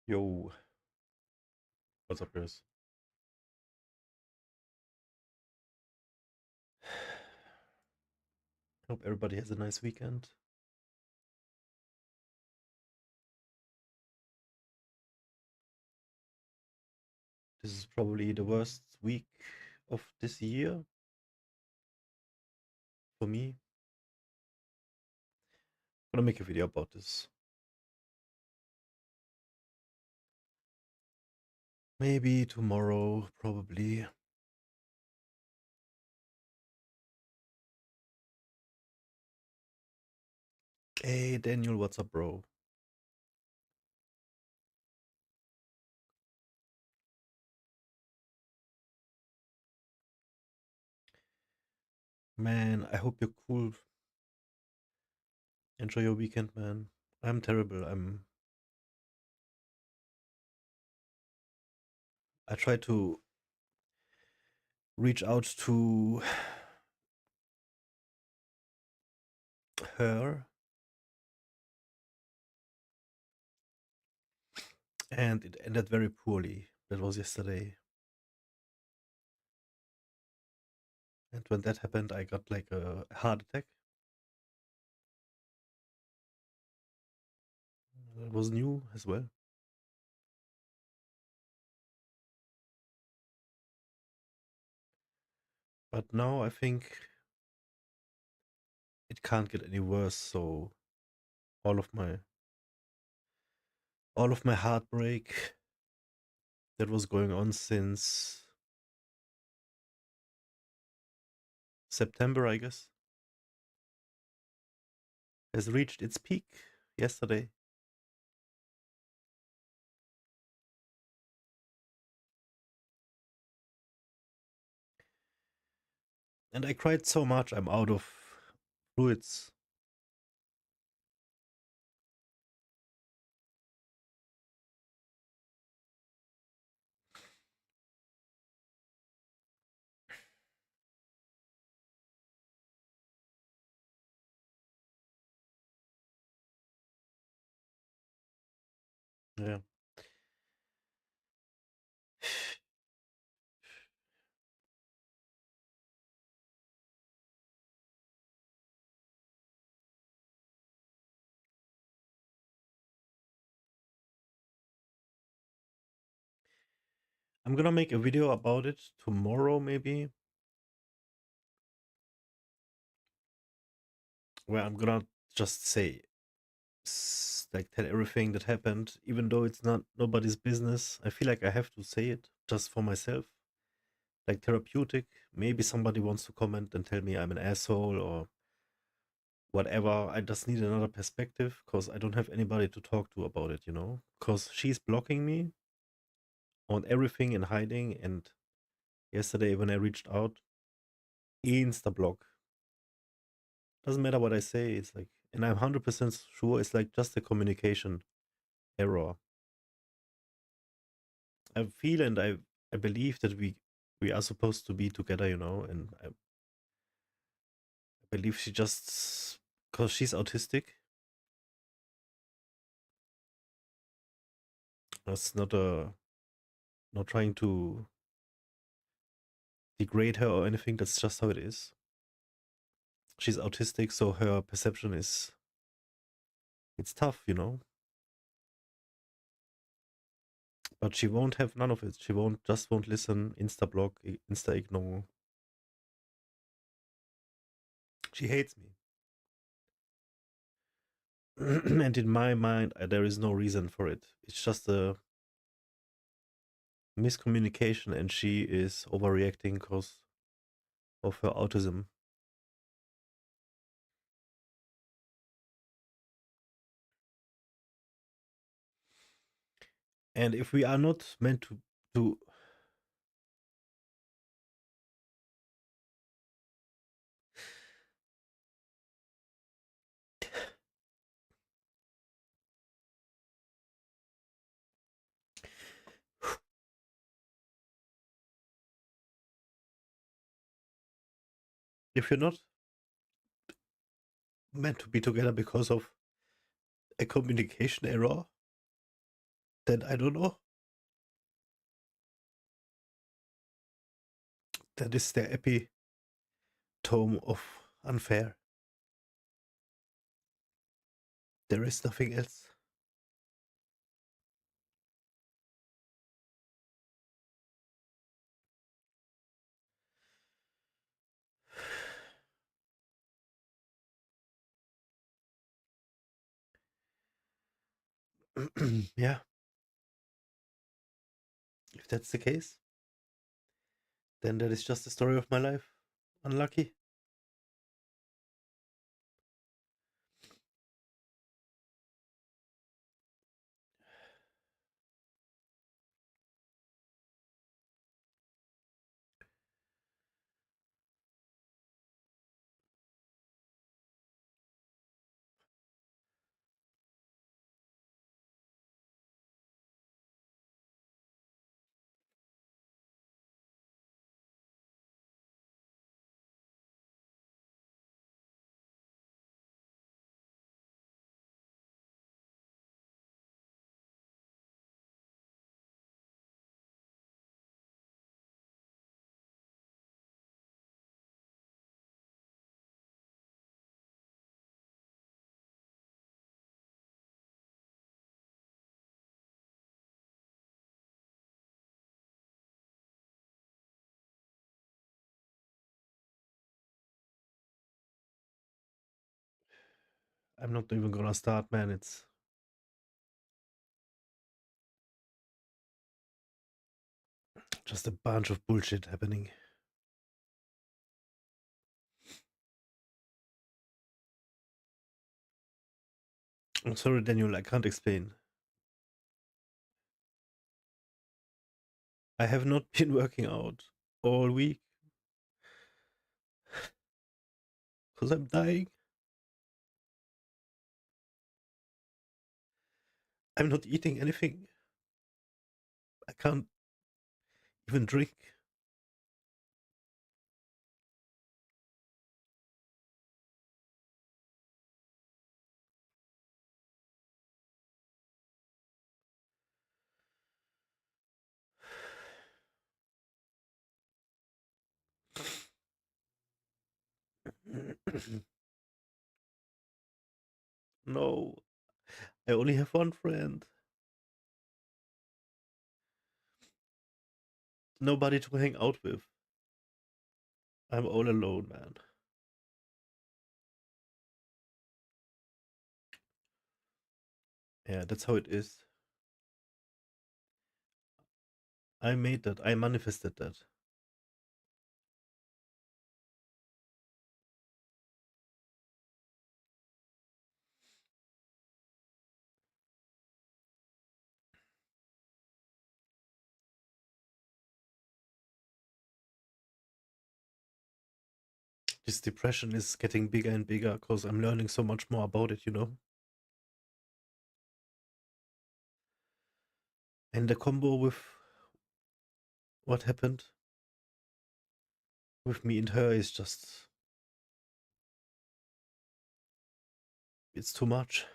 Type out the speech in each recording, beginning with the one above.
Yo, what's up, Chris? Hope everybody has a nice weekend. This is probably the worst week of this year for me. I'm gonna make a video about this. Maybe tomorrow, probably. Hey, Daniel, what's up, bro? Man, I hope you're cool. Enjoy your weekend, man. I'm terrible. I try to reach out to her, and it ended very poorly. That was yesterday. And when that happened, I got like a heart attack. It was new as well. But now I think it can't get any worse. So all of my all of my heartbreak that was going on since September, I guess, has reached its peak yesterday. And I cried so much I'm out of fluids. Yeah. I'm gonna make a video about it tomorrow, maybe, where I'm gonna just say, like, tell everything that happened, even though it's not nobody's business. I feel like I have to say it just for myself, like therapeutic. Maybe somebody wants to comment and tell me I'm an asshole or whatever. I just need another perspective because I don't have anybody to talk to about it, you know? Because she's blocking me on everything and hiding. And yesterday, when I reached out, insta block. Doesn't matter what I say. It's like, and I'm 100% sure it's like just a communication error. I feel and I believe that we are supposed to be together, you know? And I believe she just, because she's autistic, that's not trying to degrade her or anything. That's just how it is. She's autistic, so her perception is, it's tough, you know. But she won't have none of it. She won't listen. Insta block, insta ignore. She hates me. And in my mind, there is no reason for it. It's just a miscommunication, and she is overreacting because of her autism. And if we are not meant to if you're not meant to be together because of a communication error, then I don't know. That is the epitome of unfair. There is nothing else. Yeah, if that's the case, then that is just the story of my life. Unlucky. I'm not even gonna start, man. It's just a bunch of bullshit happening. I'm sorry, Daniel, I can't explain. I have not been working out all week because I'm dying. I'm not eating anything. I can't even drink. No, I only have one friend. Nobody to hang out with. I'm all alone, man. Yeah, that's how it is. I made that. I manifested that. This depression is getting bigger and bigger because I'm learning so much more about it, you know? And the combo with what happened with me and her is just, it's too much.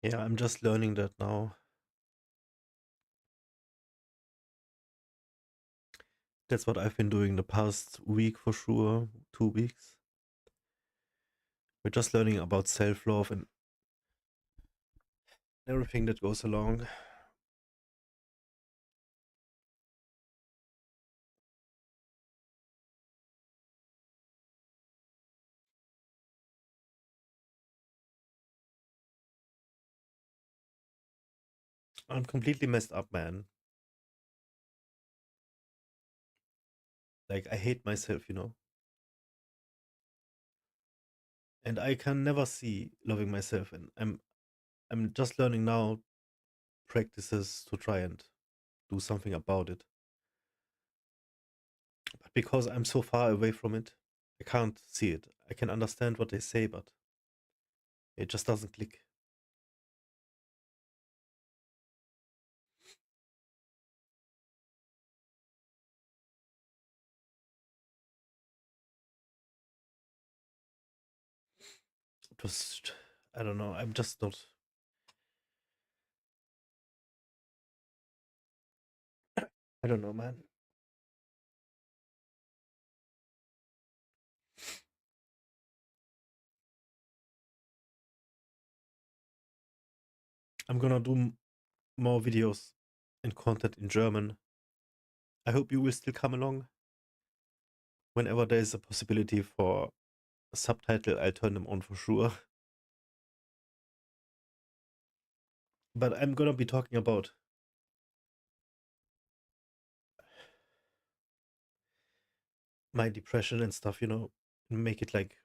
Yeah, I'm just learning that now. That's what I've been doing the past week for sure, 2 weeks. We're just learning about self love and everything that goes along. I'm completely messed up, man. Like I hate myself, and I can never see loving myself. And I'm just learning now practices to try and do something about it. But because I'm so far away from it, I can't see it. I can understand what they say, but it just doesn't click. Just I don't know. I'm just not. I don't know, man. I'm gonna do more videos and content in German. I hope you will still come along. Whenever there is a possibility for a subtitle, I'll turn them on for sure. But I'm gonna be talking about my depression and stuff, and make it like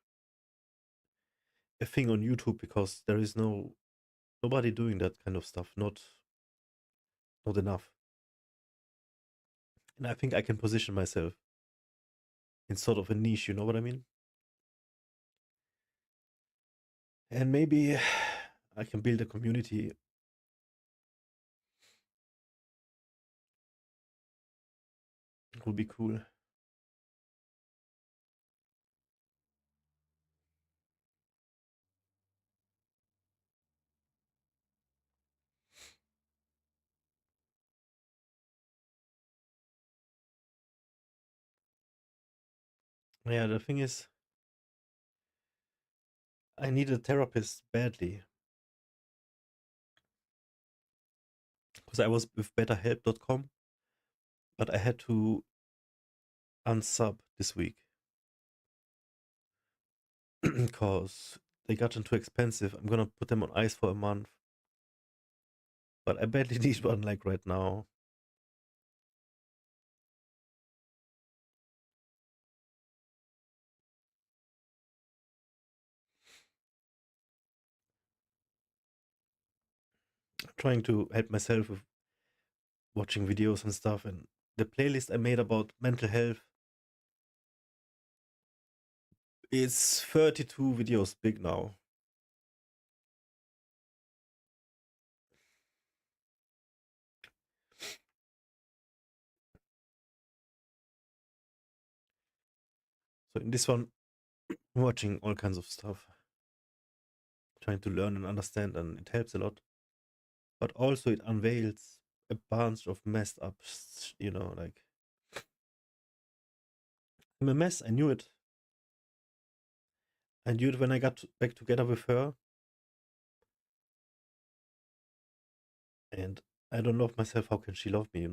a thing on YouTube because there is nobody doing that kind of stuff. Not enough. And I think I can position myself in sort of a niche, you know what I mean? And maybe I can build a community. It would be cool. Yeah, the thing is, I need a therapist badly because I was with betterhelp.com, but I had to unsub this week because they got too expensive. I'm gonna put them on ice for a month, but I badly need one like right now. I'm trying to help myself with watching videos and stuff, and the playlist I made about mental health is 32 videos big now. So in this one, I'm watching all kinds of stuff, trying to learn and understand, and it helps a lot. But also it unveils a bunch of messed up, like I'm a mess. I knew it. I knew it when I got back together with her, and I don't love myself. How can she love me?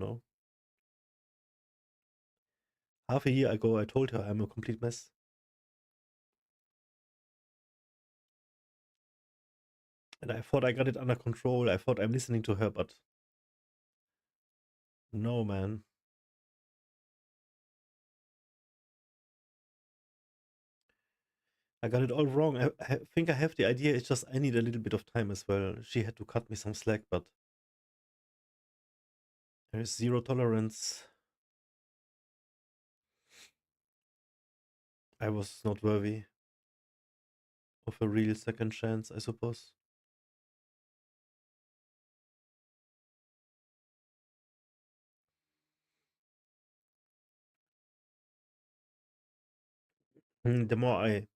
Half a year ago, I told her I'm a complete mess. And I thought I got it under control. I thought I'm listening to her, but no, man. I got it all wrong. I think I have the idea. It's just I need a little bit of time as well. She had to cut me some slack, but there is zero tolerance. I was not worthy of a real second chance, I suppose. The more I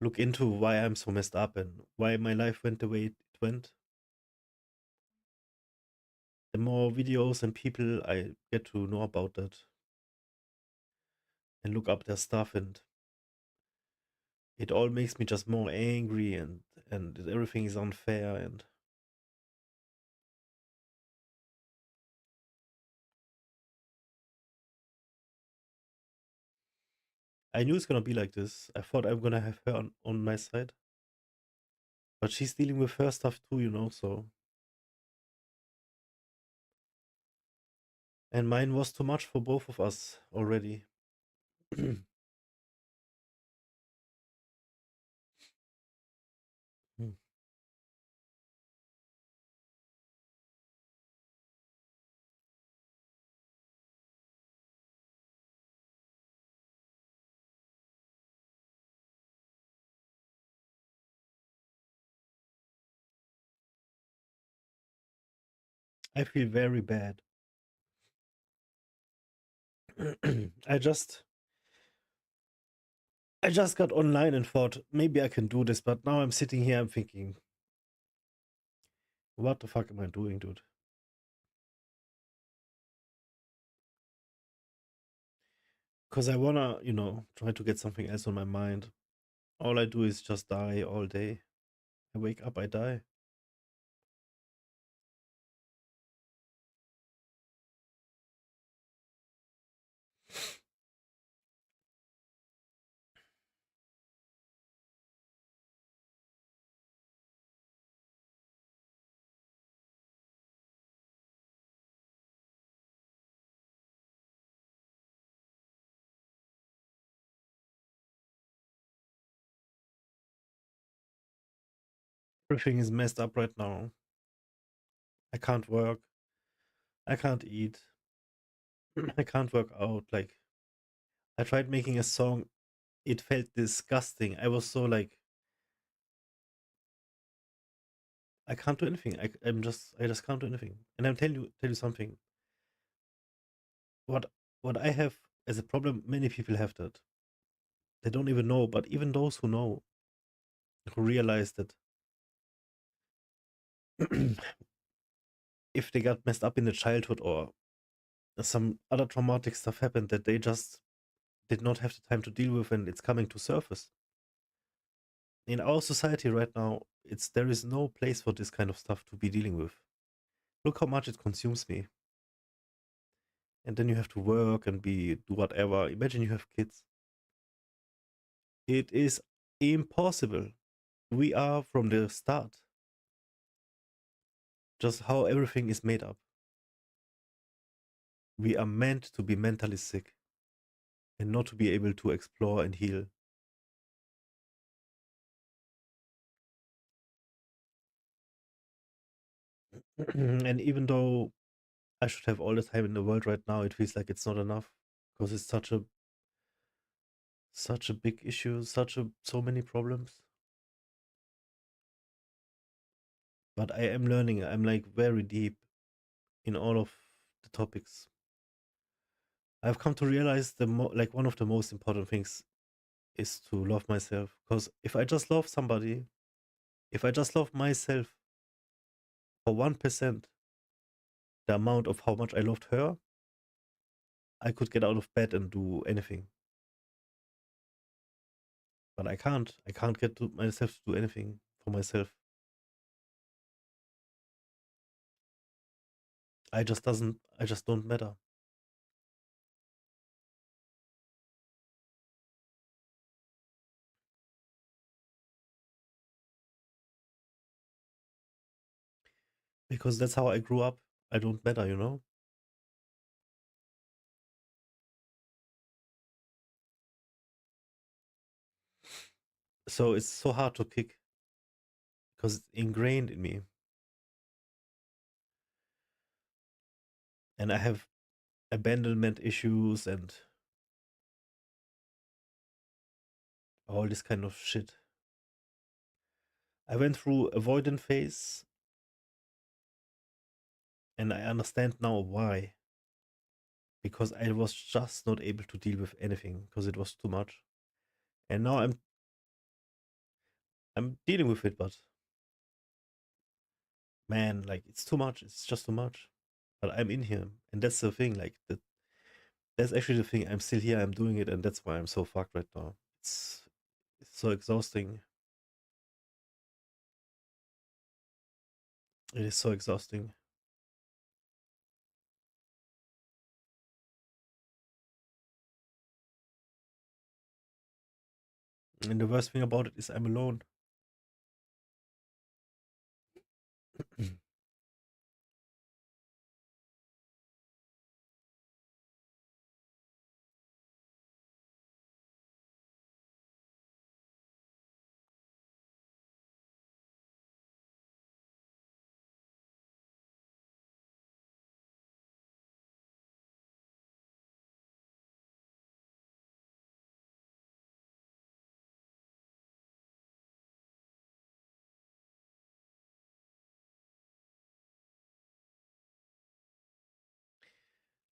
look into why I'm so messed up and why my life went the way it went, the more videos and people I get to know about that and look up their stuff, and it all makes me just more angry, and everything is unfair, and I knew it's gonna be like this. I thought I'm gonna have her on my side, but she's dealing with her stuff too, so and mine was too much for both of us already. I feel very bad. I just I just got online and thought maybe I can do this, but now I'm sitting here, I'm thinking, what the fuck am I doing, dude? Because I wanna, try to get something else on my mind. All I do is just die all day. I wake up, I die. Everything is messed up right now. I can't work. I can't eat. I can't work out. Like, I tried making a song. It felt disgusting. I was so like, I can't do anything. I just can't do anything. And I'm tell you something. What what I have as a problem, many people have that. They don't even know, but even those who know, who realize that if they got messed up in the childhood or some other traumatic stuff happened that they just did not have the time to deal with and it's coming to surface. In our society right now, there is no place for this kind of stuff to be dealing with. Look how much it consumes me. And then you have to work and do whatever. Imagine you have kids. It is impossible. We are from the start just how everything is made up. We are meant to be mentally sick and not to be able to explore and heal. And even though I should have all the time in the world right now, it feels like it's not enough because it's such a big issue, so many problems. But I am learning. I'm like very deep in all of the topics. I've come to realize like one of the most important things is to love myself. Because if I just love somebody, if I just love myself for 1%, the amount of how much I loved her, I could get out of bed and do anything. But I can't. I can't get to myself to do anything for myself. I just don't matter. Because that's how I grew up. I don't matter, you know? So it's so hard to kick because it's ingrained in me. And I have abandonment issues and all this kind of shit. I went through avoidant phase and I understand now why. Because I was just not able to deal with anything because it was too much. And now I'm dealing with it, but man, like it's too much. It's just too much. But I'm in here, and that's the thing. Like that's actually the thing. I'm still here. I'm doing it, and that's why I'm so fucked right now. It's so exhausting. It is so exhausting. And the worst thing about it is I'm alone.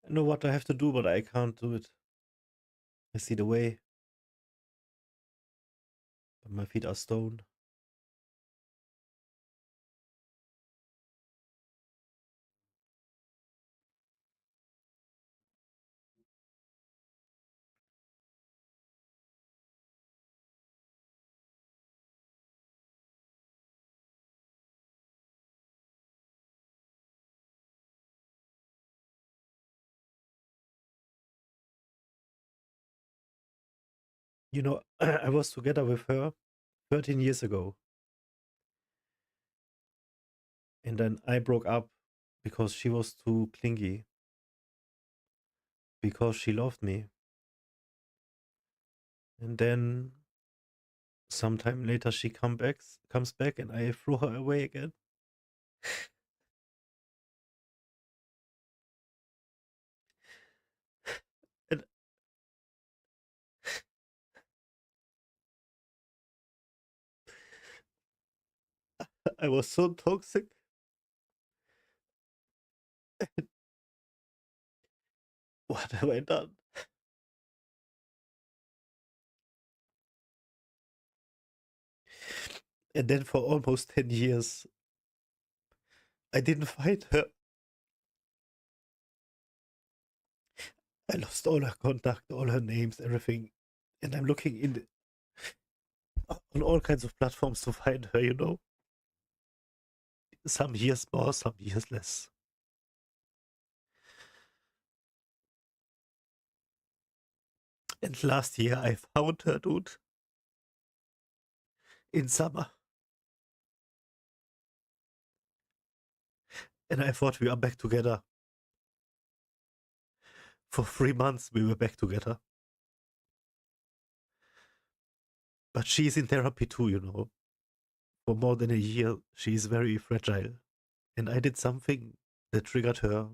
I know what I have to do, but I can't do it. I see the way, but my feet are stone. You know, I was together with her 13 years ago, and then I broke up because she was too clingy, because she loved me. And then sometime later she comes back, and I threw her away again. And I was so toxic. What have I done? And then for almost 10 years, I didn't find her. I lost all her contact, all her names, everything. And I'm looking on all kinds of platforms to find her, you know? Some years more, some years less. And last year I found her, dude, in summer. And I thought we are back together. For 3 months we were back together. But she's in therapy too, you know. For more than a year, she is very fragile. And I did something that triggered her,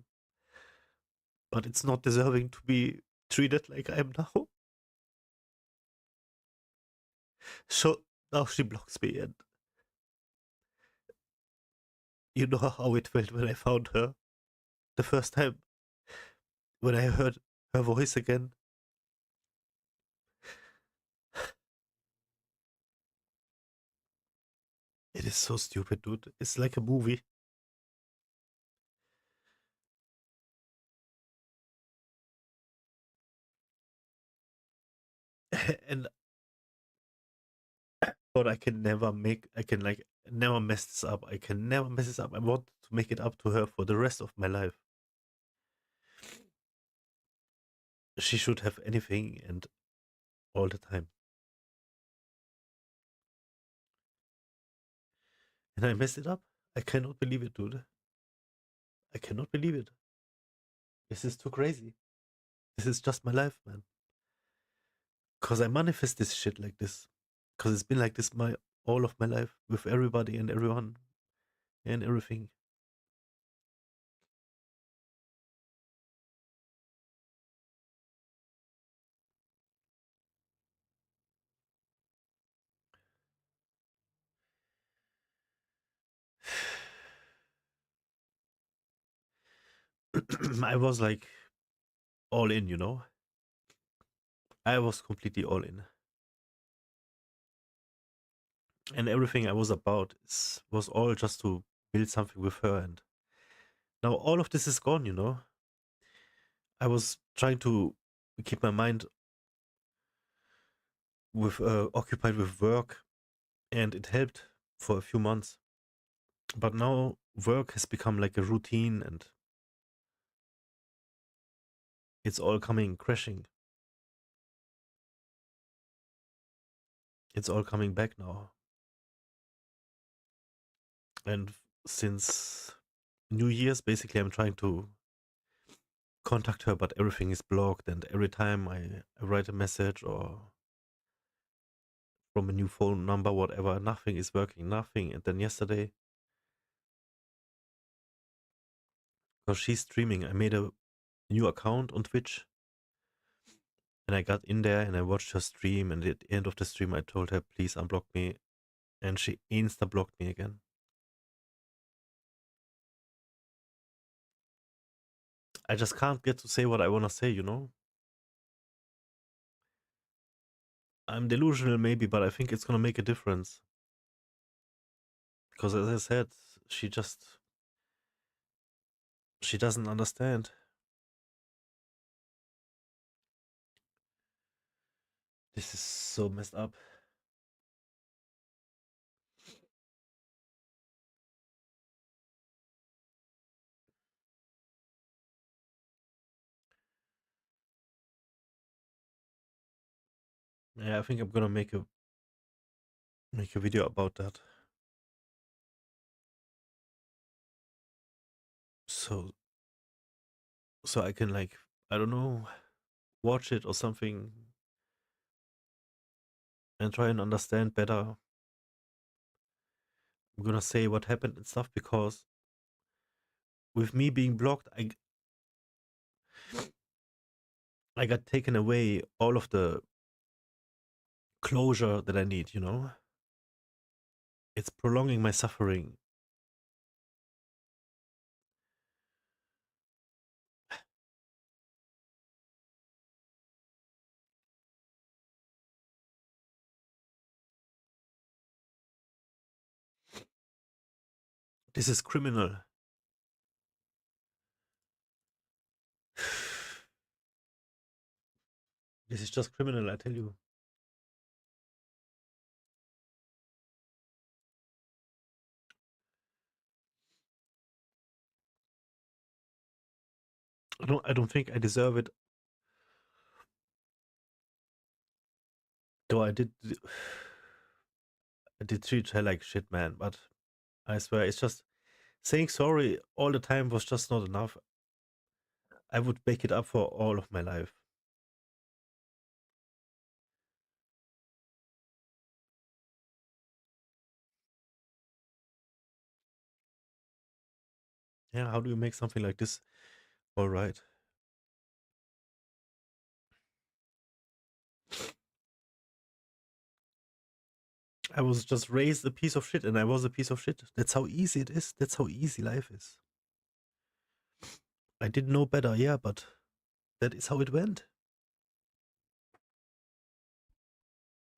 but it's not deserving to be treated like I am now. So now she blocks me, and you know how it felt when I found her. The first time when I heard her voice again. It is so stupid, dude. It's like a movie. And but I can like never mess this up. I can never mess this up. I want to make it up to her for the rest of my life. She should have anything and all the time. And I messed it up. I cannot believe it, dude. I cannot believe it. This is too crazy. This is just my life, man. Cause I manifest this shit like this. Cause it's been like this my all of my life with everybody and everyone and everything. I was like all in, you know. I was completely all in, and everything I was about was all just to build something with her. And now all of this is gone, you know. I was trying to keep my mind with occupied with work, and it helped for a few months. But now work has become like a routine, and it's all coming crashing. It's all coming back now. And since New Year's, basically, I'm trying to contact her, but everything is blocked. And every time I write a message or from a new phone number, whatever, nothing is working, nothing. And then yesterday, because she's streaming, I made a new account on Twitch, and I got in there and I watched her stream. And at the end of the stream, I told her, please unblock me. And she insta blocked me again. I just can't get to say what I want to say, you know? I'm delusional maybe, but I think it's going to make a difference. Because as I said, she just, she doesn't understand. This is so messed up. Yeah, I think I'm gonna make a video about that. So so I can like, I don't know, watch it or something and try and understand better. I'm gonna say what happened and stuff because with me being blocked, I got taken away all of the closure that I need, you know? It's prolonging my suffering. This is criminal. This is just criminal, I tell you. I don't think I deserve it. Though I did treat her like shit, man, but I swear it's just saying sorry all the time was just not enough. I would make it up for all of my life. Yeah, how do you make something like this all right? I was just raised a piece of shit and I was a piece of shit. That's how easy it is. That's how easy life is. I didn't know better, yeah, but that is how it went.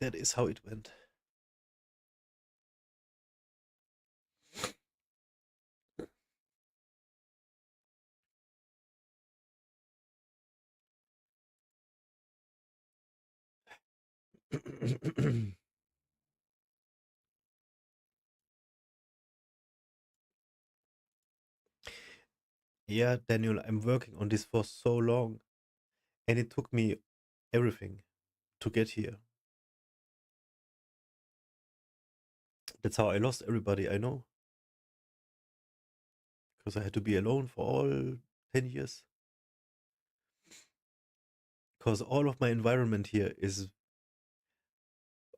That is how it went. Yeah, Daniel, I'm working on this for so long and it took me everything to get here. That's how I lost everybody I know because I had to be alone for all 10 years. Because all of my environment here is,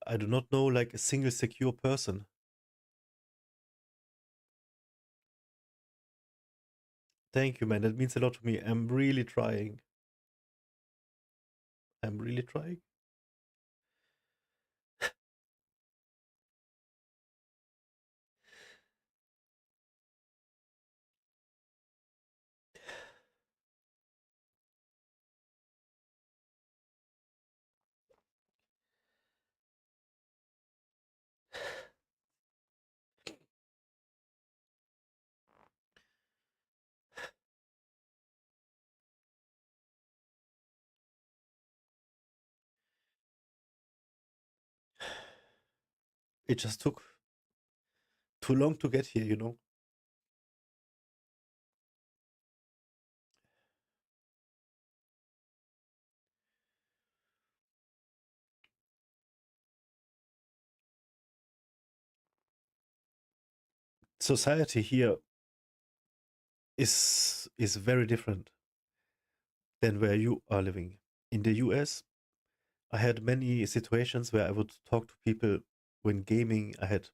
I do not know like a single secure person. Thank you, man. That means a lot to me. I'm really trying. I'm really trying. It just took too long to get here, you know? Society here is very different than where you are living. In the US, I had many situations where I would talk to people when gaming. I had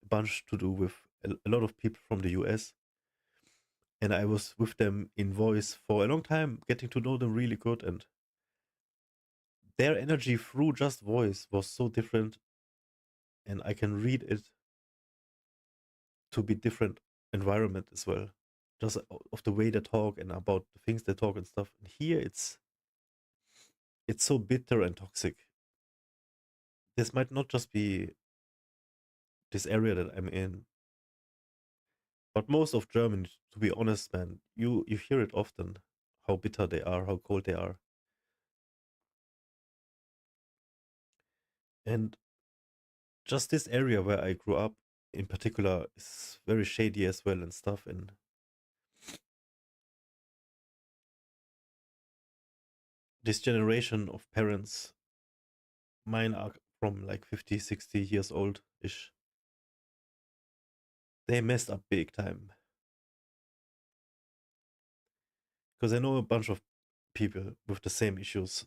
a bunch to do with a lot of people from the US, and I was with them in voice for a long time, getting to know them really good. And their energy through just voice was so different, and I can read it to be different environment as well. just of the way they talk and about the things they talk and stuff. And here it's so bitter and toxic. This might not just be this area that I'm in, but most of Germany, to be honest, man, you hear it often, how bitter they are, how cold they are. And just this area where I grew up in particular is very shady as well and stuff. And this generation of parents, mine are from like 50, 60 years old ish, they messed up big time. Because I know a bunch of people with the same issues,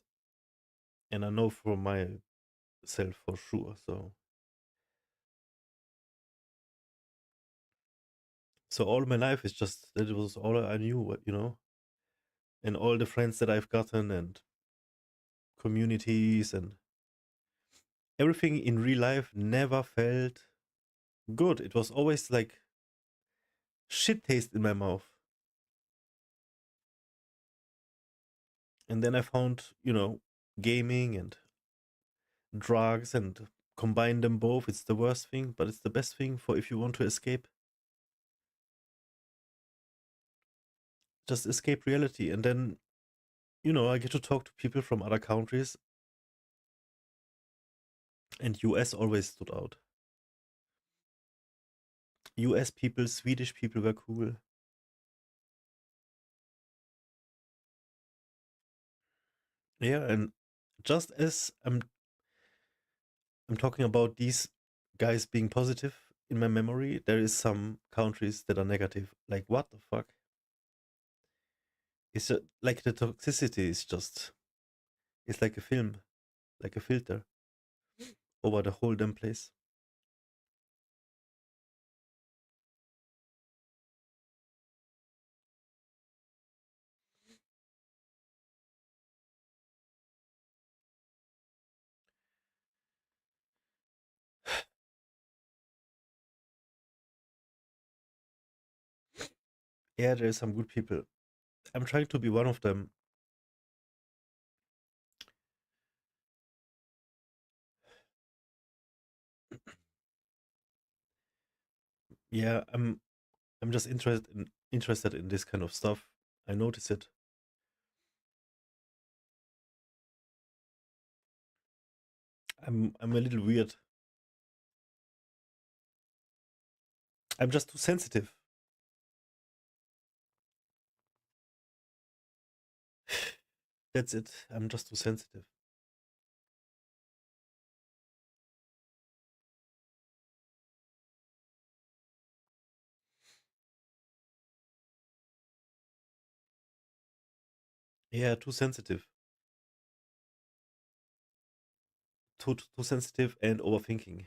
and I know for myself for sure. So all my life is just that it was all I knew, and all the friends that I've gotten and communities and everything in real life never felt good. It was always like shit taste in my mouth. And then I found, gaming and drugs and combine them both. It's the worst thing, but it's the best thing for if you want to escape. Just escape reality. And then, I get to talk to people from other countries, and US always stood out. US people, Swedish people were cool. Yeah, and just as I'm talking about these guys being positive in my memory, there is some countries that are negative. Like what the fuck? It's just, like the toxicity is just it's like a film, like a filter over the whole damn place. Yeah, there's some good people. I'm trying to be one of them. Yeah, I'm just interested in this kind of stuff. I notice it. I'm a little weird. I'm just too sensitive. That's it. I'm just too sensitive. Yeah, too sensitive. Too sensitive and overthinking.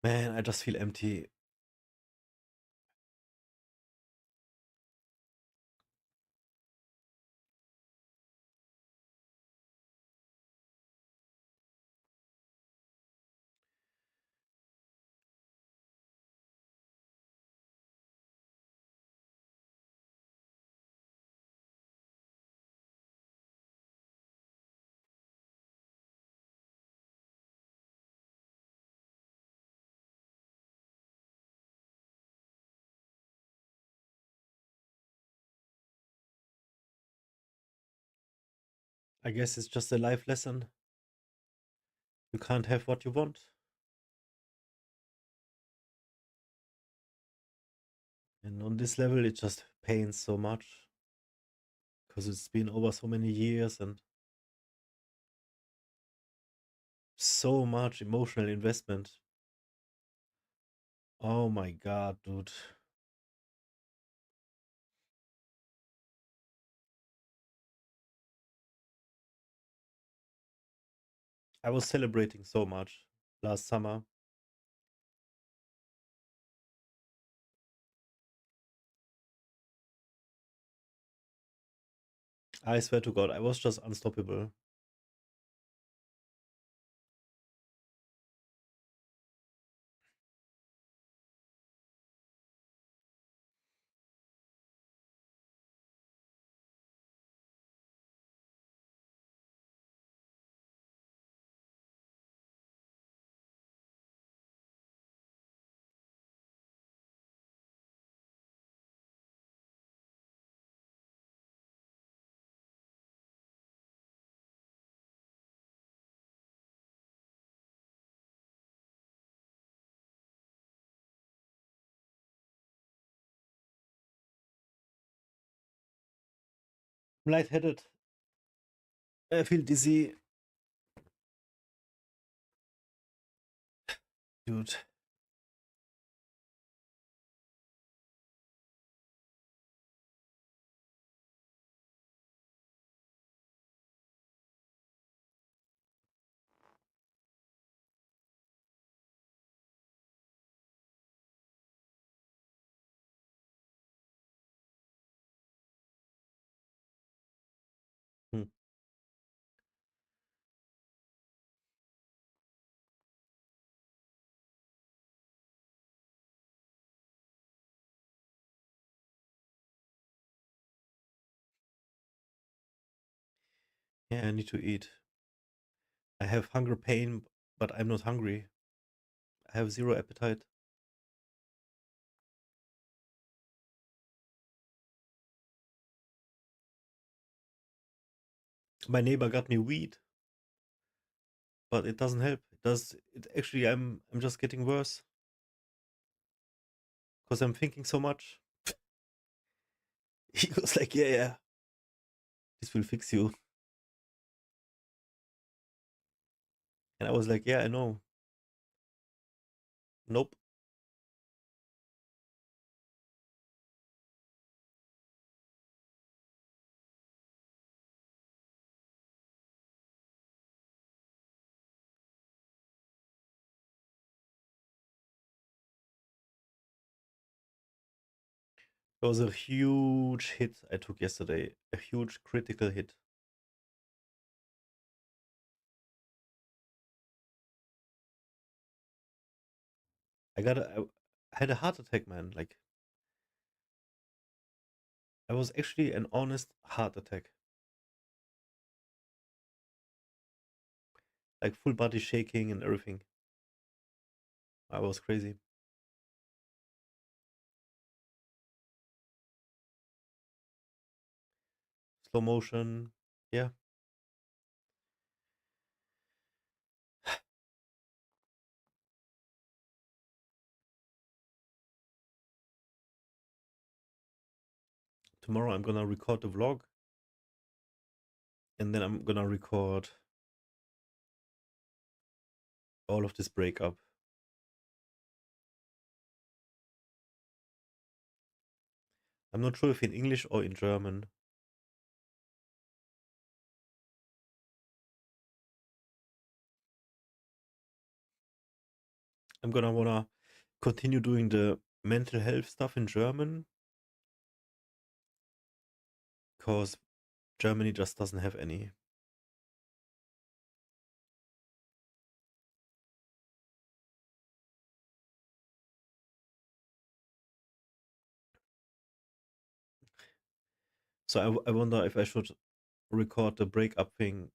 Man, I just feel empty. I guess it's just a life lesson. You can't have what you want. And on this level, it just pains so much because it's been over so many years and so much emotional investment. Oh my god, dude. I was celebrating so much last summer. I swear to God, I was just unstoppable. I'm lightheaded. I feel dizzy. Dude. Hmm. Yeah, I need to eat. I have hunger pain, but I'm not hungry. I have zero appetite. My neighbor got me weed, but it doesn't help. It does. It actually, I'm just getting worse because I'm thinking so much. He goes like, "Yeah, yeah, this will fix you," and I was like, "Yeah, I know. Nope." It was a huge hit I took yesterday. A huge critical hit. I had a heart attack, man. Like I was actually an honest heart attack. Like full body shaking and everything. I was crazy. Slow motion. Yeah. Tomorrow I'm gonna record the vlog and then I'm gonna record all of this breakup. I'm not sure if in English or in German. I'm gonna wanna continue doing the mental health stuff in German because Germany just doesn't have any. So I wonder if I should record the breakup thing.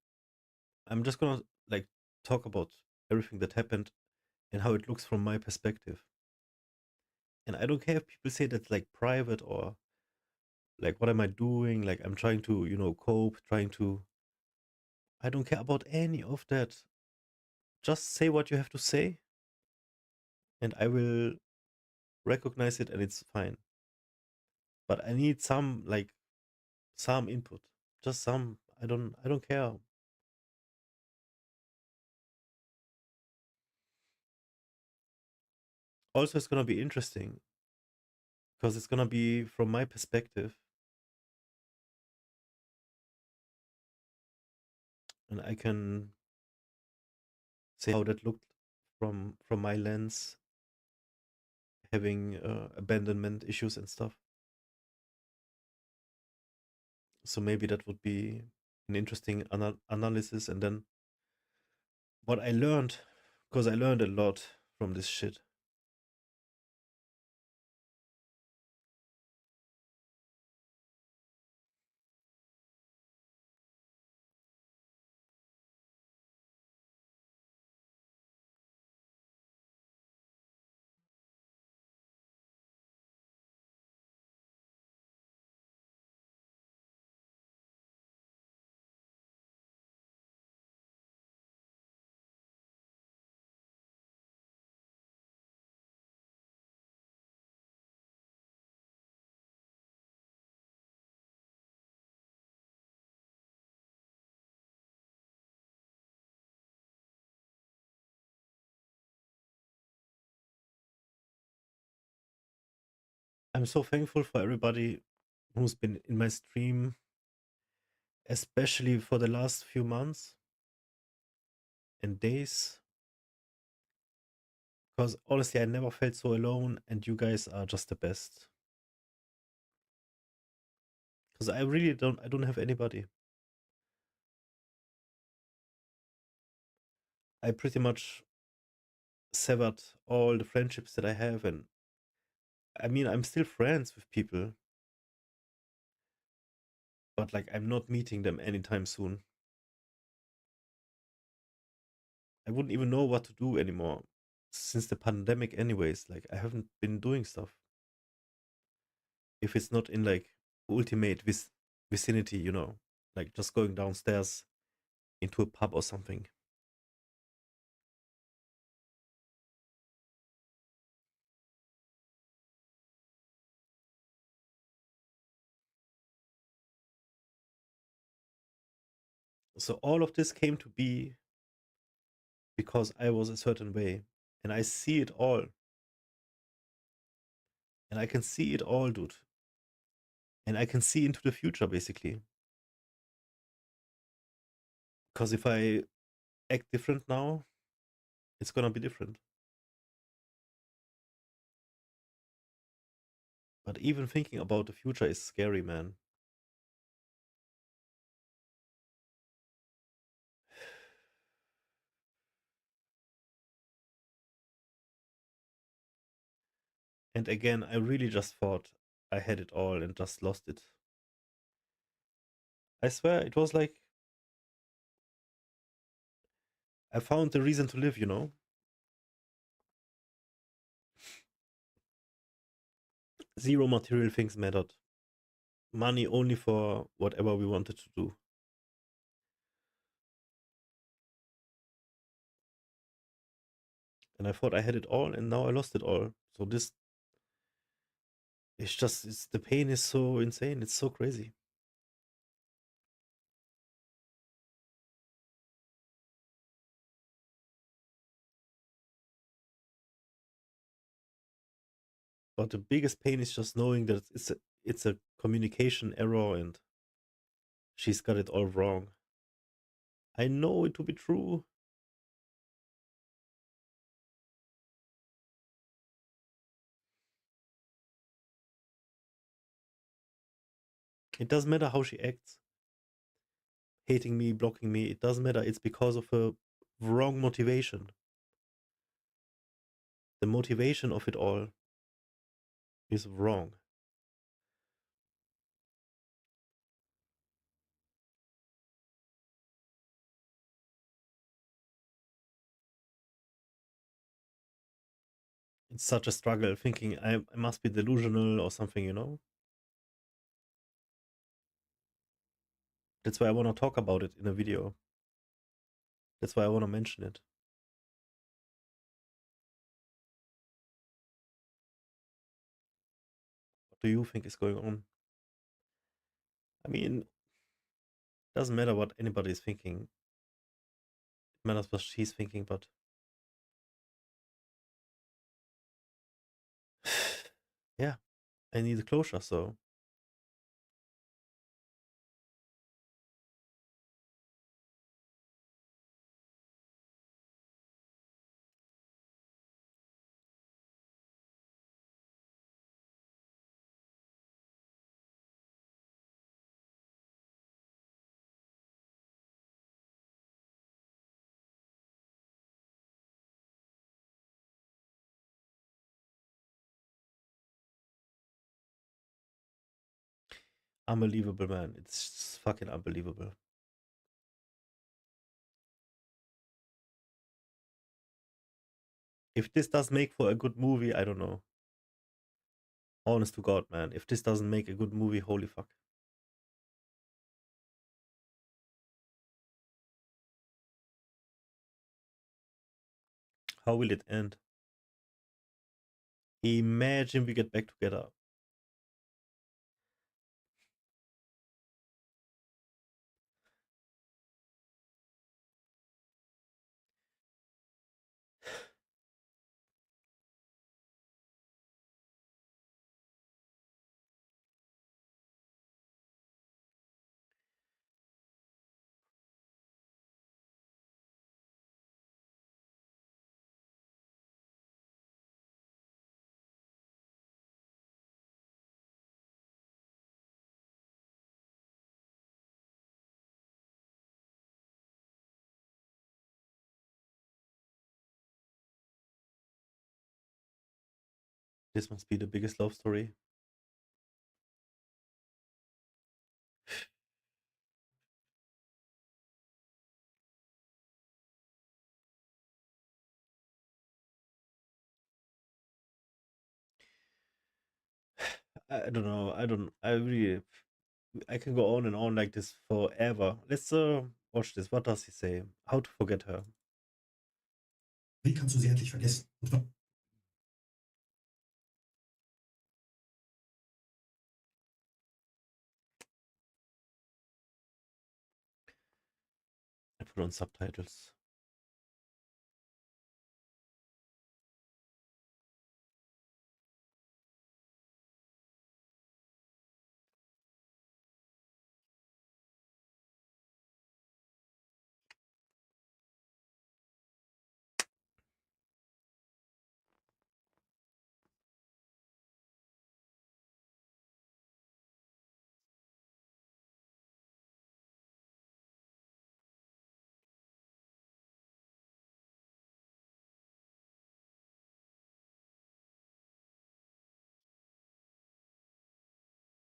I'm just gonna like talk about everything that happened and how it looks from my perspective. And I don't care if people say that's like private or like what am I doing? Like I'm trying to, cope, trying to I don't care about any of that. Just say what you have to say and I will recognize it and it's fine. But I need some input. Just some. I don't care. Also it's gonna be interesting because it's gonna be from my perspective and I can say how that looked from my lens, having abandonment issues and stuff. So maybe that would be an interesting analysis. And then what I learned, because I learned a lot from this shit. I'm so thankful for everybody who's been in my stream, especially for the last few months and days. Because honestly, I never felt so alone, and you guys are just the best. Because I don't have anybody. I pretty much severed all the friendships that I have, and I mean, I'm still friends with people, but like, I'm not meeting them anytime soon. I wouldn't even know what to do anymore since the pandemic, anyways. Like, I haven't been doing stuff if it's not in like ultimate vicinity, like just going downstairs into a pub or something. So all of this came to be because I was a certain way, and I see it all, and I can see it all, dude, and I can see into the future basically. Because if I act different now, it's gonna be different. But even thinking about the future is scary, man. And again, I really just thought I had it all and just lost it. I swear, it was like I found the reason to live. Zero material things mattered. Money only for whatever we wanted to do. And I thought I had it all, and now I lost it all. So this, the pain is so insane. It's so crazy. But the biggest pain is just knowing that it's a communication error, and she's got it all wrong. I know it to be true. It doesn't matter how she acts, hating me, blocking me. It doesn't matter. It's because of her wrong motivation. The motivation of it all is wrong. It's such a struggle thinking I must be delusional or something. That's why I want to talk about it in a video. That's why I want to mention it. What do you think is going on? I mean, it doesn't matter what anybody is thinking. It matters what she's thinking, but yeah, I need a closure, so unbelievable, man. It's fucking unbelievable. If this does make for a good movie, I don't know. Honest to God, man. If this doesn't make a good movie, holy fuck. How will it end? Imagine we get back together. This must be the biggest love story. I don't know. I can go on and on like this forever. Let's watch this. What does he say? How to forget her. Wie kannst du sie endlich vergessen? I put on subtitles.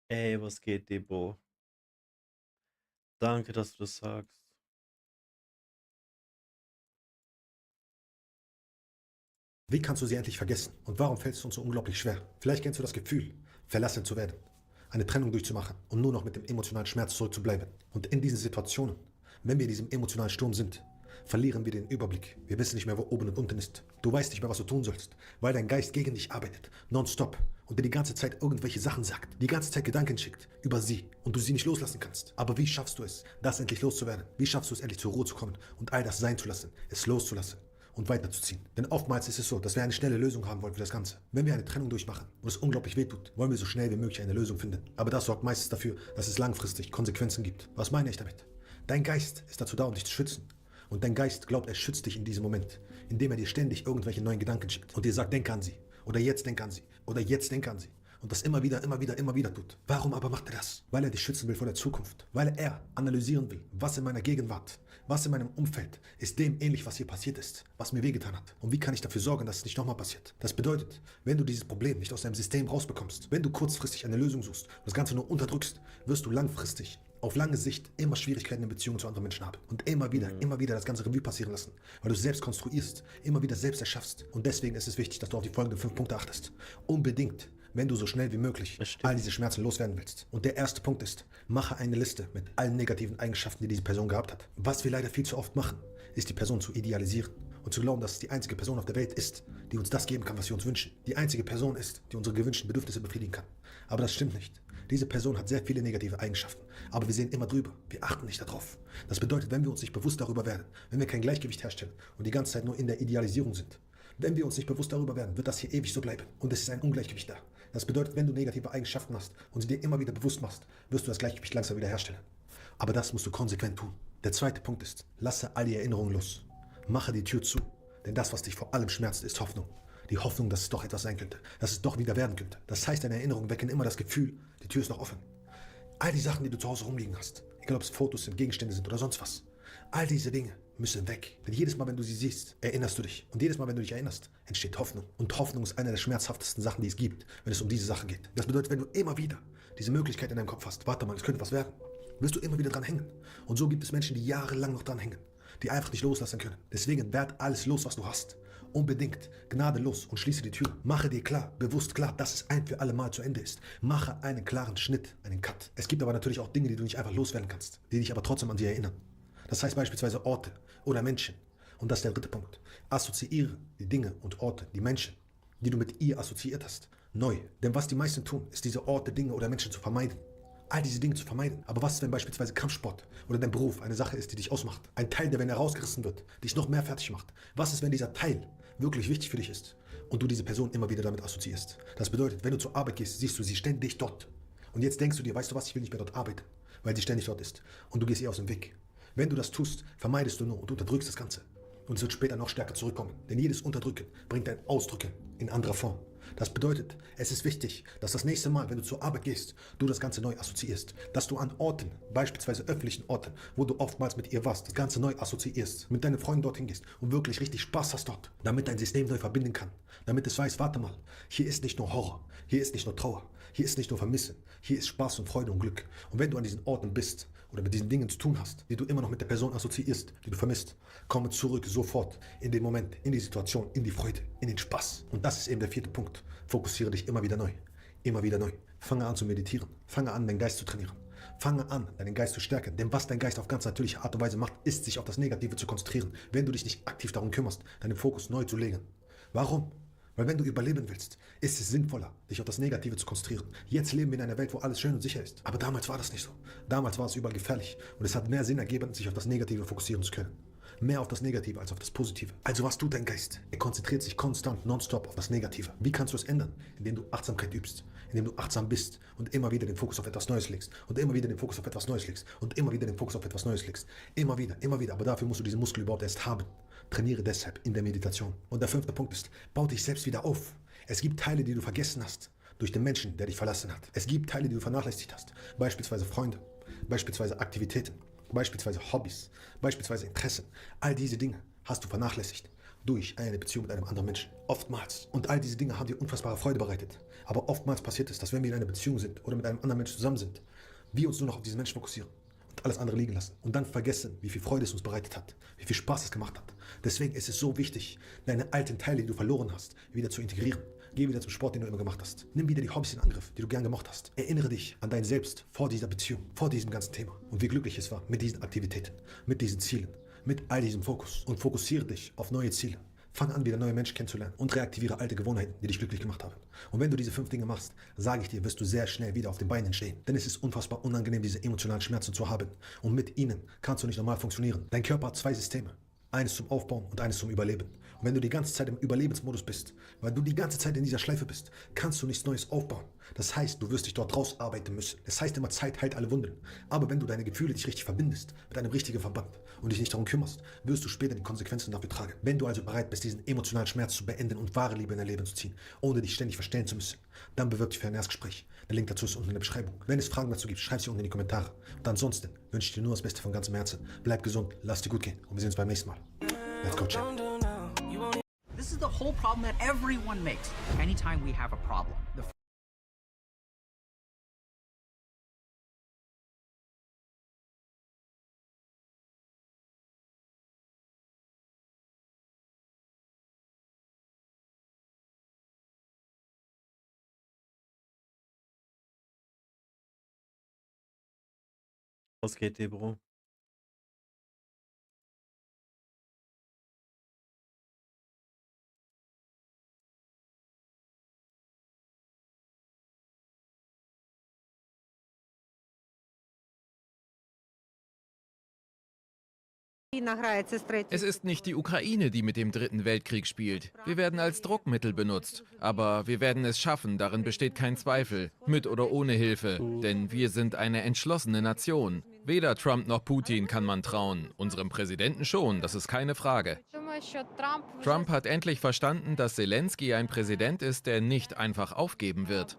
Ey, was geht, Debo? Danke, dass du das sagst. Wie kannst du sie endlich vergessen? Und warum fällt es uns so unglaublich schwer? Vielleicht kennst du das Gefühl, verlassen zu werden, eine Trennung durchzumachen und nur noch mit dem emotionalen Schmerz zurückzubleiben. Und in diesen Situationen, wenn wir in diesem emotionalen Sturm sind, verlieren wir den Überblick. Wir wissen nicht mehr, wo oben und unten ist. Du weißt nicht mehr, was du tun sollst, weil dein Geist gegen dich arbeitet, nonstop, und dir die ganze Zeit irgendwelche Sachen sagt, die ganze Zeit Gedanken schickt über sie und du sie nicht loslassen kannst. Aber wie schaffst du es, das endlich loszuwerden? Wie schaffst du es, endlich zur Ruhe zu kommen und all das sein zu lassen, es loszulassen und weiterzuziehen? Denn oftmals ist es so, dass wir eine schnelle Lösung haben wollen für das Ganze. Wenn wir eine Trennung durchmachen und es unglaublich wehtut, wollen wir so schnell wie möglich eine Lösung finden. Aber das sorgt meistens dafür, dass es langfristig Konsequenzen gibt. Was meine ich damit? Dein Geist ist dazu da, um dich zu schützen. Und dein Geist glaubt, er schützt dich in diesem Moment, indem er dir ständig irgendwelche neuen Gedanken schickt und dir sagt, denk an sie. Oder jetzt denk an sie. Oder jetzt denk an sie. Und das immer wieder tut. Warum aber macht er das? Weil er dich schützen will vor der Zukunft. Weil er analysieren will, was in meiner Gegenwart, was in meinem Umfeld ist dem ähnlich, was hier passiert ist, was mir wehgetan hat. Und wie kann ich dafür sorgen, dass es nicht nochmal passiert? Das bedeutet, wenn du dieses Problem nicht aus deinem System rausbekommst, wenn du kurzfristig eine Lösung suchst und das Ganze nur unterdrückst, wirst du langfristig, auf lange Sicht, immer Schwierigkeiten in Beziehungen zu anderen Menschen haben. Und immer wieder das ganze Revue passieren lassen. Weil du es selbst konstruierst, immer wieder selbst erschaffst. Und deswegen ist es wichtig, dass du auf die folgenden 5 Punkte achtest. Unbedingt, wenn du so schnell wie möglich all diese Schmerzen loswerden willst. Und der erste Punkt ist, mache eine Liste mit allen negativen Eigenschaften, die diese Person gehabt hat. Was wir leider viel zu oft machen, ist die Person zu idealisieren und zu glauben, dass es die einzige Person auf der Welt ist, die uns das geben kann, was wir uns wünschen. Die einzige Person ist, die unsere gewünschten Bedürfnisse befriedigen kann. Aber das stimmt nicht. Diese Person hat sehr viele negative Eigenschaften, aber wir sehen immer drüber. Wir achten nicht darauf. Das bedeutet, wenn wir uns nicht bewusst darüber werden, wenn wir kein Gleichgewicht herstellen und die ganze Zeit nur in der Idealisierung sind, wenn wir uns nicht bewusst darüber werden, wird das hier ewig so bleiben. Und es ist ein Ungleichgewicht da. Das bedeutet, wenn du negative Eigenschaften hast und sie dir immer wieder bewusst machst, wirst du das Gleichgewicht langsam wieder herstellen. Aber das musst du konsequent tun. Der zweite Punkt ist, lasse all die Erinnerungen los. Mache die Tür zu. Denn das, was dich vor allem schmerzt, ist Hoffnung. Die Hoffnung, dass es doch etwas sein könnte, dass es doch wieder werden könnte. Das heißt, deine Erinnerungen wecken immer das Gefühl, die Tür ist noch offen. All die Sachen, die du zu Hause rumliegen hast, egal ob es Fotos sind, Gegenstände sind oder sonst was, All diese Dinge müssen weg. Denn jedes Mal, wenn du sie siehst, erinnerst du dich. Und jedes Mal, wenn du dich erinnerst, entsteht Hoffnung. Und Hoffnung ist eine der schmerzhaftesten Sachen, die es gibt, wenn es um diese Sache geht. Das bedeutet, wenn du immer wieder diese Möglichkeit in deinem Kopf hast, warte mal, es könnte was werden, wirst du immer wieder dran hängen. Und so gibt es Menschen, die jahrelang noch dran hängen, die einfach nicht loslassen können. Deswegen werd alles los, was du hast. Unbedingt, gnadenlos und schließe die Tür. Mache dir klar, bewusst klar, dass es ein für alle Mal zu Ende ist. Mache einen klaren Schnitt, einen Cut. Es gibt aber natürlich auch Dinge, die du nicht einfach loswerden kannst, die dich aber trotzdem an sie erinnern. Das heißt beispielsweise Orte oder Menschen. Und das ist der dritte Punkt. Assoziiere die Dinge und Orte, die Menschen, die du mit ihr assoziiert hast, neu. Denn was die meisten tun, ist diese Orte, Dinge oder Menschen zu vermeiden. All diese Dinge zu vermeiden. Aber was ist, wenn beispielsweise Kampfsport oder dein Beruf eine Sache ist, die dich ausmacht? Ein Teil, der, wenn er rausgerissen wird, dich noch mehr fertig macht. Was ist, wenn dieser Teil wirklich wichtig für dich ist und du diese Person immer wieder damit assoziierst? Das bedeutet, wenn du zur Arbeit gehst, siehst du sie ständig dort. Und jetzt denkst du dir, weißt du was, ich will nicht mehr dort arbeiten, weil sie ständig dort ist. Und du gehst ihr aus dem Weg. Wenn du das tust, vermeidest du nur und unterdrückst das Ganze. Und es wird später noch stärker zurückkommen. Denn jedes Unterdrücken bringt ein Ausdrücken in anderer Form. Das bedeutet, es ist wichtig, dass das nächste Mal, wenn du zur Arbeit gehst, du das Ganze neu assoziierst. Dass du an Orten, beispielsweise öffentlichen Orten, wo du oftmals mit ihr warst, das Ganze neu assoziierst. Mit deinen Freunden dorthin gehst und wirklich richtig Spaß hast dort. Damit dein System neu verbinden kann. Damit es weiß, warte mal, hier ist nicht nur Horror, hier ist nicht nur Trauer, hier ist nicht nur Vermissen, hier ist Spaß und Freude und Glück. Und wenn du an diesen Orten bist, oder mit diesen Dingen zu tun hast, die du immer noch mit der Person assoziierst, die du vermisst, komme zurück sofort in den Moment, in die Situation, in die Freude, in den Spaß. Und das ist eben der vierte Punkt. Fokussiere dich immer wieder neu. Immer wieder neu. Fange an zu meditieren. Fange an, deinen Geist zu trainieren. Fange an, deinen Geist zu stärken. Denn was dein Geist auf ganz natürliche Art und Weise macht, ist, sich auf das Negative zu konzentrieren, wenn du dich nicht aktiv darum kümmerst, deinen Fokus neu zu legen. Warum? Weil wenn du überleben willst, ist es sinnvoller, dich auf das Negative zu konzentrieren. Jetzt leben wir in einer Welt, wo alles schön und sicher ist. Aber damals war das nicht so. Damals war es überall gefährlich. Und es hat mehr Sinn ergeben, sich auf das Negative fokussieren zu können. Mehr auf das Negative als auf das Positive. Also was tut dein Geist? Er konzentriert sich konstant, nonstop auf das Negative. Wie kannst du es ändern? Indem du Achtsamkeit übst. Indem du achtsam bist und immer wieder den Fokus auf etwas Neues legst. Und immer wieder den Fokus auf etwas Neues legst. Und immer wieder den Fokus auf etwas Neues legst. Immer wieder, immer wieder. Aber dafür musst du diesen Muskel überhaupt erst haben. Trainiere deshalb in der Meditation. Und der fünfte Punkt ist, bau dich selbst wieder auf. Es gibt Teile, die du vergessen hast, durch den Menschen, der dich verlassen hat. Es gibt Teile, die du vernachlässigt hast, beispielsweise Freunde, beispielsweise Aktivitäten, beispielsweise Hobbys, beispielsweise Interessen. All diese Dinge hast du vernachlässigt durch eine Beziehung mit einem anderen Menschen. Oftmals. Und all diese Dinge haben dir unfassbare Freude bereitet. Aber oftmals passiert es, dass wenn wir in einer Beziehung sind oder mit einem anderen Menschen zusammen sind, wir uns nur noch auf diesen Menschen fokussieren. Alles andere liegen lassen und dann vergessen, wie viel Freude es uns bereitet hat, wie viel Spaß es gemacht hat. Deswegen ist es so wichtig, deine alten Teile, die du verloren hast, wieder zu integrieren. Geh wieder zum Sport, den du immer gemacht hast. Nimm wieder die Hobbys in Angriff, die du gern gemacht hast. Erinnere dich an dein Selbst vor dieser Beziehung, vor diesem ganzen Thema und wie glücklich es war mit diesen Aktivitäten, mit diesen Zielen, mit all diesem Fokus und fokussiere dich auf neue Ziele. Fang an, wieder neue Menschen kennenzulernen und reaktiviere alte Gewohnheiten, die dich glücklich gemacht haben. Und wenn du diese 5 Dinge machst, sage ich dir, wirst du sehr schnell wieder auf den Beinen stehen. Denn es ist unfassbar unangenehm, diese emotionalen Schmerzen zu haben. Und mit ihnen kannst du nicht normal funktionieren. Dein Körper hat 2 Systeme. Eines zum Aufbauen und eines zum Überleben. Und wenn du die ganze Zeit im Überlebensmodus bist, weil du die ganze Zeit in dieser Schleife bist, kannst du nichts Neues aufbauen. Das heißt, du wirst dich dort rausarbeiten müssen. Das heißt immer, Zeit heilt alle Wunden. Aber wenn du deine Gefühle dich richtig verbindest, mit einem richtigen Verband und dich nicht darum kümmerst, wirst du später die Konsequenzen dafür tragen. Wenn du also bereit bist, diesen emotionalen Schmerz zu beenden und wahre Liebe in dein Leben zu ziehen, ohne dich ständig verstellen zu müssen, dann bewirb dich für ein Erstgespräch. Der Link dazu ist unten in der Beschreibung. Wenn es Fragen dazu gibt, schreib sie unten in die Kommentare. Und ansonsten wünsche ich dir nur das Beste von ganzem Herzen. Bleib gesund, lass dir gut gehen und wir sehen uns beim nächsten Mal. Let's go, champ. This is the whole problem that everyone makes anytime we have a problem. Was geht dir, Bro? Es ist nicht die Ukraine, die mit dem Dritten Weltkrieg spielt. Wir werden als Druckmittel benutzt. Aber wir werden es schaffen, darin besteht kein Zweifel. Mit oder ohne Hilfe. Denn wir sind eine entschlossene Nation. Weder Trump noch Putin kann man trauen. Unserem Präsidenten schon, das ist keine Frage. Trump hat endlich verstanden, dass Zelensky ein Präsident ist, der nicht einfach aufgeben wird.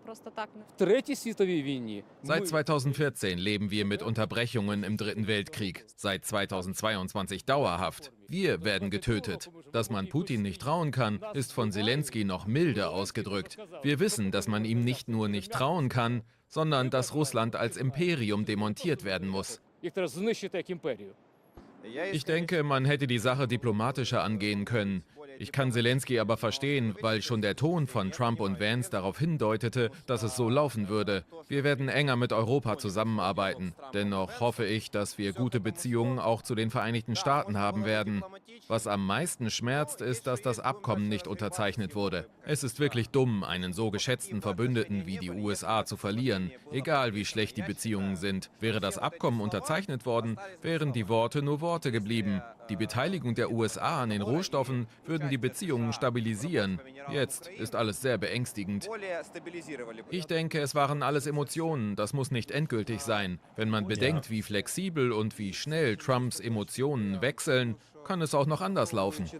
Seit 2014 leben wir mit Unterbrechungen im Dritten Weltkrieg, seit 2022 dauerhaft. Wir werden getötet. Dass man Putin nicht trauen kann, ist von Zelensky noch milde ausgedrückt. Wir wissen, dass man ihm nicht nur nicht trauen kann, sondern dass Russland als Imperium demontiert werden muss. Ich denke, man hätte die Sache diplomatischer angehen können. Ich kann Zelensky aber verstehen, weil schon der Ton von Trump und Vance darauf hindeutete, dass es so laufen würde. Wir werden enger mit Europa zusammenarbeiten. Dennoch hoffe ich, dass wir gute Beziehungen auch zu den Vereinigten Staaten haben werden. Was am meisten schmerzt, ist, dass das Abkommen nicht unterzeichnet wurde. Es ist wirklich dumm, einen so geschätzten Verbündeten wie die USA zu verlieren, egal wie schlecht die Beziehungen sind. Wäre das Abkommen unterzeichnet worden, wären die Worte nur Worte geblieben. Die Beteiligung der USA an den Rohstoffen würden die Beziehungen stabilisieren. Jetzt ist alles sehr beängstigend. Ich denke, es waren alles Emotionen. Das muss nicht endgültig sein. Wenn man bedenkt, wie flexibel und wie schnell Trumps Emotionen wechseln, kann es auch noch anders laufen.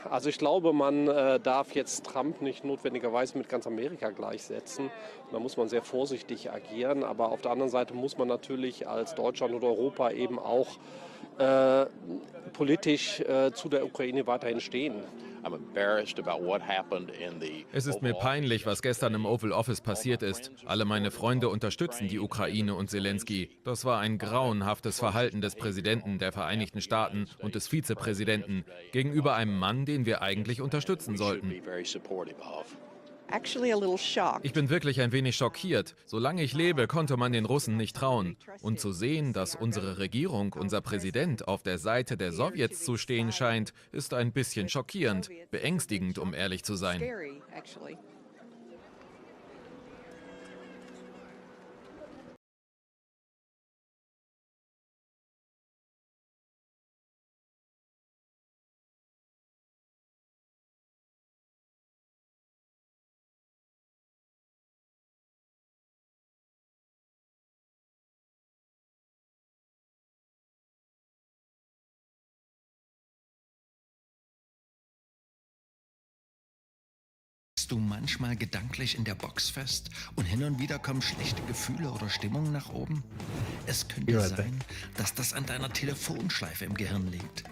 Also ich glaube, man darf jetzt Trump nicht notwendigerweise mit ganz Amerika gleichsetzen. Da muss man sehr vorsichtig agieren. Aber auf der anderen Seite muss man natürlich als Deutschland oder Europa eben auch politisch zu der Ukraine weiterhin stehen. Es ist mir peinlich, was gestern im Oval Office passiert ist. Alle meine Freunde unterstützen die Ukraine und Zelensky. Das war ein grauenhaftes Verhalten des Präsidenten der Vereinigten Staaten und des Vizepräsidenten gegenüber einem Mann, den wir eigentlich unterstützen sollten. Ich bin wirklich ein wenig schockiert. Solange ich lebe, konnte man den Russen nicht trauen. Und zu sehen, dass unsere Regierung, unser Präsident auf der Seite der Sowjets zu stehen scheint, ist ein bisschen schockierend, beängstigend, um ehrlich zu sein. Du manchmal gedanklich in der Box fest und hin und wieder kommen schlechte Gefühle oder Stimmungen nach oben? Es könnte sein, dass das an deiner Telefonschleife im Gehirn liegt.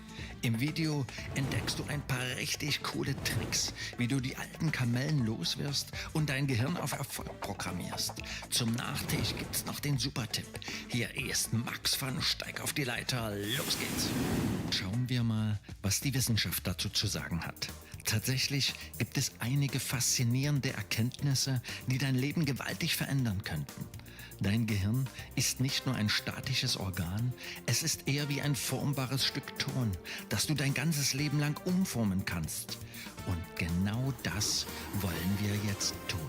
Im Video entdeckst du ein paar richtig coole Tricks, wie du die alten Kamellen loswirst und dein Gehirn auf Erfolg programmierst. Zum Nachtisch gibt's noch den Supertipp. Hier ist Max von Steig auf die Leiter. Los geht's! Schauen wir mal, was die Wissenschaft dazu zu sagen hat. Tatsächlich gibt es einige faszinierende Erkenntnisse, die dein Leben gewaltig verändern könnten. Dein Gehirn ist nicht nur ein statisches Organ, es ist eher wie ein formbares Stück Ton, das du dein ganzes Leben lang umformen kannst. Und genau das wollen wir jetzt tun.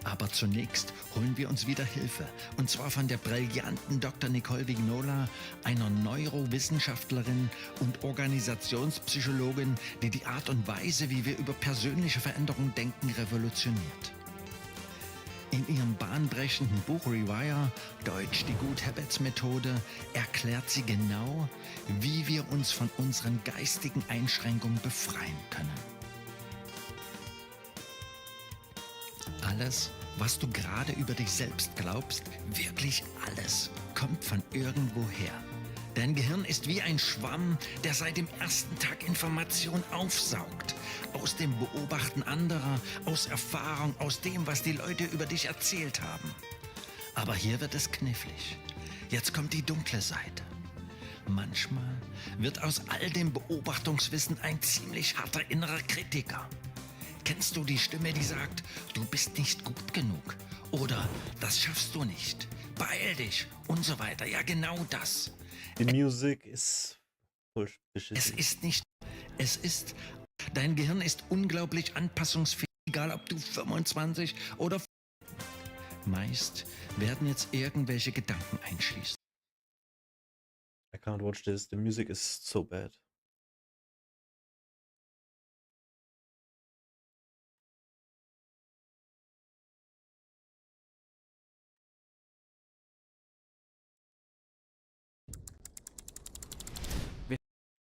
Aber zunächst holen wir uns wieder Hilfe, und zwar von der brillanten Dr. Nicole Vignola, einer Neurowissenschaftlerin und Organisationspsychologin, die die Art und Weise, wie wir über persönliche Veränderung denken, revolutioniert. In ihrem bahnbrechenden Buch Rewire, Deutsch die Good Habits Methode, erklärt sie genau, wie wir uns von unseren geistigen Einschränkungen befreien können. Alles, was du gerade über dich selbst glaubst, wirklich alles, kommt von irgendwoher. Dein Gehirn ist wie ein Schwamm, der seit dem ersten Tag Information aufsaugt. Aus dem Beobachten anderer, aus Erfahrung, aus dem, was die Leute über dich erzählt haben. Aber hier wird es knifflig. Jetzt kommt die dunkle Seite. Manchmal wird aus all dem Beobachtungswissen ein ziemlich harter innerer Kritiker. Kennst du die Stimme, die sagt, du bist nicht gut genug? Oder das schaffst du nicht, beeil dich und so weiter. Ja, genau das. Die Musik ist voll beschissen. Dein Gehirn ist unglaublich anpassungsfähig, egal ob du 25 oder... Meist werden jetzt irgendwelche Gedanken einschließen. I can't watch this. The music is so bad.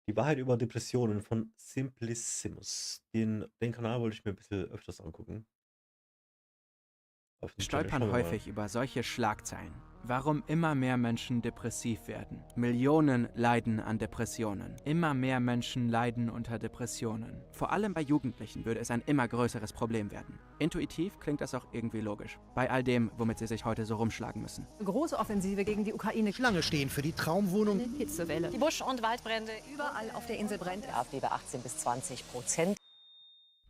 Die Wahrheit über Depressionen von Simplissimus. Den Kanal wollte ich mir ein bisschen öfters angucken. Auf dem Channel. Schauen Stolpern wir mal. häufig über solche Schlagzeilen. Warum immer mehr Menschen depressiv werden. Millionen leiden an Depressionen. Immer mehr Menschen leiden unter Depressionen. Vor allem bei Jugendlichen würde es ein immer größeres Problem werden. Intuitiv klingt das auch irgendwie logisch. Bei all dem, womit sie sich heute so rumschlagen müssen. Große Offensive gegen die Ukraine. Schlange stehen für die Traumwohnung. Hitzewelle. Die Busch- und Waldbrände. Überall auf der Insel brennt. AfD bei 18-20%.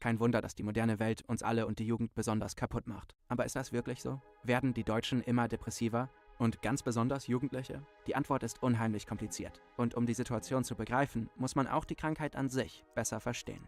Kein Wunder, dass die moderne Welt uns alle und die Jugend besonders kaputt macht. Aber ist das wirklich so? Werden die Deutschen immer depressiver? Und ganz besonders Jugendliche? Die Antwort ist unheimlich kompliziert. Und um die Situation zu begreifen, muss man auch die Krankheit an sich besser verstehen.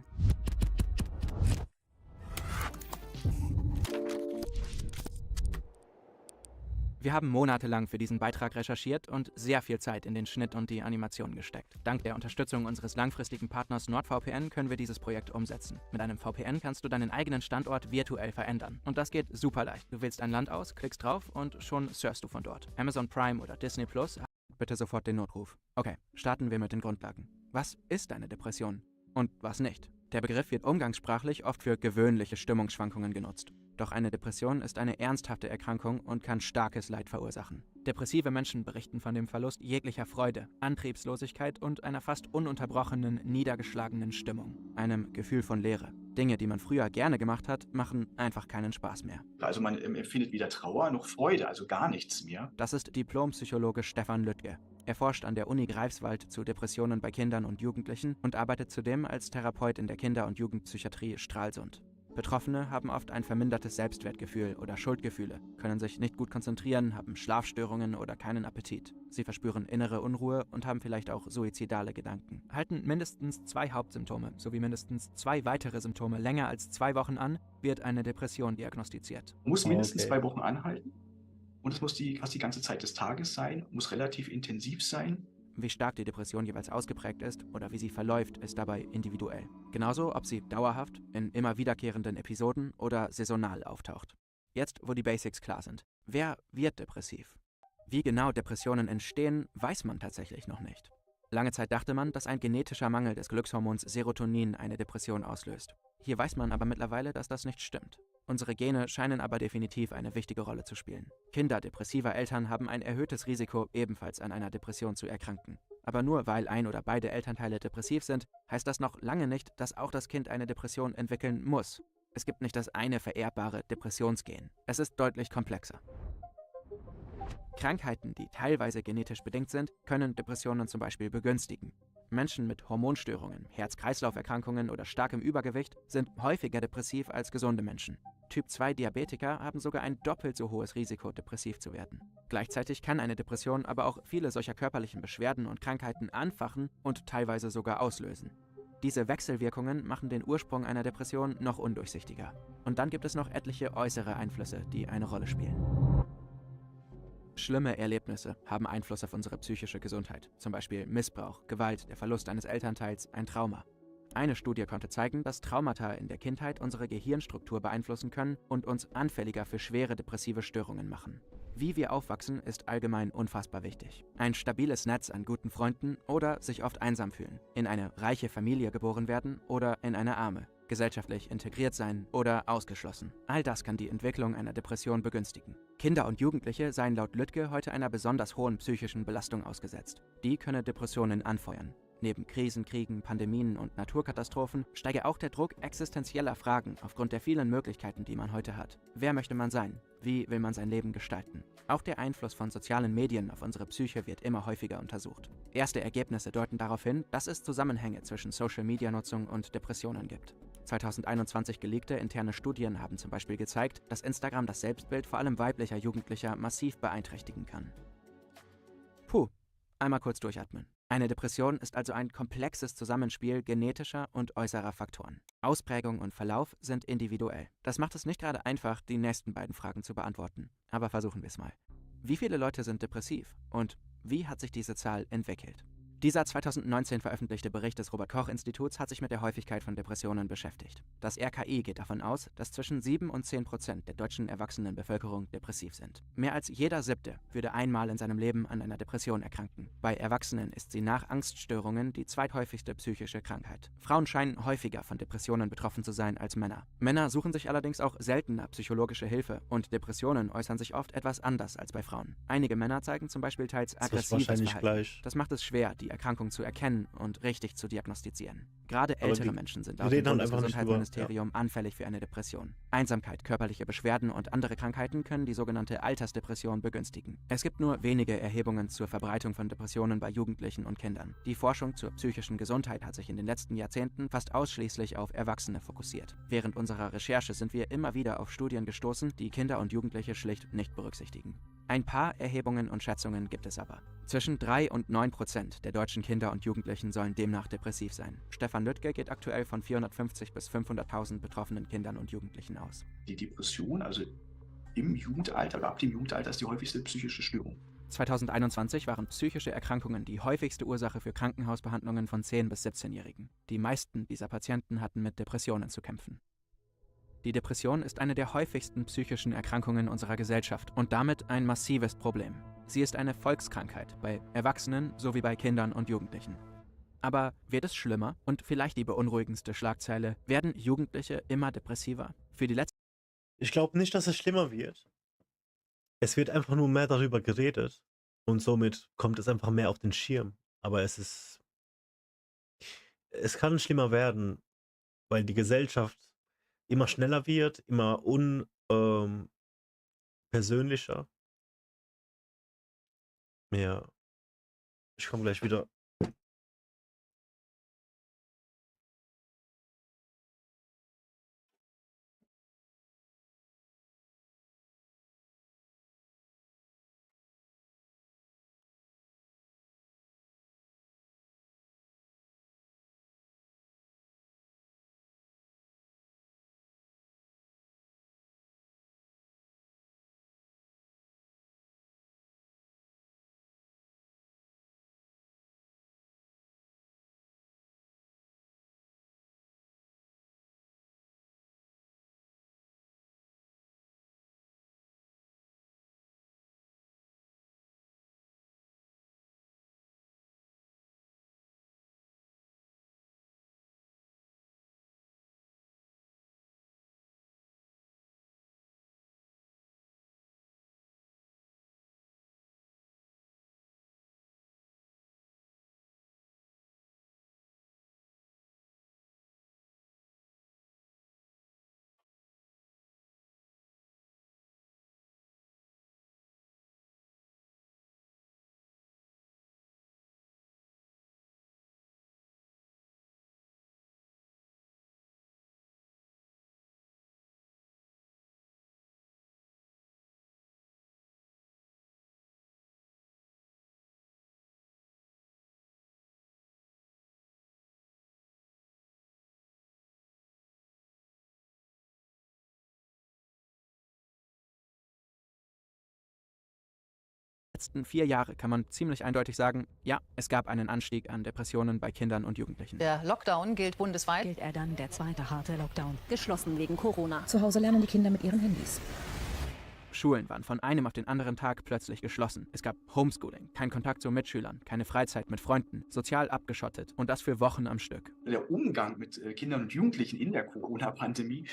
Wir haben monatelang für diesen Beitrag recherchiert und sehr viel Zeit in den Schnitt und die Animation gesteckt. Dank der Unterstützung unseres langfristigen Partners NordVPN können wir dieses Projekt umsetzen. Mit einem VPN kannst du deinen eigenen Standort virtuell verändern. Und das geht super leicht. Du wählst ein Land aus, klickst drauf und schon surfst du von dort. Amazon Prime oder Disney Plus, bitte sofort den Notruf. Okay, starten wir mit den Grundlagen. Was ist eine Depression und was nicht? Der Begriff wird umgangssprachlich oft für gewöhnliche Stimmungsschwankungen genutzt. Doch eine Depression ist eine ernsthafte Erkrankung und kann starkes Leid verursachen. Depressive Menschen berichten von dem Verlust jeglicher Freude, Antriebslosigkeit und einer fast ununterbrochenen, niedergeschlagenen Stimmung. Einem Gefühl von Leere. Dinge, die man früher gerne gemacht hat, machen einfach keinen Spaß mehr. Also man empfindet weder Trauer noch Freude, also gar nichts mehr. Das ist Diplompsychologe Stefan Lüttke. Er forscht an der Uni Greifswald zu Depressionen bei Kindern und Jugendlichen und arbeitet zudem als Therapeut in der Kinder- und Jugendpsychiatrie Stralsund. Betroffene haben oft ein vermindertes Selbstwertgefühl oder Schuldgefühle, können sich nicht gut konzentrieren, haben Schlafstörungen oder keinen Appetit. Sie verspüren innere Unruhe und haben vielleicht auch suizidale Gedanken. Halten mindestens 2 Hauptsymptome sowie mindestens 2 weitere Symptome länger als 2 Wochen an, wird eine Depression diagnostiziert. Muss mindestens 2 Wochen anhalten und es muss fast die ganze Zeit des Tages sein, muss relativ intensiv sein. Wie stark die Depression jeweils ausgeprägt ist oder wie sie verläuft, ist dabei individuell. Genauso, ob sie dauerhaft, in immer wiederkehrenden Episoden oder saisonal auftaucht. Jetzt, wo die Basics klar sind. Wer wird depressiv? Wie genau Depressionen entstehen, weiß man tatsächlich noch nicht. Lange Zeit dachte man, dass ein genetischer Mangel des Glückshormons Serotonin eine Depression auslöst. Hier weiß man aber mittlerweile, dass das nicht stimmt. Unsere Gene scheinen aber definitiv eine wichtige Rolle zu spielen. Kinder depressiver Eltern haben ein erhöhtes Risiko, ebenfalls an einer Depression zu erkranken. Aber nur weil ein oder beide Elternteile depressiv sind, heißt das noch lange nicht, dass auch das Kind eine Depression entwickeln muss. Es gibt nicht das eine vererbbare Depressionsgen. Es ist deutlich komplexer. Krankheiten, die teilweise genetisch bedingt sind, können Depressionen zum Beispiel begünstigen. Menschen mit Hormonstörungen, Herz-Kreislauf-Erkrankungen oder starkem Übergewicht sind häufiger depressiv als gesunde Menschen. Typ-2-Diabetiker haben sogar ein doppelt so hohes Risiko, depressiv zu werden. Gleichzeitig kann eine Depression aber auch viele solcher körperlichen Beschwerden und Krankheiten anfachen und teilweise sogar auslösen. Diese Wechselwirkungen machen den Ursprung einer Depression noch undurchsichtiger. Und dann gibt es noch etliche äußere Einflüsse, die eine Rolle spielen. Schlimme Erlebnisse haben Einfluss auf unsere psychische Gesundheit, zum Beispiel Missbrauch, Gewalt, der Verlust eines Elternteils, ein Trauma. Eine Studie konnte zeigen, dass Traumata in der Kindheit unsere Gehirnstruktur beeinflussen können und uns anfälliger für schwere depressive Störungen machen. Wie wir aufwachsen, ist allgemein unfassbar wichtig. Ein stabiles Netz an guten Freunden oder sich oft einsam fühlen, in eine reiche Familie geboren werden oder in eine arme, gesellschaftlich integriert sein oder ausgeschlossen. All das kann die Entwicklung einer Depression begünstigen. Kinder und Jugendliche seien laut Lüttke heute einer besonders hohen psychischen Belastung ausgesetzt. Die könne Depressionen anfeuern. Neben Krisen, Kriegen, Pandemien und Naturkatastrophen steige auch der Druck existenzieller Fragen aufgrund der vielen Möglichkeiten, die man heute hat. Wer möchte man sein? Wie will man sein Leben gestalten? Auch der Einfluss von sozialen Medien auf unsere Psyche wird immer häufiger untersucht. Erste Ergebnisse deuten darauf hin, dass es Zusammenhänge zwischen Social-Media-Nutzung und Depressionen gibt. 2021 geleakte interne Studien haben zum Beispiel gezeigt, dass Instagram das Selbstbild vor allem weiblicher Jugendlicher massiv beeinträchtigen kann. Puh, einmal kurz durchatmen. Eine Depression ist also ein komplexes Zusammenspiel genetischer und äußerer Faktoren. Ausprägung und Verlauf sind individuell. Das macht es nicht gerade einfach, die nächsten beiden Fragen zu beantworten. Aber versuchen wir es mal. Wie viele Leute sind depressiv und wie hat sich diese Zahl entwickelt? Dieser 2019 veröffentlichte Bericht des Robert-Koch-Instituts hat sich mit der Häufigkeit von Depressionen beschäftigt. Das RKI geht davon aus, dass zwischen 7 und 10% der deutschen Erwachsenenbevölkerung depressiv sind. Mehr als jeder Siebte würde einmal in seinem Leben an einer Depression erkranken. Bei Erwachsenen ist sie nach Angststörungen die zweithäufigste psychische Krankheit. Frauen scheinen häufiger von Depressionen betroffen zu sein als Männer. Männer suchen sich allerdings auch seltener psychologische Hilfe und Depressionen äußern sich oft etwas anders als bei Frauen. Einige Männer zeigen zum Beispiel teils aggressives Verhalten. Das macht es schwer, die Erkrankung zu erkennen und richtig zu diagnostizieren. Gerade ältere Menschen sind laut dem Bundesgesundheitsministerium anfällig für eine Depression. Einsamkeit, körperliche Beschwerden und andere Krankheiten können die sogenannte Altersdepression begünstigen. Es gibt nur wenige Erhebungen zur Verbreitung von Depressionen bei Jugendlichen und Kindern. Die Forschung zur psychischen Gesundheit hat sich in den letzten Jahrzehnten fast ausschließlich auf Erwachsene fokussiert. Während unserer Recherche sind wir immer wieder auf Studien gestoßen, die Kinder und Jugendliche schlicht nicht berücksichtigen. Ein paar Erhebungen und Schätzungen gibt es aber. Zwischen 3 und 9% der deutschen Kinder und Jugendlichen sollen demnach depressiv sein. Stefan Lüttke geht aktuell von 450 bis 500.000 betroffenen Kindern und Jugendlichen aus. Die Depression, also im Jugendalter oder ab dem Jugendalter, ist die häufigste psychische Störung. 2021 waren psychische Erkrankungen die häufigste Ursache für Krankenhausbehandlungen von 10- bis 17-Jährigen. Die meisten dieser Patienten hatten mit Depressionen zu kämpfen. Die Depression ist eine der häufigsten psychischen Erkrankungen unserer Gesellschaft und damit ein massives Problem. Sie ist eine Volkskrankheit bei Erwachsenen sowie bei Kindern und Jugendlichen. Aber wird es schlimmer? Und vielleicht die beunruhigendste Schlagzeile: Werden Jugendliche immer depressiver? Für die letzten Ich glaube nicht, dass es schlimmer wird. Es wird einfach nur mehr darüber geredet und somit kommt es einfach mehr auf den Schirm. Aber es kann schlimmer werden, weil die Gesellschaft immer schneller wird, immer persönlicher. Ja, ich komme gleich wieder. letzten 4 Jahre kann man ziemlich eindeutig sagen, ja, es gab einen Anstieg an Depressionen bei Kindern und Jugendlichen. Der Lockdown gilt bundesweit. Gilt er dann der zweite harte Lockdown. Geschlossen wegen Corona. Zu Hause lernen die Kinder mit ihren Handys. Schulen waren von einem auf den anderen Tag plötzlich geschlossen. Es gab Homeschooling, kein Kontakt zu Mitschülern, keine Freizeit mit Freunden, sozial abgeschottet und das für Wochen am Stück. Der Umgang mit Kindern und Jugendlichen in der Corona-Pandemie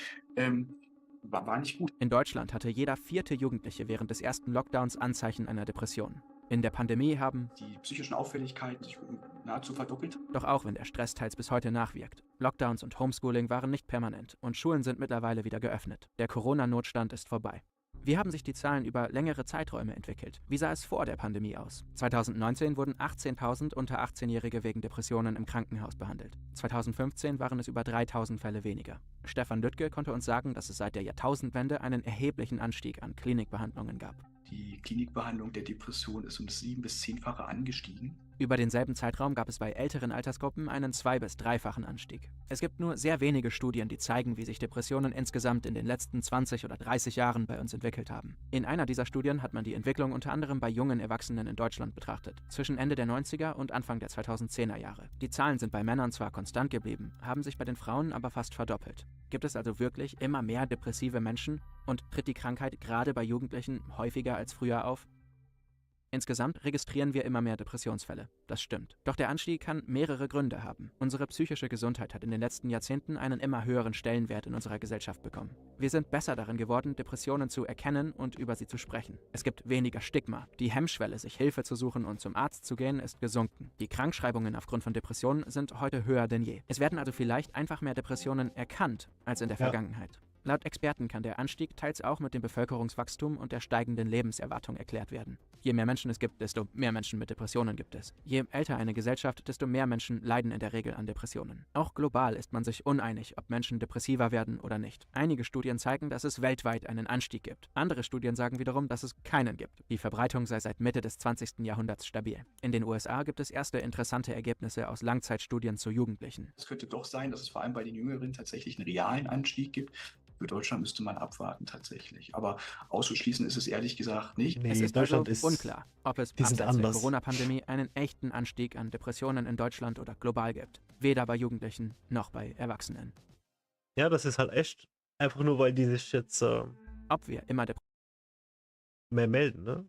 war nicht gut. In Deutschland hatte jeder 4. Jugendliche während des ersten Lockdowns Anzeichen einer Depression. In der Pandemie haben die psychischen Auffälligkeiten sich nahezu verdoppelt. Doch auch wenn der Stress teils bis heute nachwirkt. Lockdowns und Homeschooling waren nicht permanent und Schulen sind mittlerweile wieder geöffnet. Der Corona-Notstand ist vorbei. Wie haben sich die Zahlen über längere Zeiträume entwickelt? Wie sah es vor der Pandemie aus? 2019 wurden 18.000 unter 18-Jährige wegen Depressionen im Krankenhaus behandelt. 2015 waren es über 3.000 Fälle weniger. Stefan Lüttke konnte uns sagen, dass es seit der Jahrtausendwende einen erheblichen Anstieg an Klinikbehandlungen gab. Die Klinikbehandlung der Depression ist um das 7- bis 10-fache angestiegen. Über denselben Zeitraum gab es bei älteren Altersgruppen einen 2- bis 3-fachen Anstieg. Es gibt nur sehr wenige Studien, die zeigen, wie sich Depressionen insgesamt in den letzten 20 oder 30 Jahren bei uns entwickelt haben. In einer dieser Studien hat man die Entwicklung unter anderem bei jungen Erwachsenen in Deutschland betrachtet, zwischen Ende der 90er und Anfang der 2010er Jahre. Die Zahlen sind bei Männern zwar konstant geblieben, haben sich bei den Frauen aber fast verdoppelt. Gibt es also wirklich immer mehr depressive Menschen und tritt die Krankheit gerade bei Jugendlichen häufiger als früher auf? Insgesamt registrieren wir immer mehr Depressionsfälle. Das stimmt. Doch der Anstieg kann mehrere Gründe haben. Unsere psychische Gesundheit hat in den letzten Jahrzehnten einen immer höheren Stellenwert in unserer Gesellschaft bekommen. Wir sind besser darin geworden, Depressionen zu erkennen und über sie zu sprechen. Es gibt weniger Stigma. Die Hemmschwelle, sich Hilfe zu suchen und zum Arzt zu gehen, ist gesunken. Die Krankschreibungen aufgrund von Depressionen sind heute höher denn je. Es werden also vielleicht einfach mehr Depressionen erkannt als in der Vergangenheit. Laut Experten kann der Anstieg teils auch mit dem Bevölkerungswachstum und der steigenden Lebenserwartung erklärt werden. Je mehr Menschen es gibt, desto mehr Menschen mit Depressionen gibt es. Je älter eine Gesellschaft, desto mehr Menschen leiden in der Regel an Depressionen. Auch global ist man sich uneinig, ob Menschen depressiver werden oder nicht. Einige Studien zeigen, dass es weltweit einen Anstieg gibt. Andere Studien sagen wiederum, dass es keinen gibt. Die Verbreitung sei seit Mitte des 20. Jahrhunderts stabil. In den USA gibt es erste interessante Ergebnisse aus Langzeitstudien zu Jugendlichen. Es könnte doch sein, dass es vor allem bei den Jüngeren tatsächlich einen realen Anstieg gibt. Für Deutschland müsste man abwarten tatsächlich. Aber auszuschließen ist es ehrlich gesagt nicht. Es ist Deutschland also unklar, ob es abseits der Corona-Pandemie einen echten Anstieg an Depressionen in Deutschland oder global gibt. Weder bei Jugendlichen noch bei Erwachsenen. Ja, das ist halt echt einfach nur, weil die sich jetzt ob wir immer mehr melden, ne?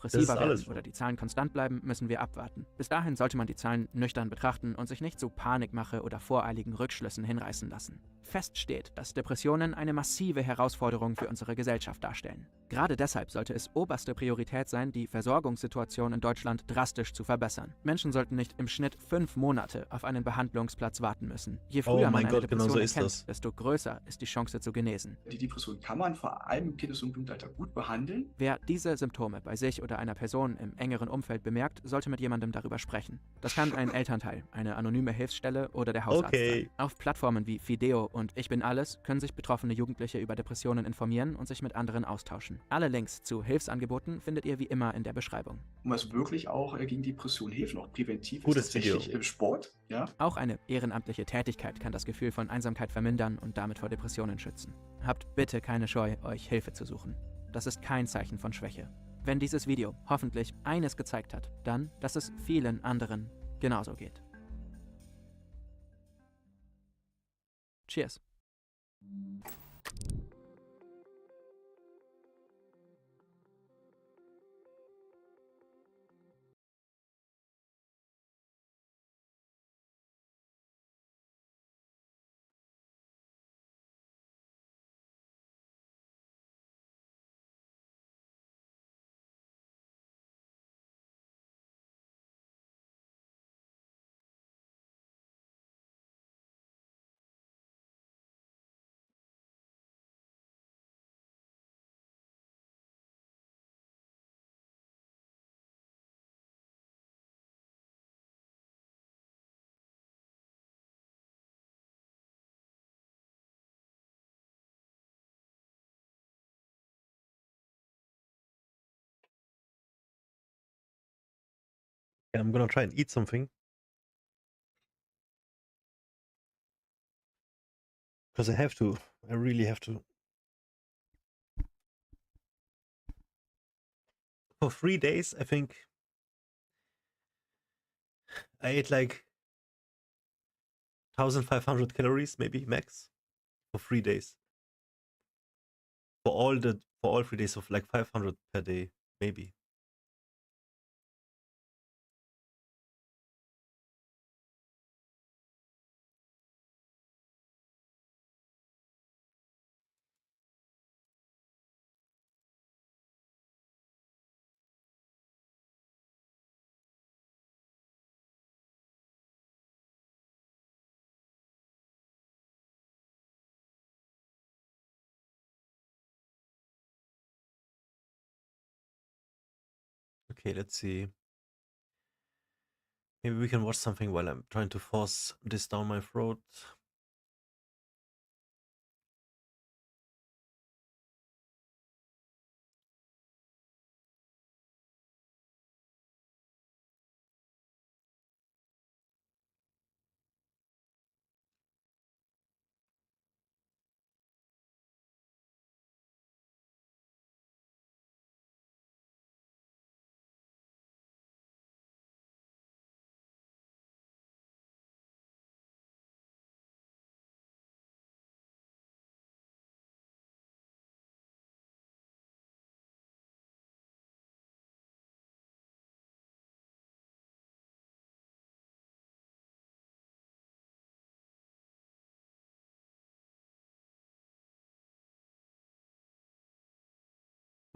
depressiver werden oder die Zahlen konstant bleiben, müssen wir abwarten. Bis dahin sollte man die Zahlen nüchtern betrachten und sich nicht zu Panikmache oder voreiligen Rückschlüssen hinreißen lassen. Fest steht, dass Depressionen eine massive Herausforderung für unsere Gesellschaft darstellen. Gerade deshalb sollte es oberste Priorität sein, die Versorgungssituation in Deutschland drastisch zu verbessern. Menschen sollten nicht im Schnitt 5 Monate auf einen Behandlungsplatz warten müssen. Je früher man eine Depression erkennt, desto größer ist die Chance zu genesen. Die Depression kann man vor allem im Kindes- und Jugendalter gut behandeln. Wer diese Symptome bei sich oder einer Person im engeren Umfeld bemerkt, sollte mit jemandem darüber sprechen. Das kann ein Elternteil, eine anonyme Hilfsstelle oder der Hausarzt sein. Auf Plattformen wie Video und Ich bin alles können sich betroffene Jugendliche über Depressionen informieren und sich mit anderen austauschen. Alle Links zu Hilfsangeboten findet ihr wie immer in der Beschreibung. Und was wirklich auch gegen Depression hilft, auch präventiv, Gutes ist tatsächlich im Sport. Ja? Auch eine ehrenamtliche Tätigkeit kann das Gefühl von Einsamkeit vermindern und damit vor Depressionen schützen. Habt bitte keine Scheu, euch Hilfe zu suchen. Das ist kein Zeichen von Schwäche. Wenn dieses Video hoffentlich eines gezeigt hat, dann, dass es vielen anderen genauso geht. Cheers. Yeah, I'm gonna try and eat something. Because I have to. I really have to. For 3 days, I think I ate like 1,500 calories, maybe max, for 3 days. For all 3 days of like 500 per day, maybe. Okay, let's see. Maybe we can watch something while I'm trying to force this down my throat.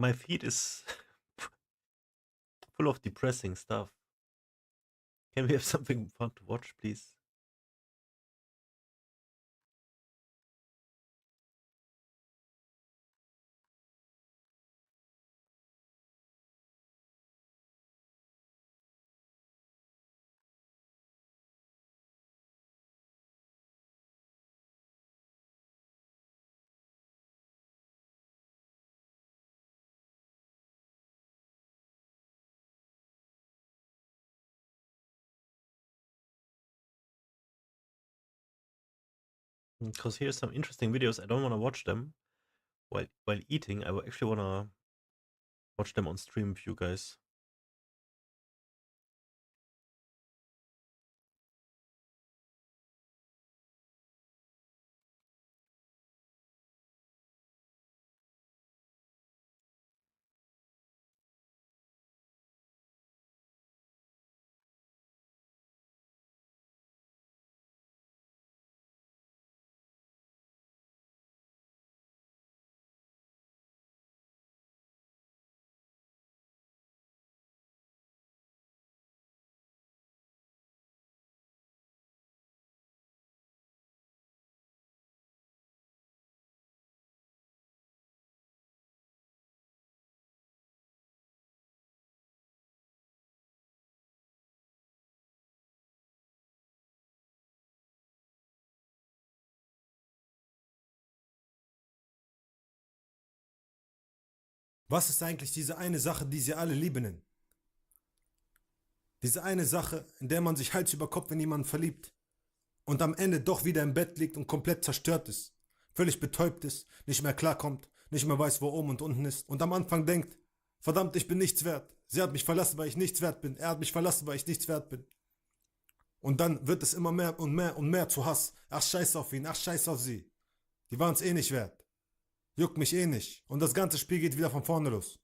My feed is full of depressing stuff. Can we have something fun to watch, please? Because here's some interesting videos. I don't want to watch them while eating. I actually want to watch them on stream with you guys. Was ist eigentlich diese eine Sache, die sie alle Liebe nennen? Diese eine Sache, in der man sich Hals über Kopf in jemanden verliebt und am Ende doch wieder im Bett liegt und komplett zerstört ist, völlig betäubt ist, nicht mehr klarkommt, nicht mehr weiß, wo oben und unten ist und am Anfang denkt, verdammt, ich bin nichts wert. Sie hat mich verlassen, weil ich nichts wert bin. Er hat mich verlassen, weil ich nichts wert bin. Und dann wird es immer mehr und mehr und mehr zu Hass. Ach, scheiß auf ihn, ach, scheiß auf sie. Die waren es eh nicht wert. Juckt mich eh nicht. Und das ganze Spiel geht wieder von vorne los.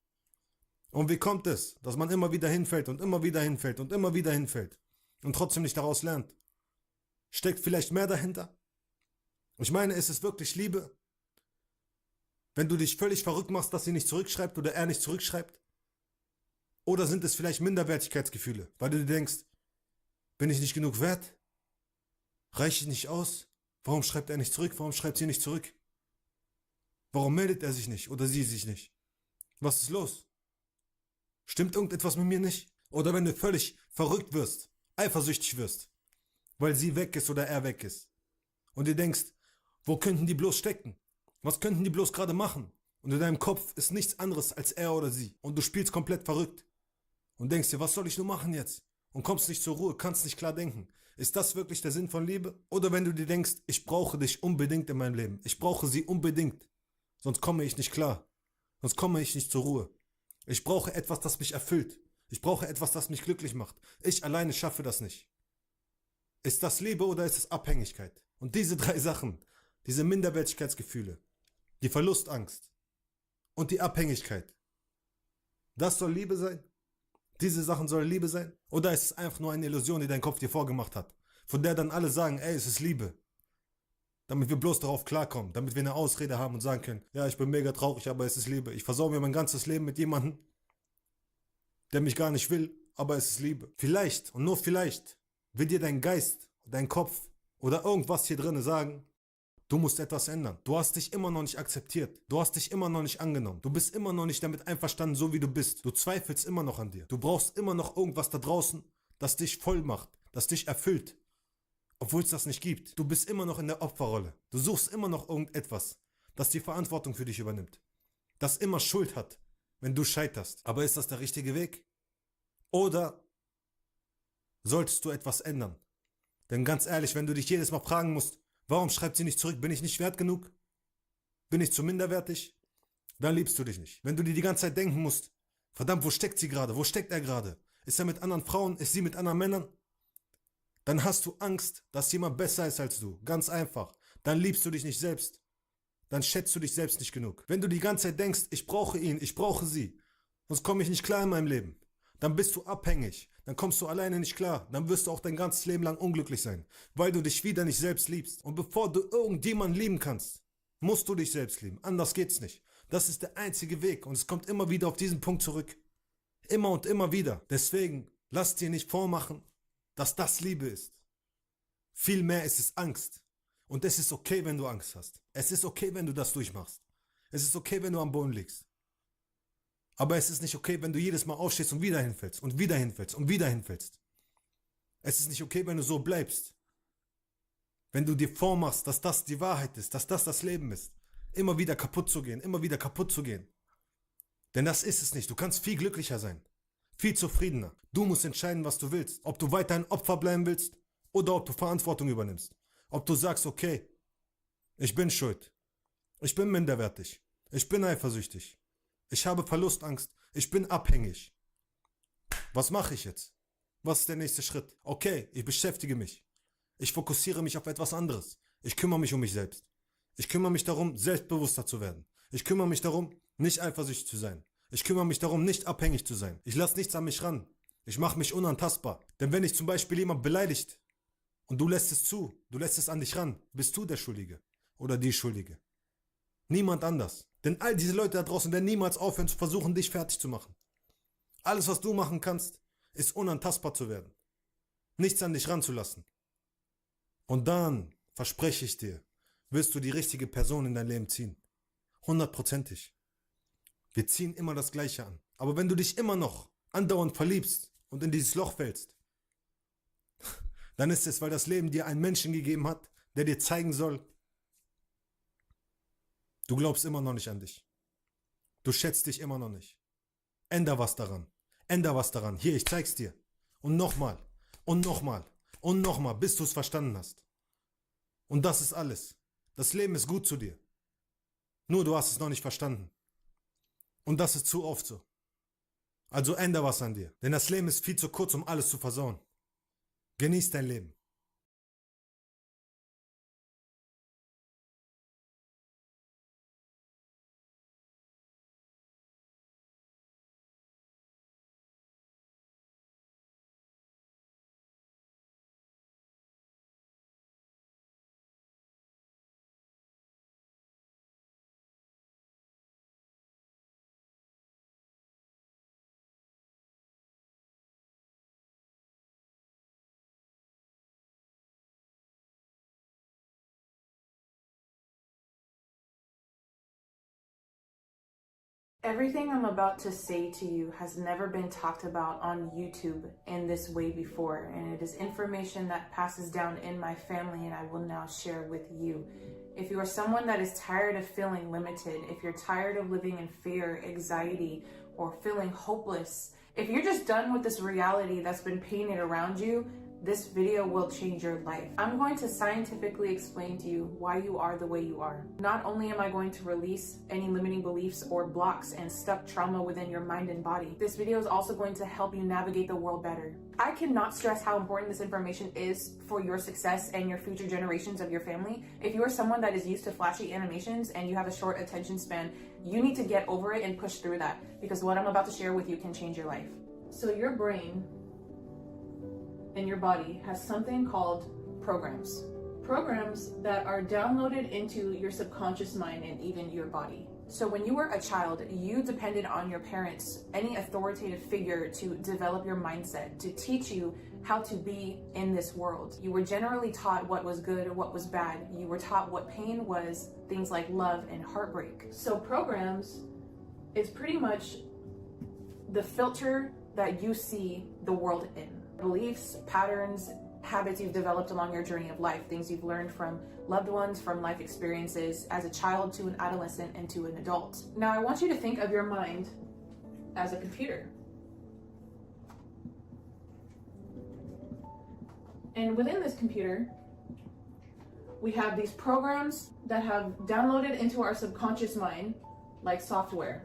Und wie kommt es, dass man immer wieder hinfällt und immer wieder hinfällt und immer wieder hinfällt und trotzdem nicht daraus lernt? Steckt vielleicht mehr dahinter? Ich meine, ist es wirklich Liebe? Wenn du dich völlig verrückt machst, dass sie nicht zurückschreibt oder er nicht zurückschreibt? Oder sind es vielleicht Minderwertigkeitsgefühle, weil du dir denkst, bin ich nicht genug wert? Reiche ich nicht aus? Warum schreibt er nicht zurück? Warum schreibt sie nicht zurück? Warum meldet er sich nicht oder sie sich nicht? Was ist los? Stimmt irgendetwas mit mir nicht? Oder wenn du völlig verrückt wirst, eifersüchtig wirst, weil sie weg ist oder er weg ist und dir denkst, wo könnten die bloß stecken? Was könnten die bloß gerade machen? Und in deinem Kopf ist nichts anderes als er oder sie und du spielst komplett verrückt und denkst dir, was soll ich nur machen jetzt? Und kommst nicht zur Ruhe, kannst nicht klar denken. Ist das wirklich der Sinn von Liebe? Oder wenn du dir denkst, ich brauche dich unbedingt in meinem Leben, ich brauche sie unbedingt, sonst komme ich nicht klar, sonst komme ich nicht zur Ruhe. Ich brauche etwas, das mich erfüllt. Ich brauche etwas, das mich glücklich macht. Ich alleine schaffe das nicht. Ist das Liebe oder ist es Abhängigkeit? Und diese drei Sachen, diese Minderwertigkeitsgefühle, die Verlustangst und die Abhängigkeit, das soll Liebe sein? Diese Sachen sollen Liebe sein? Oder ist es einfach nur eine Illusion, die dein Kopf dir vorgemacht hat, von der dann alle sagen, ey, es ist Liebe? Damit wir bloß darauf klarkommen, damit wir eine Ausrede haben und sagen können, ja, ich bin mega traurig, aber es ist Liebe. Ich versau mir mein ganzes Leben mit jemandem, der mich gar nicht will, aber es ist Liebe. Vielleicht und nur vielleicht will dir dein Geist, dein Kopf oder irgendwas hier drin sagen, du musst etwas ändern. Du hast dich immer noch nicht akzeptiert. Du hast dich immer noch nicht angenommen. Du bist immer noch nicht damit einverstanden, so wie du bist. Du zweifelst immer noch an dir. Du brauchst immer noch irgendwas da draußen, das dich voll macht, das dich erfüllt. Obwohl es das nicht gibt. Du bist immer noch in der Opferrolle. Du suchst immer noch irgendetwas, das die Verantwortung für dich übernimmt. Das immer Schuld hat, wenn du scheiterst. Aber ist das der richtige Weg? Oder solltest du etwas ändern? Denn ganz ehrlich, wenn du dich jedes Mal fragen musst, warum schreibt sie nicht zurück? Bin ich nicht wert genug? Bin ich zu minderwertig? Dann liebst du dich nicht. Wenn du dir die ganze Zeit denken musst, verdammt, wo steckt sie gerade? Wo steckt er gerade? Ist er mit anderen Frauen? Ist sie mit anderen Männern? Dann hast du Angst, dass jemand besser ist als du. Ganz einfach. Dann liebst du dich nicht selbst. Dann schätzt du dich selbst nicht genug. Wenn du die ganze Zeit denkst, ich brauche ihn, ich brauche sie, sonst komme ich nicht klar in meinem Leben, dann bist du abhängig. Dann kommst du alleine nicht klar. Dann wirst du auch dein ganzes Leben lang unglücklich sein, weil du dich wieder nicht selbst liebst. Und bevor du irgendjemanden lieben kannst, musst du dich selbst lieben. Anders geht's nicht. Das ist der einzige Weg und es kommt immer wieder auf diesen Punkt zurück. Immer und immer wieder. Deswegen, lass dir nicht vormachen, dass das Liebe ist. Vielmehr ist es Angst. Und es ist okay, wenn du Angst hast. Es ist okay, wenn du das durchmachst. Es ist okay, wenn du am Boden liegst. Aber es ist nicht okay, wenn du jedes Mal aufstehst und wieder hinfällst und wieder hinfällst und wieder hinfällst. Es ist nicht okay, wenn du so bleibst. Wenn du dir vormachst, dass das die Wahrheit ist, dass das das Leben ist. Immer wieder kaputt zu gehen, immer wieder kaputt zu gehen. Denn das ist es nicht. Du kannst viel glücklicher sein. Viel zufriedener. Du musst entscheiden, was du willst. Ob du weiter ein Opfer bleiben willst oder ob du Verantwortung übernimmst. Ob du sagst, okay, ich bin schuld. Ich bin minderwertig. Ich bin eifersüchtig. Ich habe Verlustangst. Ich bin abhängig. Was mache ich jetzt? Was ist der nächste Schritt? Okay, ich beschäftige mich. Ich fokussiere mich auf etwas anderes. Ich kümmere mich um mich selbst. Ich kümmere mich darum, selbstbewusster zu werden. Ich kümmere mich darum, nicht eifersüchtig zu sein. Ich kümmere mich darum, nicht abhängig zu sein. Ich lasse nichts an mich ran. Ich mache mich unantastbar. Denn wenn dich zum Beispiel jemand beleidigt und du lässt es zu, du lässt es an dich ran, bist du der Schuldige oder die Schuldige. Niemand anders. Denn all diese Leute da draußen werden niemals aufhören zu versuchen, dich fertig zu machen. Alles, was du machen kannst, ist unantastbar zu werden. Nichts an dich ranzulassen. Und dann, verspreche ich dir, wirst du die richtige Person in dein Leben ziehen. 100%. Wir ziehen immer das Gleiche an. Aber wenn du dich immer noch andauernd verliebst und in dieses Loch fällst, dann ist es, weil das Leben dir einen Menschen gegeben hat, der dir zeigen soll, du glaubst immer noch nicht an dich. Du schätzt dich immer noch nicht. Änder was daran. Änder was daran. Hier, ich zeig's dir. Und nochmal. Und nochmal. Und nochmal, bis du es verstanden hast. Und das ist alles. Das Leben ist gut zu dir. Nur du hast es noch nicht verstanden. Und das ist zu oft so. Also änder was an dir. Denn das Leben ist viel zu kurz, um alles zu versauen. Genieß dein Leben. Everything I'm about to say to you has never been talked about on YouTube in this way before, and it is information that passes down in my family and I will now share with you. If you are someone that is tired of feeling limited, if you're tired of living in fear, anxiety, or feeling hopeless, if you're just done with this reality that's been painted around you, this video will change your life. I'm going to scientifically explain to you why you are the way you are. Not only am I going to release any limiting beliefs or blocks and stuck trauma within your mind and body, this video is also going to help you navigate the world better. I cannot stress how important this information is for your success and your future generations of your family. If you are someone that is used to flashy animations and you have a short attention span, you need to get over it and push through that, because what I'm about to share with you can change your life. So your brain in your body has something called programs. Programs that are downloaded into your subconscious mind and even your body. So when you were a child, you depended on your parents, any authoritative figure, to develop your mindset, to teach you how to be in this world. You were generally taught what was good or what was bad. You were taught what pain was, things like love and heartbreak. So programs is pretty much the filter that you see the world in. Beliefs, patterns, habits you've developed along your journey of life, things you've learned from loved ones, from life experiences, as a child to an adolescent and to an adult. Now I want you to think of your mind as a computer. And within this computer, we have these programs that have downloaded into our subconscious mind, like software.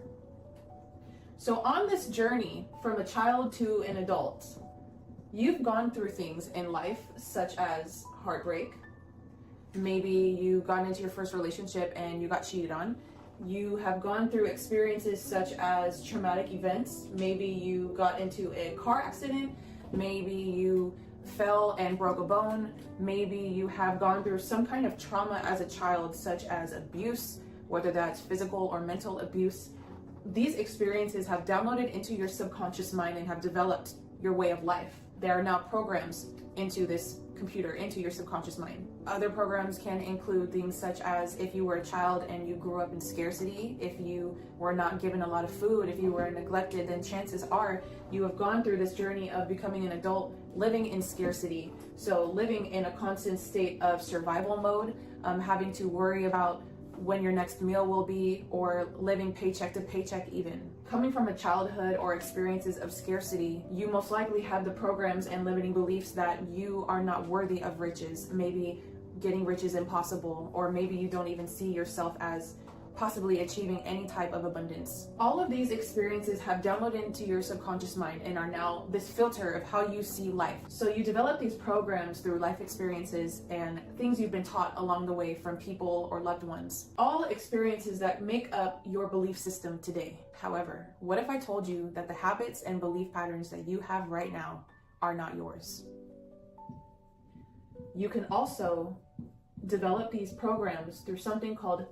So on this journey from a child to an adult, you've gone through things in life such as heartbreak. Maybe you got into your first relationship and you got cheated on. You have gone through experiences such as traumatic events. Maybe you got into a car accident. Maybe you fell and broke a bone. Maybe you have gone through some kind of trauma as a child, such as abuse whether that's physical or mental abuse. These experiences have downloaded into your subconscious mind and have developed your way of life. There are now programs into this computer, into your subconscious mind. Other programs can include things such as if you were a child and you grew up in scarcity, if you were not given a lot of food, if you were neglected, then chances are you have gone through this journey of becoming an adult living in scarcity. So living in a constant state of survival mode, having to worry about when your next meal will be, or living paycheck to paycheck even. Coming from a childhood or experiences of scarcity, you most likely have the programs and limiting beliefs that you are not worthy of riches. Maybe getting rich is impossible, or maybe you don't even see yourself as possibly achieving any type of abundance. All of these experiences have downloaded into your subconscious mind and are now this filter of how you see life. So you develop these programs through life experiences and things you've been taught along the way from people or loved ones. All experiences that make up your belief system today. However, what if I told you that the habits and belief patterns that you have right now are not yours? You can also develop these programs through something called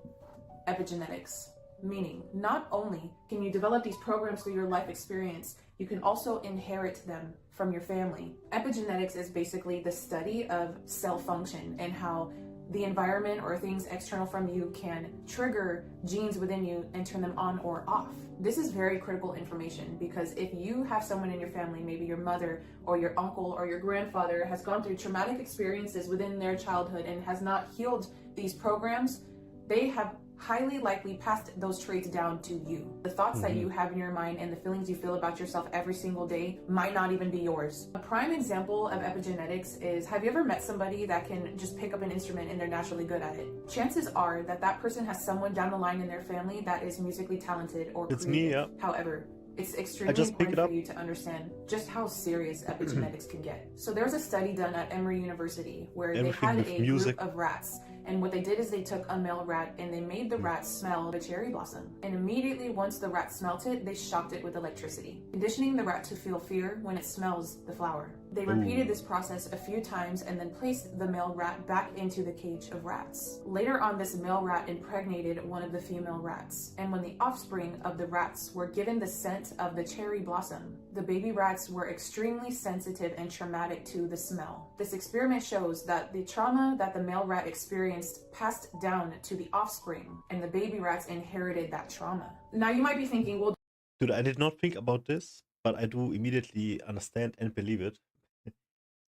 epigenetics, meaning not only can you develop these programs through your life experience, you can also inherit them from your family. Epigenetics is basically the study of cell function and how the environment or things external from you can trigger genes within you and turn them on or off. This is very critical information because if you have someone in your family, maybe your mother or your uncle or your grandfather has gone through traumatic experiences within their childhood and has not healed these programs, they have highly likely passed those traits down to you. The thoughts that you have in your mind and the feelings you feel about yourself every single day might not even be yours. A prime example of epigenetics is, have you ever met somebody that can just pick up an instrument and they're naturally good at it? Chances are that that person has someone down the line in their family that is musically talented or creative. Me, yeah. However, it's extremely important for you to understand just how serious epigenetics can get. So there's a study done at Emory University where they had a group of rats, and what they did is they took a male rat and they made the rat smell the cherry blossom. And immediately once the rat smelt it, they shocked it with electricity, conditioning the rat to feel fear when it smells the flower. They repeated this process a few times and then placed the male rat back into the cage of rats. Later on, this male rat impregnated one of the female rats, and when the offspring of the rats were given the scent of the cherry blossom, the baby rats were extremely sensitive and traumatic to the smell. This experiment shows that the trauma that the male rat experienced passed down to the offspring, and the baby rats inherited that trauma. Now you might be thinking, well, dude, I did not think about this, but I do immediately understand and believe it.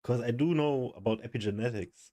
Because I do know about epigenetics,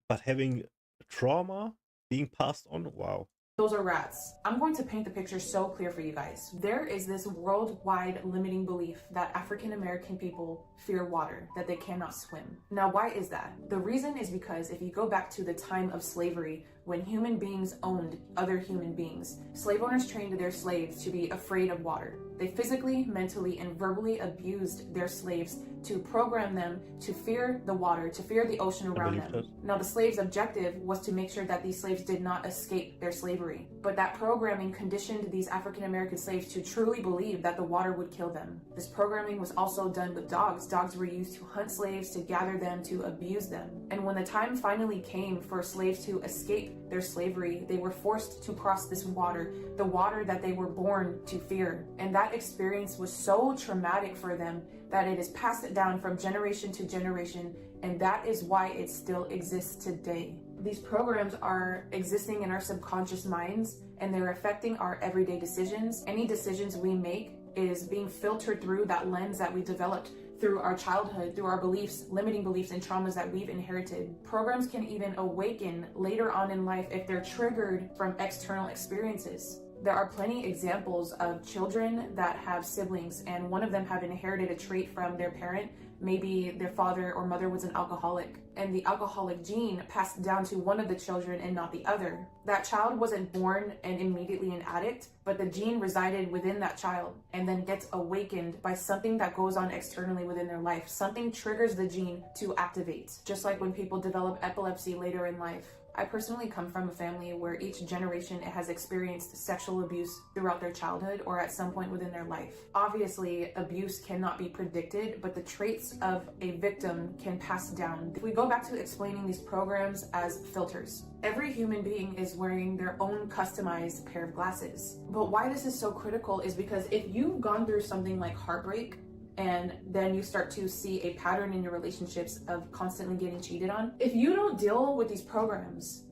but having trauma being passed on, wow. those are rats. I'm going to paint the picture so clear for you guys. There is this worldwide limiting belief that African American people fear water, that they cannot swim. Now, why is that? The reason is because if you go back to the time of slavery, when human beings owned other human beings, slave owners trained their slaves to be afraid of water. They physically, mentally, and verbally abused their slaves to program them to fear the water, to fear the ocean around them. Now, the slaves' objective was to make sure that these slaves did not escape their slavery. But that programming conditioned these African American slaves to truly believe that the water would kill them. This programming was also done with dogs. Dogs were used to hunt slaves, to gather them, to abuse them. And when the time finally came for slaves to escape their slavery, they were forced to cross this water, the water that they were born to fear. And that experience was so traumatic for them that it is passed down from generation to generation, and that is why it still exists today. These programs are existing in our subconscious minds, and they're affecting our everyday decisions. Any decisions we make is being filtered through that lens that we developed through our childhood, through our beliefs, limiting beliefs and traumas that we've inherited. Programs can even awaken later on in life if they're triggered from external experiences. There are plenty examples of children that have siblings and one of them have inherited a trait from their parent. Maybe their father or mother was an alcoholic, and the alcoholic gene passed down to one of the children and not the other. That child wasn't born and immediately an addict, but the gene resided within that child and then gets awakened by something that goes on externally within their life. Something triggers the gene to activate, just like when people develop epilepsy later in life. I personally come from a family where each generation has experienced sexual abuse throughout their childhood or at some point within their life. Obviously, abuse cannot be predicted, but the traits of a victim can pass down. We go back to explaining these programs as filters. Every human being is wearing their own customized pair of glasses. But why this is so critical is because if you've gone through something like heartbreak, and then you start to see a pattern in your relationships of constantly getting cheated on. If you don't deal with these programs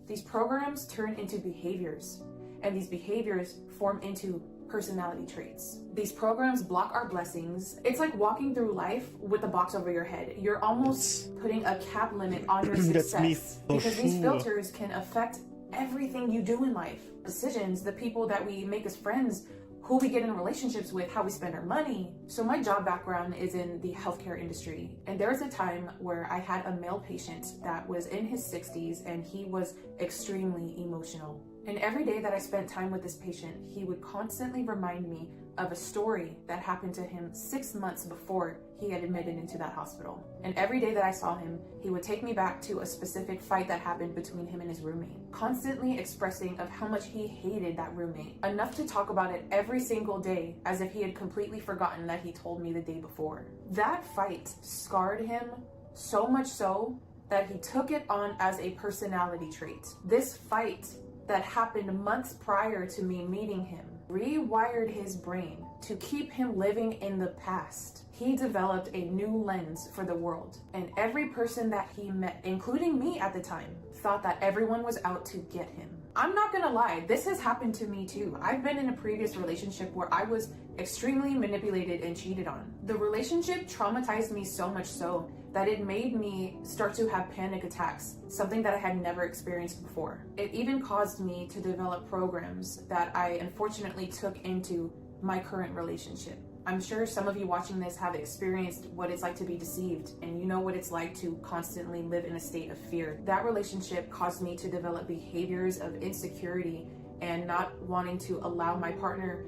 turn into behaviors, and these behaviors form into personality traits. These programs block our blessings. It's like walking through life with a box over your head. You're almost putting a cap limit on your success because these filters can affect everything you do in life. Decisions, the people that we make as friends, who we get in relationships with, how we spend our money. So my job background is in the healthcare industry. And there was a time where I had a male patient that was in his 60s and he was extremely emotional. And every day that I spent time with this patient, he would constantly remind me of a story that happened to him 6 months before he had admitted into that hospital. And every day that I saw him, he would take me back to a specific fight that happened between him and his roommate, constantly expressing of how much he hated that roommate, enough to talk about it every single day as if he had completely forgotten that he told me the day before. That fight scarred him so much so that he took it on as a personality trait. This fight that happened months prior to me meeting him rewired his brain to keep him living in the past. He developed a new lens for the world, and every person that he met, including me at the time, thought that everyone was out to get him. I'm not gonna lie, this has happened to me too. I've been in a previous relationship where I was extremely manipulated and cheated on. The relationship traumatized me so much so that it made me start to have panic attacks, something that I had never experienced before. It even caused me to develop programs that I unfortunately took into my current relationship. I'm sure some of you watching this have experienced what it's like to be deceived, and you know what it's like to constantly live in a state of fear. That relationship caused me to develop behaviors of insecurity and not wanting to allow my partner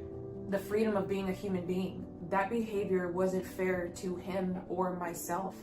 the freedom of being a human being. That behavior wasn't fair to him or myself,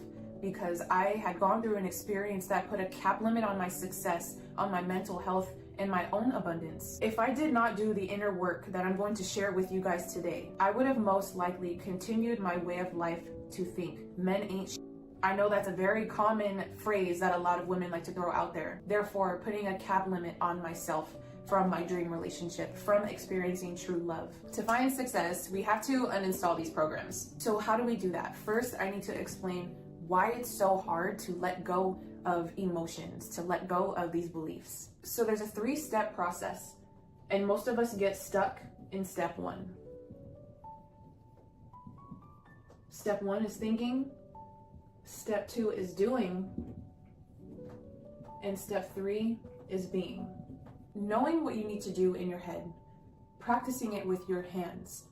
because I had gone through an experience that put a cap limit on my success, on my mental health, and my own abundance. If I did not do the inner work that I'm going to share with you guys today, I would have most likely continued my way of life to think men ain't shit. I know that's a very common phrase that a lot of women like to throw out there. Therefore, putting a cap limit on myself from my dream relationship, from experiencing true love. To find success, we have to uninstall these programs. So how do we do that? First, I need to explain why it's so hard to let go of emotions, to let go of these beliefs. So there's a 3-step process, and most of us get stuck in step 1. Step 1 is thinking, step 2 is doing, and step 3 is being. Knowing what you need to do in your head, practicing it with your hands,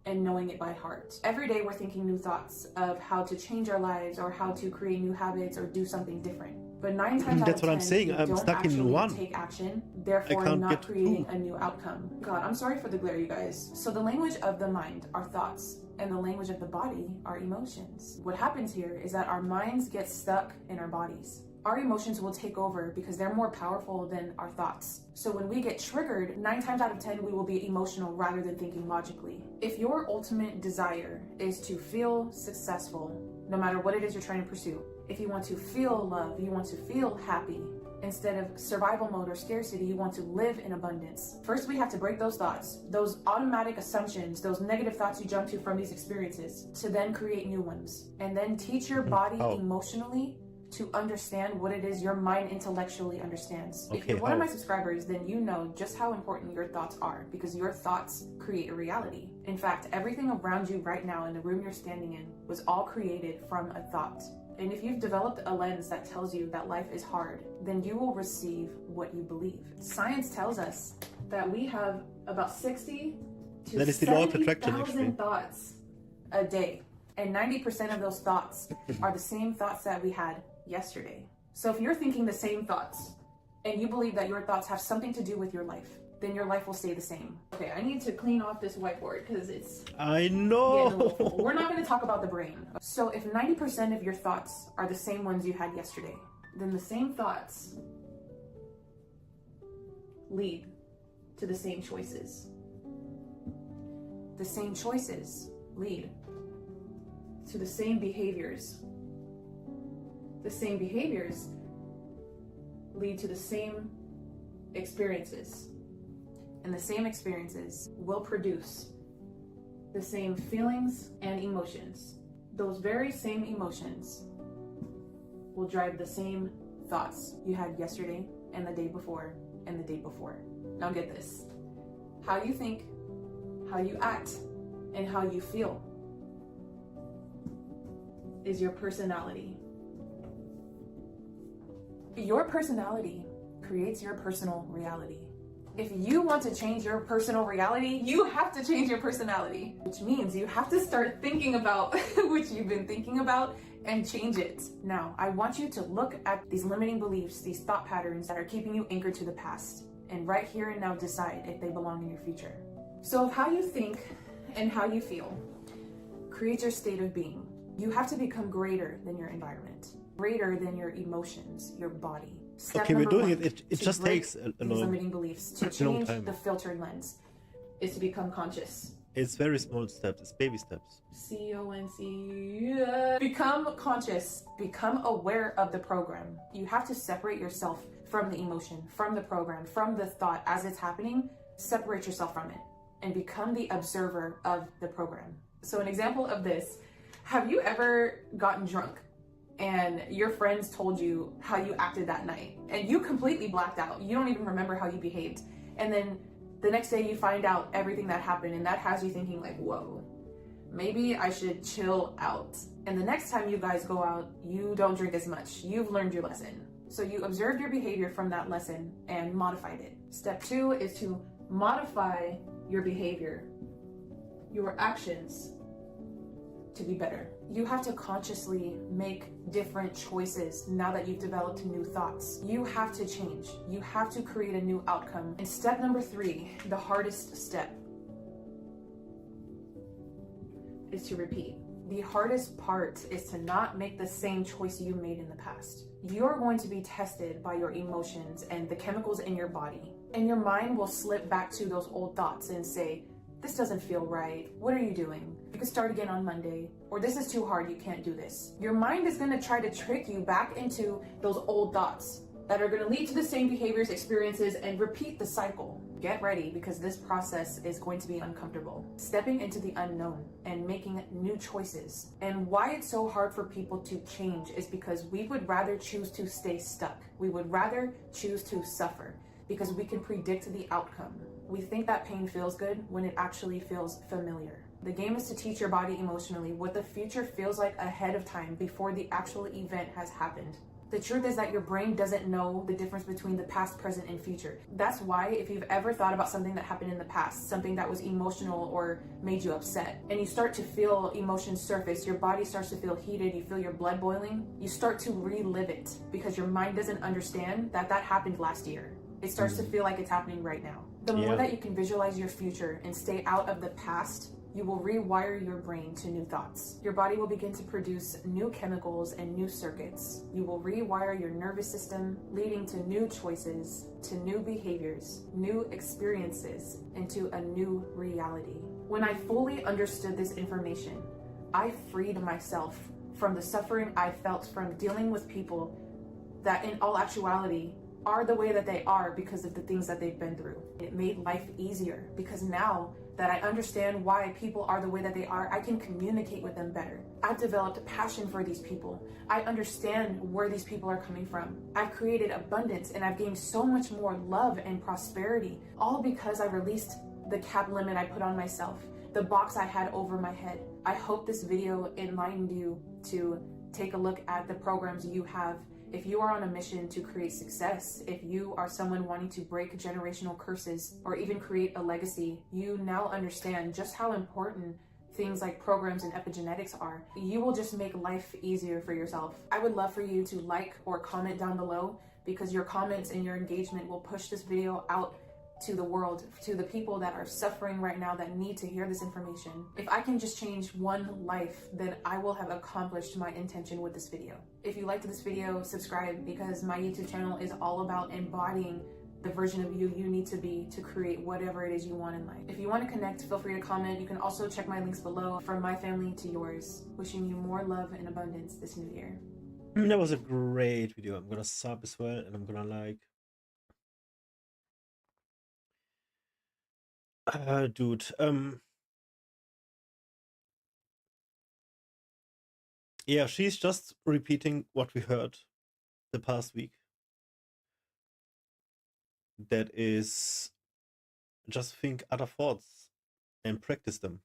and knowing it by heart. Every day we're thinking new thoughts of how to change our lives or how to create new habits or do something different. But 9 times out of 10, what I'm saying. I'm stuck in one. Take action, therefore not creating a new outcome. God, I'm sorry for the glare, you guys. So the language of the mind are thoughts, and the language of the body are emotions. What happens here is that our minds get stuck in our bodies. Our emotions will take over because they're more powerful than our thoughts. So when we get triggered, 9 times out of 10, we will be emotional rather than thinking logically. If your ultimate desire is to feel successful, no matter what it is you're trying to pursue, if you want to feel love, you want to feel happy, instead of survival mode or scarcity, you want to live in abundance. First, we have to break those thoughts, those automatic assumptions, those negative thoughts you jump to from these experiences, to then create new ones. And then teach your body emotionally to understand what it is your mind intellectually understands. If you're one of my subscribers, then you know just how important your thoughts are, because your thoughts create a reality. In fact, everything around you right now in the room you're standing in was all created from a thought. And if you've developed a lens that tells you that life is hard, then you will receive what you believe. Science tells us that we have about 60 to 70,000 thoughts a day. And 90% of those thoughts are the same thoughts that we had yesterday. So if you're thinking the same thoughts and you believe that your thoughts have something to do with your life, then your life will stay the same. Okay, I need to clean off this whiteboard because it's... I know! We're not going to talk about the brain. So if 90% of your thoughts are the same ones you had yesterday, then the same thoughts lead to the same choices. The same choices lead to the same behaviors. The same behaviors lead to the same experiences. And the same experiences will produce the same feelings and emotions. Those very same emotions will drive the same thoughts you had yesterday and the day before and the day before. Now get this. How you think, how you act, and how you feel is your personality. Your personality creates your personal reality. If you want to change your personal reality, you have to change your personality, which means you have to start thinking about what you've been thinking about and change it. Now, I want you to look at these limiting beliefs, these thought patterns that are keeping you anchored to the past, and right here and now decide if they belong in your future. So how you think and how you feel creates your state of being. You have to become greater than your environment, greater than your emotions, your body. Step Okay, we're number doing one it. It to just break takes a these long, limiting beliefs, to a long change time. the filtered lens, is to become conscious. It's very small steps. It's baby steps. C-O-N-C. Become conscious. Become aware of the program. You have to separate yourself from the emotion, from the program, from the thought as it's happening. Separate yourself from it and become the observer of the program. So an example of this, have you ever gotten drunk and your friends told you how you acted that night and you completely blacked out? You don't even remember how you behaved. And then the next day you find out everything that happened, and that has you thinking like, whoa, maybe I should chill out. And the next time you guys go out, you don't drink as much. You've learned your lesson. So you observed your behavior from that lesson and modified it. Step 2 is to modify your behavior, your actions, to be better. You have to consciously make different choices now that you've developed new thoughts. You have to change. You have to create a new outcome. And step number 3, the hardest step, is to repeat. The hardest part is to not make the same choice you made in the past. You're going to be tested by your emotions and the chemicals in your body. And your mind will slip back to those old thoughts and say, this doesn't feel right. What are you doing? You can start again on Monday. Or this is too hard, you can't do this. Your mind is gonna try to trick you back into those old thoughts that are gonna lead to the same behaviors, experiences, and repeat the cycle. Get ready, because this process is going to be uncomfortable. Stepping into the unknown and making new choices. And why it's so hard for people to change is because we would rather choose to stay stuck. We would rather choose to suffer because we can predict the outcome. We think that pain feels good when it actually feels familiar. The game is to teach your body emotionally what the future feels like ahead of time before the actual event has happened. The truth is that your brain doesn't know the difference between the past, present, and future. That's why if you've ever thought about something that happened in the past, something that was emotional or made you upset, and you start to feel emotions surface, your body starts to feel heated, you feel your blood boiling, you start to relive it because your mind doesn't understand that that happened last year. It starts to feel like it's happening right now. The more that you can visualize your future and stay out of the past, you will rewire your brain to new thoughts. Your body will begin to produce new chemicals and new circuits. You will rewire your nervous system, leading to new choices, to new behaviors, new experiences, and to a new reality. When I fully understood this information, I freed myself from the suffering I felt from dealing with people that in all actuality are the way that they are because of the things that they've been through. It made life easier because now that I understand why people are the way that they are, I can communicate with them better. I've developed a passion for these people. I understand where these people are coming from. I've created abundance and I've gained so much more love and prosperity, all because I released the cap limit I put on myself, the box I had over my head. I hope this video enlightened you to take a look at the programs you have. If you are on a mission to create success, if you are someone wanting to break generational curses or even create a legacy, you now understand just how important things like programs and epigenetics are. You will just make life easier for yourself. I would love for you to like or comment down below because your comments and your engagement will push this video out to the world, to the people that are suffering right now that need to hear this information. If I can just change one life, then I will have accomplished my intention with this video. If you liked this video, subscribe because my YouTube channel is all about embodying the version of you need to be to create whatever it is you want in life. If you want to connect, feel free to comment. You can also check my links below. From my family to yours, wishing you more love and abundance this new year. That was a great video. I'm gonna sub as well, and I'm gonna like. Dude, yeah, she's just repeating what we heard the past week. That is, just think other thoughts and practice them.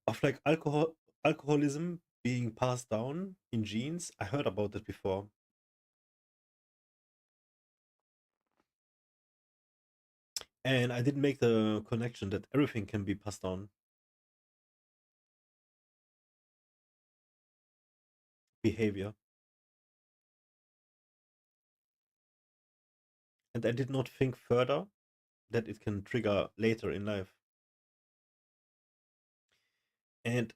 Of like alcoholism being passed down in genes, I heard about that before. And I didn't make the connection that everything can be passed down. Behavior. And I did not think further that it can trigger later in life. And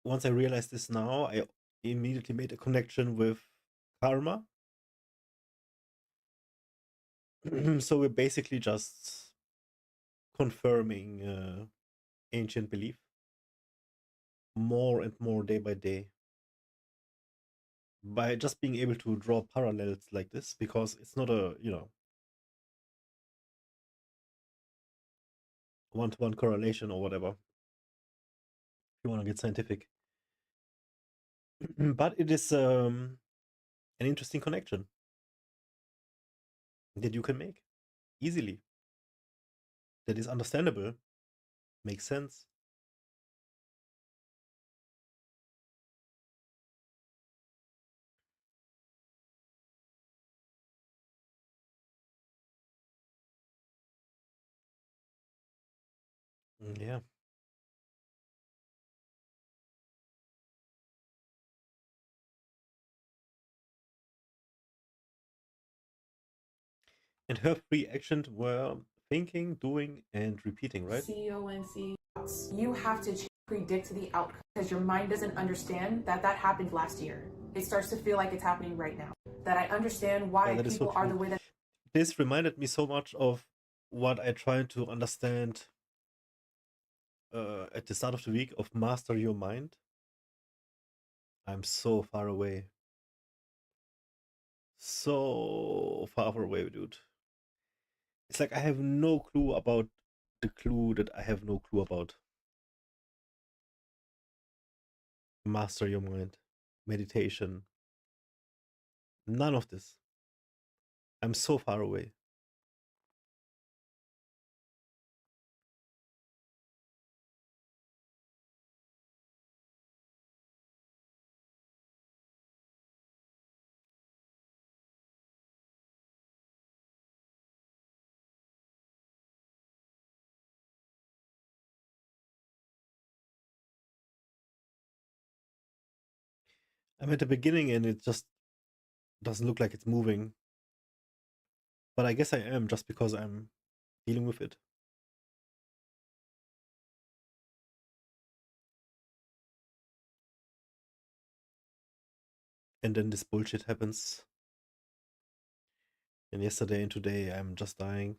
once I realized this now, I immediately made a connection with karma. So we're basically just confirming ancient belief more and more day by day by just being able to draw parallels like this, because it's not a, one-to-one correlation or whatever, if you want to get scientific. But it is an interesting connection that you can make easily, that is understandable, makes sense. Yeah. And her three actions were thinking, doing, and repeating, right? CONC. You have to predict the outcome because your mind doesn't understand that happened last year. It starts to feel like it's happening right now. That I understand why people are the way that. This reminded me so much of what I tried to understand at the start of the week of Master Your Mind. I'm so far away. So far away, dude. It's like I have no clue about the clue that I have no clue about. Master Your Mind, meditation. None of this. I'm so far away. I'm at the beginning and it just doesn't look like it's moving. But I guess I am, just because I'm dealing with it. And then this bullshit happens. And yesterday and today I'm just dying.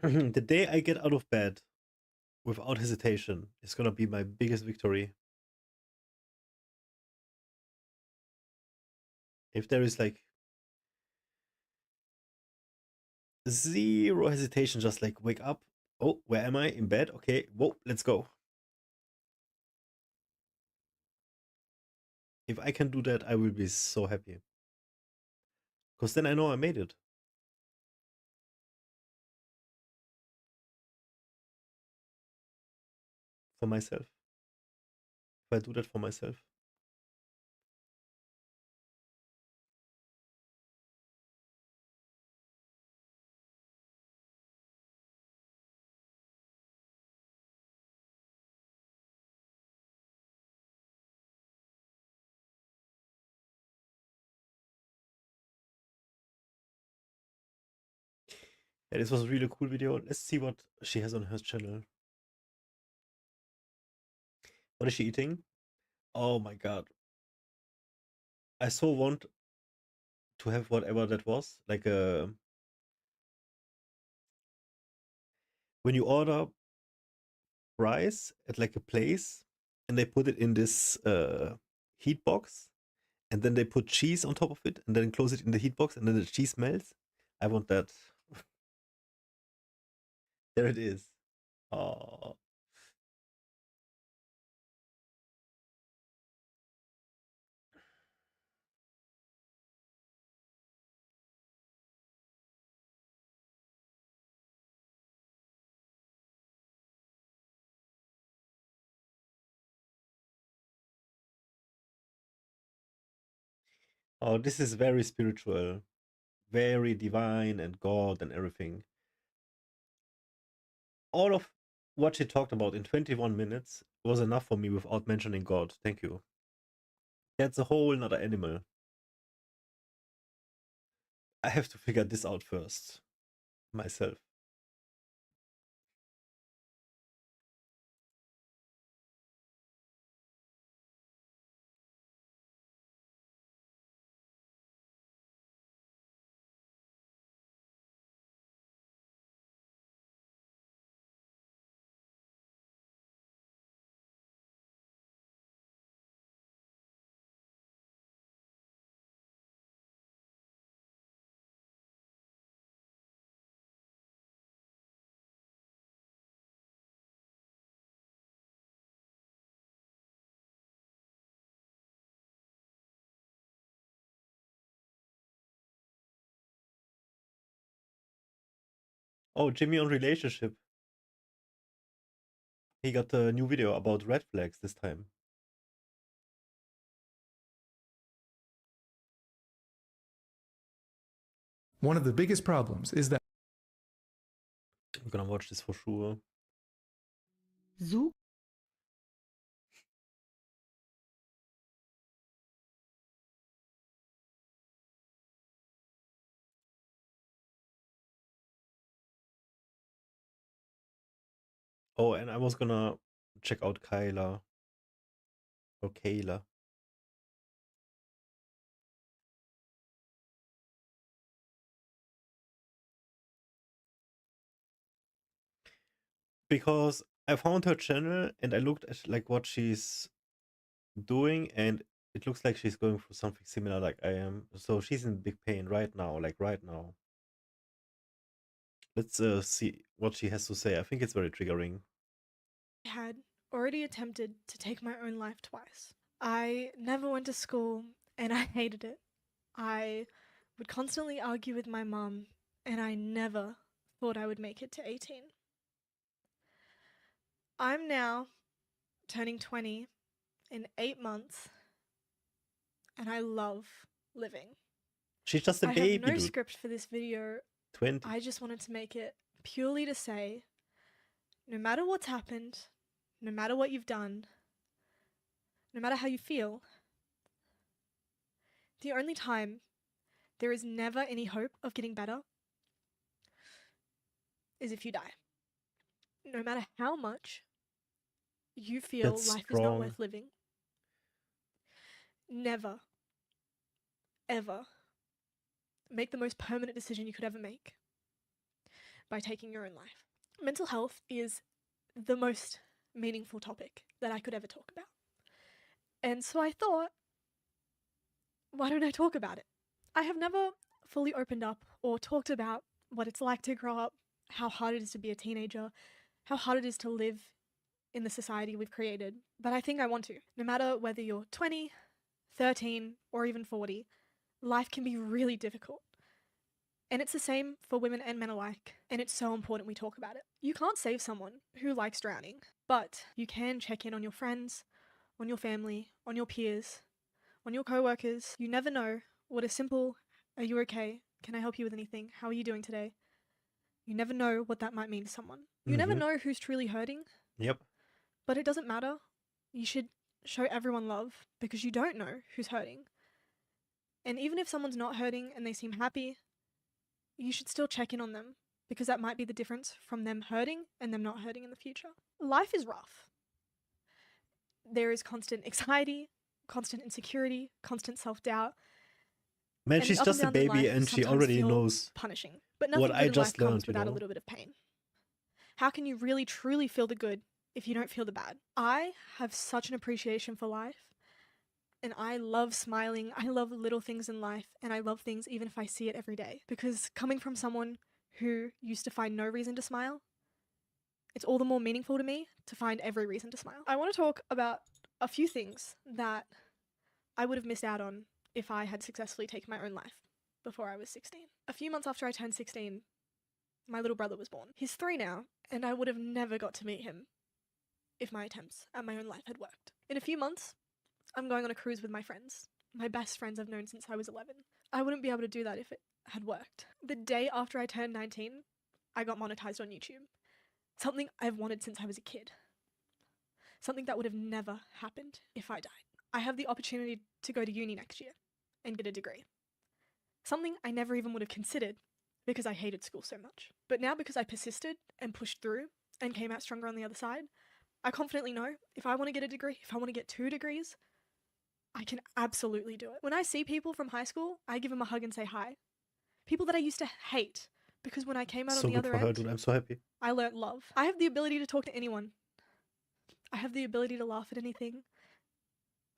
The day I get out of bed without hesitation is gonna be my biggest victory. If there is like zero hesitation, just like wake up. Oh, where am I? In bed? Okay, whoa, let's go. If I can do that, I will be so happy. Because then I know I made it. For myself. If I do that for myself. Yeah, this was a really cool video. Let's see what she has on her channel. What is she eating? Oh my god. I so want to have whatever that was. Like when you order rice at like a place and they put it in this heat box and then they put cheese on top of it and then close it in the heat box and then the cheese melts. I want that. There it is. Oh. Oh, this is very spiritual, very divine and God and everything. All of what she talked about in 21 minutes was enough for me without mentioning God. Thank you. That's a whole nother animal. I have to figure this out first. Myself. Oh, Jimmy on relationship. He got a new video about red flags this time. One of the biggest problems is that I'm gonna watch this for sure. So. Oh, and I was gonna check out Kyla. Or Kayla. Because I found her channel and I looked at like what she's doing and it looks like she's going through something similar like I am. So she's in big pain right now, like right now. Let's see what she has to say. I think it's very triggering. I had already attempted to take my own life twice. I never went to school and I hated it. I would constantly argue with my mum and I never thought I would make it to 18. I'm now turning 20 in 8 months and I love living. She's just a I baby, have no dude. script for this video. 20. I just wanted to make it purely to say, no matter what's happened, no matter what you've done, no matter how you feel, the only time there is never any hope of getting better is if you die. No matter how much you feel That's life is not strong. worth living, never, ever make the most permanent decision you could ever make by taking your own life. Mental health is the most meaningful topic that I could ever talk about. And so I thought, why don't I talk about it? I have never fully opened up or talked about what it's like to grow up, how hard it is to be a teenager, how hard it is to live in the society we've created. But I think I want to. No matter whether you're 20, 13, or even 40, life can be really difficult. And it's the same for women and men alike. And it's so important we talk about it. You can't save someone who likes drowning, but you can check in on your friends, on your family, on your peers, on your co-workers. You never know what a simple, "Are you okay? Can I help you with anything? How are you doing today?" You never know what that might mean to someone. You never know who's truly hurting. Yep. But it doesn't matter. You should show everyone love because you don't know who's hurting. And even if someone's not hurting and they seem happy, you should still check in on them because that might be the difference from them hurting and them not hurting in the future. Life is rough. There is constant anxiety, constant insecurity, constant self-doubt. Man, And she's the up and just a downs in baby life and she sometimes already feel knows punishing. But nothing what good I in life just comes learned, you without a know? little bit of pain. How can you really truly feel the good if you don't feel the bad? I have such an appreciation for life, and I love smiling. I love little things in life, and I love things even if I see it every day. Because coming from someone who used to find no reason to smile, it's all the more meaningful to me to find every reason to smile. I want to talk about a few things that I would have missed out on if I had successfully taken my own life before I was 16. A few months after I turned 16, my little brother was born. He's 3 now, and I would have never got to meet him if my attempts at my own life had worked. In a few months, I'm going on a cruise with my friends. My best friends I've known since I was 11. I wouldn't be able to do that if it had worked. The day after I turned 19, I got monetized on YouTube. Something I've wanted since I was a kid. Something that would have never happened if I died. I have the opportunity to go to uni next year and get a degree. Something I never even would have considered because I hated school so much. But now because I persisted and pushed through and came out stronger on the other side, I confidently know if I want to get a degree, if I want to get 2 degrees, I can absolutely do it. When I see people from high school, I give them a hug and say hi. People that I used to hate, because when I came out So on the good other for her, end, dude. I'm so happy. I learnt love. I have the ability to talk to anyone. I have the ability to laugh at anything.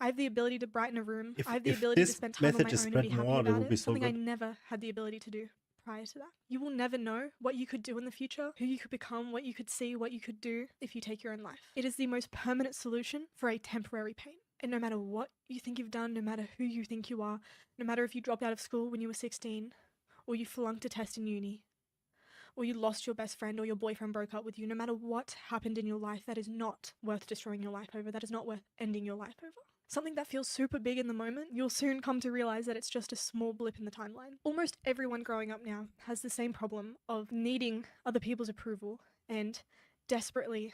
I have the ability to brighten a room. I have the If ability to this spend time on my message is own and be spread happy more, that about would be it. so Something I good. never had the ability to do prior to that. You will never know what you could do in the future, who you could become, what you could see, what you could do if you take your own life. It is the most permanent solution for a temporary pain. And no matter what you think you've done, no matter who you think you are, no matter if you dropped out of school when you were 16, or you flunked a test in uni, or you lost your best friend or your boyfriend broke up with you, no matter what happened in your life, that is not worth destroying your life over. That is not worth ending your life over. Something that feels super big in the moment, you'll soon come to realize that it's just a small blip in the timeline. Almost everyone growing up now has the same problem of needing other people's approval and desperately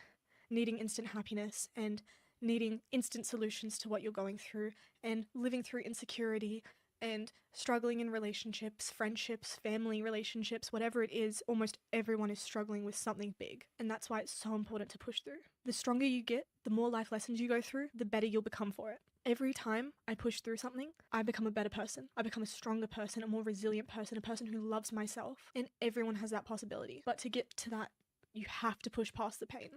needing instant happiness and needing instant solutions to what you're going through and living through insecurity and struggling in relationships, friendships, family relationships, whatever it is. Almost everyone is struggling with something big, and that's why it's so important to push through. The stronger you get, the more life lessons you go through, the better you'll become for it. Every time I push through something, I become a better person. I become a stronger person, a more resilient person, a person who loves myself, and everyone has that possibility. But to get to that, you have to push past the pain.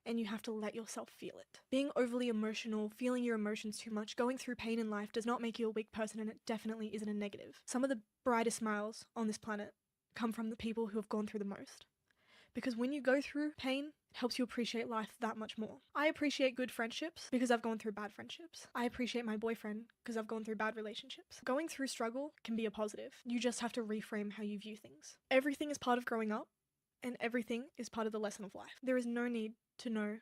And you have to let yourself feel it. Being overly emotional, feeling your emotions too much, going through pain in life does not make you a weak person, and it definitely isn't a negative. Some of the brightest smiles on this planet come from the people who have gone through the most. Because when you go through pain, it helps you appreciate life that much more. I appreciate good friendships because I've gone through bad friendships. I appreciate my boyfriend because I've gone through bad relationships. Going through struggle can be a positive. You just have to reframe how you view things. Everything is part of growing up, and everything is part of the lesson of life. There is no need to know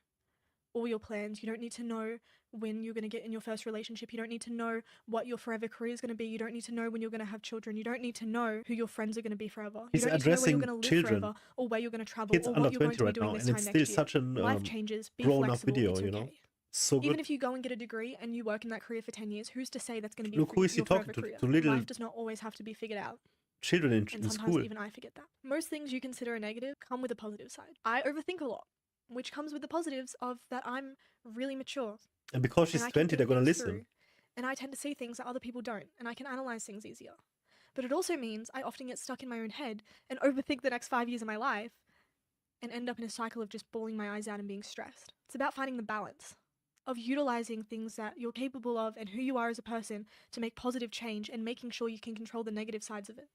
all your plans. You don't need to know when you're going to get in your first relationship. You don't need to know what your forever career is going to be. You don't need to know when you're going to have children. You don't need to know who your friends are going to be forever. He's you don't need to know where you're addressing going to live children, forever, or where you're going to travel, kids or under what you're going 20 to be right doing now, this and time it's next still year. such an Life changes. Be grown-up flexible. video, It's you know? okay. So Even good. if you go and get a degree and you work in that career for 10 years, who's to say that's going to be Look, who is he your talking forever career? to? Little Life does not always have to be figured out. children And in sometimes school. even I forget that. Most things you consider a negative come with a positive side. I overthink a lot, which comes with the positives of that I'm really mature. And because she's And I can 20, think they're gonna things listen. through, and I tend to see things that other people don't, and I can analyze things easier. But it also means I often get stuck in my own head and overthink the next 5 years of my life and end up in a cycle of just bawling my eyes out and being stressed. It's about finding the balance of utilizing things that you're capable of and who you are as a person to make positive change and making sure you can control the negative sides of it.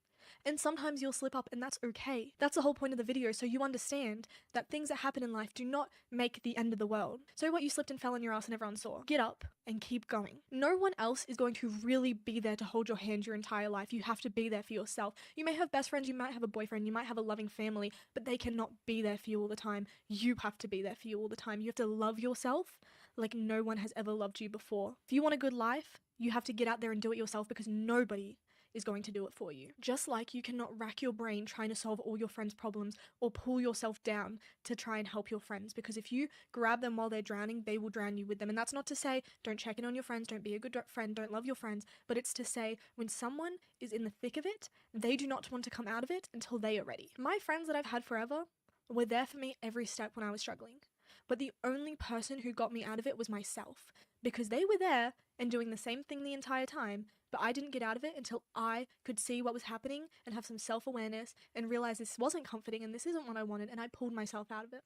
And sometimes you'll slip up, and that's okay. That's the whole point of the video, so you understand that things that happen in life do not make the end of the world. So what, you slipped and fell on your ass and everyone saw. Get up and keep going. No one else is going to really be there to hold your hand your entire life. You have to be there for yourself. You may have best friends, you might have a boyfriend, you might have a loving family, but they cannot be there for you all the time. You have to be there for you all the time. You have to love yourself like no one has ever loved you before. If you want a good life, you have to get out there and do it yourself, because nobody is going to do it for you. Just like you cannot rack your brain trying to solve all your friends' problems or pull yourself down to try and help your friends, because if you grab them while they're drowning, they will drown you with them. And that's not to say don't check in on your friends, don't be a good friend, don't love your friends, but it's to say when someone is in the thick of it, they do not want to come out of it until they are ready. My friends that I've had forever were there for me every step when I was struggling. But the only person who got me out of it was myself, because they were there and doing the same thing the entire time, but I didn't get out of it until I could see what was happening and have some self-awareness and realize this wasn't comforting and this isn't what I wanted, and I pulled myself out of it.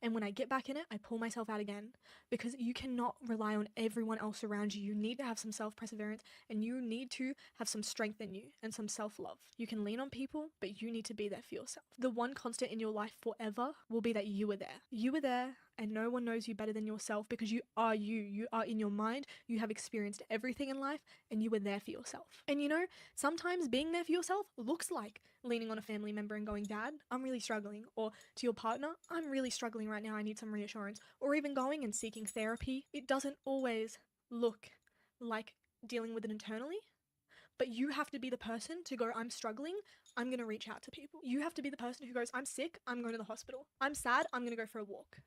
And when I get back in it, I pull myself out again, because you cannot rely on everyone else around you. You need to have some self-perseverance, and you need to have some strength in you and some self-love. You can lean on people, but you need to be there for yourself. The one constant in your life forever will be that you were there. You were there, and no one knows you better than yourself, because you are you. You are in your mind. You have experienced everything in life, and you were there for yourself. And you know, sometimes being there for yourself looks like leaning on a family member and going, Dad, I'm really struggling. Or to your partner, I'm really struggling right now, I need some reassurance. Or even going and seeking therapy. It doesn't always look like dealing with it internally, but you have to be the person to go, I'm struggling, I'm going to reach out to people. You have to be the person who goes, I'm sick, I'm going to the hospital. I'm sad, I'm going to go for a walk.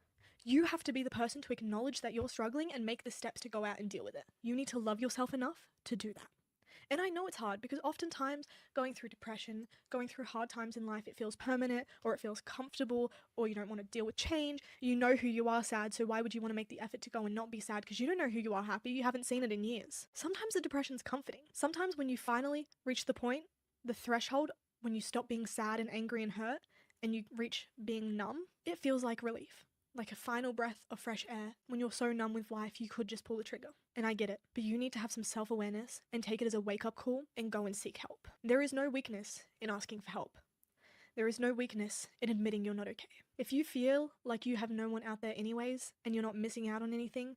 You have to be the person to acknowledge that you're struggling and make the steps to go out and deal with it. You need to love yourself enough to do that. And I know it's hard, because oftentimes going through depression, going through hard times in life, it feels permanent, or it feels comfortable, or you don't want to deal with change. You know who you are sad, so why would you want to make the effort to go and not be sad? Because you don't know who you are happy, you haven't seen it in years. Sometimes the depression's comforting. Sometimes when you finally reach the point, the threshold, when you stop being sad and angry and hurt, and you reach being numb, it feels like relief. Like a final breath of fresh air. When you're so numb with life, you could just pull the trigger. And I get it, but you need to have some self-awareness and take it as a wake-up call and go and seek help. There is no weakness in asking for help. There is no weakness in admitting you're not okay. If you feel like you have no one out there anyways, and you're not missing out on anything,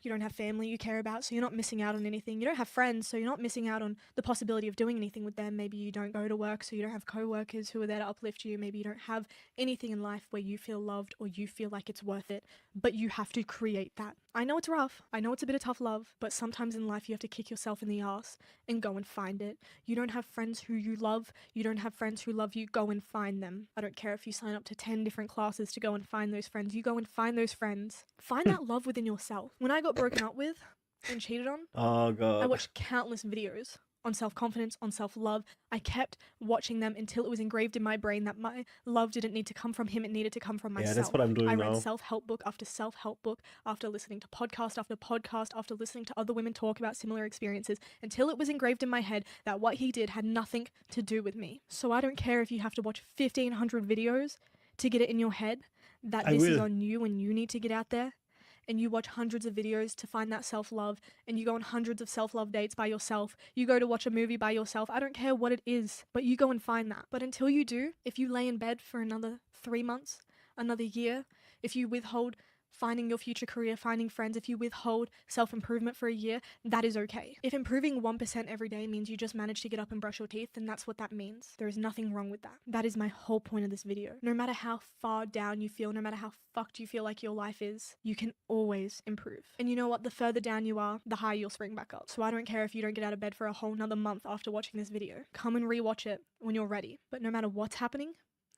you don't have family you care about, so you're not missing out on anything. You don't have friends, so you're not missing out on the possibility of doing anything with them. Maybe you don't go to work, so you don't have co-workers who are there to uplift you. Maybe you don't have anything in life where you feel loved or you feel like it's worth it, but you have to create that. I know it's rough. I know it's a bit of tough love, but sometimes in life you have to kick yourself in the ass and go and find it. You don't have friends who you love. You don't have friends who love you. Go and find them. I don't care if you sign up to 10 different classes to go and find those friends. You go and find those friends. Find that love within yourself. When I got broken up with and cheated on, Oh god. I watched countless videos on self-confidence, on self-love. I kept watching them until it was engraved in my brain that my love didn't need to come from him, it needed to come from myself. Yeah, that's what I'm doing I now. read self-help book after self-help book, after listening to podcast after podcast, after listening to other women talk about similar experiences, until it was engraved in my head that what he did had nothing to do with me. So I don't care if you have to watch 1,500 videos to get it in your head that I this is will. on you and you need to get out there. And you watch hundreds of videos to find that self-love, and you go on hundreds of self-love dates by yourself, you go to watch a movie by yourself, I don't care what it is, but you go and find that. But until you do, if you lay in bed for another 3 months, another year, if you withhold finding your future career, finding friends, if you withhold self-improvement for a year, that is okay. If improving 1% every day means you just manage to get up and brush your teeth, then that's what that means. There is nothing wrong with that. That is my whole point of this video. No matter how far down you feel, no matter how fucked you feel like your life is, you can always improve. And you know what? The further down you are, the higher you'll spring back up. So I don't care if you don't get out of bed for a whole nother month after watching this video. Come and rewatch it when you're ready. But no matter what's happening,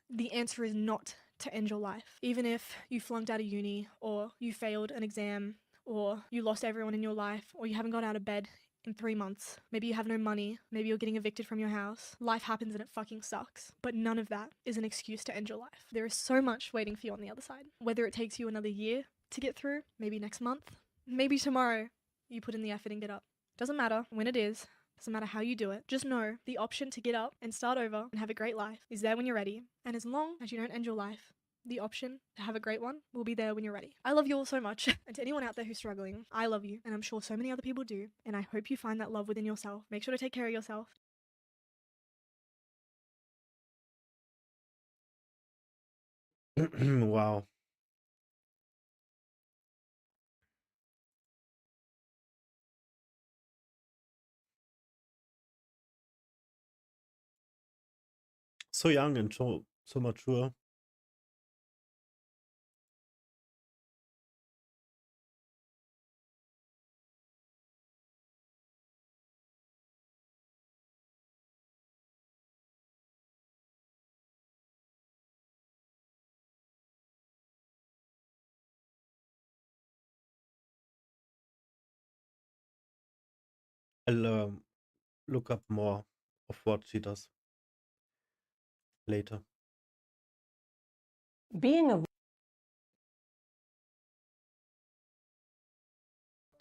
the answer is not to end your life. Even if you flunked out of uni, or you failed an exam, or you lost everyone in your life, or you haven't got out of bed in 3 months. Maybe you have no money. Maybe you're getting evicted from your house. Life happens and it fucking sucks. But none of that is an excuse to end your life. There is so much waiting for you on the other side. Whether it takes you another year to get through, maybe next month, maybe tomorrow, you put in the effort and get up. Doesn't matter when it is. Doesn't matter how you do it. Just know the option to get up and start over and have a great life is there when you're ready. And as long as you don't end your life, the option to have a great one will be there when you're ready. I love you all so much. And to anyone out there who's struggling, I love you. And I'm sure so many other people do. And I hope you find that love within yourself. Make sure to take care of yourself. Wow. So young and so mature. I'll look up more of what she does later. Being a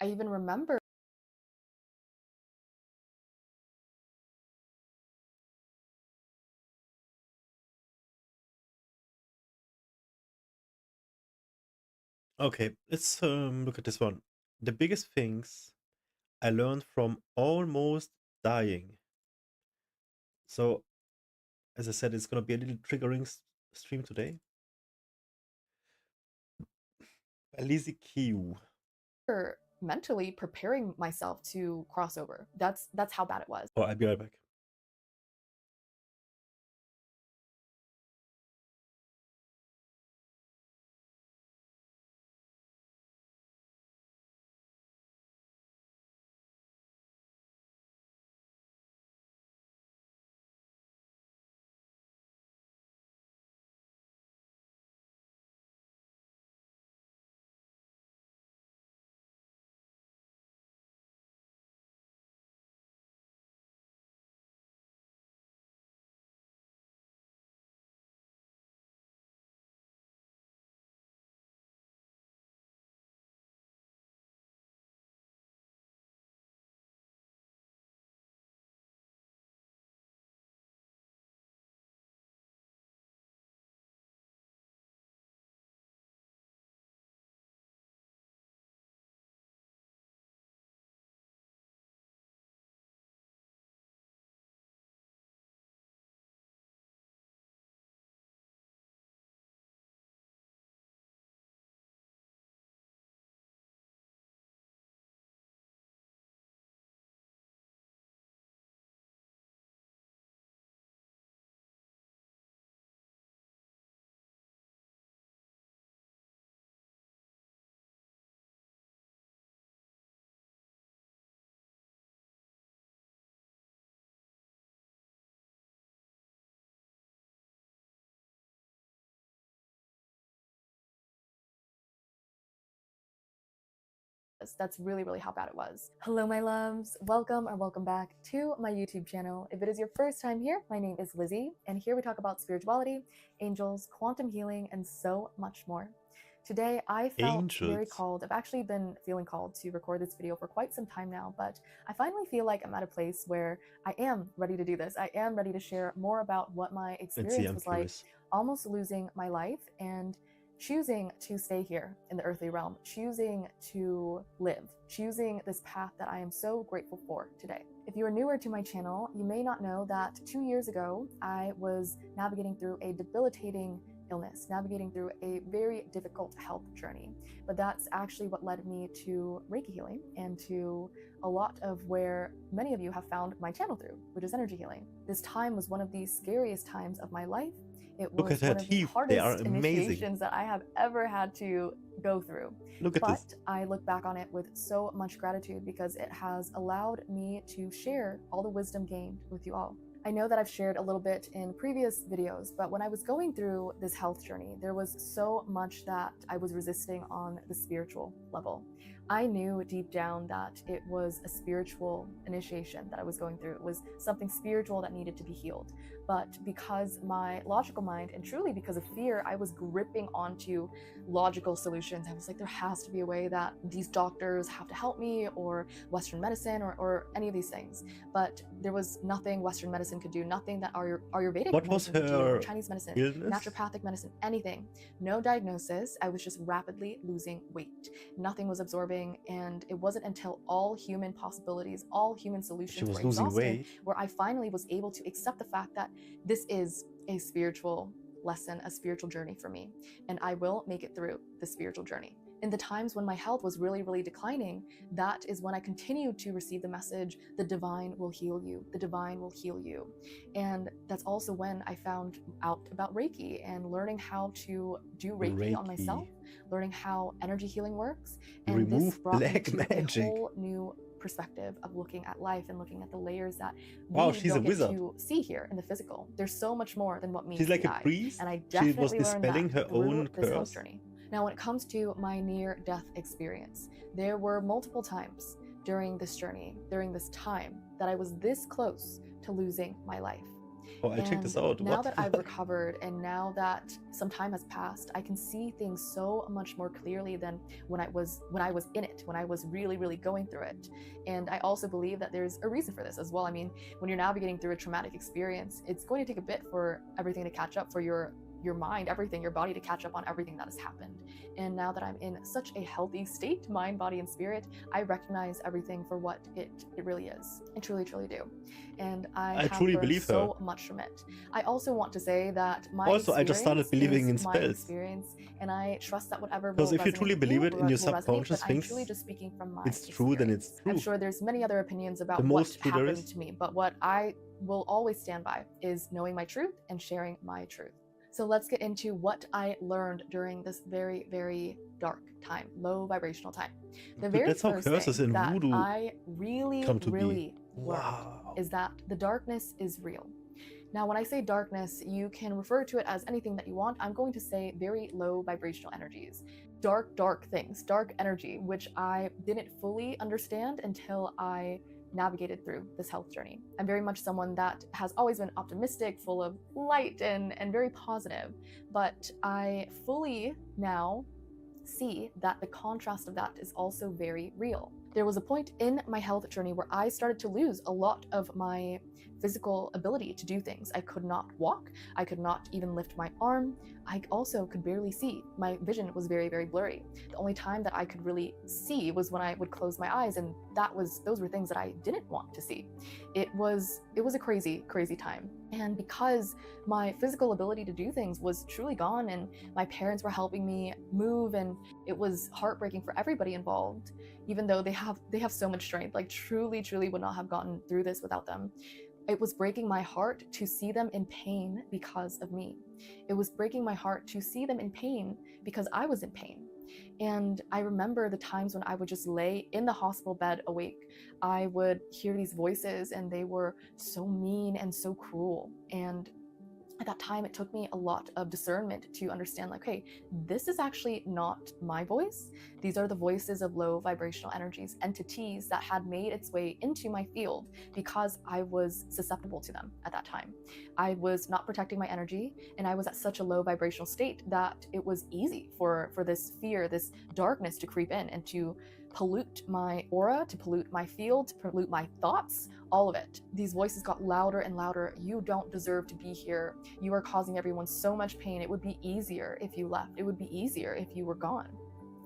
I even remember Okay, let's look at this one. The biggest things I learned from almost dying. So, as I said, it's gonna be a little triggering stream today. Lizzie Q. mentally preparing myself to cross over. That's how bad it was. Oh, I'll be right back. That's really how bad it was. Hello, my loves. Welcome or welcome back to my YouTube channel. If it is your first time here, my name is Lizzie, and here we talk about spirituality, angels, quantum healing, and so much more. Today, I felt very called. I've actually been feeling called to record this video for quite some time now, but I finally feel like I'm at a place where I am ready to do this. I am ready to share more about what my experience was like, almost losing my life and choosing to stay here in the earthly realm, choosing to live, choosing this path that I am so grateful for today. If you are newer to my channel, you may not know that 2 years ago, I was navigating through a debilitating illness, navigating through a very difficult health journey. But that's actually what led me to Reiki healing and to a lot of where many of you have found my channel through, which is energy healing. This time was one of the scariest times of my life. It was one of the hardest initiations that I have ever had to go through. But I look back on it with so much gratitude because it has allowed me to share all the wisdom gained with you all. I know that I've shared a little bit in previous videos, but when I was going through this health journey, there was so much that I was resisting on the spiritual level. I knew deep down that it was a spiritual initiation that I was going through. It was something spiritual that needed to be healed. But because my logical mind, and truly because of fear, I was gripping onto logical solutions. I was like, there has to be a way that these doctors have to help me, or Western medicine, or any of these things. But there was nothing Western medicine could do, nothing that Ayurvedic medicine could do, or Chinese medicine, naturopathic medicine, anything. No diagnosis. I was just rapidly losing weight. Nothing was absorbing, and it wasn't until all human possibilities, all human solutions were exhausted, where I finally was able to accept the fact that this is a spiritual lesson, a spiritual journey for me, and I will make it through the spiritual journey. In the times when my health was really declining, that is when I continued to receive the message, the divine will heal you, the divine will heal you. And that's also when I found out about Reiki and learning how to do Reiki on myself, learning how energy healing works, and this brought me to a whole new perspective of looking at life and looking at the layers that we don't get to see here in the physical. There's so much more than what meets She's like the a eye. priest. And I definitely learned that her own through this health journey. Now, when it comes to my near-death experience, there were multiple times during this journey, during this time, that I was this close to losing my life. Oh, I'll check this out. Now What? that I've recovered and now that some time has passed, I can see things so much more clearly than when I was in it, when I was really, really going through it. And I also believe that there's a reason for this as well. I mean, when you're navigating through a traumatic experience, it's going to take a bit for everything to catch up, for your mind, everything, your body to catch up on everything that has happened. And now that I'm in such a healthy state, mind, body, and spirit, I recognize everything for what it really is. I truly, truly do. And I have truly learned believe so her. much from it. I also want to say that my Also, I just started experience believing in is my spells. experience, and I trust that whatever will Because if you resonate truly with believe you it in will your resonate, subconscious but I'm thinks truly just speaking from my it's true, then it's experience. true. I'm sure there's many other opinions about The what most true there happened is. to me, but what I will always stand by is knowing my truth and sharing my truth. So let's get into what I learned during this very, very dark time, low vibrational time. The Dude, very that's how first curses thing in that voodoo I really, come to be. really learned Wow. is that the darkness is real. Now, when I say darkness, you can refer to it as anything that you want. I'm going to say very low vibrational energies, dark things, dark energy, which I didn't fully understand until I navigated through this health journey. I'm very much someone that has always been optimistic, full of light and very positive, but I fully now see that the contrast of that is also very real. There was a point in my health journey where I started to lose a lot of my physical ability to do things. I could not walk. I could not even lift my arm. I also could barely see. My vision was very, very blurry. The only time that I could really see was when I would close my eyes, and those were things that I didn't want to see. It was a crazy, crazy time. And because my physical ability to do things was truly gone, and my parents were helping me move, and it was heartbreaking for everybody involved, even though they have so much strength, like truly would not have gotten through this without them. It was breaking my heart to see them in pain because of me. It was breaking my heart to see them in pain because I was in pain. And I remember the times when I would just lay in the hospital bed awake. I would hear these voices, and they were so mean and so cruel. And at that time, it took me a lot of discernment to understand, like, hey, this is actually not my voice. These are the voices of low vibrational energies, entities that had made its way into my field because I was susceptible to them at that time. I was not protecting my energy, and I was at such a low vibrational state that it was easy for this fear, this darkness to creep in and to pollute my aura, to pollute my field, to pollute my thoughts, all of it. These voices got louder and louder. You don't deserve to be here. You are causing everyone so much pain. It would be easier if you left. It would be easier if you were gone.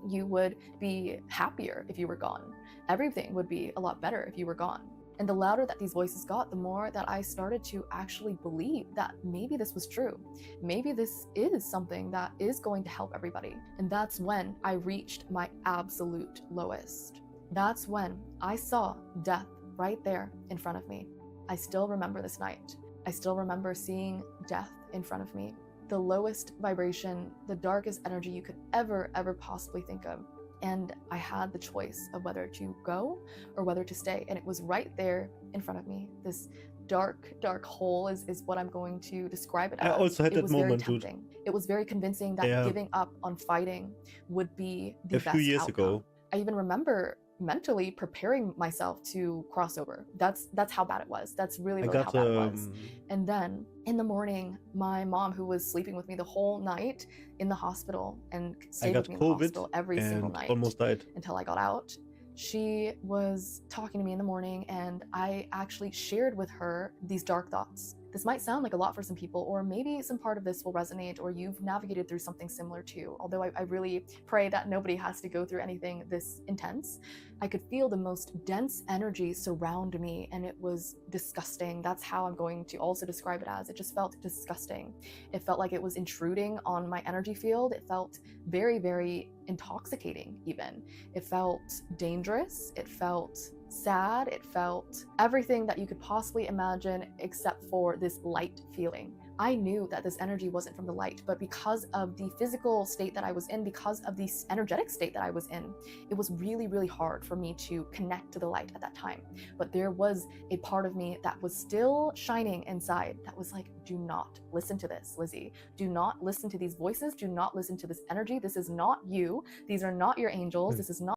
You would be happier if you were gone. Everything would be a lot better if you were gone. And the louder that these voices got, the more that I started to actually believe that maybe this was true. Maybe this is something that is going to help everybody. And that's when I reached my absolute lowest. That's when I saw death right there in front of me. I still remember this night. I still remember seeing death in front of me. The lowest vibration, the darkest energy you could ever possibly think of. And I had the choice of whether to go or whether to stay. And it was right there in front of me. This dark hole is what I'm going to describe it as. I also had It that was moment, very dude. tempting. It was very convincing that Yeah. giving up on fighting would be the A best few years outcome. ago. I even remember mentally preparing myself to cross over. That's how bad it was. That's really I how got bad it was. And then in the morning, my mom, who was sleeping with me the whole night in the hospital and I stayed got with me in the COVID hospital every single and night almost died. until I got out, she was talking to me in the morning, and I actually shared with her these dark thoughts. This might sound like a lot for some people, or maybe some part of this will resonate, or you've navigated through something similar too. Although I really pray that nobody has to go through anything this intense. I could feel the most dense energy surround me, and it was disgusting. That's how I'm going to also describe it as. It just felt disgusting. It felt like it was intruding on my energy field. It felt very intoxicating even. It felt dangerous. It felt sad. It felt everything that you could possibly imagine except for this light feeling. I knew that this energy wasn't from the light, but because of the physical state that I was in, because of the energetic state that I was in, it was really hard for me to connect to the light at that time. But there was a part of me that was still shining inside that was like, do not listen to this, Lizzie. Do not listen to these voices. Do not listen to this energy. This is not you. These are not your angels. This is not.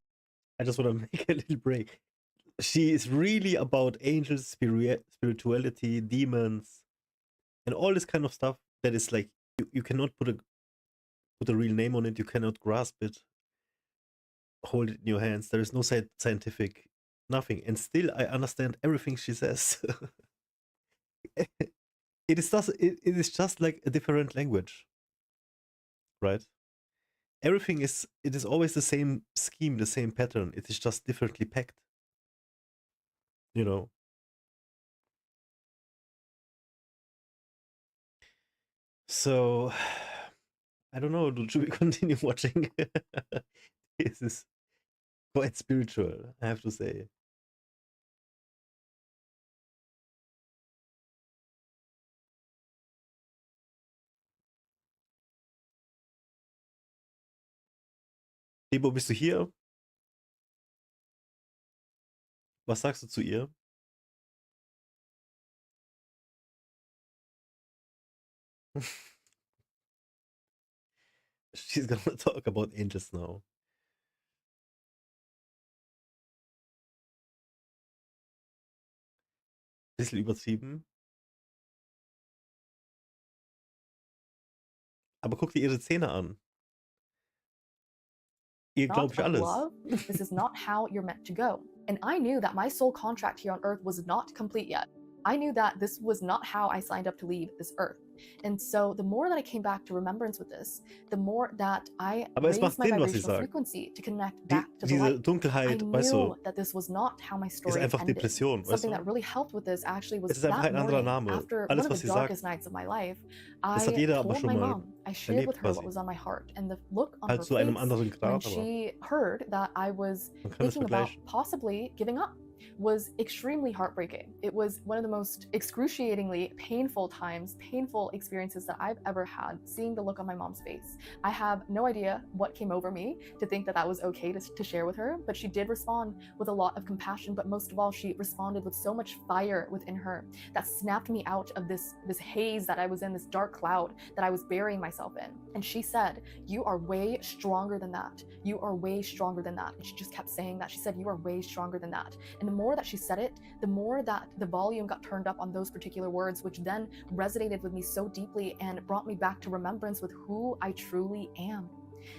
I just want to make a little break. she is really about angels, spirituality, demons, and all this kind of stuff that is like you cannot put a real name on it. You cannot grasp it, hold it in your hands. There is no scientific nothing, and still I understand everything she says. It is just like a different language, right? Everything is it is always the same scheme, the same pattern. It is just differently packed. You know. So I don't know. Should we continue watching? This is quite spiritual, I have to say. Debo, bist du hier? Was sagst du zu ihr? She's gonna talk about angels now. Bisschen übertrieben. Aber guck dir ihre Zähne an. Ihr glaube ich Not of alles. love. This is not how you're meant to go. And I knew that my soul contract here on earth was not complete yet. I knew that this was not how I signed up to leave this earth. And so the more that I came back to remembrance with this, the more that I Aber es macht raised my Sinn, was sie vibrational sagt. frequency to connect back to the Diese light. I Dunkelheit, weißt knew du, that this was not how my ist story einfach ended. Depression, weißt Something du? that really helped with this actually was Es ist einfach that ein anderer morning, Name. after Alles, one of was the sie darkest sagt, nights of my life, das hat I jeder aber told schon my mal mom, I shared with erlebt her what quasi. was on my heart, and the look on Halt her zu einem face anderen when Grad, aber she heard that I was man kann es thinking about vergleichen. possibly giving up was extremely heartbreaking. It was one of the most excruciatingly painful times, painful experiences that I've ever had, seeing the look on my mom's face. I have no idea what came over me to think that that was okay to share with her, but she did respond with a lot of compassion, but most of all, she responded with so much fire within her that snapped me out of this haze that I was in, this dark cloud that I was burying myself in. And she said, "You are way stronger than that. You are way stronger than that." And she just kept saying that. She said, "You are way stronger than that." And the more that she said it, the more that the volume got turned up on those particular words, which then resonated with me so deeply and brought me back to remembrance with who I truly am.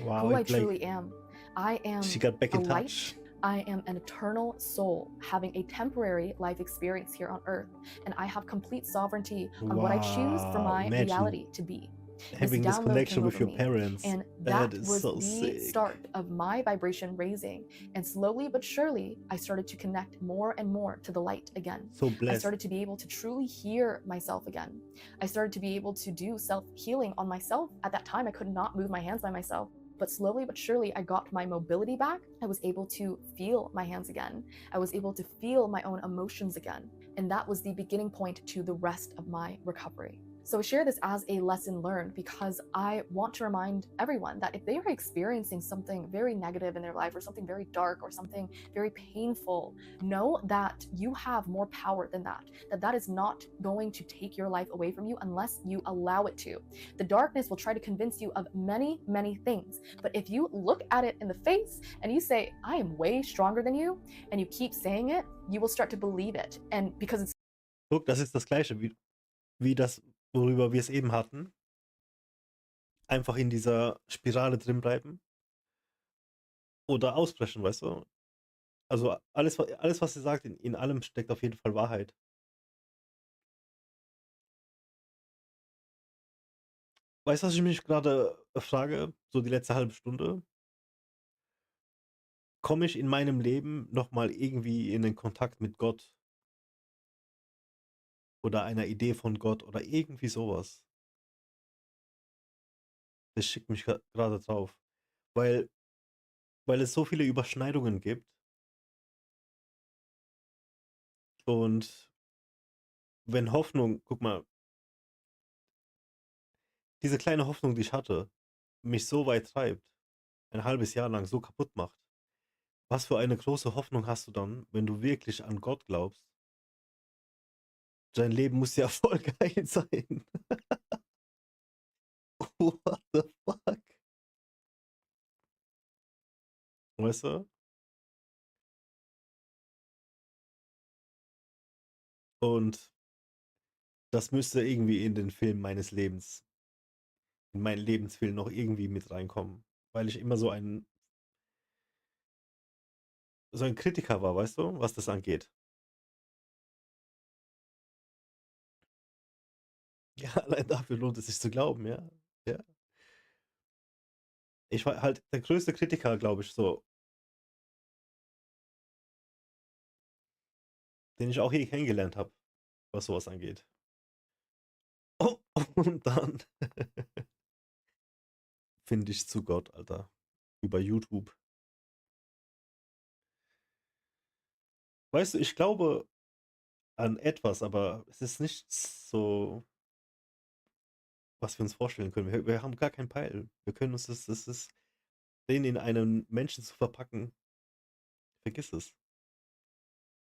Wow, Who I like truly am. I am she got back a in light. touch. I am an eternal soul having a temporary life experience here on earth, and I have complete sovereignty on what I choose for Wow, my imagine reality to be. having this download connection came with over your me, parents. and That that is was so the sick. start of my vibration raising. And slowly but surely, I started to connect more and more to the light again. So I blessed. started to be able to truly hear myself again. I started to be able to do self-healing on myself. At that time, I could not move my hands by myself. But slowly but surely, I got my mobility back. I was able to feel my hands again. I was able to feel my own emotions again. And that was the beginning point to the rest of my recovery. So I share this as a lesson learned because I want to remind everyone that if they are experiencing something very negative in their life or something very dark or something very painful, know that you have more power than that, that is not going to take your life away from you unless you allow it to. The darkness will try to convince you of many, many things. But if you look at it in the face and you say, "I am way stronger than you," and you keep saying it, you will start to believe it. And because it's Guck, das ist das Gleiche, wie das, worüber wir es eben hatten. Einfach in dieser Spirale drin bleiben. Oder ausbrechen, weißt du? Also alles, was sie sagt, in allem steckt auf jeden Fall Wahrheit. Weißt du, was ich mich gerade frage? So die letzte halbe Stunde. Komme ich in meinem Leben nochmal irgendwie in den Kontakt mit Gott? Oder einer Idee von Gott oder irgendwie sowas? Das schickt mich gerade drauf. Weil es so viele Überschneidungen gibt. Und wenn Hoffnung, guck mal, diese kleine Hoffnung, die ich hatte, mich so weit treibt, ein halbes Jahr lang so kaputt macht, was für eine große Hoffnung hast du dann, wenn du wirklich an Gott glaubst? Dein Leben muss ja voll geil sein. What the fuck? Weißt du? Und das müsste irgendwie in den Film meines Lebens, in meinen Lebensfilm noch irgendwie mit reinkommen. Weil ich immer so ein Kritiker war, weißt du, was das angeht. Ja, allein dafür lohnt es sich zu glauben, ja. Ja. Ich war halt der größte Kritiker, glaube ich, so, den ich auch je kennengelernt habe, was sowas angeht. Oh, und dann finde ich zu Gott, Alter. Über YouTube. Weißt du, ich glaube an etwas, aber es ist nicht so, was wir uns vorstellen können. Wir haben gar keinen Peil. Wir können uns das ist, den in einen Menschen zu verpacken, vergiss es.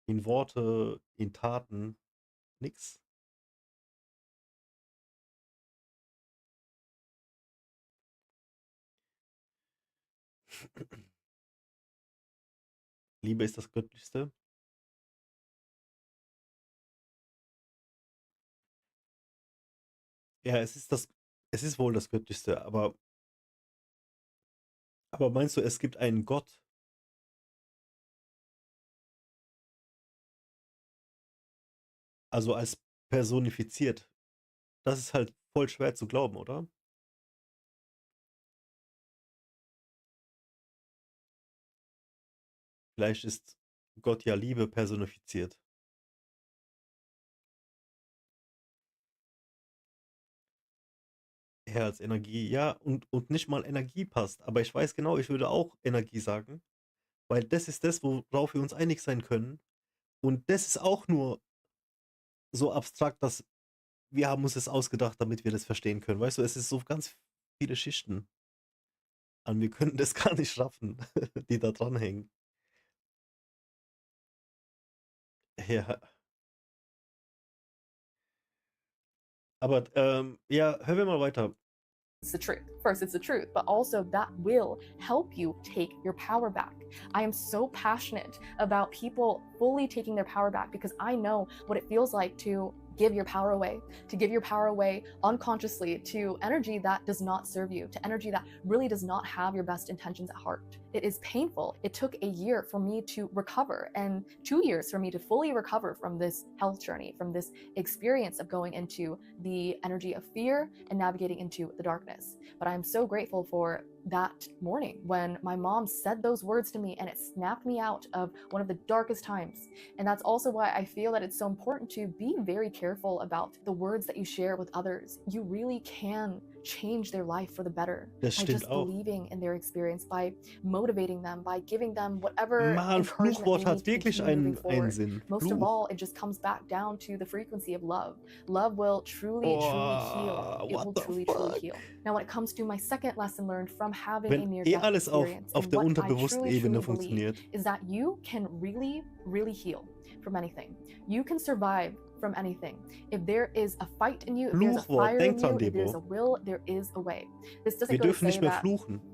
In Worte, in Taten, nix. Liebe ist das Göttlichste. Ja, es ist wohl das Göttlichste, aber meinst du, es gibt einen Gott? Also als personifiziert? Das ist halt voll schwer zu glauben, oder? Vielleicht ist Gott ja Liebe personifiziert. Er als Energie, ja, und nicht mal Energie passt. Aber ich weiß genau, ich würde auch Energie sagen, weil das ist das, worauf wir uns einig sein können. Und das ist auch nur so abstrakt, dass wir haben uns das ausgedacht, damit wir das verstehen können. Weißt du, es ist so ganz viele Schichten an. Wir können das gar nicht schaffen, die da dranhängen. Ja. Aber ja, hören wir mal weiter. It's the truth. First, it's the truth, but also that will help you take your power back. I am so passionate about people fully taking their power back because I know what it feels like to give your power away unconsciously to energy that does not serve you, to energy that really does not have your best intentions at heart. It is painful. It took a year for me to recover and 2 years for me to fully recover from this health journey, from this experience of going into the energy of fear and navigating into the darkness. But I'm so grateful for that morning when my mom said those words to me and it snapped me out of one of the darkest times. And that's also why I feel that it's so important to be very careful about the words that you share with others. You really can change their life for the better by just believing in their experience, by motivating them, by giving them whatever Mann, Fluchwort hat wirklich einen Sinn. Most of all, it just comes back down to the frequency of love. Love will truly heal. It will truly heal. Now, when it comes to my second lesson learned from having a near-death alles experience, auf der what I unterbewussten truly Ebene believe funktioniert. is that you can really heal from anything. You can survive from anything. If there is a fight in you, if there's a fire in you, if there's a will, there is a way. This doesn't go to say that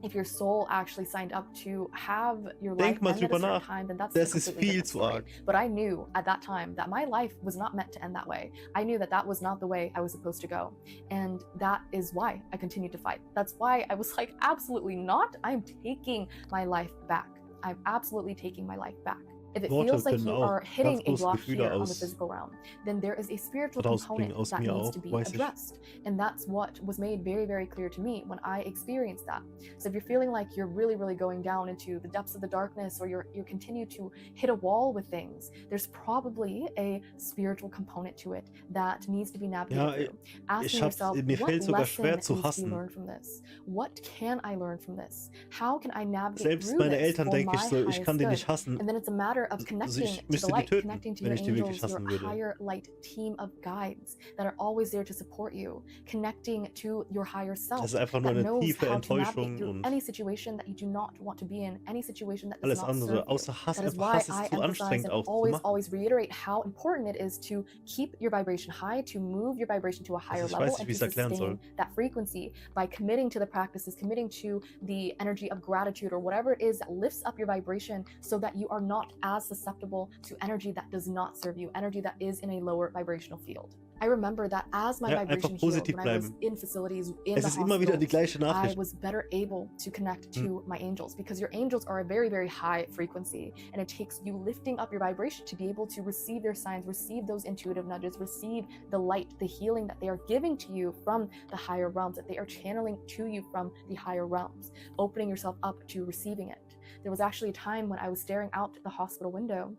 if your soul actually signed up to have your life end at a certain time, then that's a completely different story. But I knew at that time that my life was not meant to end that way. I knew that that was not the way I was supposed to go. And that is why I continued to fight. That's why I was like, absolutely not. I'm taking my life back. I'm absolutely taking my life back. If it feels like you are hitting a block here on the physical realm, then there is a spiritual component that needs to be addressed. And that's what was made very, very clear to me when I experienced that. So if you're feeling like you're really going down into the depths of the darkness, or you continue to hit a wall with things, there's probably a spiritual component to it that needs to be navigated through. Asking yourself, what lesson needs to be learned from this? What can I learn from this? How can I navigate through this for my highest good? And then it's a matter of connecting to the light, connecting to your angels, your higher light team of guides that are always there to support you, connecting to your higher self that knows how to navigate through any situation that you do not want to be in, any situation that does not serve you. That is why I emphasize and always reiterate how important it is to keep your vibration high, to move your vibration to a higher level, and to sustain that frequency by committing to the practices, committing to the energy of gratitude or whatever it is that lifts up your vibration so that you are not as susceptible to energy that does not serve you, energy that is in a lower vibrational field. I remember that as my vibration healed, when I was in facilities, in the hospitals, I was better able to connect to my angels, because your angels are a very, very high frequency, and it takes you lifting up your vibration to be able to receive their signs, receive those intuitive nudges, receive the light, the healing that they are giving to you from the higher realms, that they are channeling to you from the higher realms, opening yourself up to receiving it. There was actually a time when I was staring out the hospital window,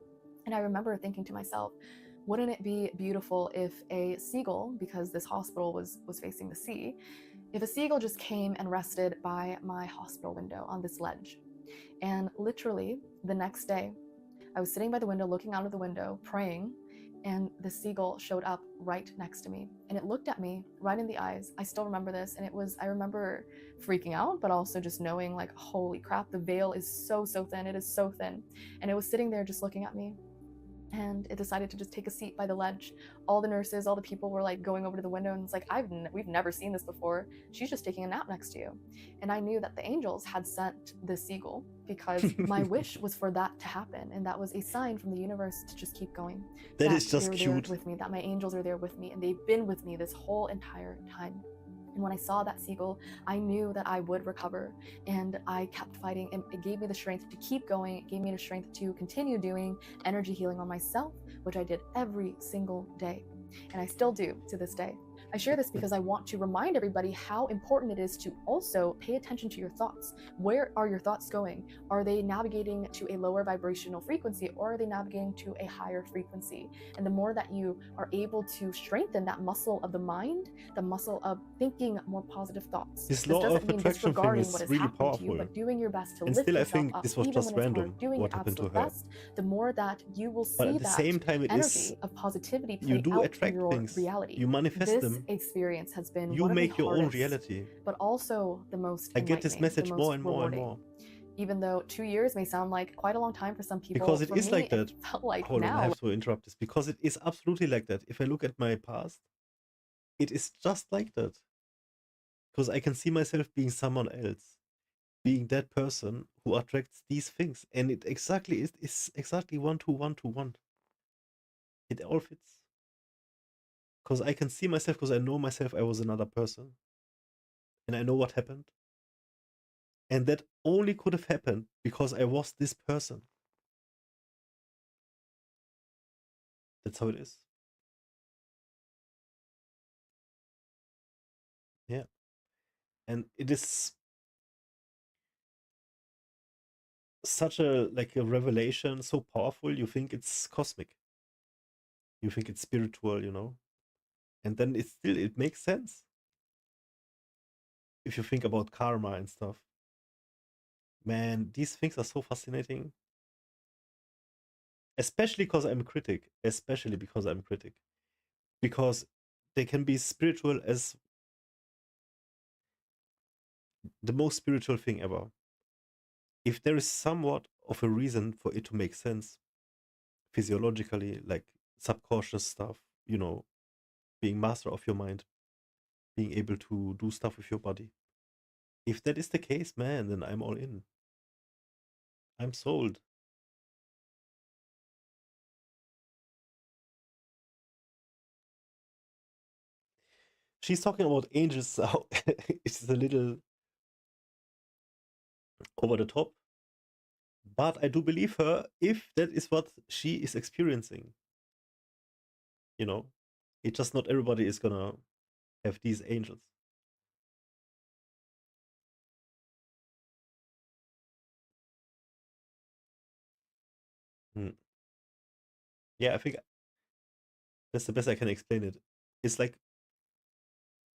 and I remember thinking to myself, wouldn't it be beautiful if a seagull, because this hospital was facing the sea, if a seagull just came and rested by my hospital window on this ledge? And literally the next day, I was sitting by the window, looking out of the window, praying, and the seagull showed up right next to me, and it looked at me right in the eyes. I still remember this, and I remember freaking out, but also just knowing, like, holy crap, the veil is so thin, it is so thin. And it was sitting there just looking at me, and it decided to just take a seat by the ledge. All the nurses, all the people were like going over to the window, and it's like, we've never seen this before. She's just taking a nap next to you. And I knew that the angels had sent the seagull because my wish was for that to happen, and that was a sign from the universe to just keep going. That is just they're cute. there with me, that my angels are there with me, and they've been with me this whole entire time. And when I saw that seagull, I knew that I would recover, and I kept fighting, and it gave me the strength to keep going. It gave me the strength to continue doing energy healing on myself, which I did every single day, and I still do to this day. I share this because I want to remind everybody how important it is to also pay attention to your thoughts. Where are your thoughts going? Are they navigating to a lower vibrational frequency, or are they navigating to a higher frequency? And the more that you are able to strengthen that muscle of the mind, the muscle of thinking more positive thoughts. This law of attraction thing is what is really happening powerful. To you, but doing your best to And lift still, I yourself think up, this was even just when it's random hard, doing what your happened to absolute her. best, the more that you will see But at the that same time, it energy is of positivity play you do out attract in your things. reality. You manifest This them. experience has been You one of the make your own hardest, reality. but also the most I get this enlightening, message the more most and more and rewarding. more. Even though 2 years may sound like quite a long time for some people, Because it for is me, like that. it felt like Hold on, I now. have to interrupt this. Because it is absolutely like that. If I look at my past, it is just like that. Because I can see myself being someone else, being that person who attracts these things, and it exactly is exactly 1 to 1 to 1. It all fits. Because I can see myself, because I know myself, I was another person, and I know what happened, and that only could have happened because I was this person. That's how it is. Yeah, and it is such a revelation, so powerful. You think it's cosmic, you think it's spiritual, and then it makes sense if you think about karma and stuff. Man, these things are so fascinating, especially because I'm a critic. Because they can be spiritual as the most spiritual thing ever. If there is somewhat of a reason for it to make sense physiologically, like subconscious stuff, being master of your mind, being able to do stuff with your body. If that is the case, man, then I'm all in. I'm sold. She's talking about angels, so it's a little over the top. But I do believe her if that is what she is experiencing. It's just not everybody is gonna have these angels. Yeah, I think that's the best I can explain it. It's like,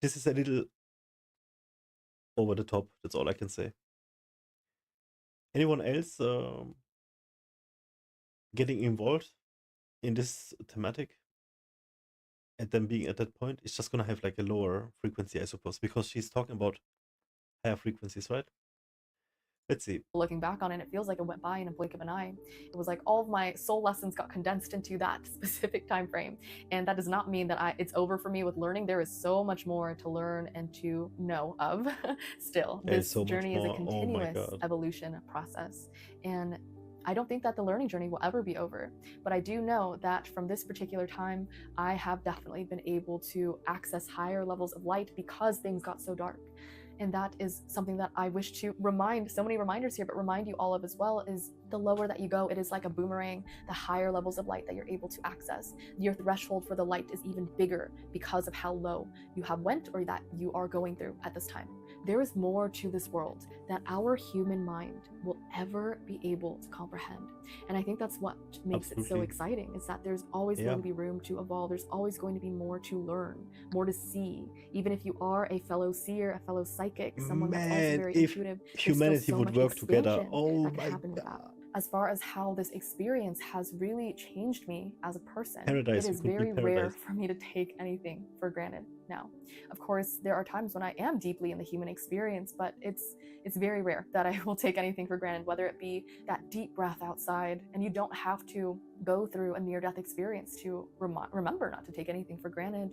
this is a little over the top. That's all I can say. Anyone else getting involved in this thematic and then being at that point? It's just gonna have like a lower frequency, I suppose, because she's talking about higher frequencies, right? Let's see. Looking back on it, it feels like it went by in a blink of an eye. It was like all of my soul lessons got condensed into that specific time frame. And that does not mean that it's over for me with learning. There is so much more to learn and to know of still. There is This so much journey is a more. Oh my continuous God. evolution process. And I don't think that the learning journey will ever be over, but I do know that from this particular time, I have definitely been able to access higher levels of light because things got so dark. And that is something that I wish to remind, so many reminders here, but remind you all of as well, is the lower that you go, it is like a boomerang. The higher levels of light that you're able to access, your threshold for the light is even bigger because of how low you have went or that you are going through at this time. There is more to this world that our human mind will ever be able to comprehend. And I think that's what makes it so Absolutely. exciting, is that there's always Yeah. going to be room to evolve. There's always going to be more to learn, more to see. Even if you are a fellow seer, a fellow psychic, someone that's also Man, very if intuitive, there's still humanity so would much work together, expansion oh that can my happen with that. god. As far as how this experience has really changed me as a person, Paradise, it we is could be very rare paradise. for me to take anything for granted now. Of course, there are times when I am deeply in the human experience, but it's very rare that I will take anything for granted, whether it be that deep breath outside, and you don't have to go through a near-death experience to remember not to take anything for granted.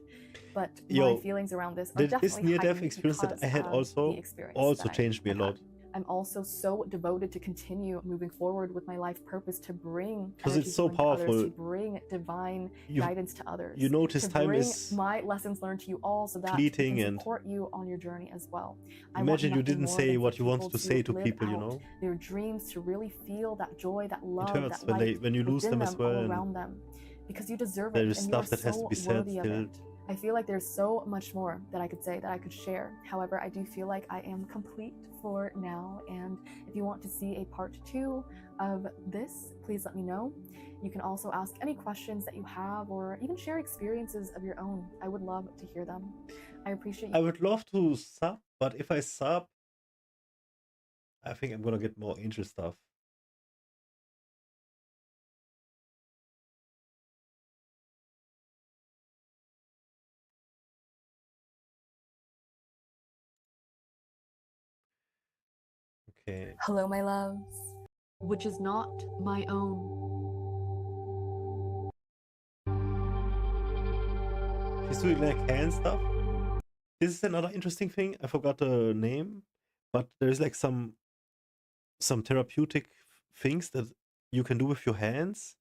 But my Yo, feelings around this are this definitely near-death heightened experience that because I had of the experience also that changed me a I've had. lot. I'm also so devoted to continue moving forward with my life purpose, to bring 'Cause energy it's so healing to others, powerful. to bring divine You guidance to others, you notice to time bring is my lessons learned to you all so that we fleeting, can and support you on your journey as well. I want imagine you nothing didn't more say than for what you wanted people to say to live people, you out know? their dreams, to really feel that joy, that It love, hurts that light when you lose within them as them, all well, and around them, because you deserve there it is and you are stuff that has to so be said worthy of still. it. I feel like there's so much more that I could say, that I could share. However, I do feel like I am complete for now, and if you want to see a part 2 of this, please let me know. You can also ask any questions that you have, or even share experiences of your own. I would love to hear them. I appreciate you. I would love to sub, but if I sub, I think I'm gonna get more angel stuff. Okay. Hello, my loves, which is not my own. She's doing like hand stuff. This is another interesting thing. I forgot the name, but there's like some therapeutic things that you can do with your hands,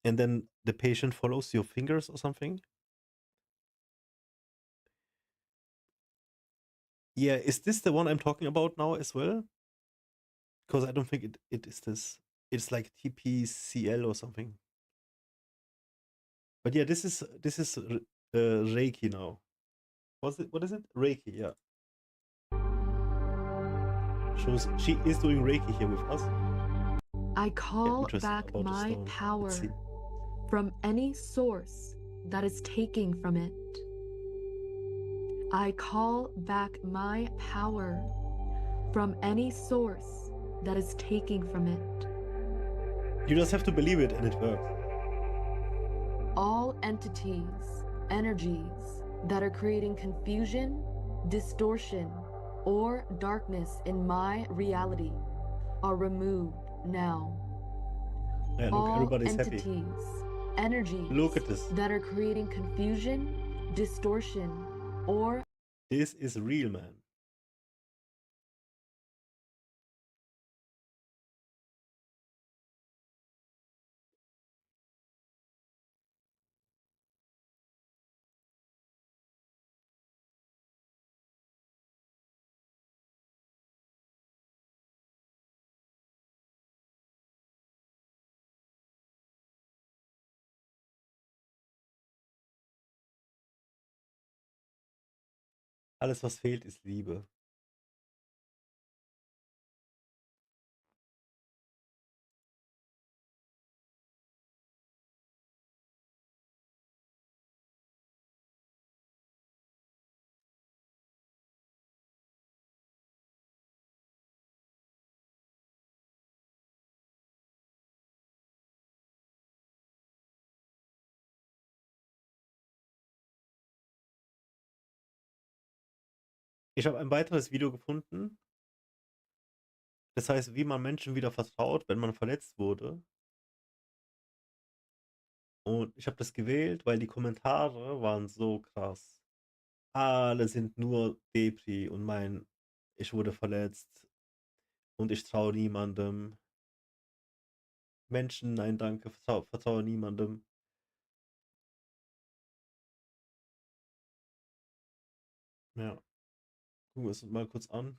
and then the patient follows your fingers or something. Yeah, is this the one I'm talking about now as well? Because I don't think it is this. It's like TPCL or something. But yeah, this is Reiki now. What is it? Reiki, yeah. Shows she is doing Reiki here with us. I call interesting back about the my stone. Let's power see. from any source that is taking from it. I call back my power from any source that is taking from it. You just have to believe it and it works. All entities, energies that are creating confusion, distortion, or darkness in my reality are removed now. Yeah, look, All everybody's entities, happy. energies Look at this. that are creating confusion, distortion, or... This is real, man. Alles, was fehlt, ist Liebe. Ich habe ein weiteres Video gefunden. Das heißt, wie man Menschen wieder vertraut, wenn man verletzt wurde. Und ich habe das gewählt, weil die Kommentare waren so krass. Alle sind nur Depri und ich wurde verletzt und ich traue niemandem. Menschen, nein, danke, vertraue niemandem. Ja, gucken wir uns das mal kurz an.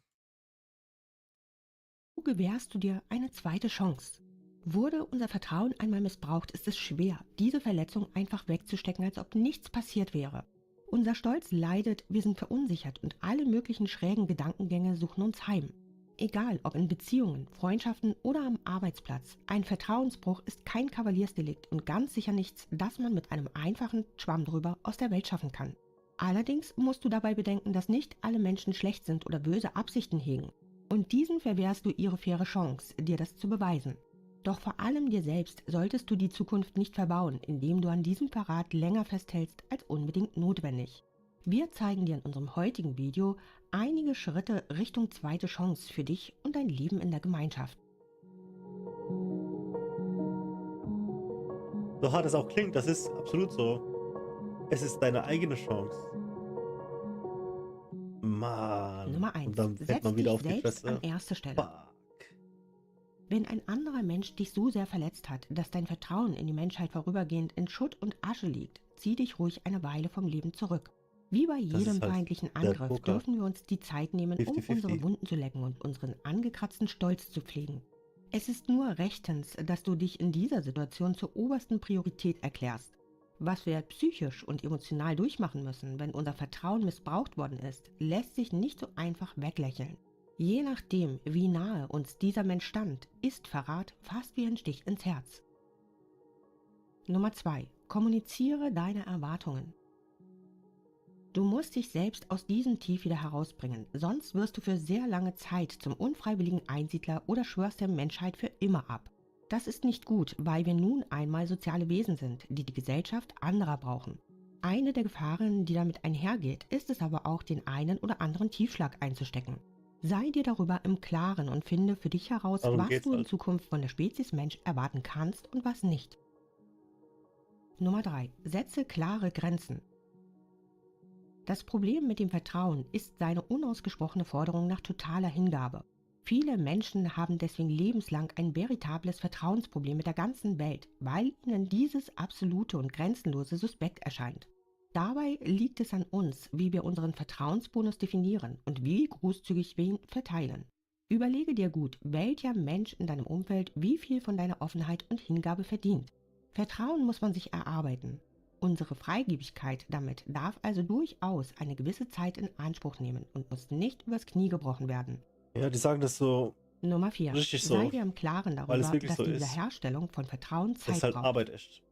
Wo gewährst du dir eine zweite Chance? Wurde unser Vertrauen einmal missbraucht, ist es schwer, diese Verletzung einfach wegzustecken, als ob nichts passiert wäre. Unser Stolz leidet, wir sind verunsichert und alle möglichen schrägen Gedankengänge suchen uns heim. Egal ob in Beziehungen, Freundschaften oder am Arbeitsplatz, ein Vertrauensbruch ist kein Kavaliersdelikt und ganz sicher nichts, das man mit einem einfachen Schwamm drüber aus der Welt schaffen kann. Allerdings musst du dabei bedenken, dass nicht alle Menschen schlecht sind oder böse Absichten hegen. Und diesen verwehrst du ihre faire Chance, dir das zu beweisen. Doch vor allem dir selbst solltest du die Zukunft nicht verbauen, indem du an diesem Verrat länger festhältst als unbedingt notwendig. Wir zeigen dir in unserem heutigen Video einige Schritte Richtung zweite Chance für dich und dein Leben in der Gemeinschaft. So hart es auch klingt, das ist absolut so. Es ist deine eigene Chance. Mann. Nummer 1. Und dann fällt Setz man wieder dich auf die selbst Fresse. an erste Stelle. Wenn ein anderer Mensch dich so sehr verletzt hat, dass dein Vertrauen in die Menschheit vorübergehend in Schutt und Asche liegt, zieh dich ruhig eine Weile vom Leben zurück. Wie bei jedem halt feindlichen der Angriff Poker. dürfen wir uns die Zeit nehmen, um 50-50. unsere Wunden zu lecken und unseren angekratzten Stolz zu pflegen. Es ist nur rechtens, dass du dich in dieser Situation zur obersten Priorität erklärst. Was wir psychisch und emotional durchmachen müssen, wenn unser Vertrauen missbraucht worden ist, lässt sich nicht so einfach weglächeln. Je nachdem, wie nahe uns dieser Mensch stand, ist Verrat fast wie ein Stich ins Herz. Nummer 2. Kommuniziere deine Erwartungen. Du musst dich selbst aus diesem Tief wieder herausbringen, sonst wirst du für sehr lange Zeit zum unfreiwilligen Einsiedler oder schwörst der Menschheit für immer ab. Das ist nicht gut, weil wir nun einmal soziale Wesen sind, die die Gesellschaft anderer brauchen. Eine der Gefahren, die damit einhergeht, ist es aber auch, den einen oder anderen Tiefschlag einzustecken. Sei dir darüber im Klaren und finde für dich heraus, Darum was geht's du in halt. Zukunft von der Spezies Mensch erwarten kannst und was nicht. Nummer 3. Setze klare Grenzen. Das Problem mit dem Vertrauen ist seine unausgesprochene Forderung nach totaler Hingabe. Viele Menschen haben deswegen lebenslang ein veritables Vertrauensproblem mit der ganzen Welt, weil ihnen dieses absolute und grenzenlose suspekt erscheint. Dabei liegt es an uns, wie wir unseren Vertrauensbonus definieren und wie großzügig wir ihn verteilen. Überlege dir gut, welcher Mensch in deinem Umfeld wie viel von deiner Offenheit und Hingabe verdient. Vertrauen muss man sich erarbeiten. Unsere Freigebigkeit damit darf also durchaus eine gewisse Zeit in Anspruch nehmen und muss nicht übers Knie gebrochen werden. Ja, die sagen das so Nummer 4. richtig so, Sei dir im Klaren weil es darüber, wirklich dass so die ist. Wiederherstellung von Vertrauen Das Zeit ist halt braucht. Arbeit echt.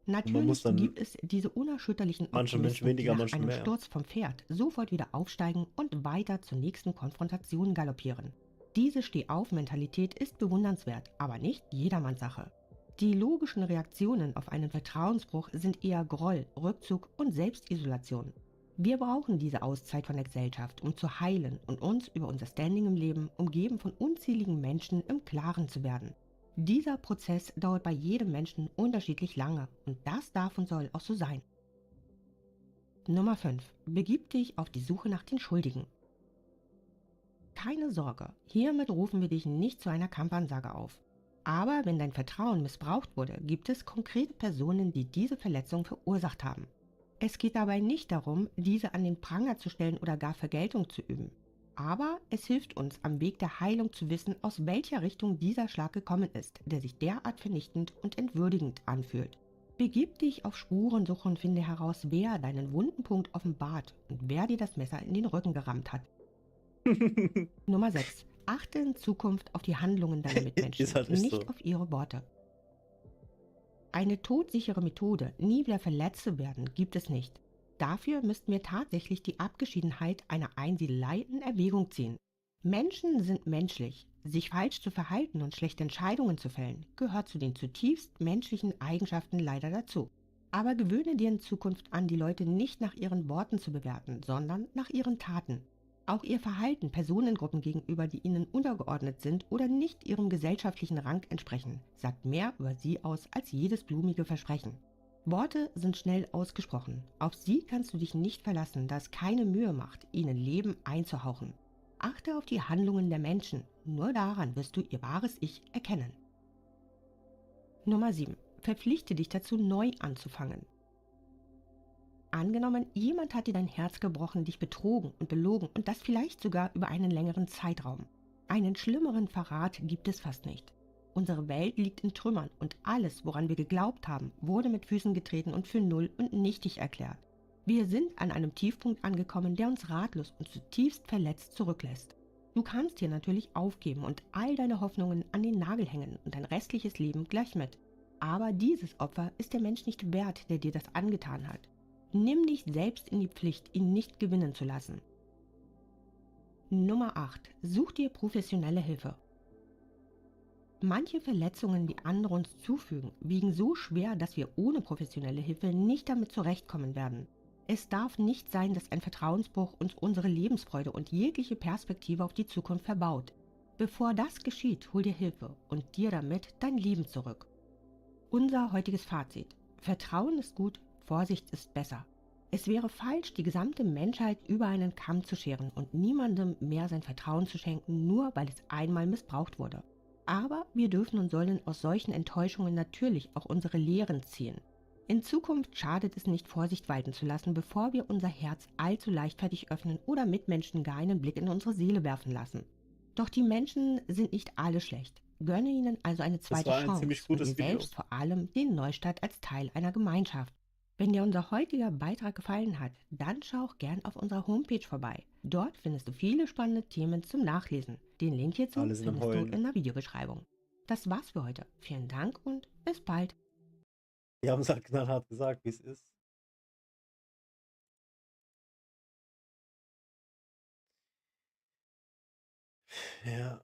Und man Natürlich muss dann gibt es diese unerschütterlichen manche Menschen Optimisten, weniger, die nach manche einem mehr. Sturz vom Pferd sofort wieder aufsteigen und weiter zur nächsten Konfrontation galoppieren. Diese Steh-auf-Mentalität ist bewundernswert, aber nicht jedermanns Sache. Die logischen Reaktionen auf einen Vertrauensbruch sind eher Groll, Rückzug und Selbstisolation. Wir brauchen diese Auszeit von der Gesellschaft, um zu heilen und uns über unser Standing im Leben, umgeben von unzähligen Menschen, im Klaren zu werden. Dieser Prozess dauert bei jedem Menschen unterschiedlich lange und das darf und soll auch so sein. Nummer 5. Begib dich auf die Suche nach den Schuldigen. Keine Sorge, hiermit rufen wir dich nicht zu einer Kampfansage auf. Aber wenn dein Vertrauen missbraucht wurde, gibt es konkrete Personen, die diese Verletzung verursacht haben. Es geht dabei nicht darum, diese an den Pranger zu stellen oder gar Vergeltung zu üben. Aber es hilft uns, am Weg der Heilung zu wissen, aus welcher Richtung dieser Schlag gekommen ist, der sich derart vernichtend und entwürdigend anfühlt. Begib dich auf Spurensuche und finde heraus, wer deinen wunden Punkt offenbart und wer dir das Messer in den Rücken gerammt hat. Nummer 6. Achte in Zukunft auf die Handlungen deiner Mitmenschen, Ist halt echt nicht so. auf ihre Worte. Eine todsichere Methode, nie wieder verletzt zu werden, gibt es nicht. Dafür müssten wir tatsächlich die Abgeschiedenheit einer Einsiedelei in Erwägung ziehen. Menschen sind menschlich. Sich falsch zu verhalten und schlechte Entscheidungen zu fällen, gehört zu den zutiefst menschlichen Eigenschaften leider dazu. Aber gewöhne dir in Zukunft an, die Leute nicht nach ihren Worten zu bewerten, sondern nach ihren Taten. Auch ihr Verhalten Personengruppen gegenüber, die ihnen untergeordnet sind oder nicht ihrem gesellschaftlichen Rang entsprechen, sagt mehr über sie aus als jedes blumige Versprechen. Worte sind schnell ausgesprochen. Auf sie kannst du dich nicht verlassen, da es keine Mühe macht, ihnen Leben einzuhauchen. Achte auf die Handlungen der Menschen, nur daran wirst du ihr wahres Ich erkennen. Nummer 7. Verpflichte dich dazu, neu anzufangen. Angenommen, jemand hat dir dein Herz gebrochen, dich betrogen und belogen und das vielleicht sogar über einen längeren Zeitraum. Einen schlimmeren Verrat gibt es fast nicht. Unsere Welt liegt in Trümmern und alles, woran wir geglaubt haben, wurde mit Füßen getreten und für null und nichtig erklärt. Wir sind an einem Tiefpunkt angekommen, der uns ratlos und zutiefst verletzt zurücklässt. Du kannst hier natürlich aufgeben und all deine Hoffnungen an den Nagel hängen und dein restliches Leben gleich mit. Aber dieses Opfer ist der Mensch nicht wert, der dir das angetan hat. Nimm dich selbst in die Pflicht, ihn nicht gewinnen zu lassen. Nummer 8. Such dir professionelle Hilfe. Manche Verletzungen, die andere uns zufügen, wiegen so schwer, dass wir ohne professionelle Hilfe nicht damit zurechtkommen werden. Es darf nicht sein, dass ein Vertrauensbruch uns unsere Lebensfreude und jegliche Perspektive auf die Zukunft verbaut. Bevor das geschieht, hol dir Hilfe und dir damit dein Leben zurück. Unser heutiges Fazit: Vertrauen ist gut, Vorsicht ist besser. Es wäre falsch, die gesamte Menschheit über einen Kamm zu scheren und niemandem mehr sein Vertrauen zu schenken, nur weil es einmal missbraucht wurde. Aber wir dürfen und sollen aus solchen Enttäuschungen natürlich auch unsere Lehren ziehen. In Zukunft schadet es nicht, Vorsicht walten zu lassen, bevor wir unser Herz allzu leichtfertig öffnen oder Mitmenschen gar einen Blick in unsere Seele werfen lassen. Doch die Menschen sind nicht alle schlecht. Gönne ihnen also eine Das zweite war ein Chance ziemlich und gutes dir Video. selbst vor allem den Neustart als Teil einer Gemeinschaft. Wenn dir unser heutiger Beitrag gefallen hat, dann schau auch gern auf unserer Homepage vorbei. Dort findest du viele spannende Themen zum Nachlesen. Den Link hierzu Alle sind am findest du Heulen. in der Videobeschreibung. Das war's für heute. Vielen Dank und bis bald. Die haben es halt knallhart gesagt, wie es ist. Ja.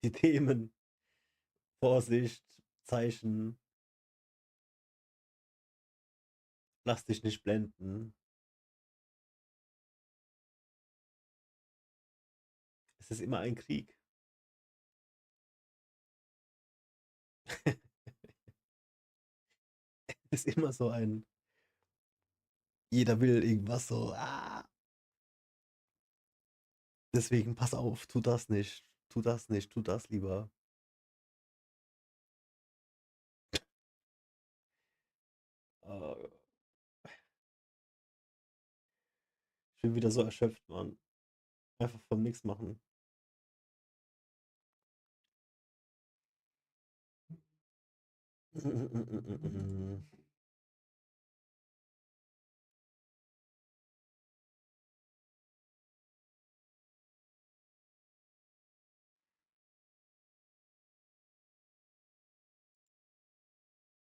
Die Themen. Vorsicht, Zeichen. Lass dich nicht blenden. Es ist immer ein Krieg. Es ist immer so ein. Jeder will irgendwas so. Deswegen pass auf, tu das nicht. Tu das nicht, tu das lieber. Äh, Ich bin wieder so erschöpft, Mann. Einfach vom Nix machen.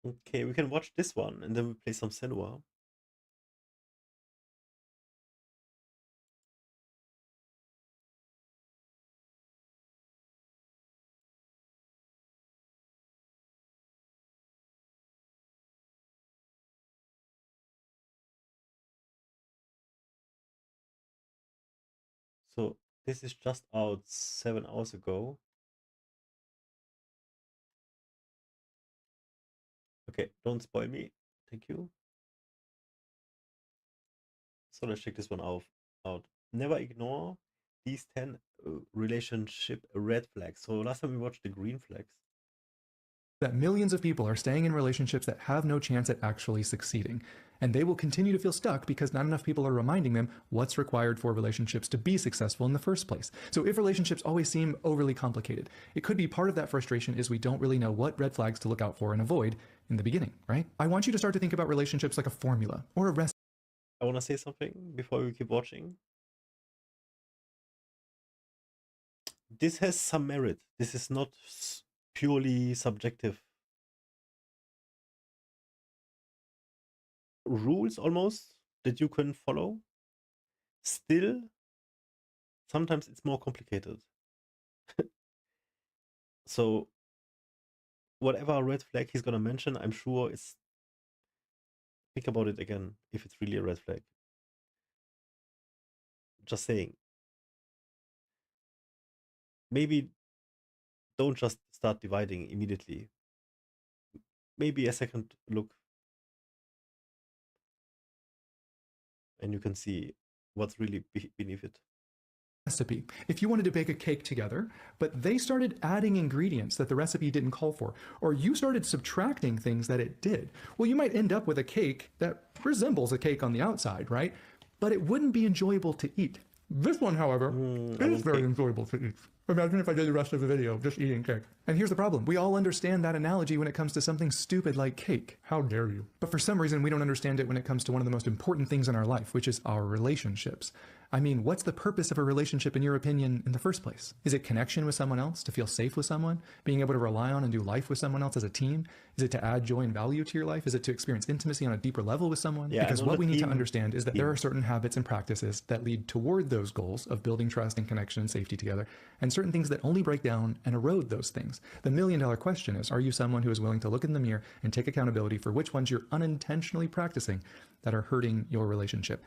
Okay, we can watch this one and then we play some Senua. So, this is just out 7 hours ago. Okay, don't spoil me. Thank you. So let's check this one out. Never ignore these 10 relationship red flags. So last time we watched the green flags. That millions of people are staying in relationships that have no chance at actually succeeding. And they will continue to feel stuck because not enough people are reminding them what's required for relationships to be successful in the first place. So if relationships always seem overly complicated, it could be part of that frustration is we don't really know what red flags to look out for and avoid in the beginning, right? I want you to start to think about relationships like a formula or a recipe. I want to say something before we keep watching. This has some merit. This is not purely subjective. Rules almost that you can follow. Still, sometimes it's more complicated. So whatever red flag he's gonna mention, I'm sure it's, think about it again if it's really a red flag. Just saying. Maybe don't just start dividing immediately. Maybe a second look, and you can see what's really beneath it. Recipe. If you wanted to bake a cake together, but they started adding ingredients that the recipe didn't call for, or you started subtracting things that it did, well, you might end up with a cake that resembles a cake on the outside, right? But it wouldn't be enjoyable to eat. This one, however, is very enjoyable to eat. Imagine if I did the rest of the video just eating cake. And here's the problem. We all understand that analogy when it comes to something stupid like cake. How dare you? But for some reason, we don't understand it when it comes to one of the most important things in our life, which is our relationships. I mean, what's the purpose of a relationship in your opinion in the first place? Is it connection with someone else, to feel safe with someone, being able to rely on and do life with someone else as a team? Is it to add joy and value to your life? Is it to experience intimacy on a deeper level with someone? Yeah, because what we need to understand is that there are certain habits and practices that lead toward those goals of building trust and connection and safety together, and certain things that only break down and erode those things. The million-dollar question is, are you someone who is willing to look in the mirror and take accountability for which ones you're unintentionally practicing that are hurting your relationship?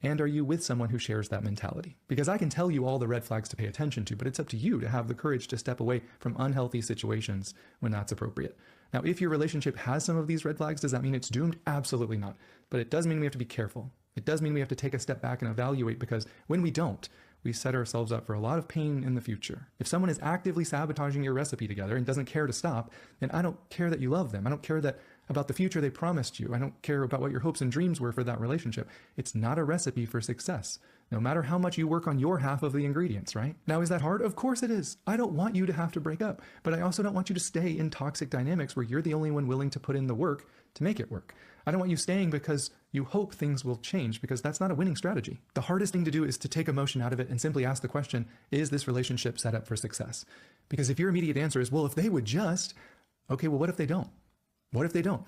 And are you with someone who shares that mentality? Because I can tell you all the red flags to pay attention to, but it's up to you to have the courage to step away from unhealthy situations when that's appropriate. Now, if your relationship has some of these red flags, does that mean it's doomed? Absolutely not. But it does mean we have to be careful. It does mean we have to take a step back and evaluate, because when we don't, we set ourselves up for a lot of pain in the future. If someone is actively sabotaging your recipe together and doesn't care to stop, then I don't care that you love them. I don't care about the future they promised you. I don't care about what your hopes and dreams were for that relationship. It's not a recipe for success, no matter how much you work on your half of the ingredients, right? Now, is that hard? Of course it is. I don't want you to have to break up, but I also don't want you to stay in toxic dynamics where you're the only one willing to put in the work to make it work. I don't want you staying because you hope things will change, because that's not a winning strategy. The hardest thing to do is to take emotion out of it and simply ask the question, is this relationship set up for success? Because if your immediate answer is, well, if they would just, okay, well, what if they don't? What if they don't?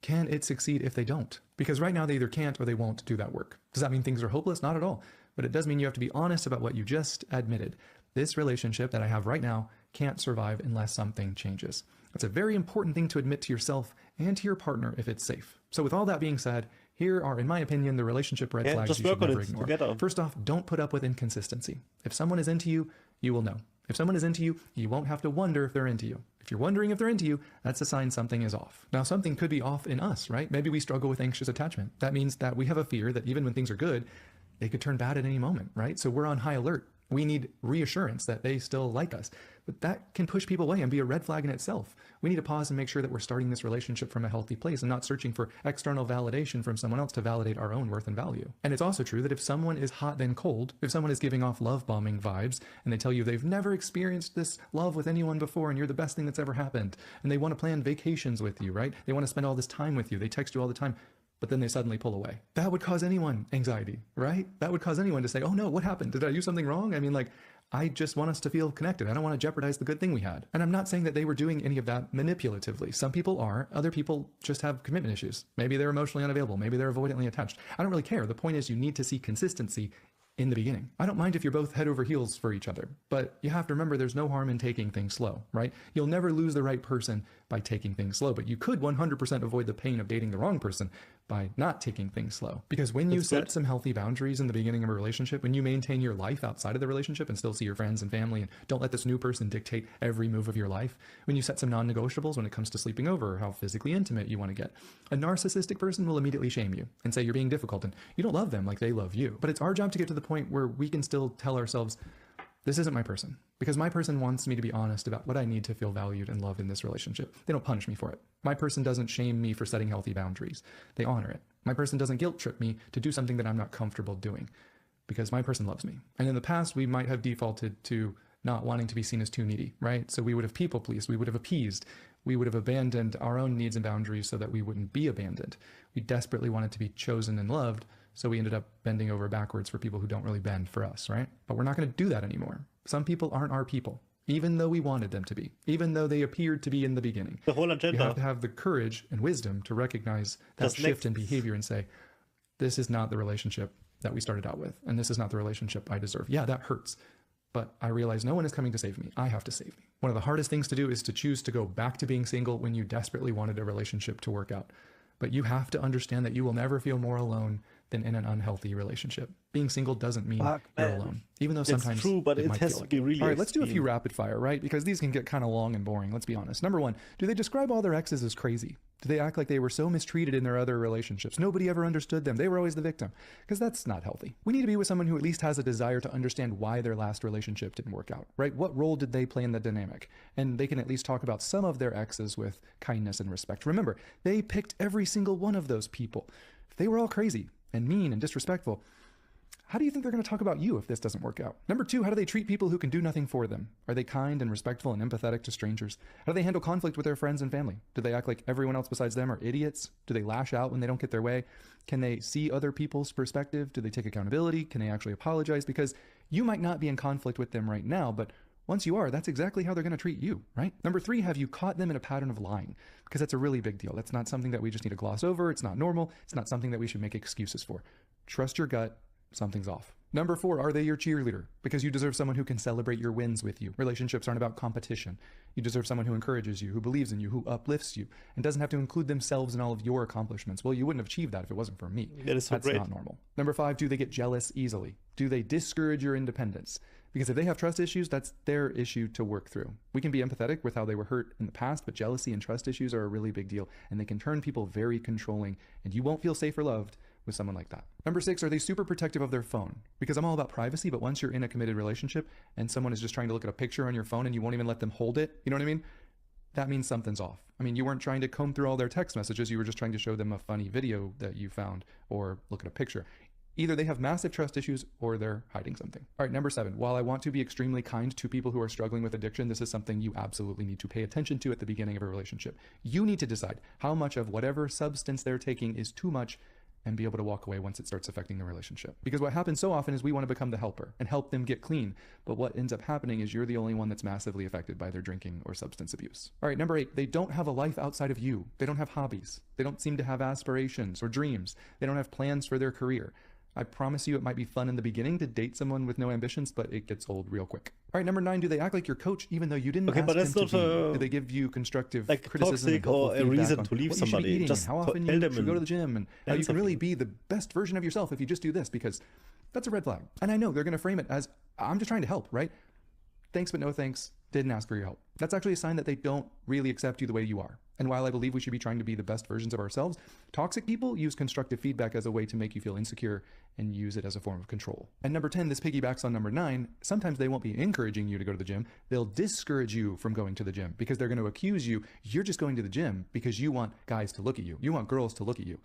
Can it succeed if they don't? Because right now they either can't or they won't do that work. Does that mean things are hopeless? Not at all. But it does mean you have to be honest about what you just admitted. This relationship that I have right now can't survive unless something changes. That's a very important thing to admit to yourself and to your partner if it's safe. So with all that being said, here are, in my opinion, the relationship red flags you should never ignore. Together. First off, don't put up with inconsistency. If someone is into you, you will know. If someone is into you, you won't have to wonder if they're into you. If you're wondering if they're into you, that's a sign something is off. Now, something could be off in us, right? Maybe we struggle with anxious attachment. That means that we have a fear that even when things are good, they could turn bad at any moment, right? So we're on high alert. We need reassurance that they still like us. But that can push people away and be a red flag in itself. We need to pause and make sure that we're starting this relationship from a healthy place and not searching for external validation from someone else to validate our own worth and value. And it's also true that if someone is hot then cold, if someone is giving off love bombing vibes and they tell you they've never experienced this love with anyone before and you're the best thing that's ever happened, and they want to plan vacations with you, right? They want to spend all this time with you. They text you all the time, but then they suddenly pull away. That would cause anyone anxiety, right? That would cause anyone to say, oh no, what happened? Did I do something wrong? I mean, like, I just want us to feel connected. I don't want to jeopardize the good thing we had. And I'm not saying that they were doing any of that manipulatively. Some people are. Other people just have commitment issues. Maybe they're emotionally unavailable. Maybe they're avoidantly attached. I don't really care. The point is you need to see consistency in the beginning. I don't mind if you're both head over heels for each other, but you have to remember there's no harm in taking things slow, right? You'll never lose the right person by taking things slow, but you could 100% avoid the pain of dating the wrong person by not taking things slow. Because when you set some healthy boundaries in the beginning of a relationship, when you maintain your life outside of the relationship and still see your friends and family and don't let this new person dictate every move of your life, when you set some non-negotiables when it comes to sleeping over or how physically intimate you want to get, a narcissistic person will immediately shame you and say you're being difficult and you don't love them like they love you. But it's our job to get to the point where we can still tell ourselves, this isn't my person, because my person wants me to be honest about what I need to feel valued and loved in this relationship. They don't punish me for it. My person doesn't shame me for setting healthy boundaries. They honor it. My person doesn't guilt trip me to do something that I'm not comfortable doing, because my person loves me. And in the past, we might have defaulted to not wanting to be seen as too needy, right? So we would have people pleased, we would have appeased, we would have abandoned our own needs and boundaries so that we wouldn't be abandoned. We desperately wanted to be chosen and loved, so we ended up bending over backwards for people who don't really bend for us, right? But we're not going to do that anymore. Some people aren't our people, even though we wanted them to be, even though they appeared to be in the beginning. The whole agenda. You have to have the courage and wisdom to recognize that shift in behavior and say, this is not the relationship that we started out with, and this is not the relationship I deserve. Yeah, that hurts. But I realize no one is coming to save me. I have to save me. One of the hardest things to do is to choose to go back to being single when you desperately wanted a relationship to work out. But you have to understand that you will never feel more alone than in an unhealthy relationship. Being single doesn't mean you're alone, even though sometimes it's true, but it might has feel to be really All right, let's do a extreme. few rapid fire, right? Because these can get kind of long and boring. Let's be honest. Number one, do they describe all their exes as crazy? Do they act like they were so mistreated in their other relationships? Nobody ever understood them. They were always the victim. Because that's not healthy. We need to be with someone who at least has a desire to understand why their last relationship didn't work out, right? What role did they play in the dynamic? And they can at least talk about some of their exes with kindness and respect. Remember, they picked every single one of those people. If they were all crazy and mean and disrespectful, how do you think they're going to talk about you if this doesn't work out? Number two, how do they treat people who can do nothing for them? Are they kind and respectful and empathetic to strangers? How do they handle conflict with their friends and family? Do they act like everyone else besides them are idiots? Do they lash out when they don't get their way? Can they see other people's perspective? Do they take accountability? Can they actually apologize? Because you might not be in conflict with them right now, but once you are, that's exactly how they're going to treat you, right? Number three, have you caught them in a pattern of lying? Because that's a really big deal. That's not something that we just need to gloss over. It's not normal. It's not something that we should make excuses for. Trust your gut. Something's off. Number four, are they your cheerleader? Because you deserve someone who can celebrate your wins with you. Relationships aren't about competition. You deserve someone who encourages you, who believes in you, who uplifts you, and doesn't have to include themselves in all of your accomplishments. Well, you wouldn't have achieved that if it wasn't for me. That is so That's great. not normal. Number five, do they get jealous easily? Do they discourage your independence? Because if they have trust issues, that's their issue to work through. We can be empathetic with how they were hurt in the past, but jealousy and trust issues are a really big deal, and they can turn people very controlling, and you won't feel safe or loved with someone like that. Number six, are they super protective of their phone? Because I'm all about privacy, but once you're in a committed relationship and someone is just trying to look at a picture on your phone and you won't even let them hold it, you know what I mean? That means something's off. I mean, you weren't trying to comb through all their text messages, you were just trying to show them a funny video that you found or look at a picture. Either they have massive trust issues or they're hiding something. All right, number seven, while I want to be extremely kind to people who are struggling with addiction, this is something you absolutely need to pay attention to at the beginning of a relationship. You need to decide how much of whatever substance they're taking is too much and be able to walk away once it starts affecting the relationship. Because what happens so often is we want to become the helper and help them get clean. But what ends up happening is you're the only one that's massively affected by their drinking or substance abuse. All right, number eight, they don't have a life outside of you. They don't have hobbies. They don't seem to have aspirations or dreams. They don't have plans for their career. I promise you it might be fun in the beginning to date someone with no ambitions, but it gets old real quick. All right, number nine, do they act like your coach even though you didn't ask but them that's to not be? Do they give you constructive criticism toxic and helpful or a feedback reason on to leave what you should be somebody? eating Just and how often tell you them should go to the gym and how you can really be the best version of yourself if you just do this, because that's a red flag. And I know they're going to frame it as, I'm just trying to help, right? Thanks, but no thanks. Didn't ask for your help. That's actually a sign that they don't really accept you the way you are. And while I believe we should be trying to be the best versions of ourselves, toxic people use constructive feedback as a way to make you feel insecure and use it as a form of control. And number 10, this piggybacks on number 9. Sometimes they won't be encouraging you to go to the gym. They'll discourage you from going to the gym because they're going to accuse you. You're just going to the gym because you want guys to look at you. You want girls to look at you.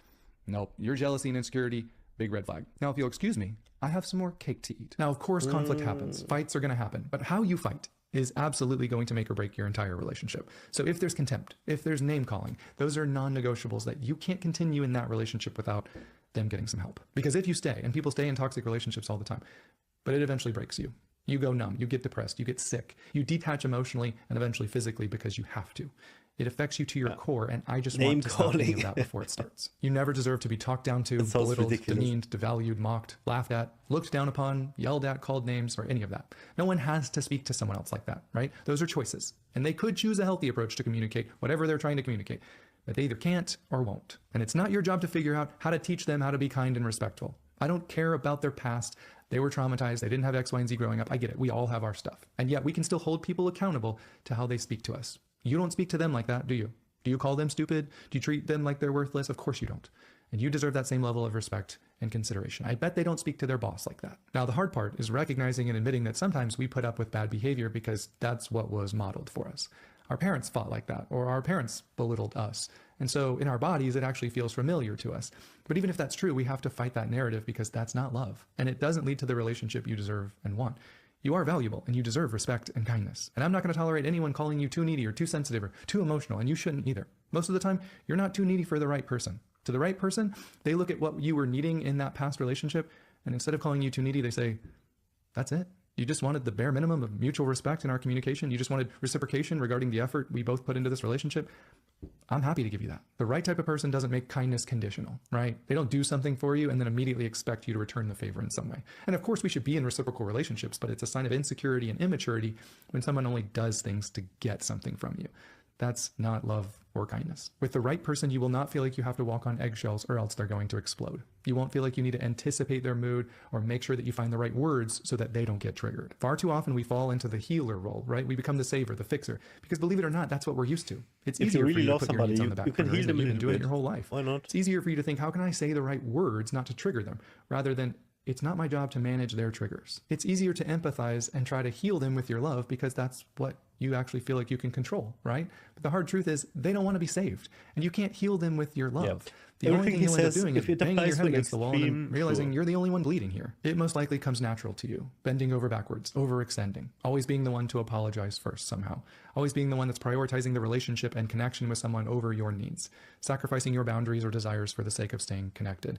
Nope, your jealousy and insecurity, big red flag. Now, if you'll excuse me, I have some more cake to eat. Now, of course, conflict happens. Fights are going to happen. But how you fight is absolutely going to make or break your entire relationship. So if there's contempt, if there's name calling, those are non-negotiables that you can't continue in that relationship without them getting some help. Because if you stay, and people stay in toxic relationships all the time, but it eventually breaks you. You go numb, you get depressed, you get sick, you detach emotionally and eventually physically because you have to. It affects you to your core, and I just want to stop any of that before it starts. You never deserve to be talked down to, belittled, demeaned, devalued, mocked, laughed at, looked down upon, yelled at, called names, or any of that. No one has to speak to someone else like that, right? Those are choices, and they could choose a healthy approach to communicate whatever they're trying to communicate, but they either can't or won't. And it's not your job to figure out how to teach them how to be kind and respectful. I don't care about their past. They were traumatized. They didn't have X, Y, and Z growing up. I get it. We all have our stuff. And yet we can still hold people accountable to how they speak to us. You don't speak to them like that, do you? Do you call them stupid? Do you treat them like they're worthless? Of course you don't. And you deserve that same level of respect and consideration. I bet they don't speak to their boss like that. Now, the hard part is recognizing and admitting that sometimes we put up with bad behavior because that's what was modeled for us. Our parents fought like that, or our parents belittled us. And so in our bodies, it actually feels familiar to us. But even if that's true, we have to fight that narrative because that's not love. And it doesn't lead to the relationship you deserve and want. You are valuable and you deserve respect and kindness. And I'm not going to tolerate anyone calling you too needy or too sensitive or too emotional, and you shouldn't either. Most of the time, you're not too needy for the right person. To the right person, they look at what you were needing in that past relationship, and instead of calling you too needy, they say, that's it. You just wanted the bare minimum of mutual respect in our communication. You just wanted reciprocation regarding the effort we both put into this relationship. I'm happy to give you that. The right type of person doesn't make kindness conditional, right? They don't do something for you and then immediately expect you to return the favor in some way. And of course, we should be in reciprocal relationships, but it's a sign of insecurity and immaturity when someone only does things to get something from you. That's not love or kindness. With the right person, you will not feel like you have to walk on eggshells or else they're going to explode. You won't feel like you need to anticipate their mood or make sure that you find the right words so that they don't get triggered. Far too often we fall into the healer role, right? We become the saver, the fixer, because believe it or not, that's what we're used to. It's If you easier really for you to love put your somebody, needs on the back you can burner, heal them a and you've been little doing it bit. your whole life. Why not? It's easier for you to think, how can I say the right words not to trigger them, rather than it's not my job to manage their triggers. It's easier to empathize and try to heal them with your love because that's what you actually feel like you can control, right? But the hard truth is they don't want to be saved, and you can't heal them with your love. Yep. The only Everything thing he you'll end up says, doing if is it banging your applies head to an against the wall and then extreme, realizing sure. you're the only one bleeding here. It most likely comes natural to you, bending over backwards, overextending, always being the one to apologize first somehow, always being the one that's prioritizing the relationship and connection with someone over your needs, sacrificing your boundaries or desires for the sake of staying connected.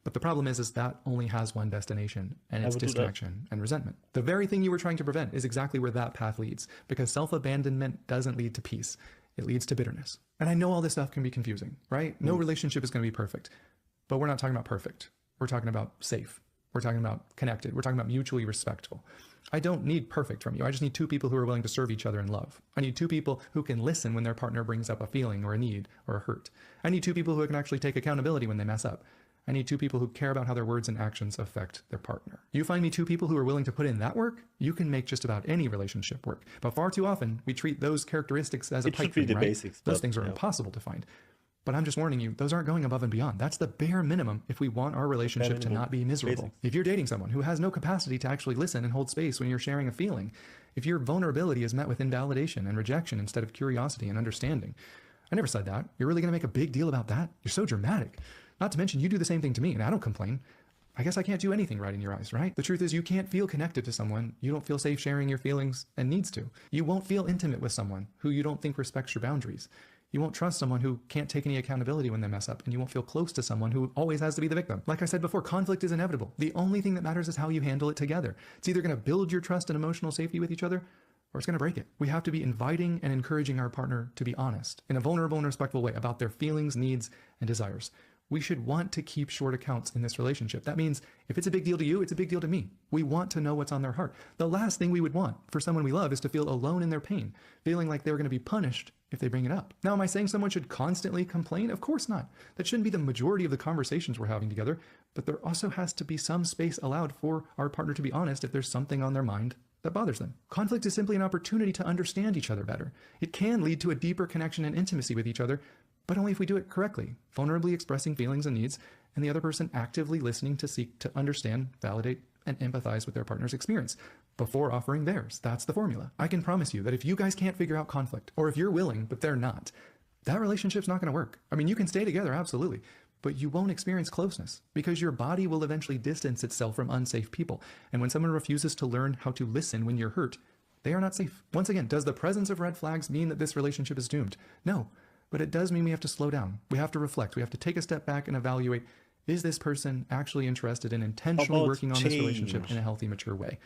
But the problem is that only has one destination, and it's would do that. disconnection and resentment. The very thing you were trying to prevent is exactly where that path leads, because self-abandonment doesn't lead to peace. It leads to bitterness. And I know all this stuff can be confusing, right? No relationship is going to be perfect, but we're not talking about perfect. We're talking about safe. We're talking about connected. We're talking about mutually respectful. I don't need perfect from you. I just need two people who are willing to serve each other in love. I need two people who can listen when their partner brings up a feeling or a need or a hurt. I need two people who can actually take accountability when they mess up. I need two people who care about how their words and actions affect their partner. You find me two people who are willing to put in that work, you can make just about any relationship work. But far too often, we treat those characteristics as a It pipe should be dream, the right? basics, Those but, things are yeah. impossible to find. But I'm just warning you, those aren't going above and beyond. That's the bare minimum if we want our relationship to minimum. not be miserable. Basics. If you're dating someone who has no capacity to actually listen and hold space when you're sharing a feeling, if your vulnerability is met with invalidation and rejection instead of curiosity and understanding, I never said that. You're really going to make a big deal about that? You're so dramatic. Not to mention, you do the same thing to me, and I don't complain. I guess I can't do anything right in your eyes, right? The truth is you can't feel connected to someone you don't feel safe sharing your feelings and needs to. You won't feel intimate with someone who you don't think respects your boundaries. You won't trust someone who can't take any accountability when they mess up, and you won't feel close to someone who always has to be the victim. Like I said before, conflict is inevitable. The only thing that matters is how you handle it together. It's either going to build your trust and emotional safety with each other, or it's going to break it. We have to be inviting and encouraging our partner to be honest in a vulnerable and respectful way about their feelings, needs, and desires. We should want to keep short accounts in this relationship. That means if it's a big deal to you, it's a big deal to me. We want to know what's on their heart. The last thing we would want for someone we love is to feel alone in their pain, feeling like they're going to be punished if they bring it up. Now, am I saying someone should constantly complain? Of course not. That shouldn't be the majority of the conversations we're having together, but there also has to be some space allowed for our partner to be honest if there's something on their mind that bothers them. Conflict is simply an opportunity to understand each other better. It can lead to a deeper connection and intimacy with each other, but only if we do it correctly, vulnerably expressing feelings and needs, and the other person actively listening to seek to understand, validate, and empathize with their partner's experience before offering theirs. That's the formula. I can promise you that if you guys can't figure out conflict, or if you're willing but they're not, that relationship's not going to work. I mean, you can stay together, absolutely, but you won't experience closeness because your body will eventually distance itself from unsafe people. And when someone refuses to learn how to listen when you're hurt, they are not safe. Once again, does the presence of red flags mean that this relationship is doomed? No. But it does mean we have to slow down. We have to reflect. We have to take a step back and evaluate, is this person actually interested in intentionally About working on this relationship change. in a healthy, mature way?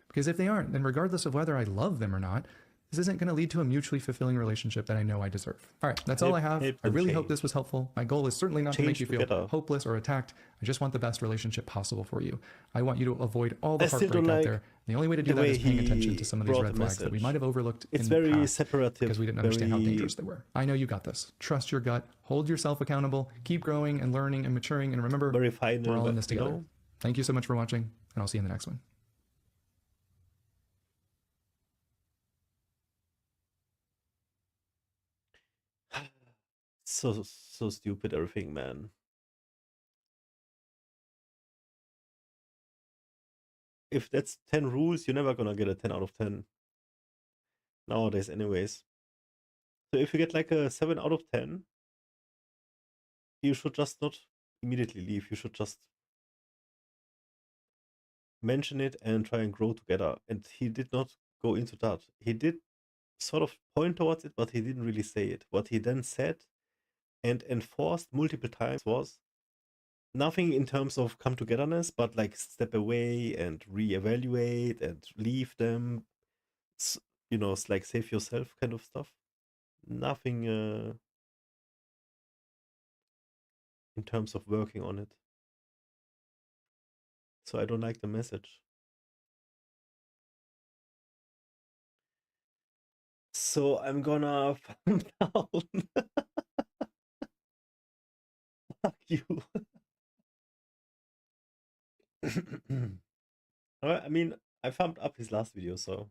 Because if they aren't, then regardless of whether I love them or not, this isn't going to lead to a mutually fulfilling relationship that I know I deserve. All right, that's all I have. I really hope this was helpful. My goal is certainly not to make you feel hopeless or attacked. I just want the best relationship possible for you. I want you to avoid all the heartbreak out there. The only way to do that is paying attention to some of these red flags that we might have overlooked in the past because we didn't understand how dangerous they were. I know you got this. Trust your gut. Hold yourself accountable. Keep growing and learning and maturing. And remember, we're all in this together. Thank you so much for watching, and I'll see you in the next one. So stupid, everything, man. If that's 10 rules, you're never gonna get a 10 out of 10 nowadays anyways. So if you get like a 7 out of 10, you should just not immediately leave. You should just mention it and try and grow together. And he did not go into that. He did sort of point towards it, but he didn't really say it. What he then said and enforced multiple times was, nothing in terms of come togetherness, but like step away and reevaluate and leave them. You know, it's like save yourself kind of stuff. Nothing in terms of working on it. So I don't like the message. So I'm gonna farm down. Fuck you. I mean, I farmed up his last video, so.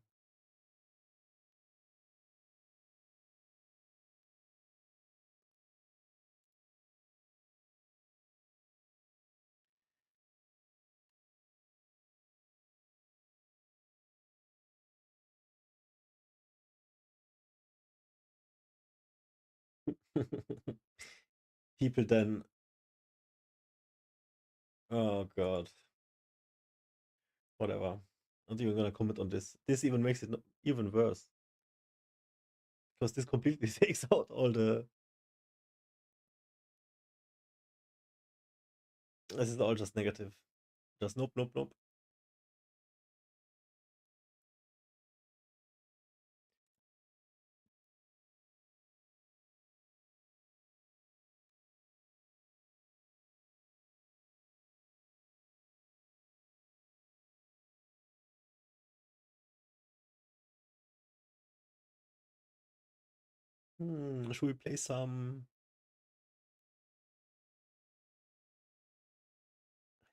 People then. Oh god. Whatever. Not even gonna comment on this. This even makes it even worse. Because this completely takes out all the. This is all just negative. Just nope, nope, nope. Should we play some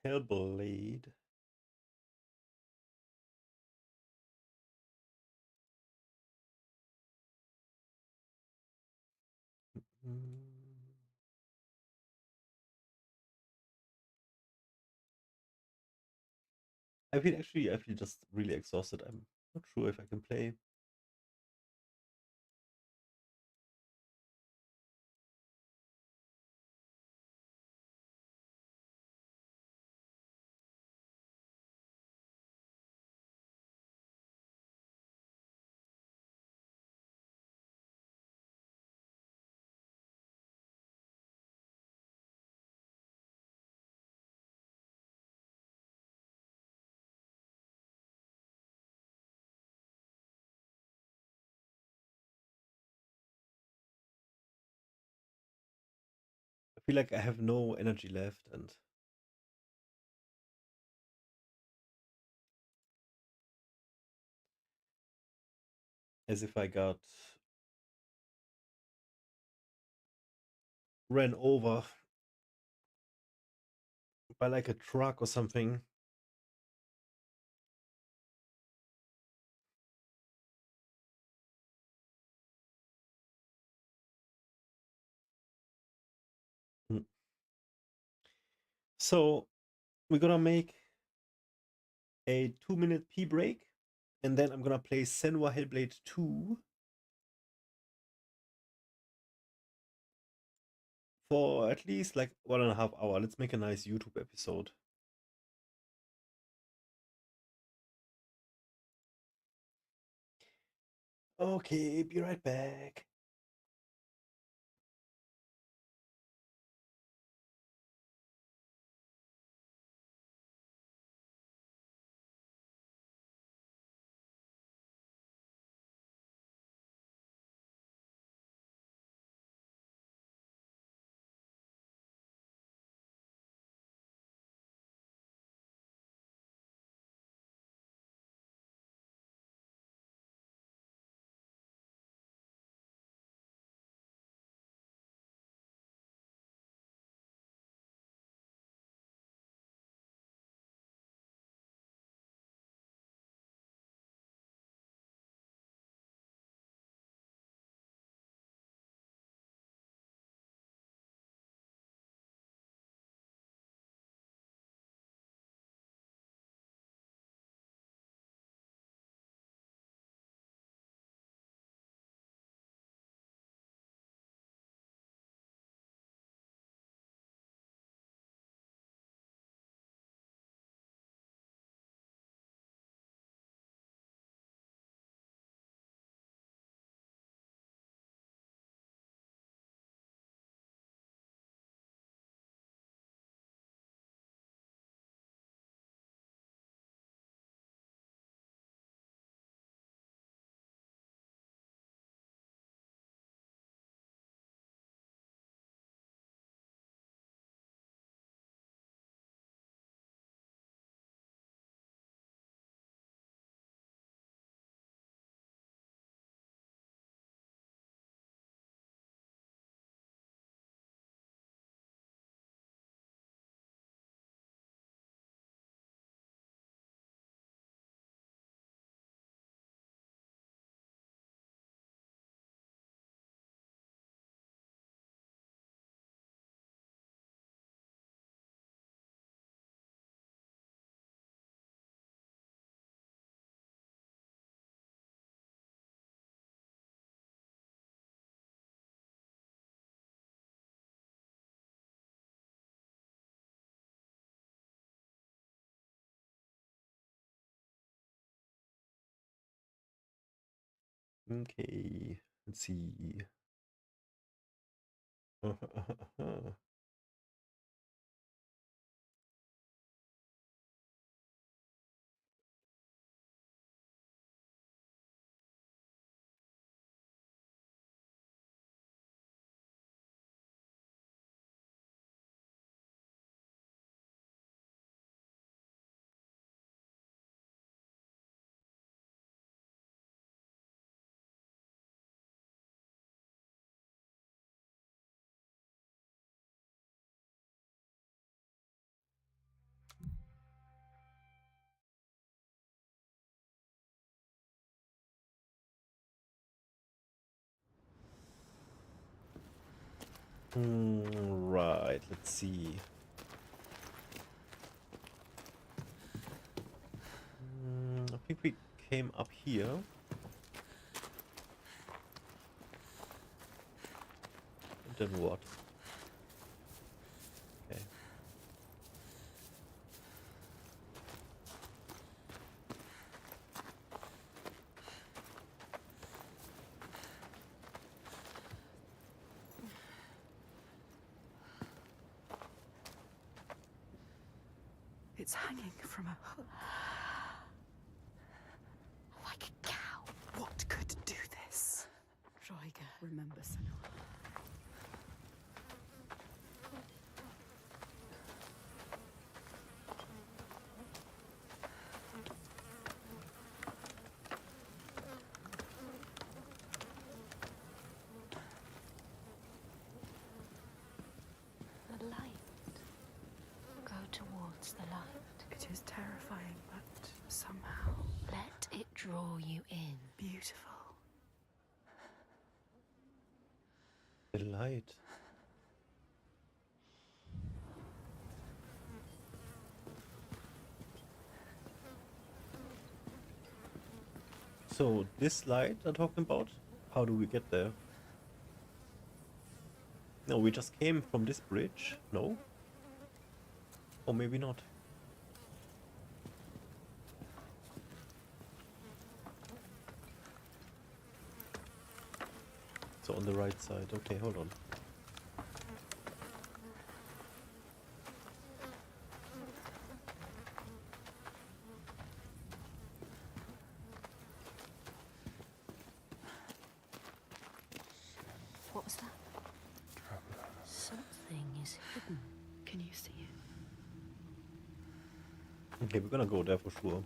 Hellblade? I feel just really exhausted. I'm not sure if I can play. I feel like I have no energy left, and as if I got ran over by like a truck or something. So we're gonna make a 2-minute pee break, and then I'm gonna play Senua Hellblade 2 for at least like 1.5 hours. Let's make a nice YouTube episode. Okay, be right back. Okay, let's see. Right, let's see. I think we came up here. And then what? Okay. It's hanging from a hook. Like a cow. What could do this? Droiga, remember Senua. The light. Go towards the light. It is terrifying, but somehow... Let it draw you in. Beautiful. The light. So, this light I'm talking about? How do we get there? No, we just came from this bridge? No? Or maybe not. So on the right side. Okay, hold on. What was that? Something is hidden. Can you see it? Okay, we're gonna go there for sure.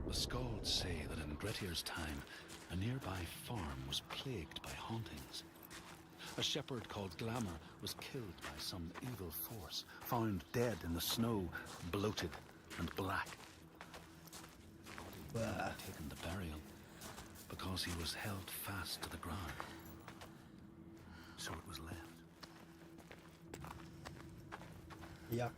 The Skalds say that in Grettir's time, a nearby farm was plagued by hauntings. A shepherd called Glamour was killed by some evil force, found dead in the snow, bloated and black. He had taken the burial because he was held fast to the ground. So it was left. Yuck.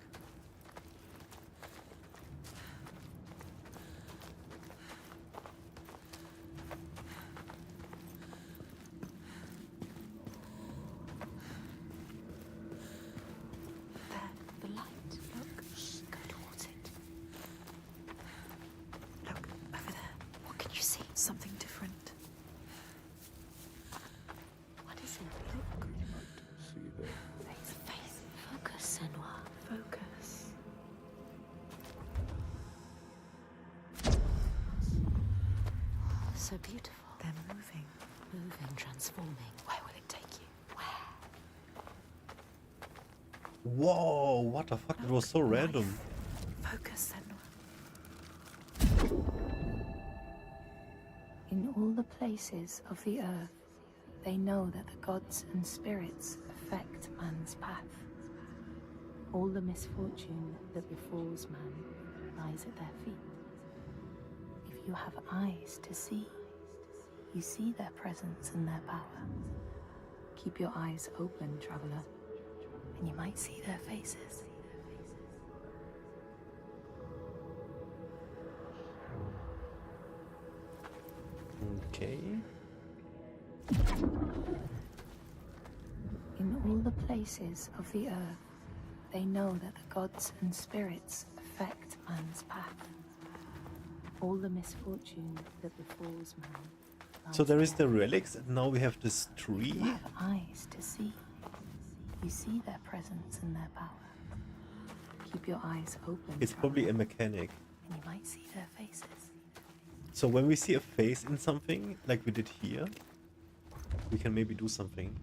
The light. Look. Shh, go towards it. Look, over there. What can you see? Something different. What is it? Look. See there. Face, face. Focus, Senua. Focus. So beautiful. They're moving. Moving, transforming. Where will it take you? Whoa, what the fuck? It was so random. Focus, Senua. In all the places of the earth, they know that the gods and spirits affect man's path. All the misfortune that befalls man lies at their feet. If you have eyes to see, you see their presence and their power. Keep your eyes open, traveler, and you might see their faces. Okay. In all the places of the earth, they know that the gods and spirits affect man's path. All the misfortune that befalls man. So there is the relics, and now we have this tree. You have eyes to see. You see their presence and their power. Keep your eyes open. It's probably a mechanic. And you might see their faces. So when we see a face in something, like we did here, we can maybe do something.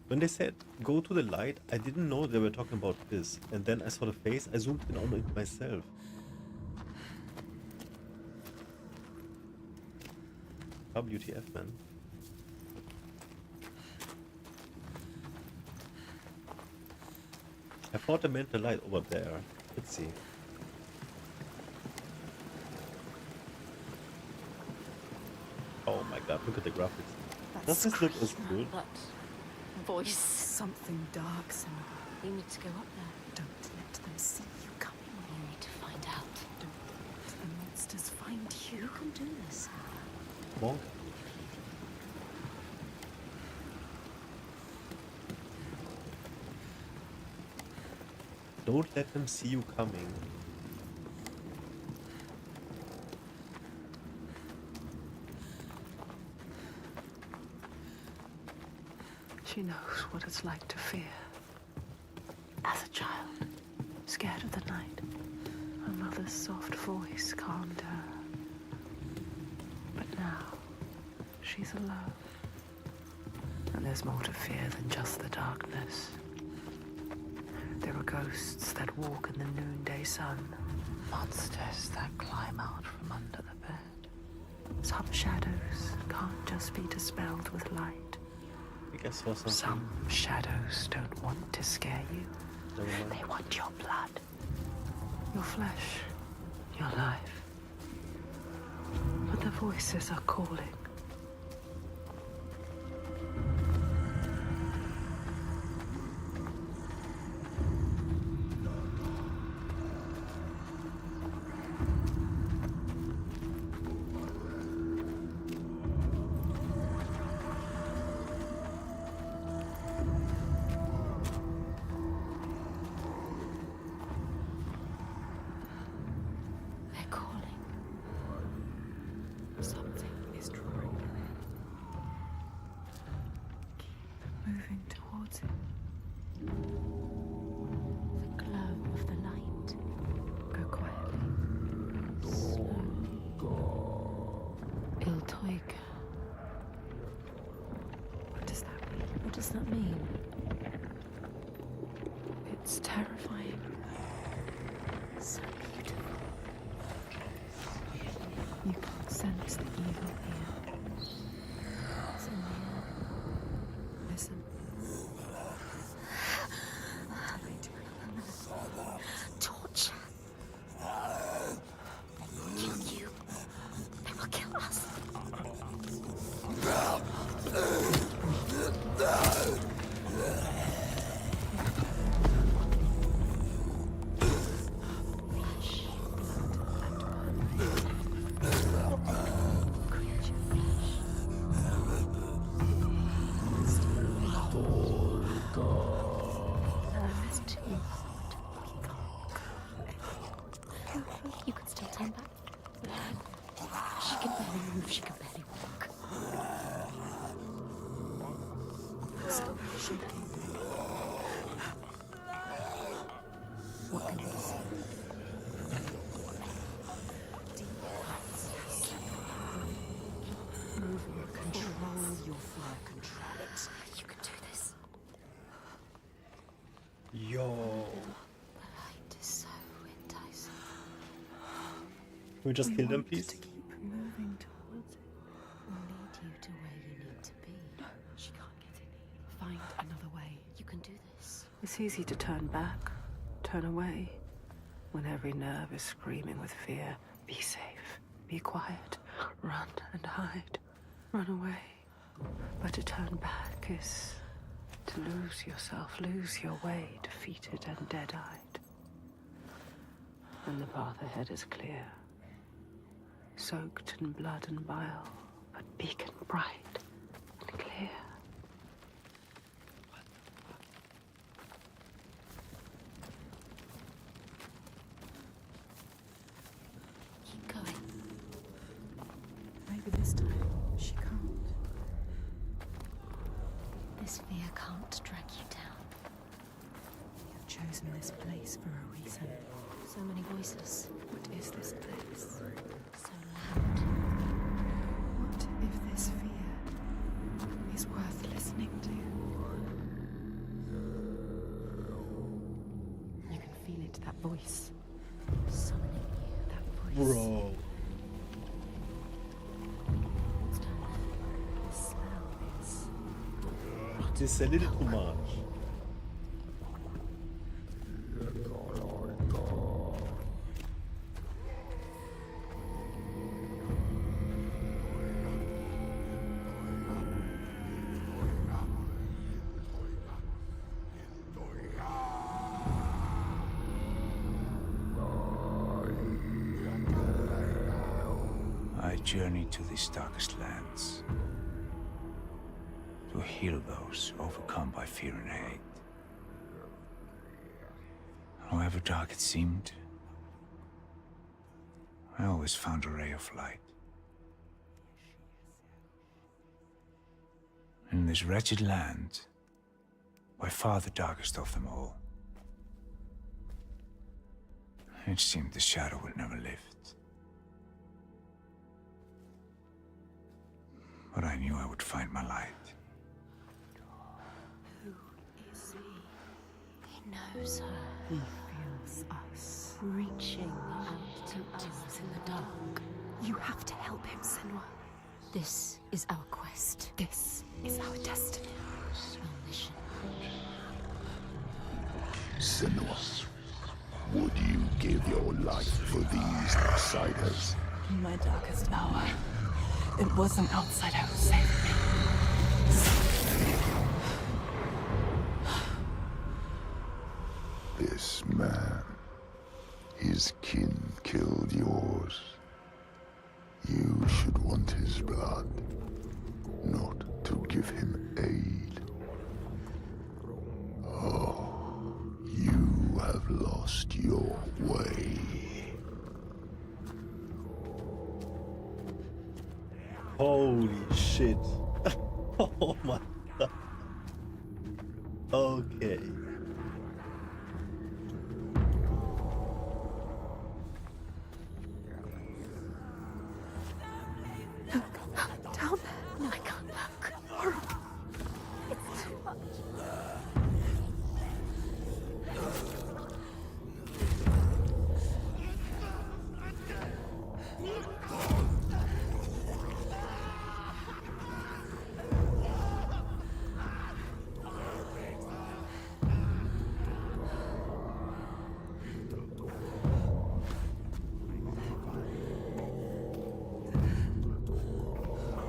When they said, go to the light, I didn't know they were talking about this. And then I saw the face, I zoomed in on it myself. WTF, man. I thought I meant the light over there. Let's see. Oh my god, look at the graphics. Does this look as good? That voice. Something dark, Senua. You need to go up there. Don't let them see you coming. You need to find out. Don't let the monsters find you. You can do this. Monk. Don't let them see you coming. She knows what it's like to fear. As a child, scared of the night, her mother's soft voice calmed her. But now, she's alone. And there's more to fear than just the darkness. There are ghosts that walk in the noonday sun. Monsters that climb out from under the bed. Some shadows can't just be dispelled with light. I think I saw something. Some shadows don't want to scare you. They want your blood, your flesh, your life. But the voices are calling. Moving towards it. The glow of the light. Go quietly. Slowly. Il Toiga. What does that mean? What does that mean? It's terrifying. So beautiful. You can't sense the evil here. It's in the air. Listen. Torture. They will kill you. They will kill us. You can still turn back. She can barely move, she can barely walk. Stop shaking. What can you see? Moving, control your fear, control it. You can do this. Yo. The light is so enticing. Can we just kill them, please? To keep moving towards it. Will lead you to where you need to be. No, she can't get in here. Find another way. You can do this. It's easy to turn back, turn away, when every nerve is screaming with fear. Be safe, be quiet, run and hide, run away. But to turn back is to lose yourself, lose your way, defeated and dead-eyed. And the path ahead is clear, soaked in blood and bile, but beacon bright and clear. Keep going. Maybe this time she can't. This fear can't drag you down. You've chosen this place for a reason. So many voices. What is this place? So loud. What if this fear is worth listening to? You can feel it, that voice. Summoning you. That voice. Bro. What's down there? The smell is... This is a little too much. I journey to these darkest lands to heal those overcome by fear and hate. However dark it seemed, I always found a ray of light. In this wretched land, by far the darkest of them all, it seemed the shadow would never lift. But I knew I would find my light. Who is he? He knows her. He feels us. Reaching out to us in the dark. You have to help him, Senua. This is our quest. This is our destiny. Our mission. Senua, would you give your life for these outsiders? In my darkest hour, it was an outsider who saved me. This man, his kin killed yours. You should want his blood, not to give him aid. Oh, you have lost your way. Holy shit. Oh my god. Okay. Down there. No, I can't look. It's too much.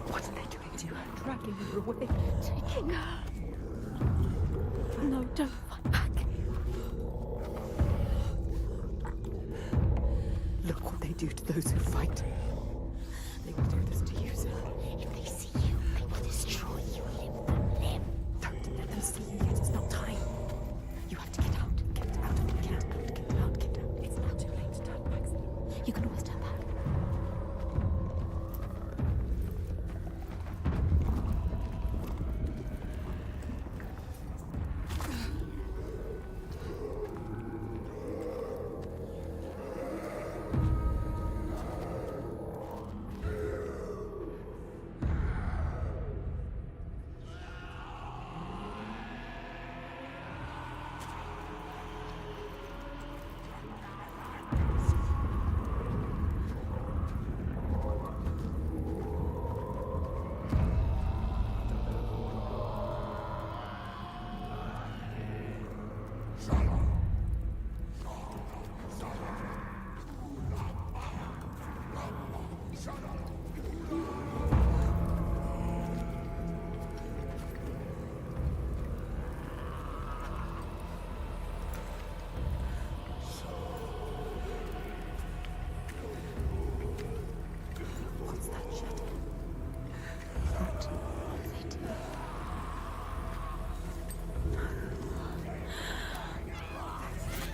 What are they doing to her? Dragging her away. Taking her. No, don't fight back. Look what they do to those who fight. They will do this to you, Senua. If they see you, they will destroy you limb from limb. Don't let them see you yet. It's not time. You have to get out. Get out of it. Get out. Get out. Get out. It's not too late to turn back, Senua. You can always turn back.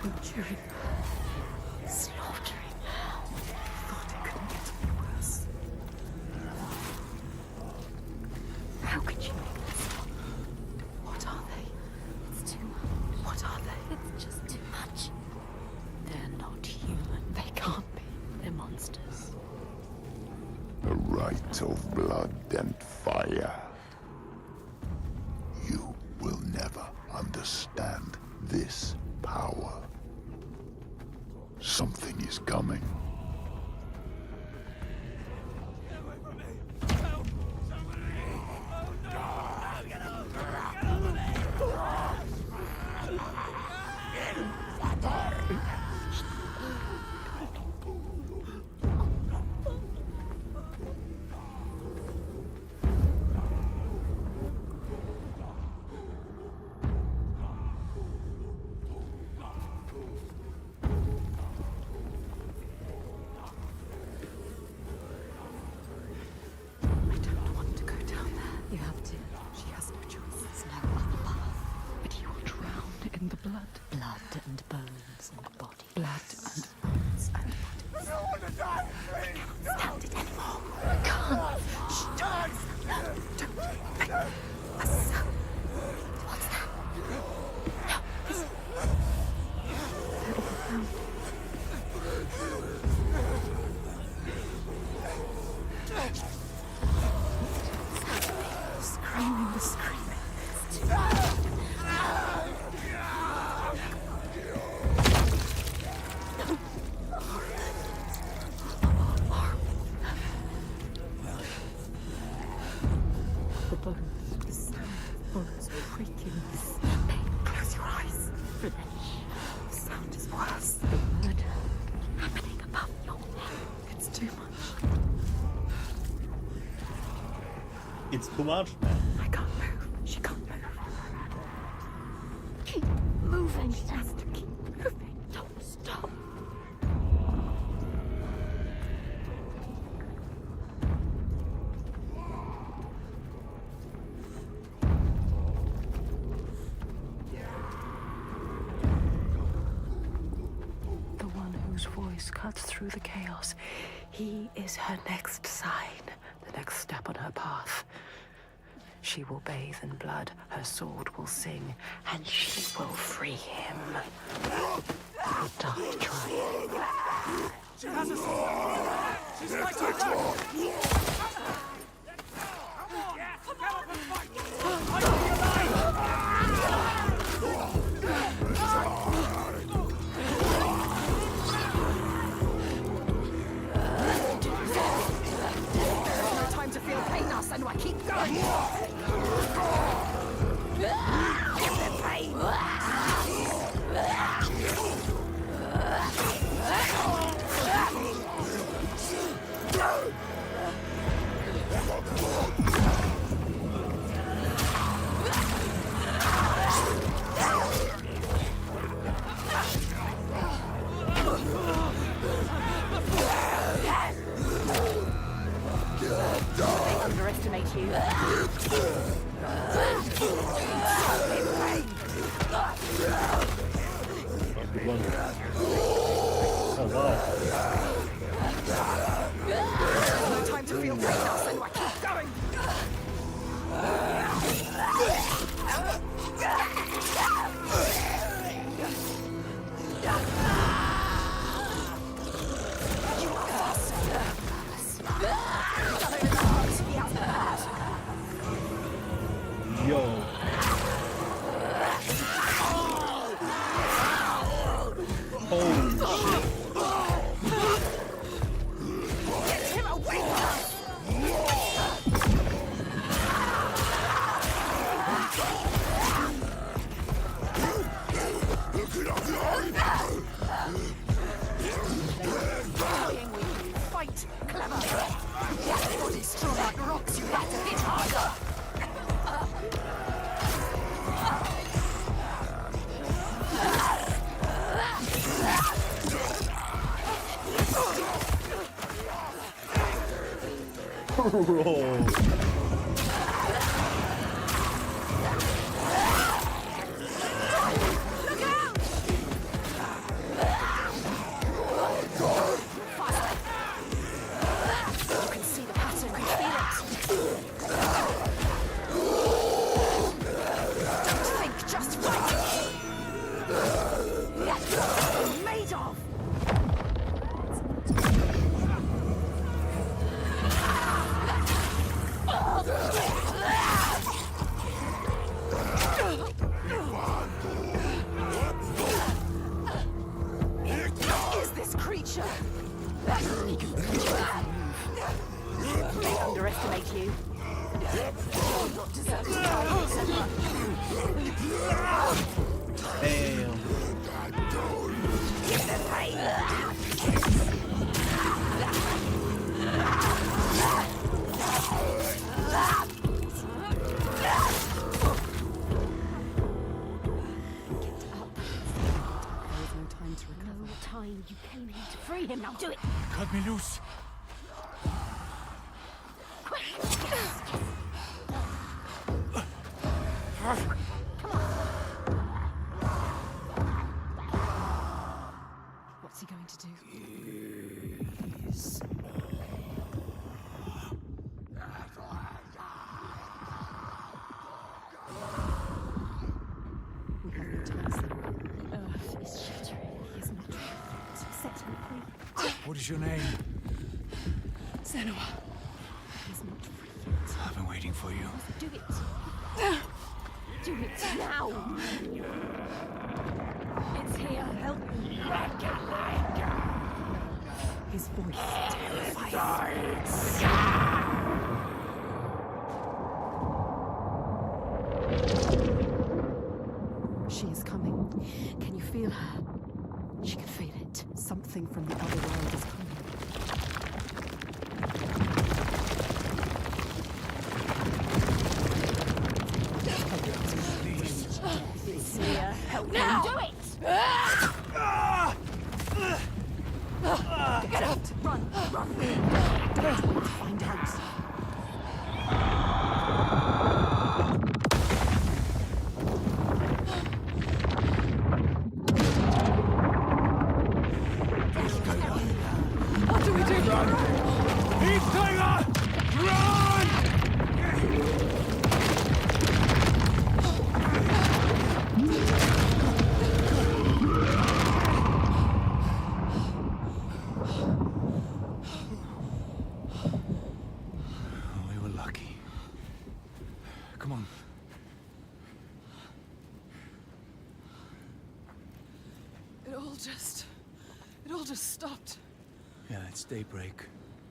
Butchering. Slaughtering. Thought it couldn't get any worse. How could you make this stop? What are they? It's too much. What are they? It's just too much. They're not human. They can't be. They're monsters. A rite of blood and fire. You will never understand this power. Something is coming. You have to. She has no choice. There's no other path. But you will drown in the blood. Blood and bones and body. Blood and bones and body. I don't want to die! I can't stand it anymore. I can't. Shh, don't. What's that? No, listen. They're all around. The screaming. It's too loud. The bones, the sound of bones creaking, snapping. Close your eyes. Finish. The sound is worse. The murder happening above your head. It's too much. It's too much, man. I can't move. She can't move. Keep moving. She has to keep moving. Don't stop. The one whose voice cuts through the chaos. He is her next sign, the next step on her path. She will bathe in blood, her sword will sing, and she will free him. Who died trying. She has a sword! She's fighting back! Get up and fight! Fight for your life! There's no time to feel pain now, Senua. Keep going! Give them pain! They underestimate you. No time to feel pain now, Senua. Keep going. Yo. Holy shit. Get him away from us! Fight, clever. Body's strong like rocks. You have to hit harder. Bro. He can beat you at a move. They underestimate you. You're not deserving to die, Senua. Damn. Give them pain. No time. You came here to free him. Now do it. Cut me loose. What's he going to do? We have no time, Senua. The earth is shattering. He is not ready. Set him free. What is your name? Senua. He's not free yet. I've been waiting for you. Do it. Do it now. It's here. Help me. His voice terrifies. She is coming. Can you feel her? She can feel it. Something from the other world is coming. It's here. Help now. Do it. Get out! Run! Run! Don't find out. What do we do? Run! He's Tiger! Run! We were lucky. Come on. It all just stopped. Yeah, it's daybreak.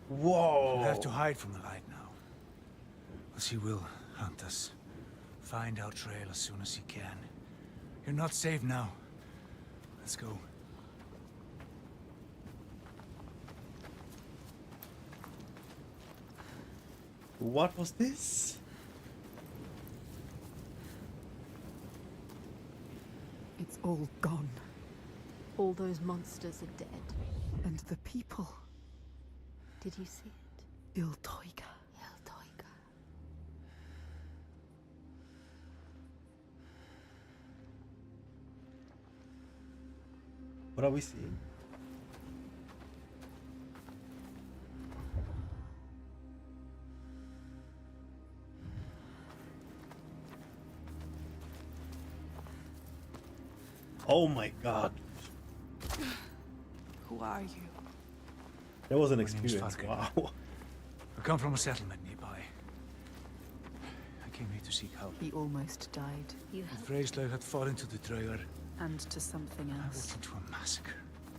Whoa. We'll have to hide from the light now. Else he will hunt us. Find our trail as soon as he can. You're not safe now. Let's go. What was this? It's all gone. All those monsters are dead. And the people. Did you see it? Il Toiga. Il Toiga. What are we seeing? Oh my god. Who are you? That was an My name's experience. Falke. Wow. I come from a settlement nearby. I came here to seek help. He almost died. You The helped. Freyslög had fallen to the Draugar. And to something I else. walked into a massacre.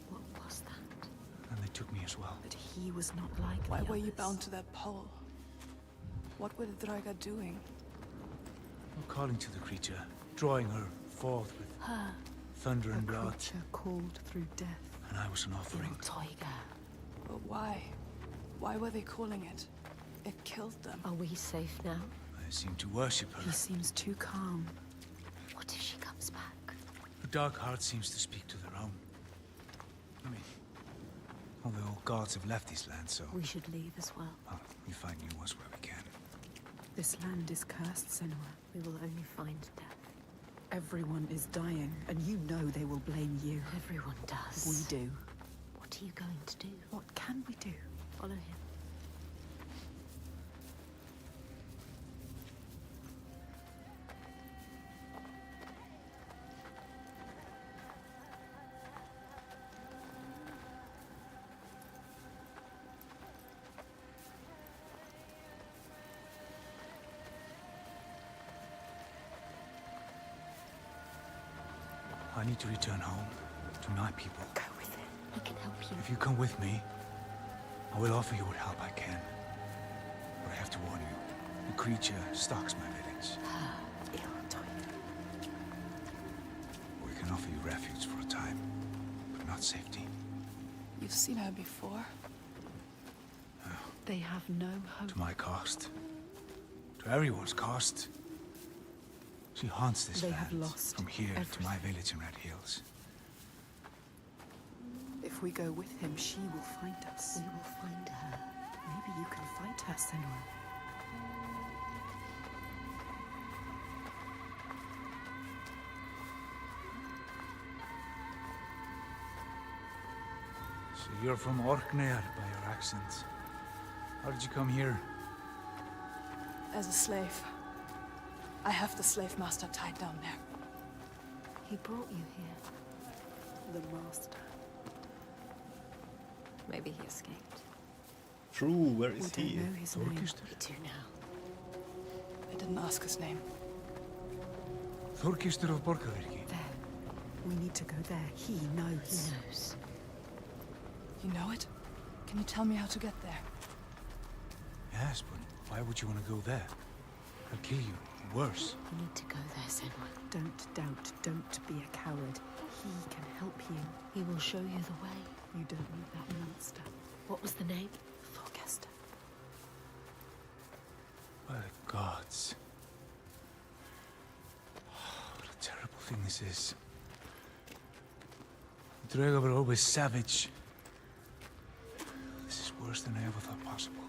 What was that? And they took me as well. But he was not like Why the were you others. bound to that pole? What were the Draugar doing? Calling to the creature, drawing her forth with Her. thunder A and blood. creature called through death. And I was an offering. Il Toiga. But why? Why were they calling it? It killed them. Are we safe now? I seem to worship her. He seems too calm. What if she comes back? Her dark heart seems to speak to their own. I mean, all the old gods have left these lands, so We should leave as well. we find new ones where we can. This land is cursed, Senua. We will only find death. Everyone is dying, and you know they will blame you. Everyone does. We do. What are you going to do? What can we do? Follow him. I need to return home to my people. Go with him. He can help you. If you come with me, I will offer you what help I can. But I have to warn you, the creature stalks my village. We can offer you refuge for a time, but not safety. You've seen her before? They have no hope. To my cost. To everyone's cost. She haunts this They land, have lost from here everything. to my village in Red Hills. If we go with him, she will find us. We will find her. Maybe you can fight her, Senua. So you're from Orkneyar by your accent. How did you come here? As a slave. I have the slave master tied down there. He brought you here. The master. Maybe he escaped. True, where is We he? don't know his name. We do now. I didn't ask his name. Þorkistur of Borgarvirki. There. We need to go there. He knows. He knows. You know it? Can you tell me how to get there? Yes, but why would you want to go there? He'll kill you. Worse. You need to go there, Senua. Don't doubt. Don't be a coward. He can help you. He will show you the way. You don't need that monster. What was the name? Thorgest. By the gods. Oh, what a terrible thing this is. The Draugr were always savage. This is worse than I ever thought possible.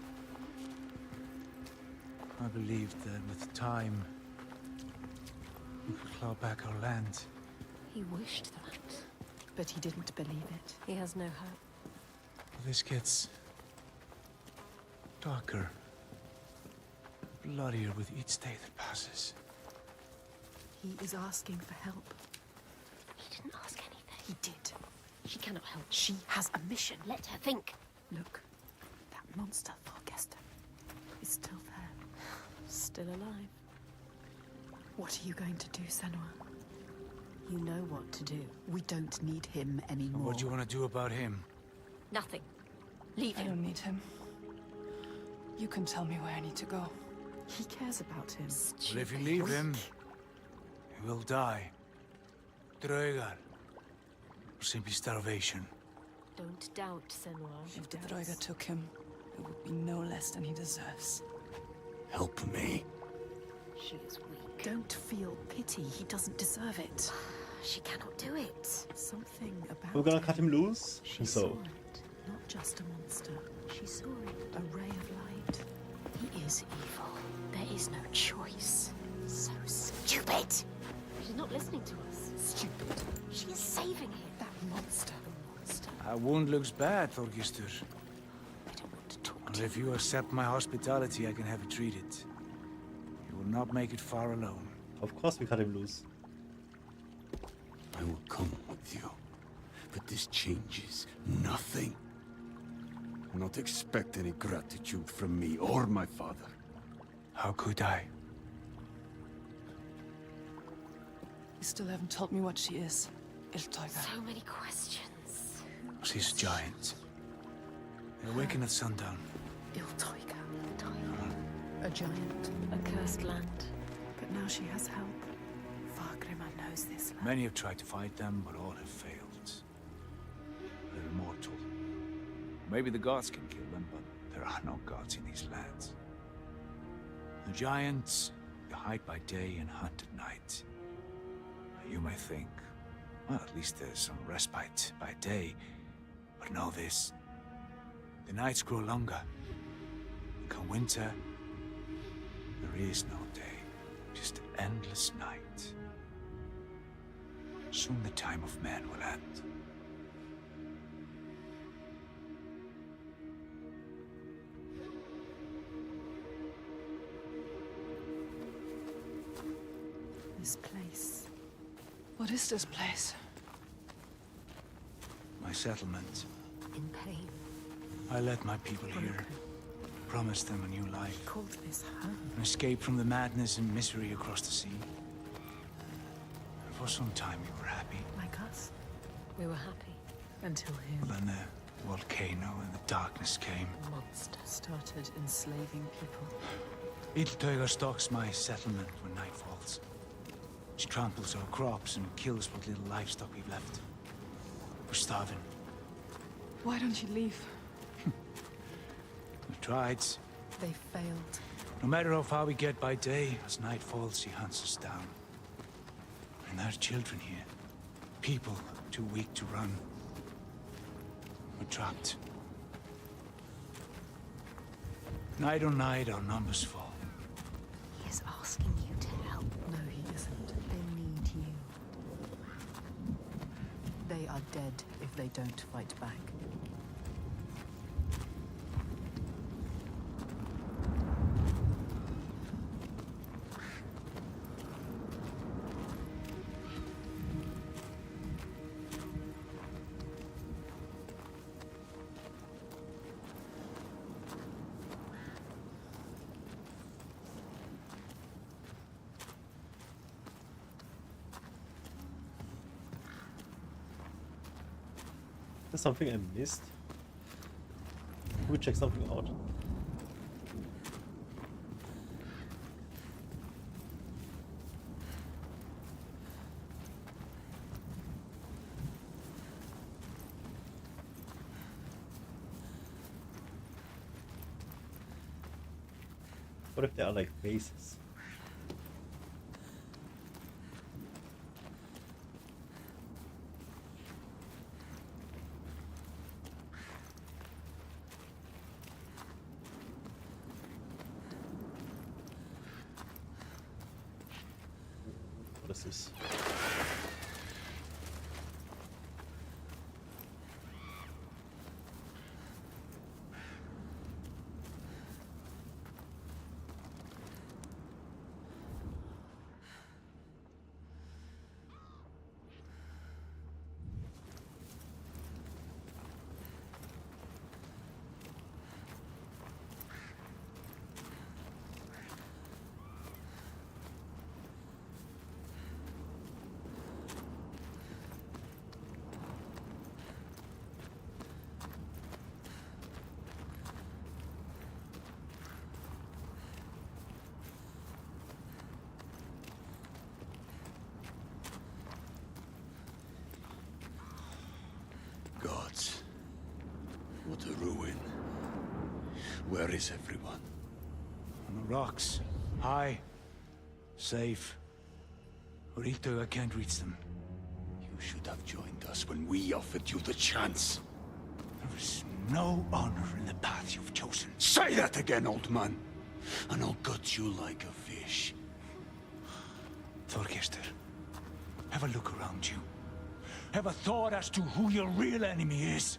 I believed that with time, we could claw back our land. He wished that. But he didn't believe it. He has no hope. This gets darker, bloodier with each day that passes. He is asking for help. He didn't ask anything. He did. She cannot help. She has a mission. Let her think. Look, that monster, Thorgest, is still there. Still alive. What are you going to do, Senua? You know what to do. We don't need him anymore. What do you want to do about him? Nothing. Leave I him. don't need him. You can tell me where I need to go. He cares about him. Well, if you leave him, he will die. Draugr. Or simply starvation. Don't doubt, Senua. If the Draugr took him, it would be no less than he deserves. Help me. She is weak. Don't feel pity. He doesn't deserve it. She cannot do it. Something about We're gonna cut him loose? She So, saw it. not just a monster. She saw it. A ray of light. He is evil. There is no choice. So stupid. She's not listening to us. Stupid. She is saving him. That monster. That wound looks bad, Thorgistur. I don't want to talk And to if you accept my hospitality, I can have it treated. You will not make it far alone. of course we cut him loose. I will come with you. But this changes nothing. Do not expect any gratitude from me or my father. How could I? You still haven't told me what she is. Iltoiga. So many questions. She's a giant. They awaken at sundown. Iltoiga. A giant. A cursed land. But now she has help. Fargrimma knows this land. Many have tried to fight them, but all have failed. They're immortal. Maybe the gods can kill them, but there are no gods in these lands. The giants, they hide by day and hunt at night. You may think, well, at least there's some respite by day. But know this. The nights grow longer. Come winter, there is no day. Just endless night. Soon the time of man will end. This place. What is this place? My settlement. In pain. I led my people here. Promised them a new life. Called this home. An escape from the madness and misery across the sea. For some time you were happy. Like us. We were happy. Until him. Well, then volcano and the darkness came. The monster started enslaving people. Edelteuger stalks my settlement when night falls. She tramples our crops and kills what little livestock we've left. We're starving. Why don't you leave? We've tried. They failed. No matter how far we get by day, as night falls, he hunts us down. And there's children here. People too weak to run. We're trapped. Night on night, our numbers fall. He is asking you to help. No, he isn't. They need you. They are dead if they don't fight back. There's something I missed. Can we check something out? What if there are like faces? What is this? Gods. What a ruin. Where is everyone? On the rocks. High. Safe. Edelteuger can't reach them. You should have joined us when we offered you the chance. There is no honor in the path you've chosen. Say that again, old man, and I'll gut you like a fish. Thorgestur, have a look around you. Have a thought as to who your real enemy is.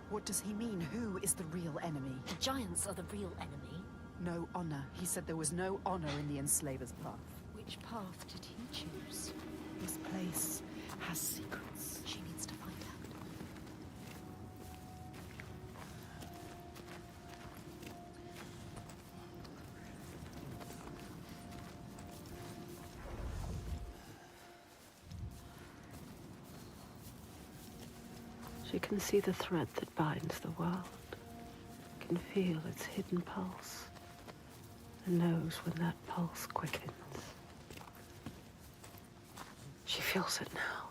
What does he mean? Who is the real enemy? The giants are the real enemy. No honor. He said there was no honor in the enslaver's path. Which path did he choose? This place has secrets. She needs to find out. She can see the thread that binds the world, can feel its hidden pulse, and knows when that pulse quickens. She feels it now,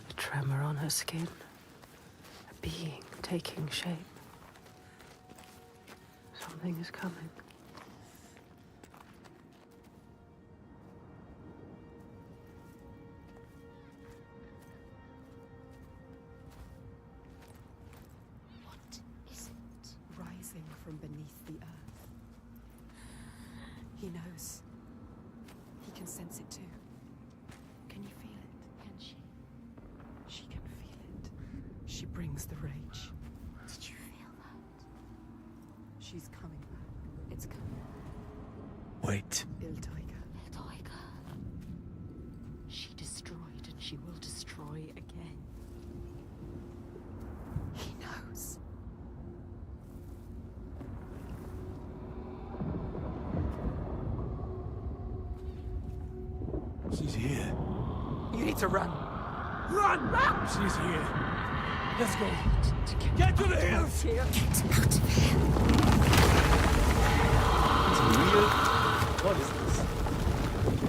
a tremor on her skin, a being taking shape. Something is coming. Rising from beneath the earth. He knows. He can sense it too. Can you feel it? Can she? She can feel it. She brings the rage. Did you feel that? She's coming back. It's coming. Wait. Edelteuger. She destroyed and she will destroy again. He knows. She's here. You need to run. Run! She's here. Let's go. Get to the hills! Get out of here! It's real. What is this?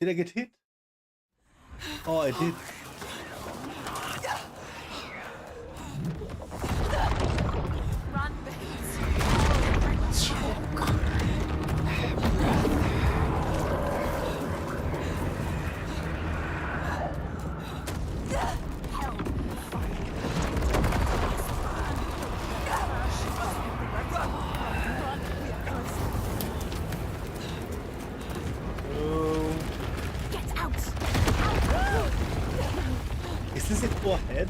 Did I get hit? Oh, I did. Is this it for head?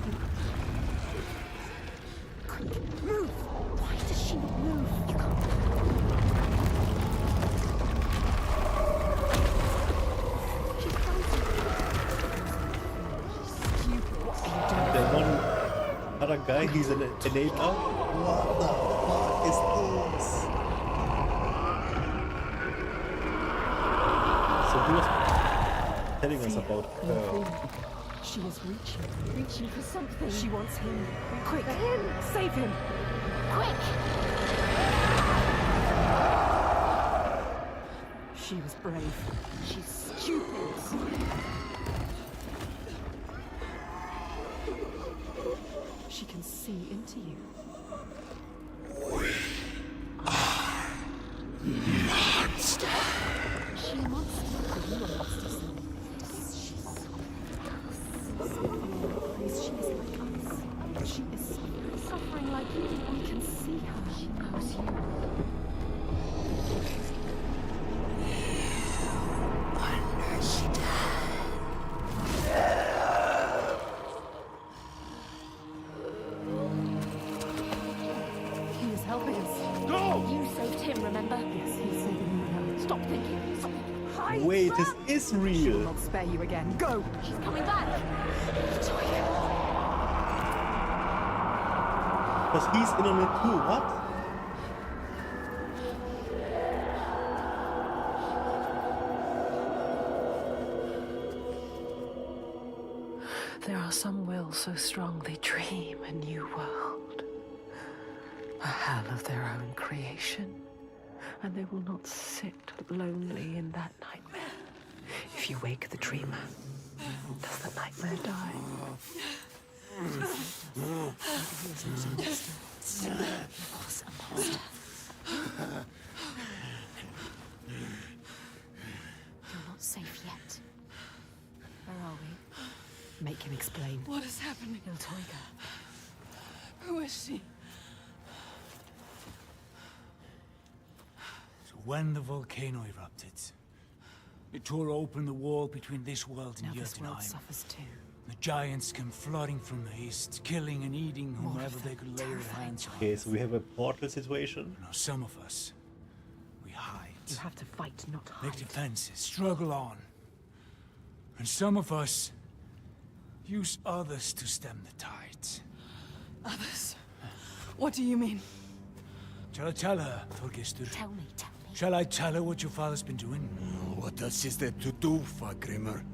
Move! Why does she not move? The one other guy, he's an enabler. What the fuck is this? So he was telling us about her. She was reaching for something. She wants him. Quick, him! Save him! Quick! She was brave. She's stupid. She can see into you. Monster. She wants you. You are monsters. She is like us. She is suffering like you. We can see her. She knows you. He is helping us. Go! You saved him, remember? Yes, he's saving me now. Stop thinking. Stop thinking. Hide, Wait, run! this is She will real. not spare you again. Go! She's coming back. Because he's in on it too, what? There are some wills so strong they dream a new world, a hell of their own creation, and they will not sit lonely in that nightmare. If you wake the dreamer, does the nightmare die? You're not safe yet. Where are we? Make him explain. What is happening? Iltoiga. Who is she? So when the volcano erupted, it tore open the wall between this world Now and this world Jotunheim. suffers too. The giants came flooding from the east, killing and eating whomever they could lay their hands on. Okay, so we have a portal situation. Now some of us, we hide. You have to fight, not hide. Make defenses, struggle on. And some of us use others to stem the tides. Others? What do you mean? Shall I tell her, Thorgestur? Tell me. Shall I tell her what your father's been doing? What else is there to do, Fagrimmer?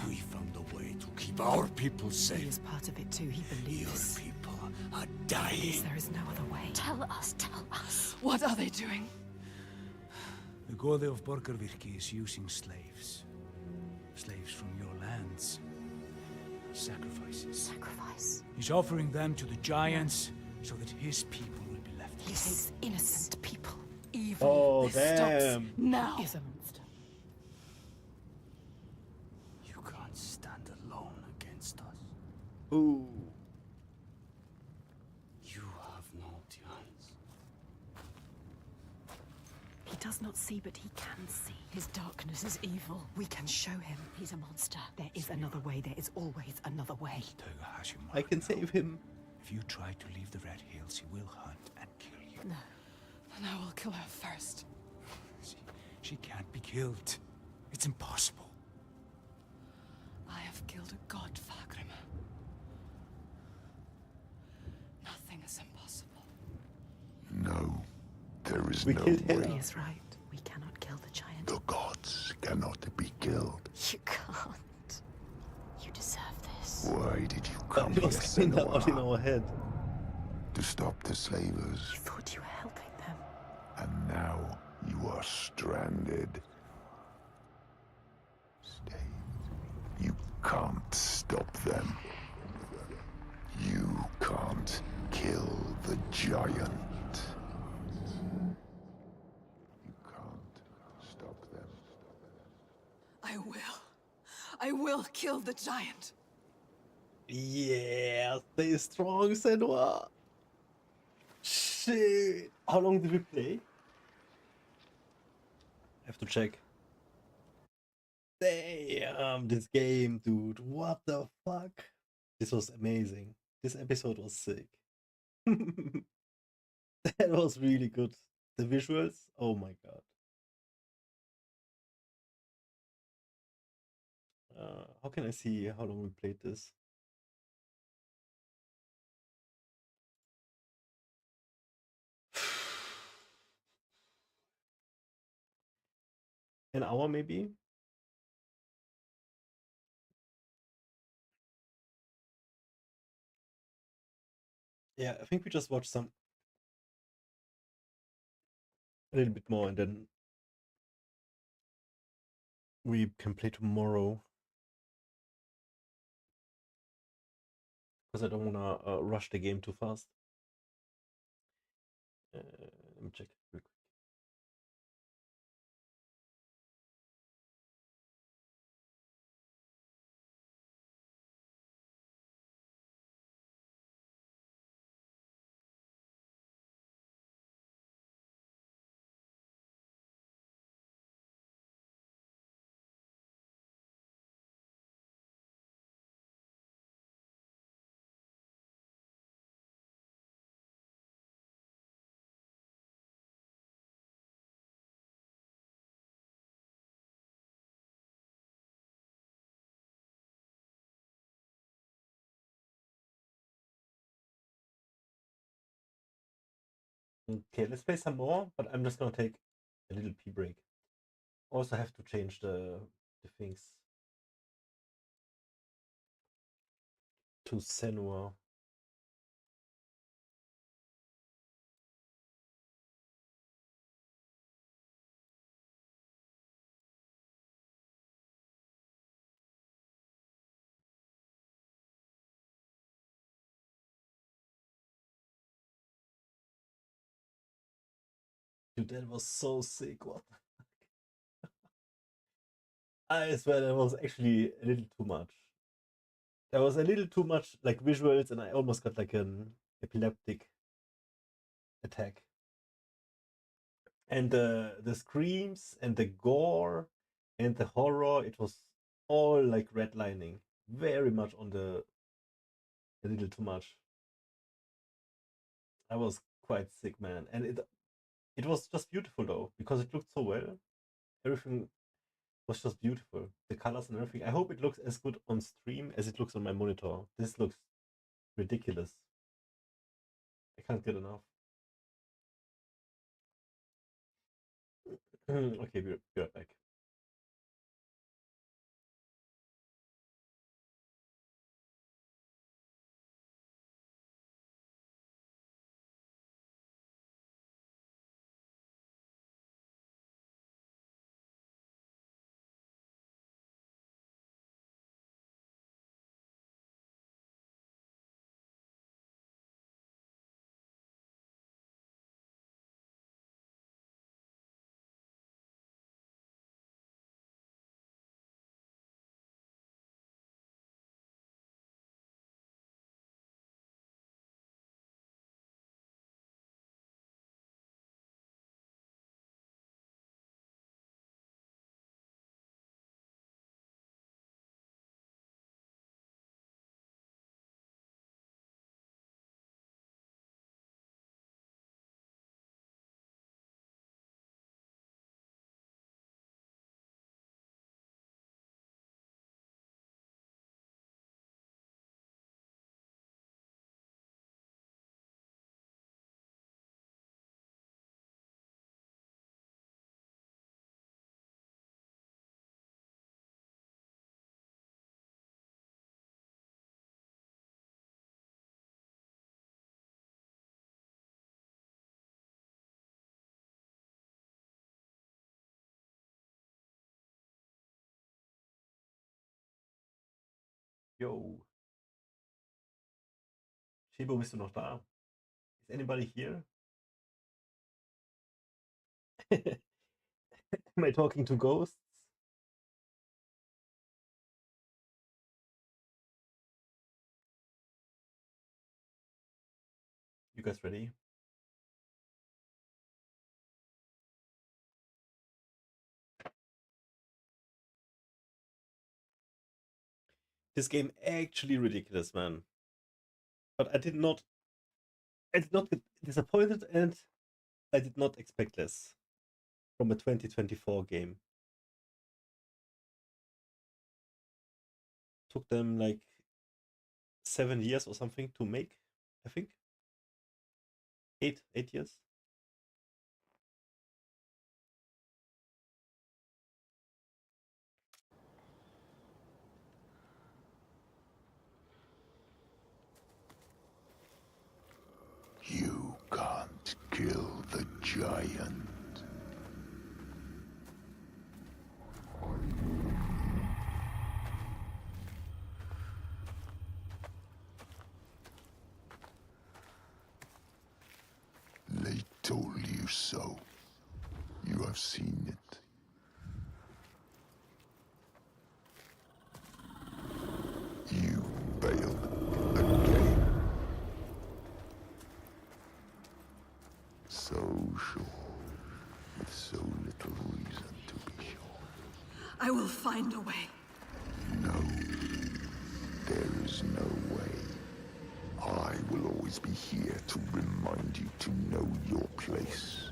We found a way to keep our people He safe. is part of it too. He believes. Your people are dying. There is no other way. Tell us. What are they doing? The god of Borgarvirki is using slaves. Slaves from your lands. Sacrifices. Sacrifice? He's offering them to the giants so that his people will be left. His innocent people. Evil. Oh, This stops damn. now. Is a monster. You can't stand alone against us. Ooh. You have no chance. He does not see, but he can see. His darkness is evil. We can show him he's a monster. There is another way. There is always another way. I can save him. If you try to leave the Red Hills, he will hunt and kill you. No. And I will kill her first. She can't be killed. It's impossible. I have killed a god, Fagrim. Nothing is impossible. No, there is We no killed way. Hela. He is right. We cannot kill the giant. The gods cannot be killed. You can't. You deserve this. Why did you come It here, was kind of out in Senua? our head. To stop the slavers, You thought you were helping them. and now you are stranded. Stay. You can't stop them. You can't kill the giant. You can't stop them. I will kill the giant. Yeah, stay strong, Senua. Shit. How long did we play? I have to check. Damn, this game, dude. What the fuck? This was amazing. This episode was sick. That was really good. The visuals, oh my god. How can I see how long we played this? An hour maybe? Yeah, I think we just watched a little bit more and then we can play tomorrow. Because I don't wanna rush the game too fast. Let me check real quick. Okay, let's play some more, but I'm just gonna take a little pee break. Also have to change the things to Senua. Dude, that was so sick. What the fuck? I swear that was actually a little too much. There was a little too much like visuals, and I almost got like an epileptic attack. And the screams and the gore and the horror, it was all like redlining. Very much on the a little too much. I was quite sick, man. And it was just beautiful though, because it looked so well. Everything was just beautiful. The colors and everything. I hope it looks as good on stream as it looks on my monitor. This looks ridiculous. I can't get enough. Okay, we're right back. Yo. Shibo, bist du noch da? Is anybody here? Am I talking to ghosts? You guys ready? This game actually ridiculous, man. But I did not get disappointed, and I did not expect less from a 2024 game. Took them like 7 years or something to make, I think. 8 years. You can't kill the giant. They told you so. You have seen it. You failed again. So sure, with so little reason to be sure. I will find a way. No, there is no way. I will always be here to remind you to know your place.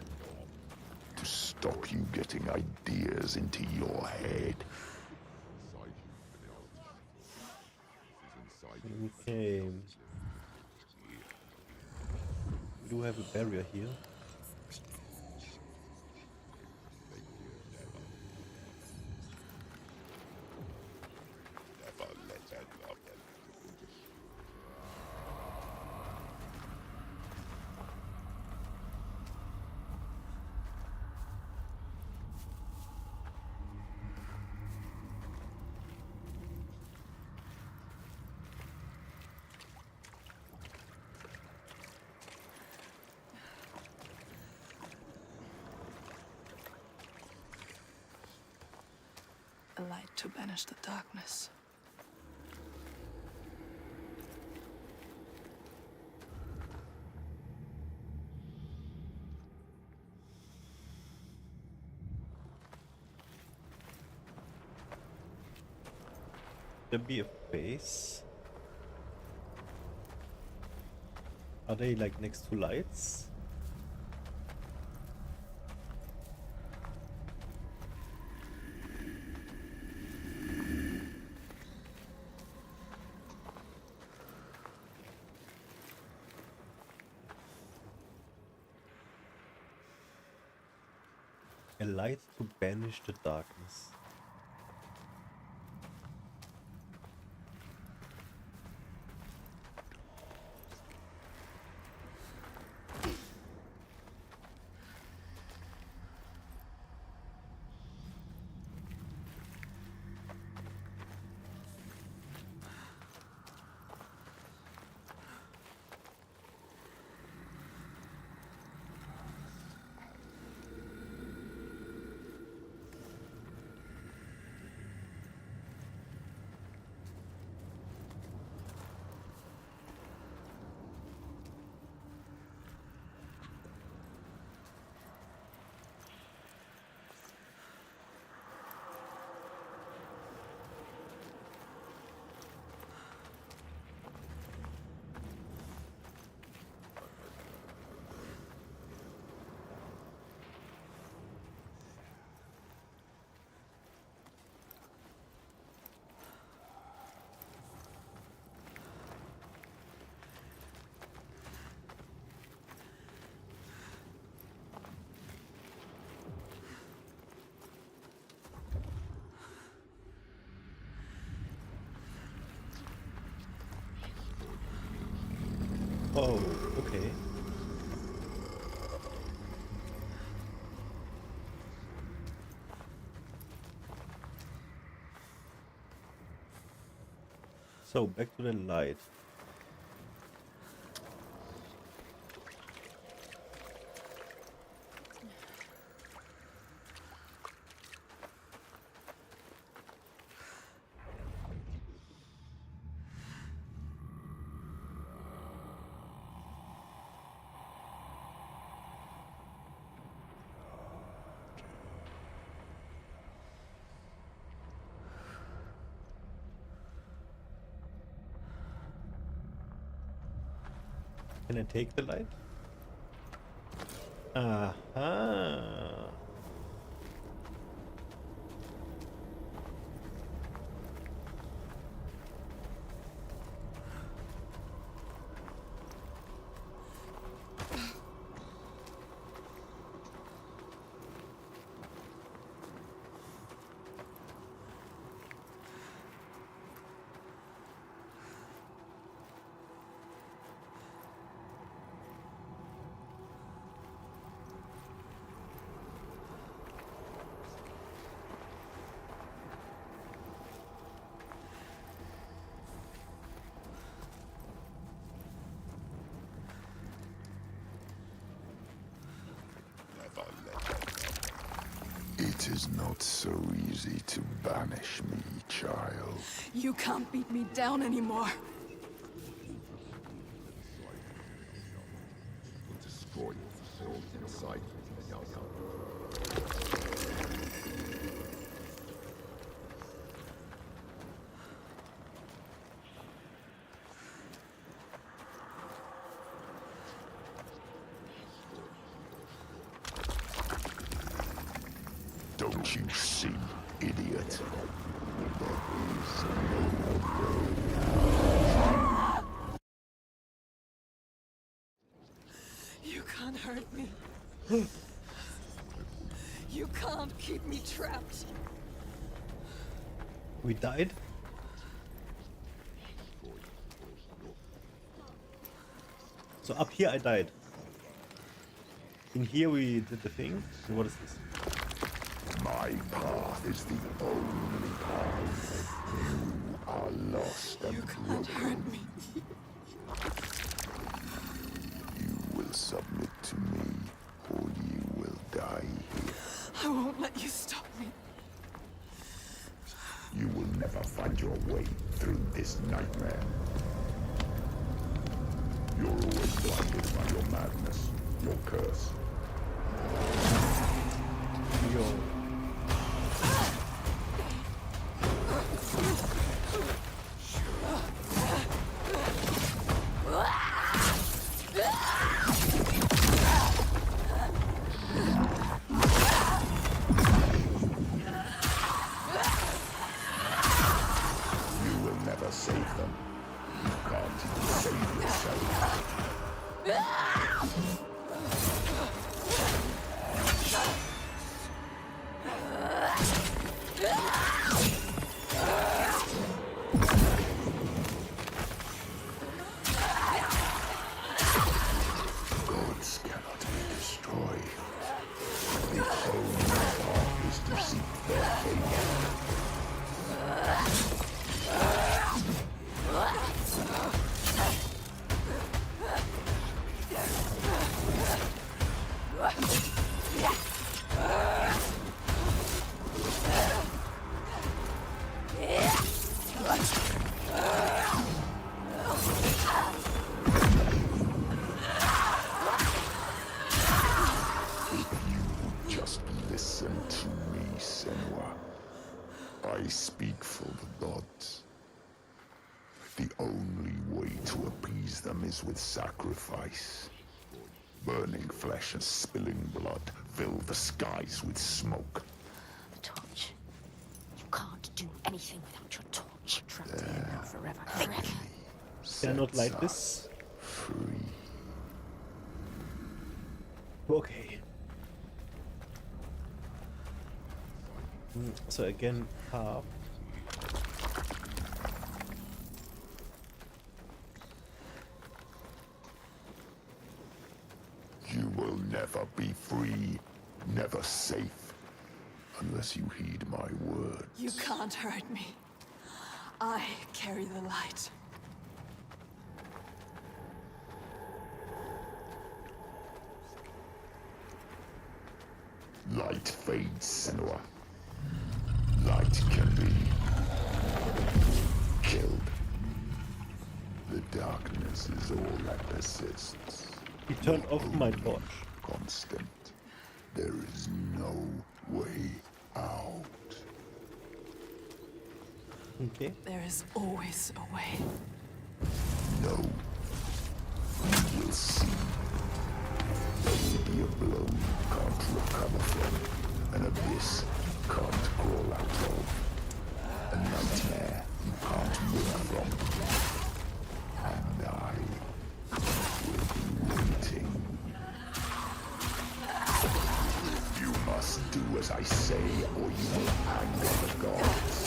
To stop you getting ideas into your head. Okay. We do have a barrier here. A light to banish the darkness. There be a face. Are they like next to lights? A light to banish the darkness. Oh, okay. So, back to the light. Can I take the light? Aha! It is not so easy to banish me, child. You can't beat me down anymore. Destroy the souls inside Don't you see, idiot? You can't hurt me. You can't keep me trapped. We died? So up here I died. In here we did the thing. So what is this? My path is the only path. You are lost and can't hurt me. You will submit to me, or you will die here. I won't let you stop me. You will never find your way through this nightmare. You're always blinded by your madness, your curse. Save them. You can't even save yourself. Gods cannot be destroyed. The only path is to seek their fate. Listen to me, Senua. I speak for the gods. The only way to appease them is with sacrifice. Burning flesh and spilling blood fill the skies with smoke. The torch. You can't do anything without your torch. Trapped here now forever. Can I not light this? Free. Okay. So again, half. You will never be free, never safe, unless you heed my word. You can't hurt me. I carry the light. Light fades, Senua. Light can be killed. The darkness is all that persists. He turned off my torch. Constant. There is no way out. Okay. There is always a way. No. You will see. Maybe a blow you can't recover from. An abyss you can't crawl out of. A nightmare you can't wake from. And I will be waiting. You must do as I say, or you will anger the gods.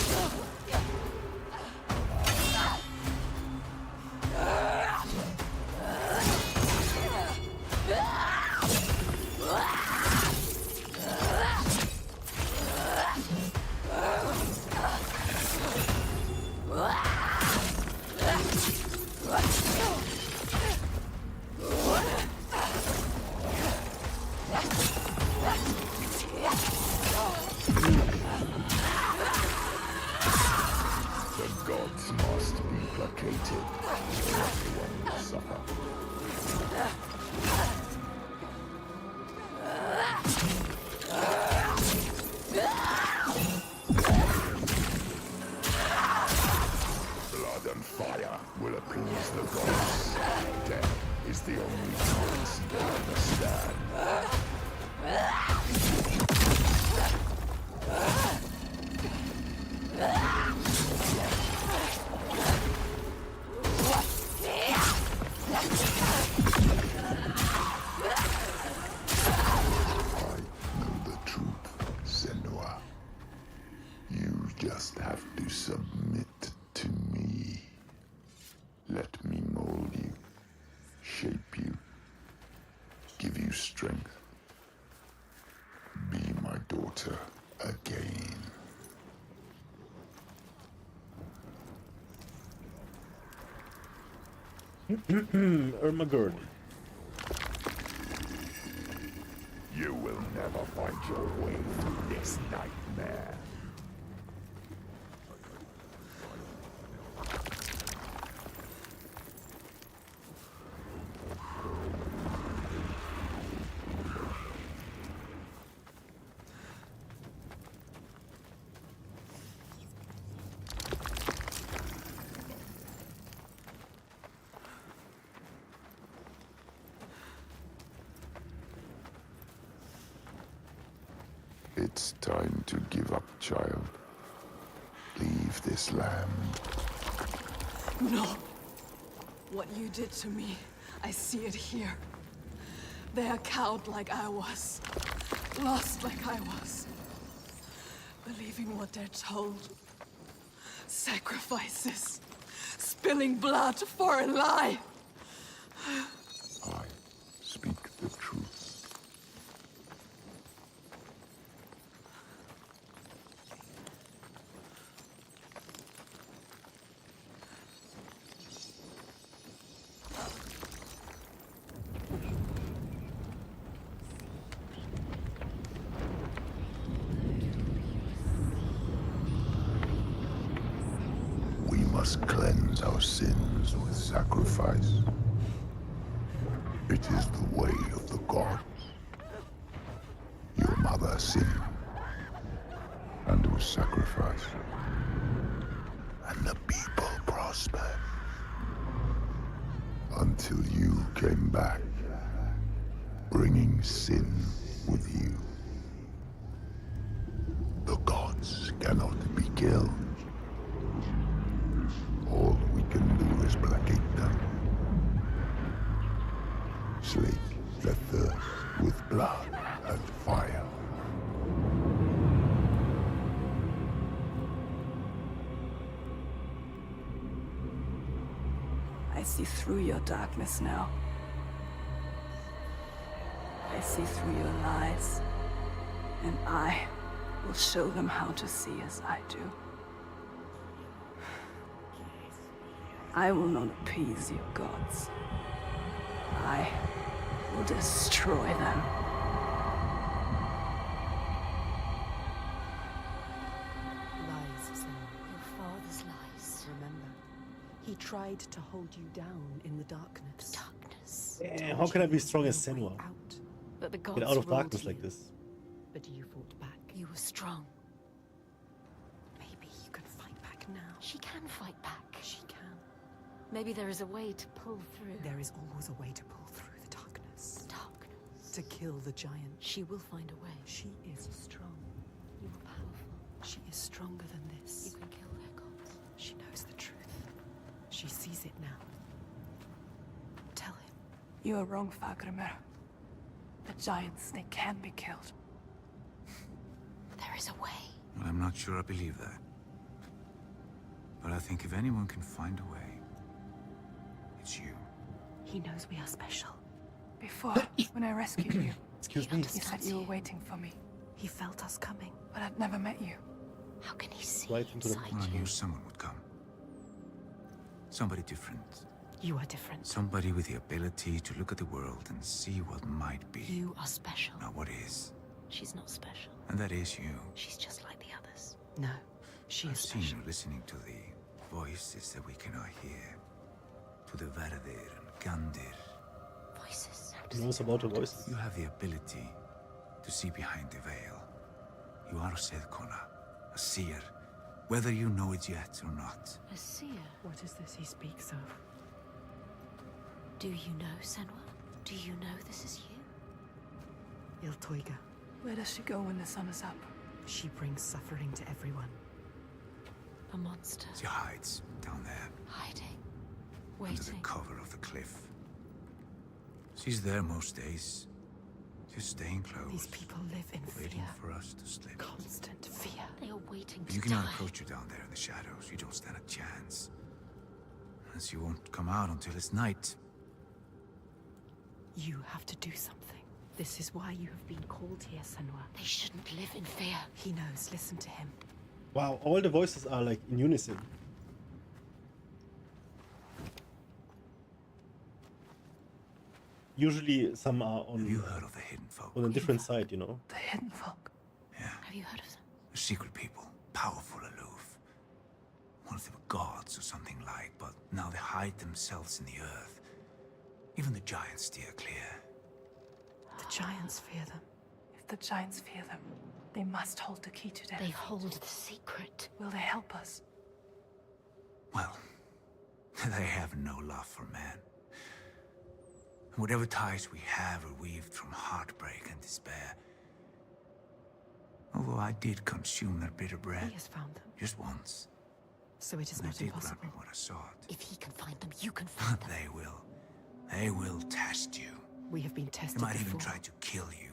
Ermagerd. You will never find your way through this nightmare. It's time to give up, child. Leave this land. No. What you did to me, I see it here. They are cowed like I was. Lost like I was. Believing what they're told. Sacrifices. Spilling blood for a lie. I speak the truth. Must cleanse our sins with sacrifice. It is the way of the gods. Your mother sinned and was sacrificed, and the people prospered until you came back, bringing sin with you. The gods cannot be killed. All we can do is placate them. Slake their thirst with blood and fire. I see through your darkness now. I see through your lies. And I will show them how to see as I do. I will not appease your gods. I will destroy them. Lies, Senua. Your father's lies. Remember, he tried to hold you down in the darkness. Darkness. How can I be strong as Senua? But the gods Get out of ruled darkness you. like this. But you fought back. You were strong. Maybe you can fight back now. She can fight back. She can. Maybe there is a way to pull through. There is always a way to pull through the darkness. To kill the giant. She will find a way. She is strong. You are powerful. She is stronger than this. You can kill their gods. She knows the truth. She sees it now. Tell him. You are wrong, Fagrimer. The giants, they can be killed. There is a way. Well, I'm not sure I believe that. But I think if anyone can find a way, it's you. He knows we are special. Before, when I rescued you, Excuse me. you said you were waiting for me. He felt us coming. But I'd never met you. How can he see Right into the inside Well, I you? knew someone would come. Somebody different. You are different. Somebody with the ability to look at the world and see what might be. You are special. Not what is. She's not special. And that is you. She's just like the others. No, she I've is seen special. you listening to the voices that we cannot hear. To the Verdir and Gandir. Voices. He knows about the voices. You have the ability to see behind the veil. You are a Sedkona, a seer, whether you know it yet or not. A seer. What is this he speaks of? Do you know, Senua? Do you know this is you? Iltoiga. Where does she go when the sun is up? She brings suffering to everyone. A monster. She hides down there, Hiding. under the Waiting. cover of the cliff. She's there most days, just staying close. These people live in waiting fear. for us to slip. Constant fear. They are waiting to You cannot die. approach her down there in the shadows. You don't stand a chance. And she won't come out until it's night. You have to do something. This is why you have been called here, Senua. They shouldn't live in fear. He knows. Listen to him. Wow, all the voices are like in unison. Usually some are on, Have you heard of the Hidden Folk? on a different side, you know. The hidden folk. Yeah, Have you heard of them? a secret people, powerful, aloof. Once they were gods or something like, but now they hide themselves in the earth. Even the giants steer clear. The giants fear them. If the giants fear them, they must hold the key to their They fate. hold the secret. Will they help us? Well, they have no love for man. And whatever ties we have are weaved from heartbreak and despair. Although I did consume their bitter bread. He has found them. Just once. So it is And not they did grant impossible. me what I sought. If he can find them, you can find them. They will. They will test you. We have been They tested might before. even try to kill you.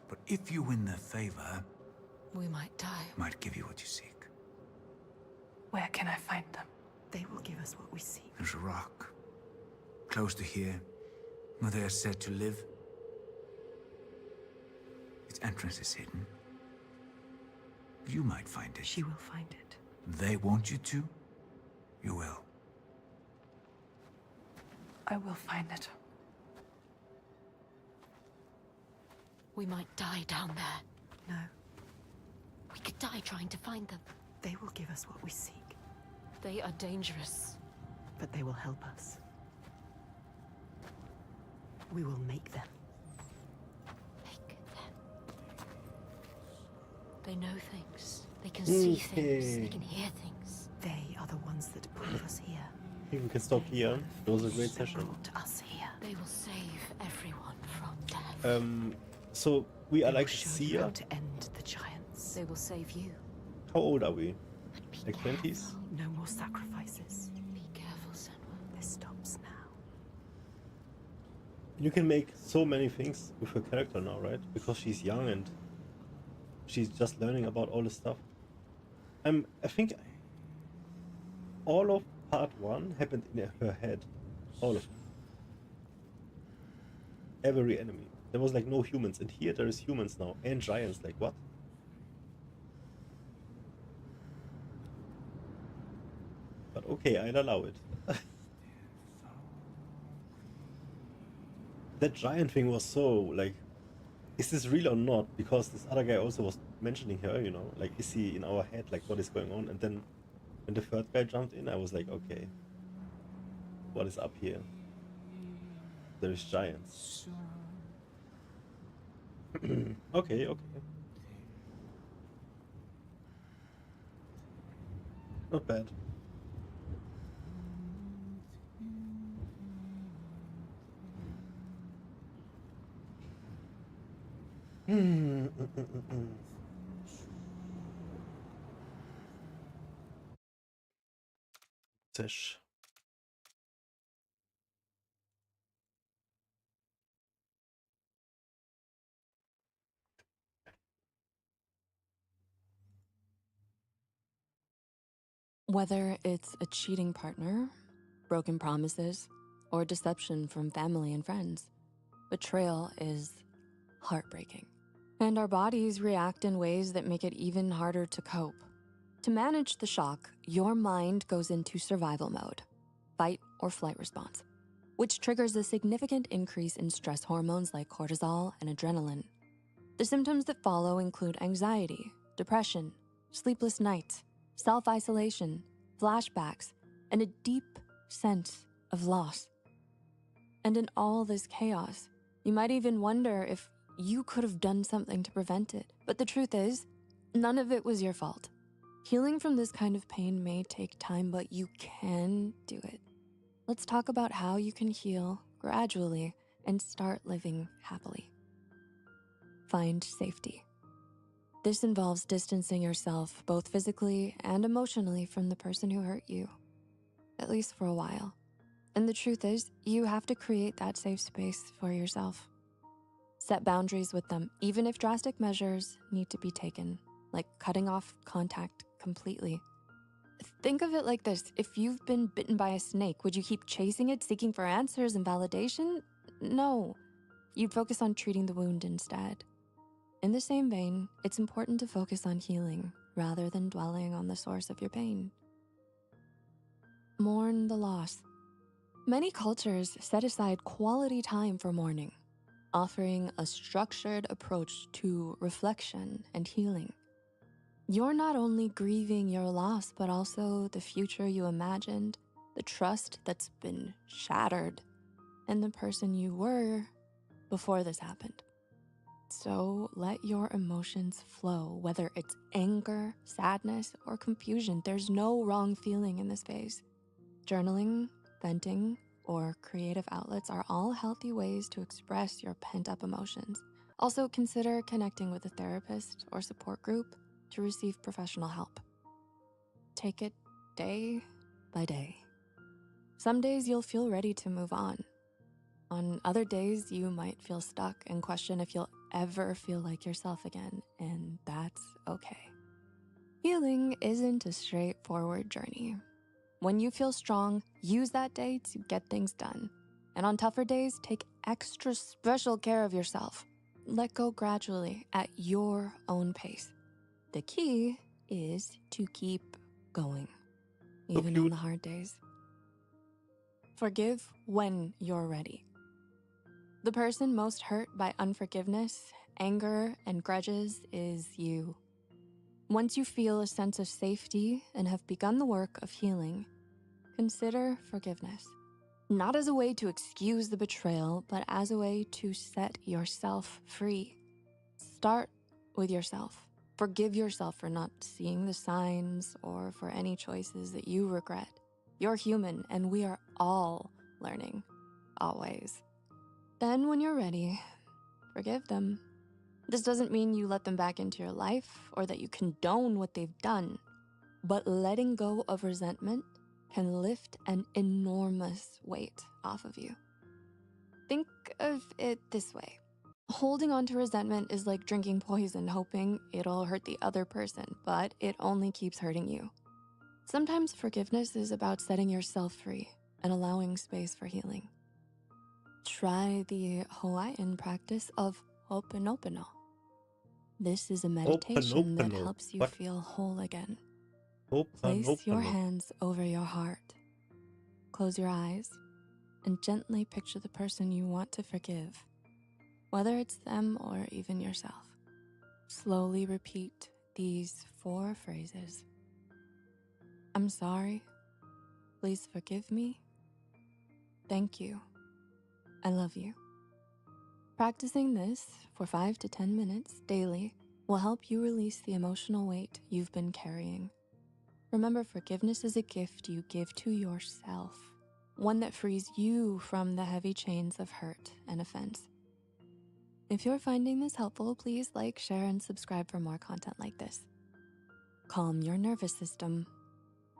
But if you win their favor, We might die. they might give you what you seek. Where can I find them? They will give us what we seek. There's a rock, close to here, where they are said to live. Its entrance is hidden. You might find it. She will find it. They want you to, you will. I will find it. We might die down there. No, We could die trying to find them. they will give us what we seek. They are dangerous. But they will help us. We will make them. Make them. They know things. They can see things. They can hear things. They are the ones that brought us here. I think we can stop here. It was a great session. Brought us here. They will save everyone from death. So we are They like will show you seer. how to end the giants. They will save you. How old are we? Like 20s? No more sacrifices. Be careful, Senua. This stops now. You can make so many things with her character now, right? Because she's young and she's just learning about all this stuff. I think all of part 1 happened in her head. All of it. Every enemy. There was like no humans, and here there is humans now and giants. Like what? But okay, I'll allow it. that giant thing was so, like, is this real or not? Because this other guy also was mentioning her, you know, like, is he in our head? Like, what is going on? And then when the third guy jumped in, I was like, okay, what is up here? There's giants. Okay, okay. Not bad. Tisch. Whether it's a cheating partner, broken promises, or deception from family and friends, betrayal is heartbreaking. And our bodies react in ways that make it even harder to cope. To manage the shock, your mind goes into survival mode, fight or flight response, which triggers a significant increase in stress hormones like cortisol and adrenaline. The symptoms that follow include anxiety, depression, sleepless nights, self-isolation, flashbacks, and a deep sense of loss. And in all this chaos, you might even wonder if you could have done something to prevent it. But the truth is, none of it was your fault. Healing from this kind of pain may take time, but you can do it. Let's talk about how you can heal gradually and start living happily. Find safety. This involves distancing yourself both physically and emotionally from the person who hurt you, at least for a while. And the truth is, you have to create that safe space for yourself. Set boundaries with them, even if drastic measures need to be taken, like cutting off contact completely. Think of it like this: if you've been bitten by a snake, would you keep chasing it, seeking for answers and validation? No, you'd focus on treating the wound instead. In the same vein, it's important to focus on healing rather than dwelling on the source of your pain. Mourn the loss. Many cultures set aside quality time for mourning, offering a structured approach to reflection and healing. You're not only grieving your loss, but also the future you imagined, the trust that's been shattered, and the person you were before this happened. So let your emotions flow, whether it's anger, sadness, or confusion. There's no wrong feeling in this phase. Journaling, venting, or creative outlets are all healthy ways to express your pent-up emotions. Also, consider connecting with a therapist or support group to receive professional help. Take it day by day. Some days you'll feel ready to move on. On other days, you might feel stuck and question if you'll ever feel like yourself again, and that's okay. Healing isn't a straightforward journey. When you feel strong, use that day to get things done. And on tougher days, take extra special care of yourself. Let go gradually at your own pace. The key is to keep going, even on the hard days. Forgive when you're ready. The person most hurt by unforgiveness, anger, and grudges is you. Once you feel a sense of safety and have begun the work of healing, consider forgiveness. Not as a way to excuse the betrayal, but as a way to set yourself free. Start with yourself. Forgive yourself for not seeing the signs or for any choices that you regret. You're human, and we are all learning, always. Then when you're ready, forgive them. This doesn't mean you let them back into your life or that you condone what they've done, but letting go of resentment can lift an enormous weight off of you. Think of it this way. Holding on to resentment is like drinking poison, hoping it'll hurt the other person, but it only keeps hurting you. Sometimes forgiveness is about setting yourself free and allowing space for healing. Try the Hawaiian practice of Ho'oponopono. This is a meditation that Ho'oponopono. helps you What? feel whole again. Place your Ho'oponopono. hands over your heart. Close your eyes and gently picture the person you want to forgive, whether it's them or even yourself. Slowly repeat these 4 phrases. I'm sorry. Please forgive me. Thank you. I love you. Practicing this for 5 to 10 minutes daily will help you release the emotional weight you've been carrying. Remember, forgiveness is a gift you give to yourself, one that frees you from the heavy chains of hurt and offense. If you're finding this helpful, please like, share, and subscribe for more content like this. Calm your nervous system.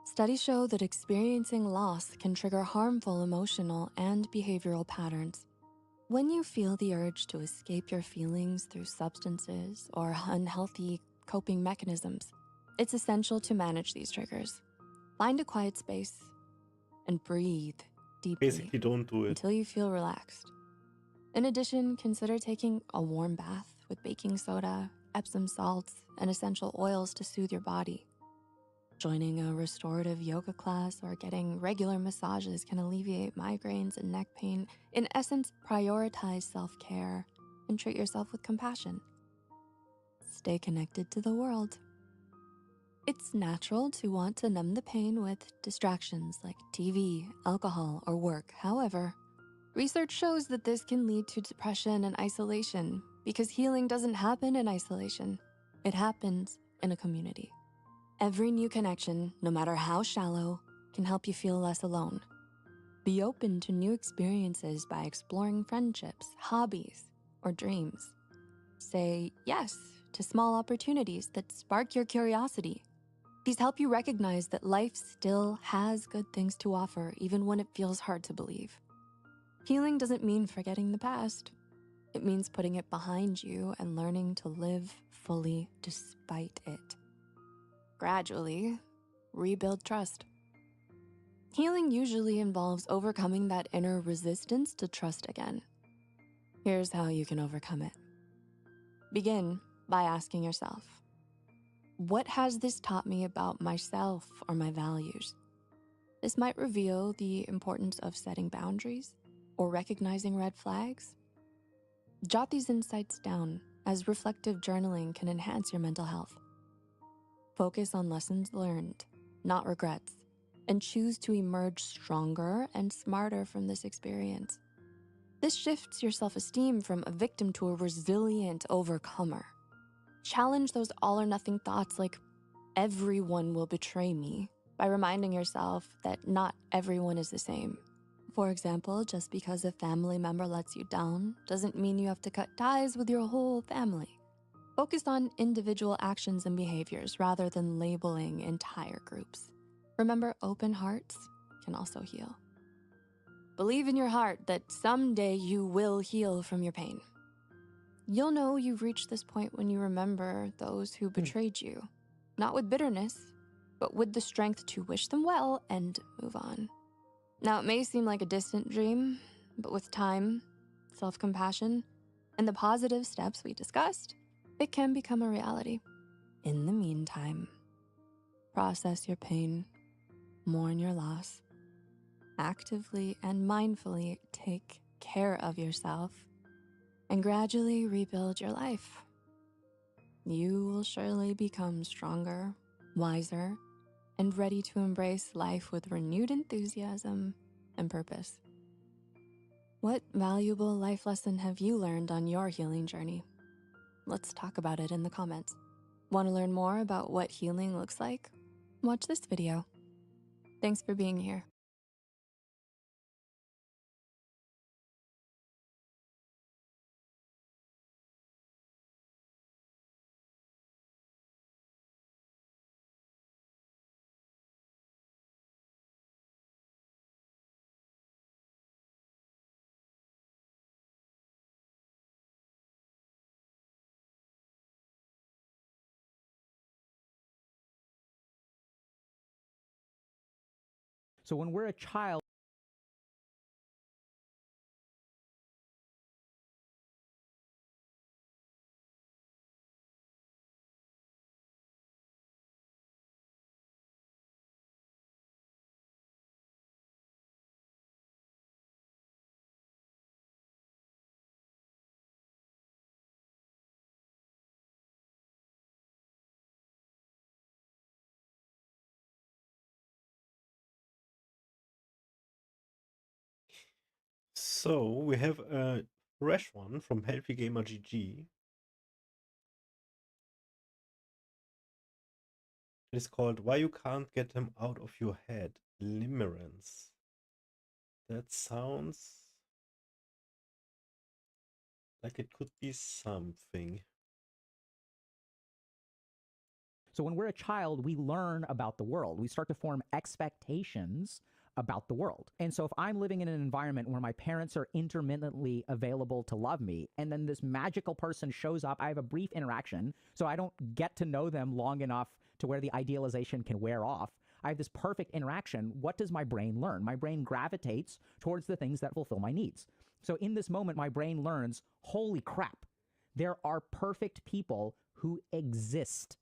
Studies show that experiencing loss can trigger harmful emotional and behavioral patterns. When you feel the urge to escape your feelings through substances or unhealthy coping mechanisms, it's essential to manage these triggers. Find a quiet space and breathe deeply. Basically, don't do it. Until you feel relaxed. In addition, consider taking a warm bath with baking soda, Epsom salts, and essential oils to soothe your body. Joining a restorative yoga class or getting regular massages can alleviate migraines and neck pain. In essence, prioritize self-care and treat yourself with compassion. Stay connected to the world. It's natural to want to numb the pain with distractions like TV, alcohol, or work. However, research shows that this can lead to depression and isolation because healing doesn't happen in isolation. It happens in a community. Every new connection, no matter how shallow, can help you feel less alone. Be open to new experiences by exploring friendships, hobbies, or dreams. Say yes to small opportunities that spark your curiosity. These help you recognize that life still has good things to offer, even when it feels hard to believe. Healing doesn't mean forgetting the past. It means putting it behind you and learning to live fully despite it. Gradually, rebuild trust. Healing usually involves overcoming that inner resistance to trust again. Here's how you can overcome it. Begin by asking yourself, what has this taught me about myself or my values? This might reveal the importance of setting boundaries or recognizing red flags. Jot these insights down, as reflective journaling can enhance your mental health. Focus on lessons learned, not regrets, and choose to emerge stronger and smarter from this experience. This shifts your self-esteem from a victim to a resilient overcomer. Challenge those all or nothing thoughts like, everyone will betray me, by reminding yourself that not everyone is the same. For example, just because a family member lets you down doesn't mean you have to cut ties with your whole family. Focus on individual actions and behaviors rather than labeling entire groups. Remember, open hearts can also heal. Believe in your heart that someday you will heal from your pain. You'll know you've reached this point when you remember those who betrayed you, not with bitterness, but with the strength to wish them well and move on. Now, it may seem like a distant dream, but with time, self-compassion, and the positive steps we discussed, it can become a reality. In the meantime, process your pain, mourn your loss, actively and mindfully take care of yourself, and gradually rebuild your life. You will surely become stronger, wiser, and ready to embrace life with renewed enthusiasm and purpose. What valuable life lesson have you learned on your healing journey? Let's talk about it in the comments. Want to learn more about what healing looks like? Watch this video. Thanks for being here. So when we're a child, So we have a fresh one from Healthy Gamer GG. It's called Why You Can't Get Them Out of Your Head, Limerence. That sounds like it could be something. So when we're a child, we learn about the world. We start to form expectations about the world. And so if I'm living in an environment where my parents are intermittently available to love me, and then this magical person shows up, I have a brief interaction, so I don't get to know them long enough to where the idealization can wear off. I have this perfect interaction. What does my brain learn? My brain gravitates towards the things that fulfill my needs. So in this moment, my brain learns, holy crap, there are perfect people who exist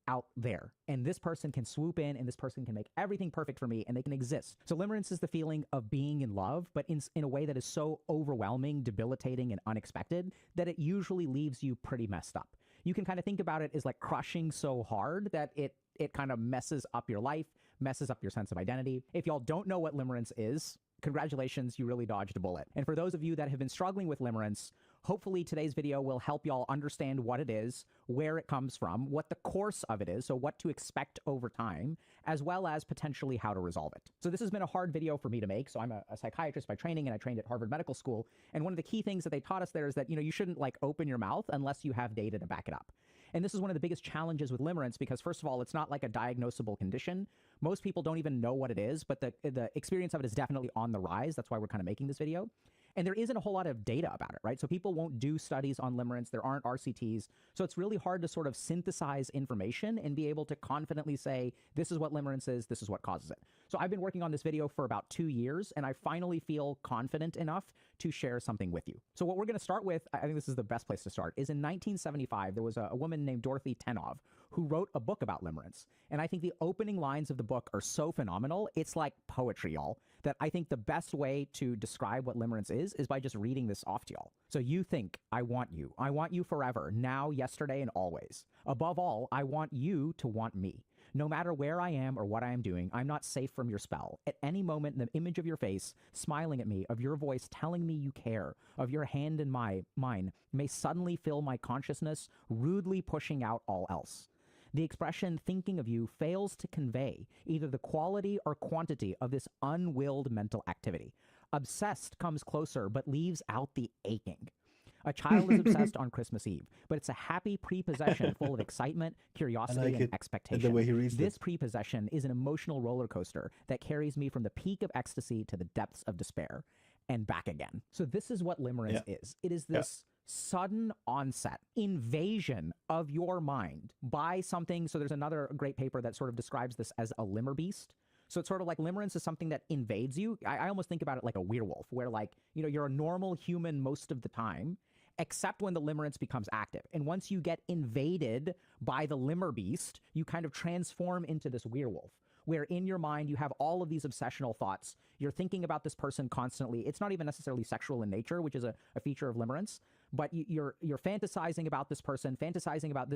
out there, and this person can swoop in and this person can make everything perfect for me, and they can exist. So limerence is the feeling of being in love, but in a way that is so overwhelming, debilitating, and unexpected that it usually leaves you pretty messed up. You can kind of think about it as like crushing so hard that it kind of messes up your life, messes up your sense of identity. If y'all don't know what limerence is, congratulations, you really dodged a bullet. And for those of you that have been struggling with limerence, hopefully today's video will help y'all understand what it is, where it comes from, what the course of it is, so what to expect over time, as well as potentially how to resolve it. So this has been a hard video for me to make. So I'm a psychiatrist by training, and I trained at Harvard Medical School. And one of the key things that they taught us there is that, you shouldn't like open your mouth unless you have data to back it up. And this is one of the biggest challenges with limerence because, first of all, it's not like a diagnosable condition. Most people don't even know what it is, but the experience of it is definitely on the rise. That's why we're kind of making this video. And there isn't a whole lot of data about it, right? So people won't do studies on limerence. There aren't RCTs. So it's really hard to sort of synthesize information and be able to confidently say, this is what limerence is, this is what causes it. So I've been working on this video for about 2 years, and I finally feel confident enough to share something with you. So what we're going to start with, I think this is the best place to start, is in 1975, there was a woman named Dorothy Tenov who wrote a book about limerence. And I think the opening lines of the book are so phenomenal. It's like poetry, y'all, that I think the best way to describe what limerence is by just reading this off to y'all. So you think, I want you forever, now, yesterday, and always. Above all, I want you to want me. No matter where I am or what I am doing, I'm not safe from your spell. At any moment, the image of your face, smiling at me, of your voice telling me you care, of your hand in mine, may suddenly fill my consciousness, rudely pushing out all else. The expression thinking of you fails to convey either the quality or quantity of this unwilled mental activity. Obsessed comes closer but leaves out the aching. A child is obsessed on Christmas Eve, but it's a happy prepossession full of excitement, curiosity, and expectation. The way he reads This prepossession is an emotional roller coaster that carries me from the peak of ecstasy to the depths of despair and back again. So this is what limerence is. It is this sudden onset, invasion of your mind by something. So there's another great paper that sort of describes this as a limmer beast. So it's sort of like limerence is something that invades you. I almost think about it like a werewolf, where like, you're a normal human most of the time, except when the limerence becomes active. And once you get invaded by the limmer beast, you kind of transform into this werewolf, where in your mind you have all of these obsessional thoughts. You're thinking about this person constantly. It's not even necessarily sexual in nature, which is a feature of limerence, but you're fantasizing about this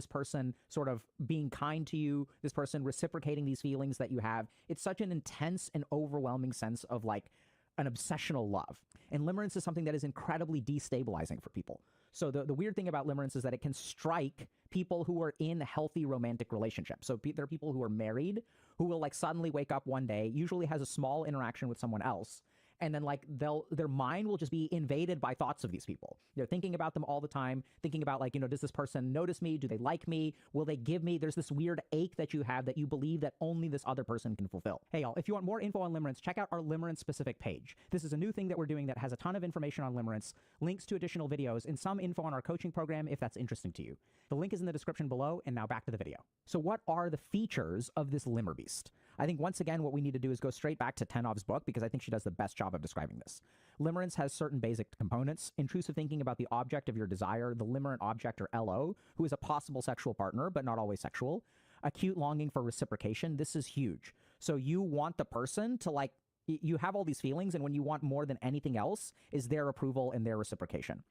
person sort of being kind to you, this person reciprocating these feelings that you have. It's such an intense and overwhelming sense of like an obsessional love. And limerence is something that is incredibly destabilizing for people. So the weird thing about limerence is that it can strike people who are in healthy romantic relationships. So there are people who are married who will like suddenly wake up one day, usually has a small interaction with someone else, and then like their mind will just be invaded by thoughts of these people. They're thinking about them all the time, thinking about like, does this person notice me? Do they like me? Will they give me? There's this weird ache that you have that you believe that only this other person can fulfill. Hey y'all, if you want more info on limerence, check out our limerence specific page. This is a new thing that we're doing that has a ton of information on limerence, links to additional videos, and some info on our coaching program if that's interesting to you. The link is in the description below, and now back to the video. So what are the features of this limmer beast? I think once again, what we need to do is go straight back to Tenov's book, because I think she does the best job of describing this. Limerence has certain basic components: intrusive thinking about the object of your desire, the limerent object or LO, who is a possible sexual partner, but not always sexual. Acute longing for reciprocation. This is huge. So you want the person to like, you have all these feelings, and when you want more than anything else is their approval and their reciprocation.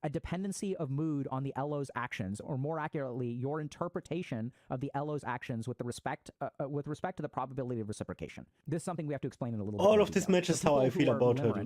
A dependency of mood on the LO's actions, or more accurately, your interpretation of the LO's actions with respect to the probability of reciprocation. This is something we have to explain in a little bit. All of this matches how I feel about her.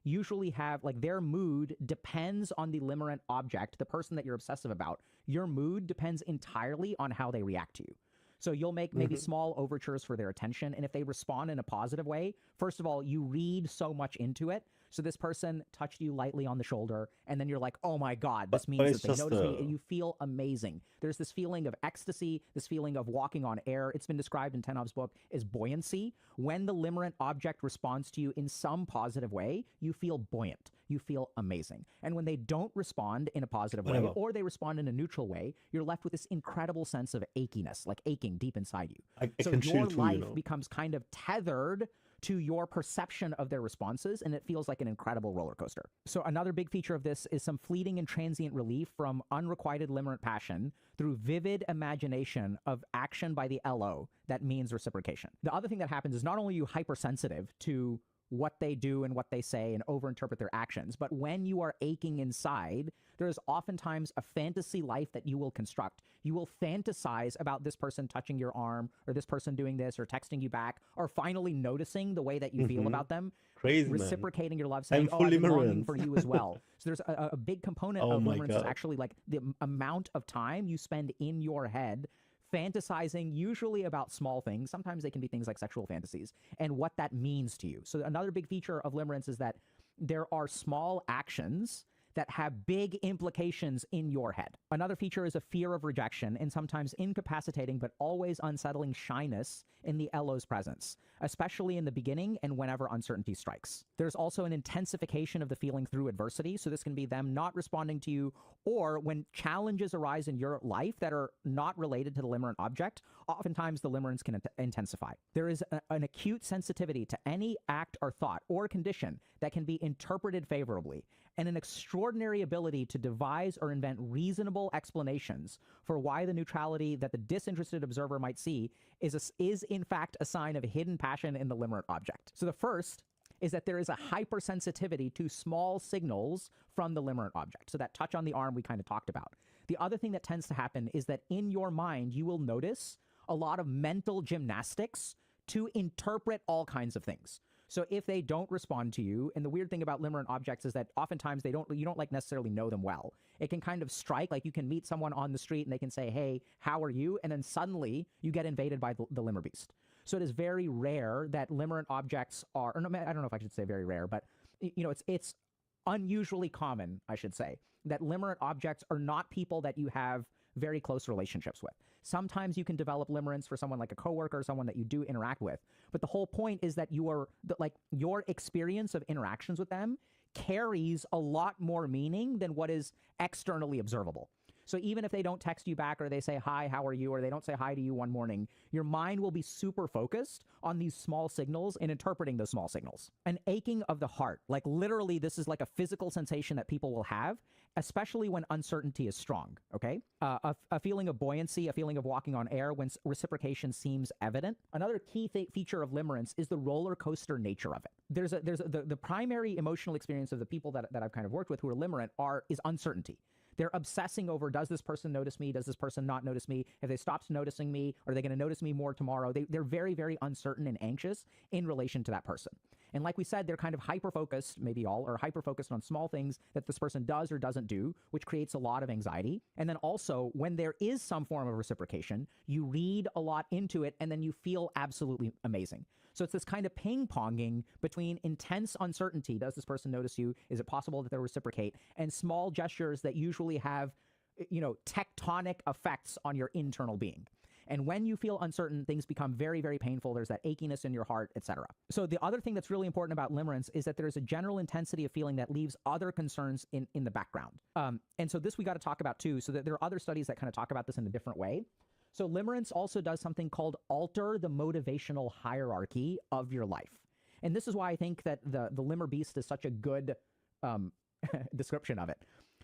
usually have, like, their mood depends on the limerent object, the person that you're obsessive about. Your mood depends entirely on how they react to you. So you'll make maybe small overtures for their attention, and if they respond in a positive way, first of all, you read so much into it. So this person touched you lightly on the shoulder, and then you're like, oh my God, this means that they notice me, and you feel amazing. There's this feeling of ecstasy, this feeling of walking on air. It's been described in Tenov's book as buoyancy. When the limerent object responds to you in some positive way, you feel buoyant. You feel amazing. And when they don't respond in a positive way, or they respond in a neutral way, you're left with this incredible sense of achiness, like aching deep inside you. So your life becomes kind of tethered to your perception of their responses, and it feels like an incredible roller coaster. So another big feature of this is some fleeting and transient relief from unrequited limerent passion through vivid imagination of action by the LO that means reciprocation. The other thing that happens is not only are you hypersensitive to what they do and what they say and overinterpret their actions, but when you are aching inside, there is oftentimes a fantasy life that you will construct. You will fantasize about this person touching your arm, or this person doing this, or texting you back, or finally noticing the way that you feel about them. Crazy, reciprocating your love, saying, oh, I've been longing for you as well. So there's a big component of limerence is actually like the amount of time you spend in your head fantasizing, usually about small things. Sometimes they can be things like sexual fantasies, and what that means to you. So another big feature of limerence is that there are small actions that have big implications in your head. Another feature is a fear of rejection and sometimes incapacitating but always unsettling shyness in the LO's presence, especially in the beginning and whenever uncertainty strikes. There's also an intensification of the feeling through adversity, so this can be them not responding to you, or when challenges arise in your life that are not related to the limerent object, oftentimes the limerence can intensify. There is an acute sensitivity to any act or thought or condition that can be interpreted favorably, and an extraordinary ability to devise or invent reasonable explanations for why the neutrality that the disinterested observer might see is in fact a sign of a hidden passion in the limerent object. So the first is that there is a hypersensitivity to small signals from the limerent object. So that touch on the arm we kind of talked about. The other thing that tends to happen is that in your mind, you will notice a lot of mental gymnastics to interpret all kinds of things. So if they don't respond to you, and the weird thing about limerent objects is that oftentimes you don't like necessarily know them well. It can kind of strike, like you can meet someone on the street and they can say, hey, how are you? And then suddenly you get invaded by the limer beast. So it is very rare that limerent objects are, or no, I don't know if I should say very rare, but it's unusually common, I should say, that limerent objects are not people that you have very close relationships with. Sometimes you can develop limerence for someone like a coworker or someone that you do interact with. But the whole point is that your experience of interactions with them carries a lot more meaning than what is externally observable. So even if they don't text you back, or they say, hi, how are you? Or they don't say hi to you one morning, your mind will be super focused on these small signals and interpreting those small signals. An aching of the heart, like literally this is like a physical sensation that people will have, especially when uncertainty is strong, okay? A feeling of buoyancy, a feeling of walking on air when reciprocation seems evident. Another key feature of limerence is the roller coaster nature of it. The primary emotional experience of the people that I've kind of worked with who are limerent is uncertainty. They're obsessing over, does this person notice me? Does this person not notice me? If they stopped noticing me, are they going to notice me more tomorrow? They're very, very uncertain and anxious in relation to that person. And like we said, they're kind of hyper-focused, maybe all, or hyper-focused on small things that this person does or doesn't do, which creates a lot of anxiety. And then also, when there is some form of reciprocation, you read a lot into it, and then you feel absolutely amazing. So it's this kind of ping-ponging between intense uncertainty. Does this person notice you? Is it possible that they'll reciprocate? And small gestures that usually have, tectonic effects on your internal being. And when you feel uncertain, things become very, very painful. There's that achiness in your heart, etc. So the other thing that's really important about limerence is that there's a general intensity of feeling that leaves other concerns in the background. And so this we got to talk about too, so that there are other studies that kind of talk about this in a different way. So limerence also does something called alter the motivational hierarchy of your life. And this is why I think that the limer beast is such a good description of it.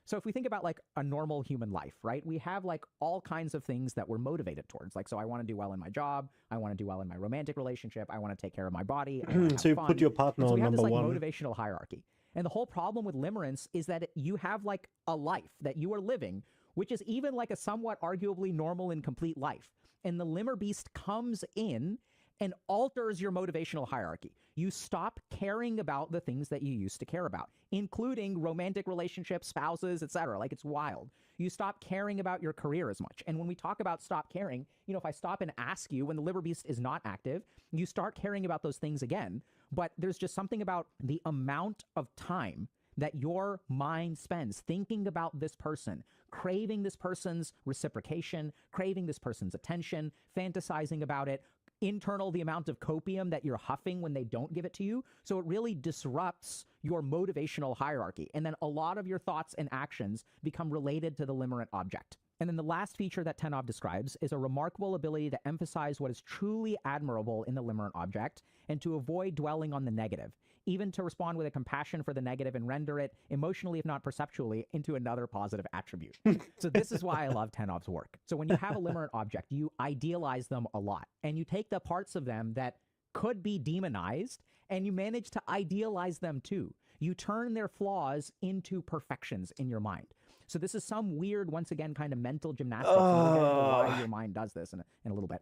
So if we think about like a normal human life, right? We have like all kinds of things that we're motivated towards. Like, so I want to do well in my job. I want to do well in my romantic relationship. I want to take care of my body. So you put your partner on number one. We have this like motivational hierarchy. And the whole problem with limerence is that you have like a life that you are living, which is even like a somewhat arguably normal and complete life. And the limer beast comes in and alters your motivational hierarchy. You stop caring about the things that you used to care about, including romantic relationships, spouses, etc. Like, it's wild. You stop caring about your career as much. And when we talk about stop caring, you know, if I stop and ask you when the liver beast is not active, you start caring about those things again. But there's just something about the amount of time that your mind spends thinking about this person, craving this person's reciprocation, craving this person's attention, fantasizing about it, the amount of copium that you're huffing when they don't give it to you. So it really disrupts your motivational hierarchy. And then a lot of your thoughts and actions become related to the limerent object. And then the last feature that Tenov describes is a remarkable ability to emphasize what is truly admirable in the limerent object and to avoid dwelling on the negative, even to respond with a compassion for the negative and render it emotionally, if not perceptually, into another positive attribute. So this is why I love Tenov's work. So when you have a limerent object, you idealize them a lot, and you take the parts of them that could be demonized, and you manage to idealize them too. You turn their flaws into perfections in your mind. So this is some weird, once again, kind of mental gymnastics. And we'll get into why your mind does this in a little bit.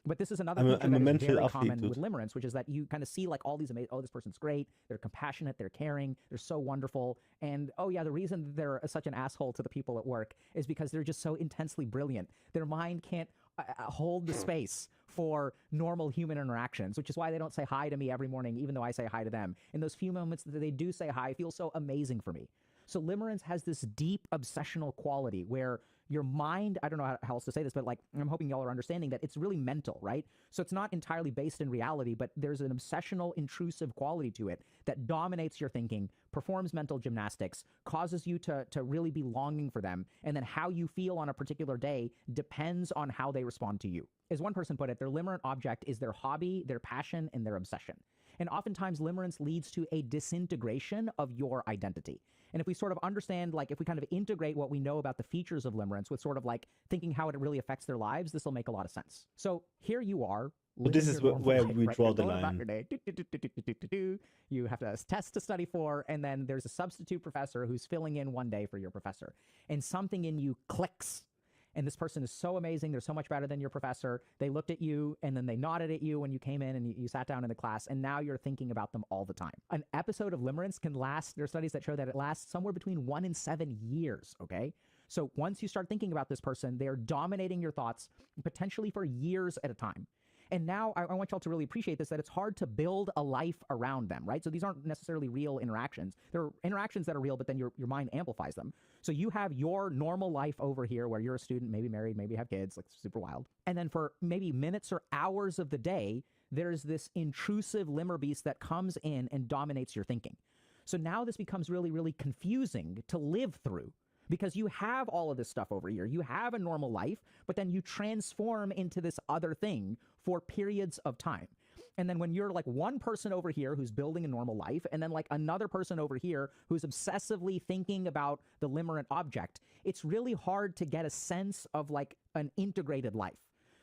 But this is another feature that is very common with limerence, which is that you kind of see like all these amazing, oh, this person's great, they're compassionate, they're caring, they're so wonderful. And oh yeah, the reason they're such an asshole to the people at work is because they're just so intensely brilliant. Their mind can't hold the space for normal human interactions, which is why they don't say hi to me every morning, even though I say hi to them. In those few moments that they do say hi, it feels so amazing for me. So limerence has this deep obsessional quality where your mind, I don't know how else to say this, but like, I'm hoping y'all are understanding that it's really mental, right? So it's not entirely based in reality, but there's an obsessional, intrusive quality to it that dominates your thinking, performs mental gymnastics, causes you to really be longing for them. And then how you feel on a particular day depends on how they respond to you. As one person put it, their limerent object is their hobby, their passion, and their obsession. And oftentimes limerence leads to a disintegration of your identity. And if we sort of understand, like if we kind of integrate what we know about the features of limerence with sort of like thinking how it really affects their lives, this will make a lot of sense. So here you are. But this is where we draw the line. You have to test to study for, and then there's a substitute professor who's filling in one day for your professor. And something in you clicks. And this person is so amazing. They're so much better than your professor. They looked at you and then they nodded at you when you came in and you sat down in the class. And now you're thinking about them all the time. An episode of limerence can last, there are studies that show that it lasts somewhere between 1 and 7 years, okay? So once you start thinking about this person, they're dominating your thoughts potentially for years at a time. And now I want y'all to really appreciate this, that it's hard to build a life around them, right? So these aren't necessarily real interactions. They're interactions that are real, but then your mind amplifies them. So you have your normal life over here where you're a student, maybe married, maybe have kids, like super wild. And then for maybe minutes or hours of the day, there's this intrusive limer beast that comes in and dominates your thinking. So now this becomes really, really confusing to live through. Because you have all of this stuff over here. You have a normal life, but then you transform into this other thing for periods of time. And then when you're like one person over here who's building a normal life, and then like another person over here who's obsessively thinking about the limerent object, it's really hard to get a sense of like an integrated life.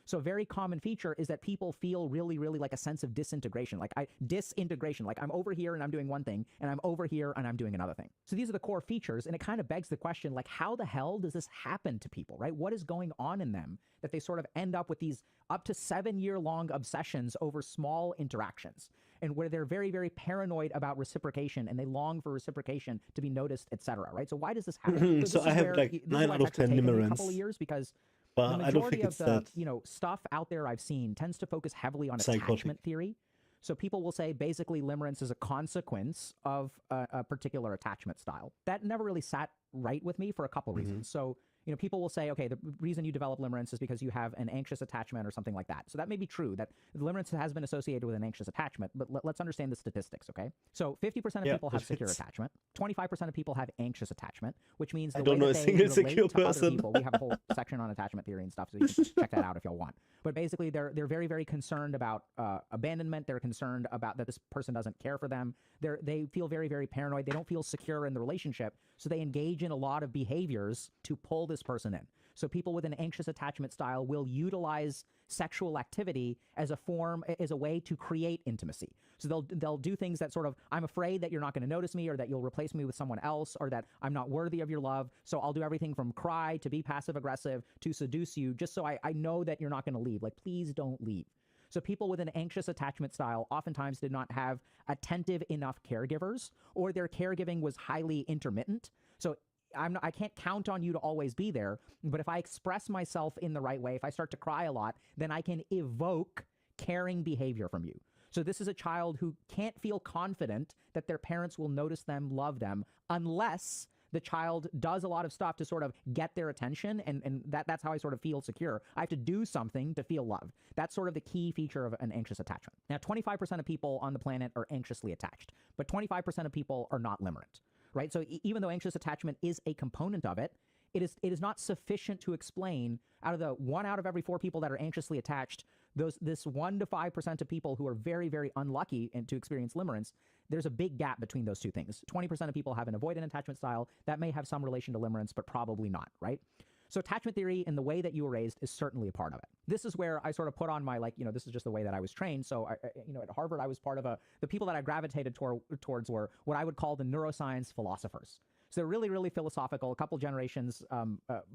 So a very common feature is that people feel really, really like a sense of disintegration, like disintegration, like I'm over here and I'm doing one thing, and I'm over here and I'm doing another thing. So these are the core features, and it kind of begs the question, like, how the hell does this happen to people, right? What is going on in them that they sort of end up with these up to 7-year-long obsessions over small interactions, and where they're very, very paranoid about reciprocation, and they long for reciprocation to be noticed, etc. Right? So why does this happen? So I have like 9 out of 10 limerence. A couple of years because but the I don't think majority it's of the that stuff out there I've seen tends to focus heavily on psychotic. Attachment theory. So people will say basically limerence is a consequence of a particular attachment style. That never really sat right with me for a couple reasons. So people will say, okay, the reason you develop limerence is because you have an anxious attachment or something like that. So that may be true, that limerence has been associated with an anxious attachment, but let's understand the statistics, okay? So 50% of people have secure attachment, 25% of people have anxious attachment, which means the way that they relate to other people, we have a whole section on attachment theory and stuff, so you can check that out if y'all want. But basically, they're very, very concerned about abandonment. They're concerned about that this person doesn't care for them. They feel very, very paranoid. They don't feel secure in the relationship, so they engage in a lot of behaviors to pull this person in. So people with an anxious attachment style will utilize sexual activity as a way to create intimacy. So they'll do things that sort of, I'm afraid that you're not going to notice me, or that you'll replace me with someone else, or that I'm not worthy of your love. So I'll do everything from cry to be passive aggressive to seduce you, just so I know that you're not going to leave. Like, please don't leave. So people with an anxious attachment style oftentimes did not have attentive enough caregivers, or their caregiving was highly intermittent. So I can't count on you to always be there, but if I express myself in the right way, if I start to cry a lot, then I can evoke caring behavior from you. So this is a child who can't feel confident that their parents will notice them, love them, unless the child does a lot of stuff to sort of get their attention, and that's how I sort of feel secure. I have to do something to feel loved. That's sort of the key feature of an anxious attachment. Now, 25% of people on the planet are anxiously attached, but 25% of people are not limerent, right? So even though anxious attachment is a component of it, it is not sufficient to explain out of the 1 out of every 4 people that are anxiously attached, this 1 to 5% of people who are very, very unlucky and to experience limerence, there's a big gap between those two things. 20% of people have an avoidant attachment style that may have some relation to limerence, but probably not, right? So attachment theory and the way that you were raised is certainly a part of it. This is where I sort of put on my, this is just the way that I was trained. So, at Harvard, I was part of the people that I gravitated towards were what I would call the neuroscience philosophers. So they're really, really philosophical. A couple generations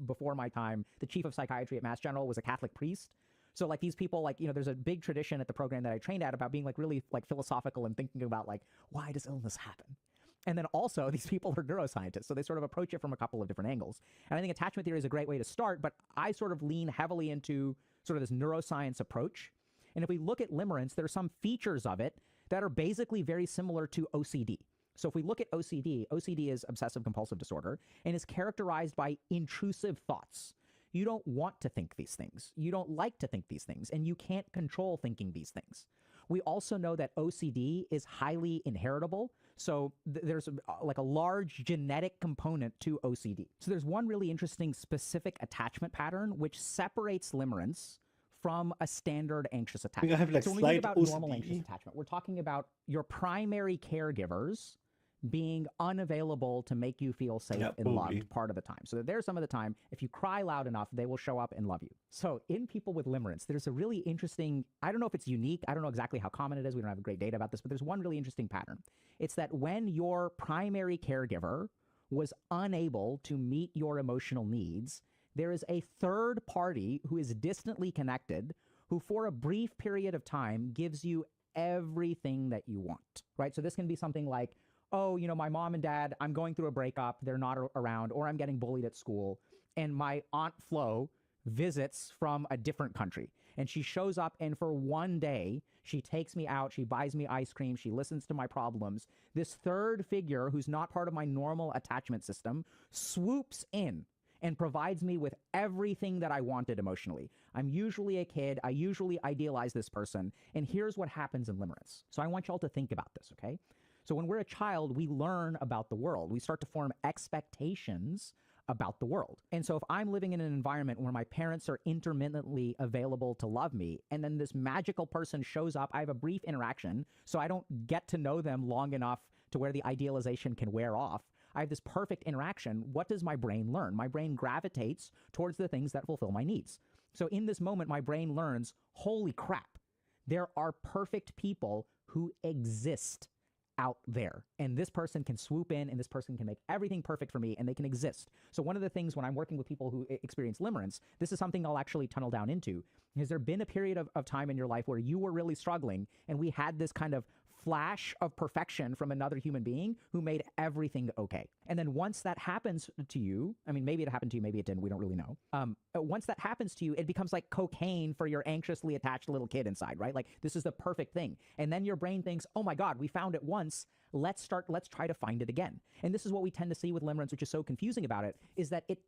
before my time, the chief of psychiatry at Mass General was a Catholic priest. So these people, there's a big tradition at the program that I trained at about being really philosophical and thinking about why does illness happen? And then also these people are neuroscientists. So they sort of approach it from a couple of different angles. And I think attachment theory is a great way to start, but I sort of lean heavily into sort of this neuroscience approach. And if we look at limerence, there are some features of it that are basically very similar to OCD. So if we look at OCD, OCD is obsessive compulsive disorder and is characterized by intrusive thoughts. You don't want to think these things. You don't like to think these things, and you can't control thinking these things. We also know that OCD is highly inheritable. So there's a large genetic component to OCD. So there's one really interesting specific attachment pattern which separates limerence from a standard anxious attachment. I have so when we think about normal anxious attachment, we're talking about your primary caregivers being unavailable to make you feel safe and loved part of the time. So there's some of the time, if you cry loud enough, they will show up and love you. So in people with limerence, there's a really interesting, I don't know if it's unique, I don't know exactly how common it is, we don't have great data about this, but there's one really interesting pattern. It's that when your primary caregiver was unable to meet your emotional needs, there is a third party who is distantly connected, who for a brief period of time gives you everything that you want, right? So this can be something like, oh, my mom and dad, I'm going through a breakup, they're not around, or I'm getting bullied at school, and my Aunt Flo visits from a different country. And she shows up, and for one day, she takes me out, she buys me ice cream, she listens to my problems. This third figure, who's not part of my normal attachment system, swoops in and provides me with everything that I wanted emotionally. I'm usually a kid, I usually idealize this person, and here's what happens in limerence. So I want y'all to think about this, okay? So when we're a child, we learn about the world. We start to form expectations about the world. And so if I'm living in an environment where my parents are intermittently available to love me, and then this magical person shows up, I have a brief interaction, so I don't get to know them long enough to where the idealization can wear off. I have this perfect interaction. What does my brain learn? My brain gravitates towards the things that fulfill my needs. So in this moment, my brain learns, holy crap, there are perfect people who exist out there. And this person can swoop in and this person can make everything perfect for me and they can exist. So one of the things when I'm working with people who experience limerence, this is something I'll actually tunnel down into. Has there been a period of time in your life where you were really struggling and we had this kind of flash of perfection from another human being who made everything okay? And then once that happens to you, I mean, maybe it happened to you, maybe it didn't, we don't really know. Once that happens to you, it becomes like cocaine for your anxiously attached little kid inside, right? Like this is the perfect thing. And then your brain thinks, oh my God, we found it once. Let's try to find it again. And this is what we tend to see with limerence, which is so confusing about it, is that it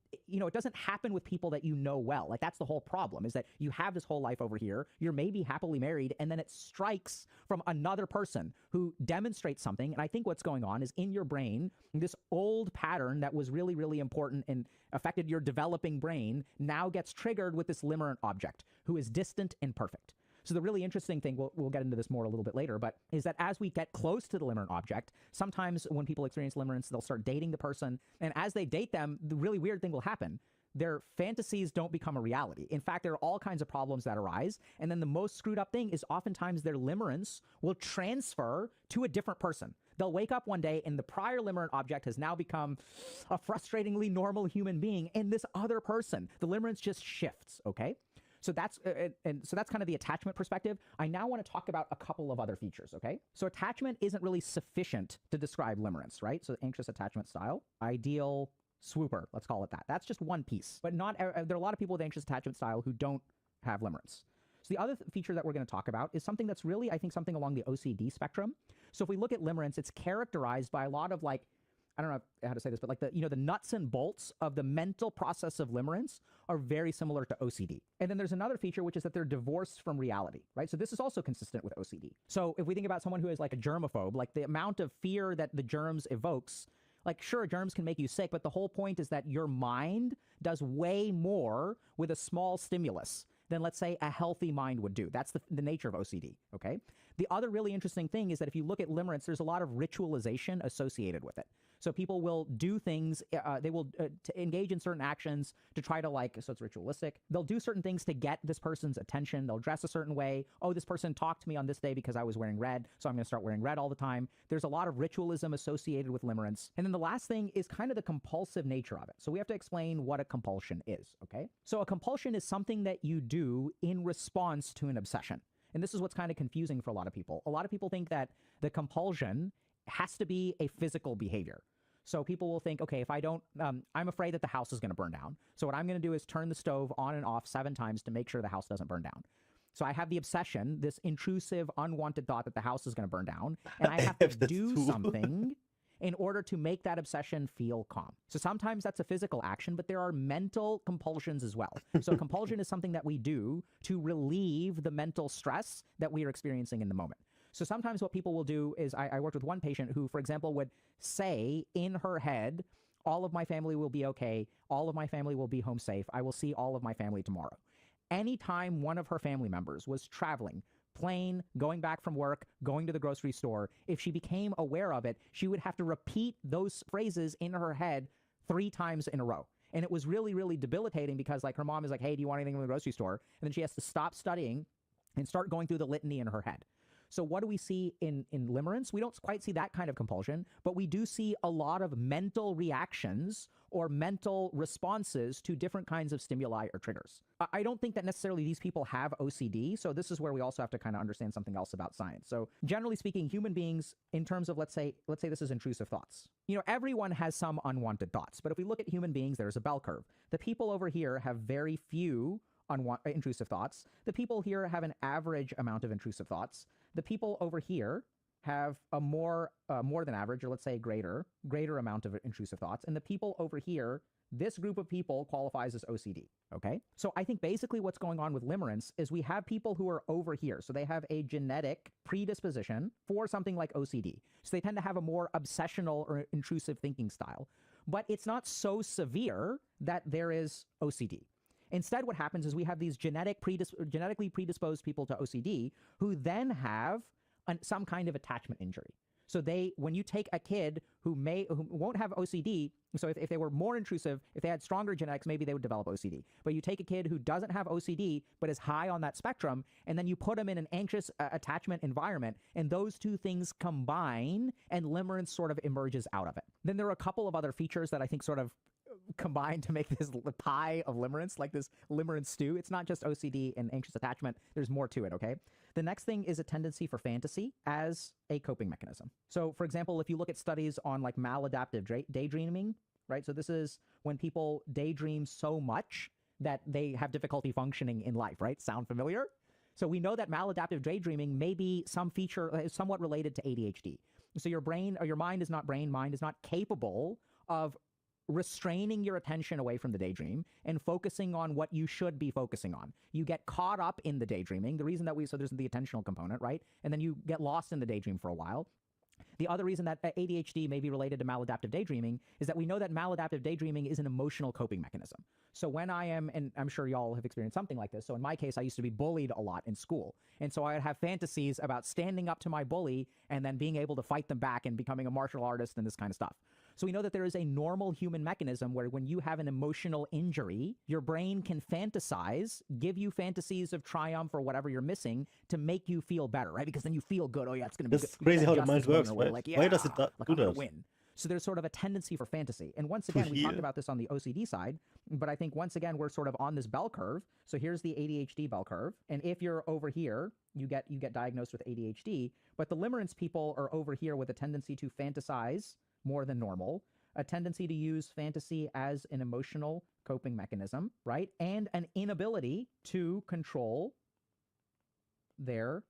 doesn't happen with people that you know well. Like that's the whole problem, is that you have this whole life over here, you're maybe happily married, and then it strikes from another person who demonstrates something. And I think what's going on is in your brain, this old pattern that was really, really important and affected your developing brain now gets triggered with this limerent object who is distant and perfect. So the really interesting thing, we'll get into this more a little bit later, but is that as we get close to the limerent object, sometimes when people experience limerence, they'll start dating the person. And as they date them, the really weird thing will happen. Their fantasies don't become a reality. In fact, there are all kinds of problems that arise. And then the most screwed up thing is oftentimes their limerence will transfer to a different person. They'll wake up one day and the prior limerent object has now become a frustratingly normal human being. And this other person, the limerence just shifts, okay? So that's kind of the attachment perspective. I now want to talk about a couple of other features, okay? So attachment isn't really sufficient to describe limerence, right? So anxious attachment style, ideal swooper, let's call it that. That's just one piece. But not there are a lot of people with anxious attachment style who don't have limerence. So the other feature that we're going to talk about is something that's really, I think, something along the OCD spectrum. So if we look at limerence, it's characterized by a lot of like, I don't know how to say this, but like the nuts and bolts of the mental process of limerence are very similar to OCD. And then there's another feature, which is that they're divorced from reality, right? So this is also consistent with OCD. So if we think about someone who is like a germaphobe, like the amount of fear that the germs evokes, like sure, germs can make you sick, but the whole point is that your mind does way more with a small stimulus than, let's say, a healthy mind would do. That's the nature of OCD, okay? The other really interesting thing is that if you look at limerence, there's a lot of ritualization associated with it. So people will do things, they will to engage in certain actions to try to so it's ritualistic. They'll do certain things to get this person's attention. They'll dress a certain way. Oh, this person talked to me on this day because I was wearing red, so I'm going to start wearing red all the time. There's a lot of ritualism associated with limerence. And then the last thing is kind of the compulsive nature of it. So we have to explain what a compulsion is, okay? So a compulsion is something that you do in response to an obsession. And this is what's kind of confusing for a lot of people. A lot of people think that the compulsion has to be a physical behavior. So people will think, okay, if I don't, I'm afraid that the house is going to burn down. So what I'm going to do is turn the stove on and off 7 times to make sure the house doesn't burn down. So I have the obsession, this intrusive, unwanted thought that the house is going to burn down, and I have to do something in order to make that obsession feel calm. So sometimes that's a physical action, but there are mental compulsions as well. So compulsion is something that we do to relieve the mental stress that we are experiencing in the moment. So sometimes what people will do is, I worked with one patient who, for example, would say in her head, all of my family will be okay, all of my family will be home safe, I will see all of my family tomorrow. Anytime one of her family members was traveling, plane, going back from work, going to the grocery store, if she became aware of it, she would have to repeat those phrases in her head 3 times in a row. And it was really, really debilitating because her mom is like, hey, do you want anything from the grocery store? And then she has to stop studying and start going through the litany in her head. So what do we see in limerence? We don't quite see that kind of compulsion, but we do see a lot of mental reactions or mental responses to different kinds of stimuli or triggers. I don't think that necessarily these people have OCD, so this is where we also have to kind of understand something else about science. So generally speaking, human beings, in terms of, let's say this is intrusive thoughts. Everyone has some unwanted thoughts, but if we look at human beings, there's a bell curve. The people over here have very few intrusive thoughts. The people here have an average amount of intrusive thoughts. The people over here have a more than average, or let's say greater amount of intrusive thoughts. And the people over here, this group of people qualifies as OCD, okay? So I think basically what's going on with limerence is we have people who are over here. So they have a genetic predisposition for something like OCD. So they tend to have a more obsessional or intrusive thinking style. But it's not so severe that there is OCD. Instead, what happens is we have these genetically predisposed people to OCD who then have some kind of attachment injury. So when you take a kid who won't have OCD, so if they were more intrusive, if they had stronger genetics, maybe they would develop OCD. But you take a kid who doesn't have OCD, but is high on that spectrum, and then you put them in an anxious attachment environment, and those two things combine, and limerence sort of emerges out of it. Then there are a couple of other features that I think sort of combined to make this pie of limerence, like this limerence stew. It's not just OCD and anxious attachment. There's more to it, okay? The next thing is a tendency for fantasy as a coping mechanism. So, for example, if you look at studies on maladaptive daydreaming, right? So this is when people daydream so much that they have difficulty functioning in life, right? Sound familiar? So we know that maladaptive daydreaming may be some feature somewhat related to ADHD. So your mind is not capable of restraining your attention away from the daydream and focusing on what you should be focusing on. You get caught up in the daydreaming. The reason that so there's the attentional component, right? And then you get lost in the daydream for a while. The other reason that ADHD may be related to maladaptive daydreaming is that we know that maladaptive daydreaming is an emotional coping mechanism. So when and I'm sure y'all have experienced something like this. So in my case, I used to be bullied a lot in school. And so I would have fantasies about standing up to my bully and then being able to fight them back and becoming a martial artist and this kind of stuff. So we know that there is a normal human mechanism where when you have an emotional injury, your brain can fantasize, give you fantasies of triumph or whatever you're missing to make you feel better, right? Because then you feel good. Oh yeah, it's going to be good. It's crazy how the mind works, right? Like, yeah, Why does it do I'm gonna that? win. So there's sort of a tendency for fantasy. And once again, we talked about this on the OCD side, but I think once again, we're sort of on this bell curve. So here's the ADHD bell curve. And if you're over here, you get diagnosed with ADHD, but the limerence people are over here with a tendency to fantasize more than normal, a tendency to use fantasy as an emotional coping mechanism, right? And an inability to control their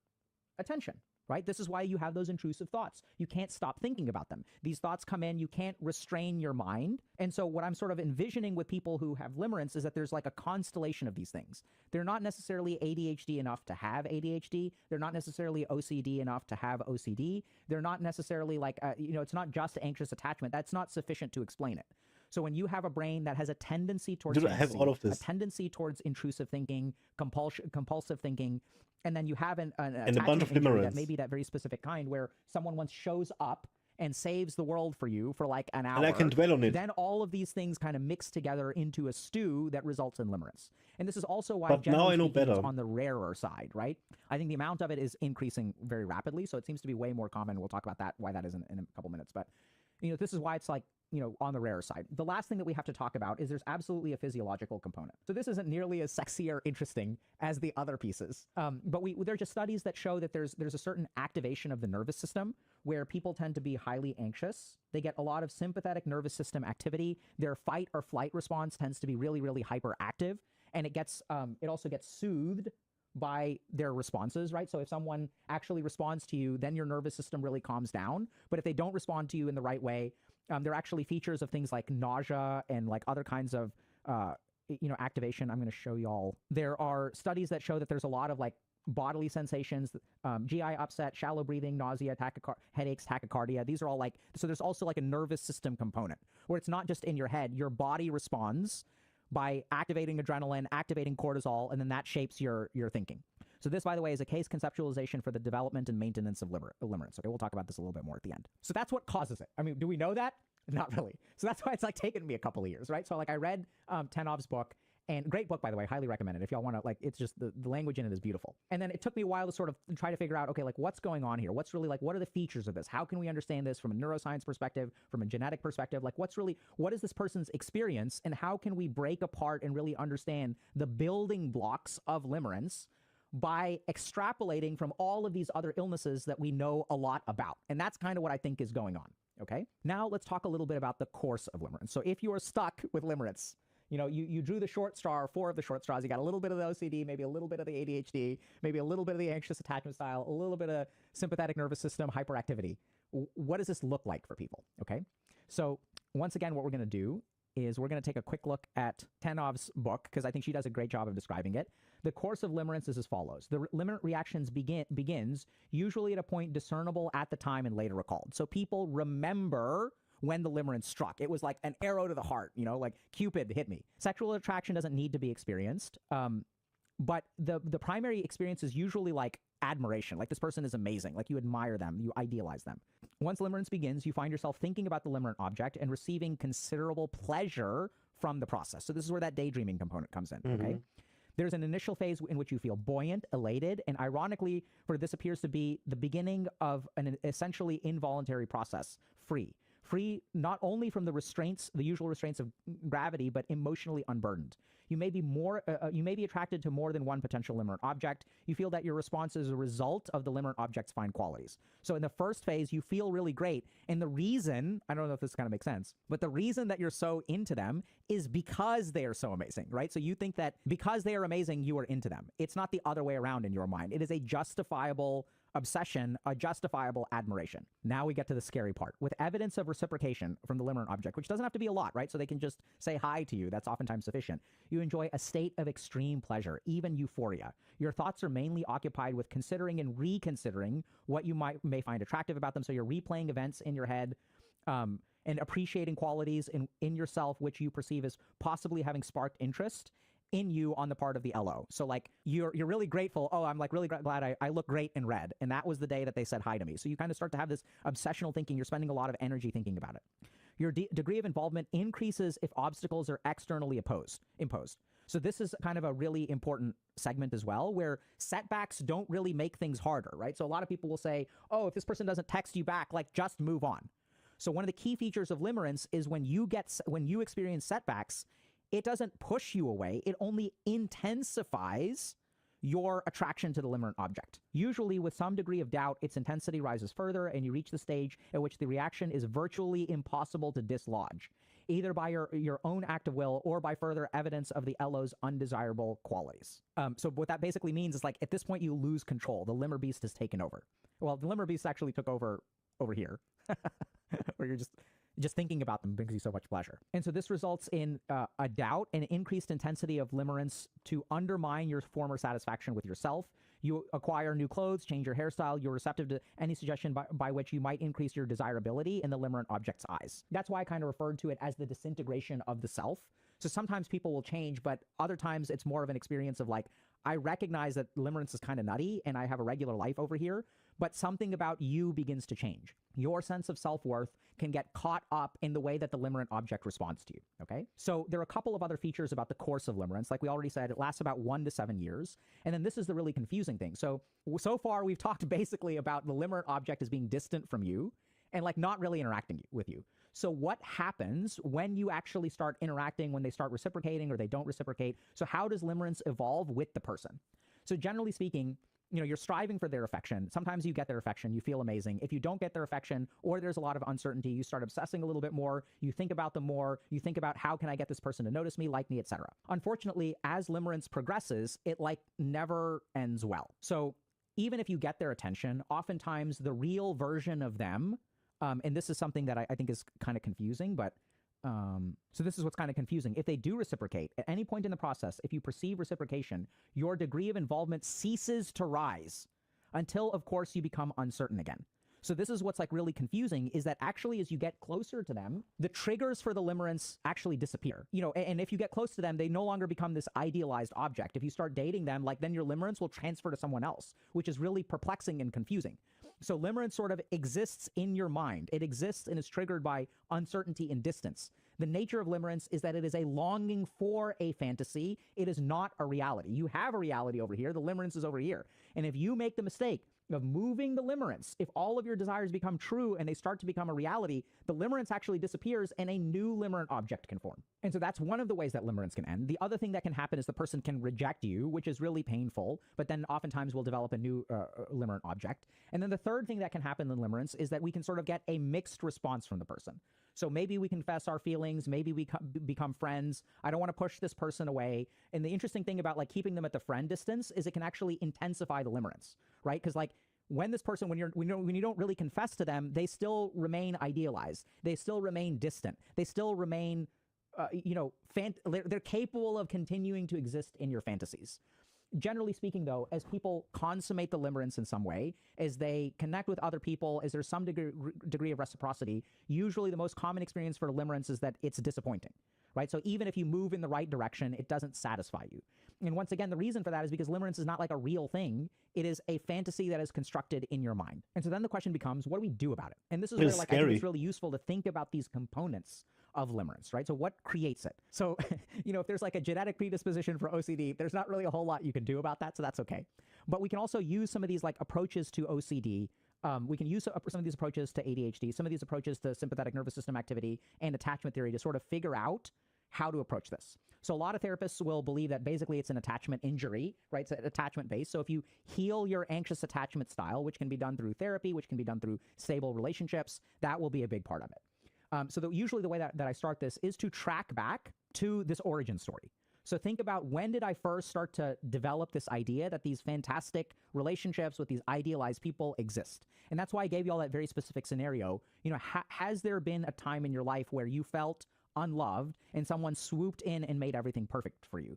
attention, right? This is why you have those intrusive thoughts. You can't stop thinking about them. These thoughts come in, you can't restrain your mind. And so what I'm sort of envisioning with people who have limerence is that there's like a constellation of these things. They're not necessarily ADHD enough to have ADHD. They're not necessarily OCD enough to have OCD. They're not necessarily like, it's not just anxious attachment. That's not sufficient to explain it. So when you have a brain that has a tendency towards I have all of this. a tendency towards intrusive thinking, compulsive thinking, and then you have an and a bunch of injury that limerence. maybe that very specific kind where someone once shows up and saves the world for you for like an hour. And I can dwell on it. Then all of these things kind of mix together into a stew that results in limerence. And this is also why But now I know speaking, it's better. on the rarer side, right? I think the amount of it is increasing very rapidly, so it seems to be way more common. We'll talk about that, why that is in a couple minutes. But this is why it's like, on the rare side. The last thing that we have to talk about is there's absolutely a physiological component. So this isn't nearly as sexy or interesting as the other pieces. But there are just studies that show that there's a certain activation of the nervous system where people tend to be highly anxious. They get a lot of sympathetic nervous system activity. Their fight or flight response tends to be really, really hyperactive. And it also gets soothed by their responses, right? So if someone actually responds to you, then your nervous system really calms down. But if they don't respond to you in the right way, there are actually features of things like nausea and like other kinds of, activation. I'm going to show y'all. There are studies that show that there's a lot of like bodily sensations, GI upset, shallow breathing, nausea, headaches, tachycardia. These are all like, so there's also like a nervous system component where it's not just in your head. Your body responds by activating adrenaline, activating cortisol, and then that shapes your thinking. So this, by the way, is a case conceptualization for the development and maintenance of limerence. Okay, we'll talk about this a little bit more at the end. So that's what causes it. I mean, do we know that? Not really. So that's why it's like taken me a couple of years, right? So like I read Tenov's book, and great book, by the way, highly recommend it. If y'all want to, like, it's just the language in it is beautiful. And then it took me a while to sort of try to figure out, okay, like what's going on here? What's really like, what are the features of this? How can we understand this from a neuroscience perspective, from a genetic perspective? Like what is this person's experience, and how can we break apart and really understand the building blocks of limerence by extrapolating from all of these other illnesses that we know a lot about? And that's kind of what I think is going on. Okay. Now let's talk a little bit about the course of limerence. So if you are stuck with limerence, you drew the short straw or 4 of the short straws. You got a little bit of the OCD, maybe a little bit of the ADHD, maybe a little bit of the anxious attachment style, a little bit of sympathetic nervous system hyperactivity. What does this look like for people? Okay. So once again, what we're going to do is we're going to take a quick look at Tenov's book, because I think she does a great job of describing it. The course of limerence is as follows. The limerent reactions begins usually at a point discernible at the time and later recalled. So people remember when the limerence struck. It was like an arrow to the heart, like Cupid hit me. Sexual attraction doesn't need to be experienced, but the primary experience is usually like admiration, like this person is amazing, like you admire them, you idealize them. Once limerence begins, you find yourself thinking about the limerent object and receiving considerable pleasure from the process. So this is where that daydreaming component comes in, okay? There's an initial phase in which you feel buoyant, elated, and ironically, this appears to be the beginning of an essentially involuntary process, free not only from the usual restraints of gravity, but emotionally unburdened. You may be attracted to more than one potential limerent object. You feel that your response is a result of the limerent object's fine qualities. So in the first phase, you feel really great. And the reason, I don't know if this kind of makes sense, but the reason that you're so into them is because they are so amazing, right? So you think that because they are amazing, you are into them. It's not the other way around in your mind. It is a justifiable obsession, a justifiable admiration. Now we get to the scary part. With evidence of reciprocation from the limerent object, which doesn't have to be a lot, right? So they can just say hi to you. That's oftentimes sufficient. You enjoy a state of extreme pleasure, even euphoria. Your thoughts are mainly occupied with considering and reconsidering what you may find attractive about them. So you're replaying events in your head, and appreciating qualities in yourself which you perceive as possibly having sparked interest in you on the part of the LO. So like you're really grateful. Oh, I'm like really glad I look great in red. And that was the day that they said hi to me. So you kind of start to have this obsessional thinking. You're spending a lot of energy thinking about it. Your degree of involvement increases if obstacles are externally imposed. So this is kind of a really important segment as well, where setbacks don't really make things harder, right? So a lot of people will say, oh, if this person doesn't text you back, like just move on. So one of the key features of limerence is when you experience setbacks, it doesn't push you away. It only intensifies your attraction to the limerent object. Usually with some degree of doubt, its intensity rises further and you reach the stage at which the reaction is virtually impossible to dislodge, either by your own act of will or by further evidence of the Elo's undesirable qualities. So what that basically means is, like, at this point you lose control. The limmer beast has taken over. Well, the limmer beast actually took over here, where you're just thinking about them brings you so much pleasure. And so this results in a doubt and increased intensity of limerence to undermine your former satisfaction with yourself. You acquire new clothes, change your hairstyle, you're receptive to any suggestion by which you might increase your desirability in the limerent object's eyes. That's why I kind of referred to it as the disintegration of the self. So sometimes people will change, but other times it's more of an experience of, like, I recognize that limerence is kind of nutty and I have a regular life over here, but something about you begins to change. Your sense of self-worth can get caught up in the way that the limerent object responds to you, okay? So there are a couple of other features about the course of limerence. Like we already said, it lasts about 1 to 7 years. And then this is the really confusing thing. So far we've talked basically about the limerent object as being distant from you and, like, not really interacting with you. So what happens when you actually start interacting, when they start reciprocating or they don't reciprocate? So how does limerence evolve with the person? So generally speaking, you know, you're striving for their affection. Sometimes you get their affection, you feel amazing. If you don't get their affection or there's a lot of uncertainty, you start obsessing a little bit more, you think about them more, you think about how can I get this person to notice me, like me, etc. Unfortunately, as limerence progresses, it, like, never ends well. So even if you get their attention, oftentimes the real version of them, and this is something that I think is kind of confusing, but so this is what's kind of confusing. If they do reciprocate, at any point in the process, if you perceive reciprocation, your degree of involvement ceases to rise until, of course, you become uncertain again. So this is what's, like, really confusing, is that actually as you get closer to them, the triggers for the limerence actually disappear. You know, and if you get close to them, they no longer become this idealized object. If you start dating them, like, then your limerence will transfer to someone else, which is really perplexing and confusing. So limerence sort of exists in your mind. It exists and is triggered by uncertainty and distance. The nature of limerence is that it is a longing for a fantasy. It is not a reality. You have a reality over here. The limerence is over here. And if you make the mistake of moving the limerence, if all of your desires become true and they start to become a reality, the limerence actually disappears and a new limerent object can form. And so that's one of the ways that limerence can end. The other thing that can happen is the person can reject you, which is really painful, but then oftentimes we'll develop a new limerent object. And then the third thing that can happen in limerence is that we can sort of get a mixed response from the person. So maybe we confess our feelings, maybe we become friends. I don't want to push this person away. And the interesting thing about, like, keeping them at the friend distance is it can actually intensify the limerence, right? Because, like, when this person, when you don't really confess to them, they still remain idealized. They still remain distant. They still remain, they're capable of continuing to exist in your fantasies. Generally speaking, though, as people consummate the limerence in some way, as they connect with other people, as there's some degree of reciprocity, usually the most common experience for limerence is that it's disappointing, right? So even if you move in the right direction, it doesn't satisfy you. And once again, the reason for that is because limerence is not like a real thing. It is a fantasy that is constructed in your mind. And so then the question becomes, what do we do about it? And this is where, like, I think it's really useful to think about these components of limerence, right? So what creates it? So, you know, if there's, like, a genetic predisposition for OCD, there's not really a whole lot you can do about that, so that's okay. But we can also use some of these, like, approaches to OCD. We can use some of these approaches to ADHD, some of these approaches to sympathetic nervous system activity and attachment theory to sort of figure out how to approach this. So a lot of therapists will believe that basically it's an attachment injury, right? It's attachment based. So if you heal your anxious attachment style, which can be done through therapy, which can be done through stable relationships, that will be a big part of it. Usually the way that I start this is to track back to this origin story. So think about, when did I first start to develop this idea that these fantastic relationships with these idealized people exist? And that's why I gave you all that very specific scenario. You know, has there been a time in your life where you felt unloved and someone swooped in and made everything perfect for you?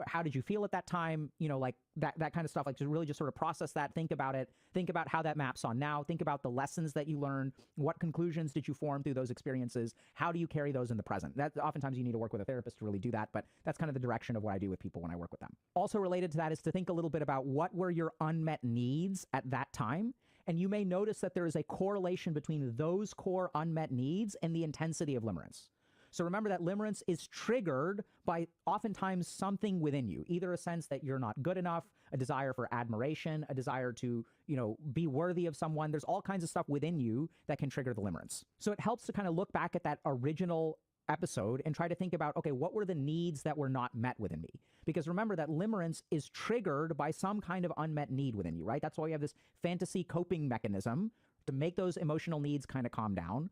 How did you feel at that time? You know, like that kind of stuff, like to really just sort of process that, think about it, think about how that maps on now, think about the lessons that you learned, what conclusions did you form through those experiences, how do you carry those in the present? That oftentimes you need to work with a therapist to really do that, but that's kind of the direction of what I do with people when I work with them. Also related to that is to think a little bit about what were your unmet needs at that time. And you may notice that there is a correlation between those core unmet needs and the intensity of limerence. So remember that limerence is triggered by oftentimes something within you, either a sense that you're not good enough, a desire for admiration, a desire to, be worthy of someone. There's all kinds of stuff within you that can trigger the limerence. So it helps to kind of look back at that original episode and try to think about, okay, what were the needs that were not met within me? Because remember that limerence is triggered by some kind of unmet need within you, right? That's why we have this fantasy coping mechanism to make those emotional needs kind of calm down.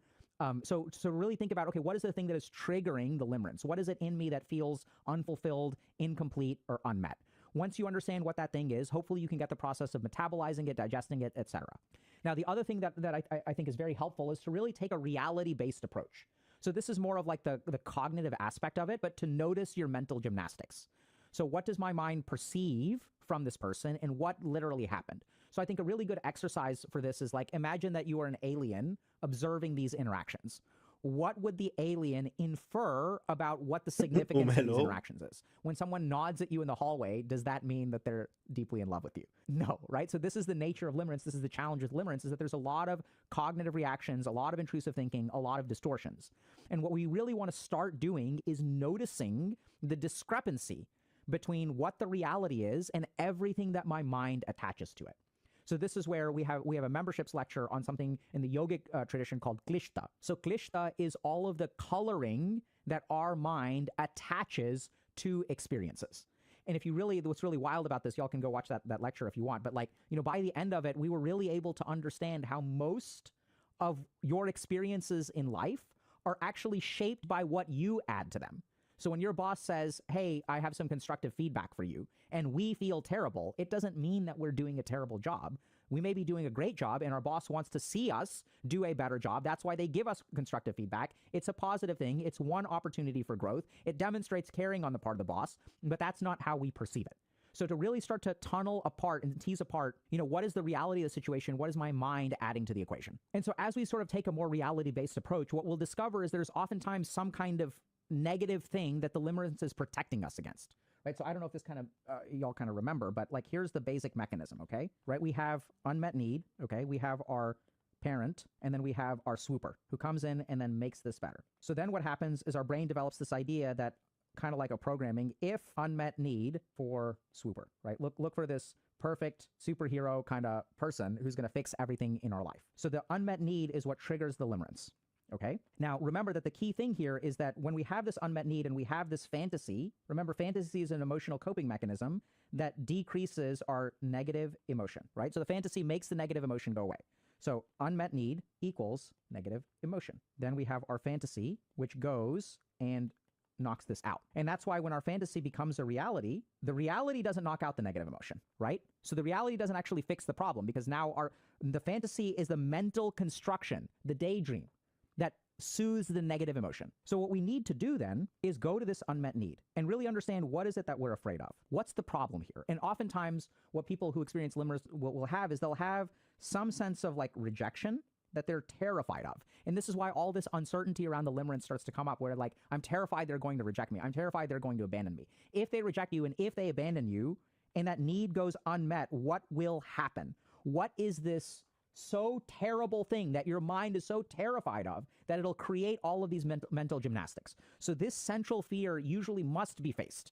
So really think about, okay, what is the thing that is triggering the limerence? What is it in me that feels unfulfilled, incomplete, or unmet? Once you understand what that thing is, hopefully you can get the process of metabolizing it, digesting it, etc. Now, the other thing that I think is very helpful is to really take a reality-based approach. So this is more of like the cognitive aspect of it, but to notice your mental gymnastics. So what does my mind perceive from this person and what literally happened? So I think a really good exercise for this is like, imagine that you are an alien observing these interactions. What would the alien infer about what the significance of these interactions is? When someone nods at you in the hallway, does that mean that they're deeply in love with you? No, right? So this is the nature of limerence. This is the challenge with limerence, is that there's a lot of cognitive reactions, a lot of intrusive thinking, a lot of distortions. And what we really want to start doing is noticing the discrepancy between what the reality is and everything that my mind attaches to it. So this is where we have a memberships lecture on something in the yogic tradition called klishta. So klishta is all of the coloring that our mind attaches to experiences. And if you really, what's really wild about this, y'all can go watch that lecture if you want. But by the end of it, we were really able to understand how most of your experiences in life are actually shaped by what you add to them. So when your boss says, hey, I have some constructive feedback for you, and we feel terrible, it doesn't mean that we're doing a terrible job. We may be doing a great job, and our boss wants to see us do a better job. That's why they give us constructive feedback. It's a positive thing. It's one opportunity for growth. It demonstrates caring on the part of the boss, but that's not how we perceive it. So to really start to tunnel apart and tease apart, what is the reality of the situation? What is my mind adding to the equation? And so as we sort of take a more reality-based approach, what we'll discover is there's oftentimes some kind of negative thing that the limerence is protecting us against, right? So I don't know if this kind of, y'all kind of remember, but here's the basic mechanism, okay? Right, we have unmet need, okay? We have our parent, and then we have our swooper who comes in and then makes this better. So then what happens is our brain develops this idea that kind of like a programming, if unmet need for swooper, right? Look for this perfect superhero kind of person who's going to fix everything in our life. So the unmet need is what triggers the limerence. Okay. Now, remember that the key thing here is that when we have this unmet need and we have this fantasy, remember, fantasy is an emotional coping mechanism that decreases our negative emotion, right? So the fantasy makes the negative emotion go away. So unmet need equals negative emotion. Then we have our fantasy, which goes and knocks this out. And that's why when our fantasy becomes a reality, the reality doesn't knock out the negative emotion, right? So the reality doesn't actually fix the problem, because now the fantasy is the mental construction, the daydream, that soothes the negative emotion. So what we need to do then is go to this unmet need and really understand, what is it that we're afraid of? What's the problem here? And oftentimes what people who experience limerence will have is they'll have some sense of rejection that they're terrified of. And this is why all this uncertainty around the limerence starts to come up, where I'm terrified they're going to reject me. I'm terrified they're going to abandon me. If they reject you and if they abandon you and that need goes unmet, what will happen? What is this so terrible thing that your mind is so terrified of that it'll create all of these mental gymnastics? So this central fear usually must be faced.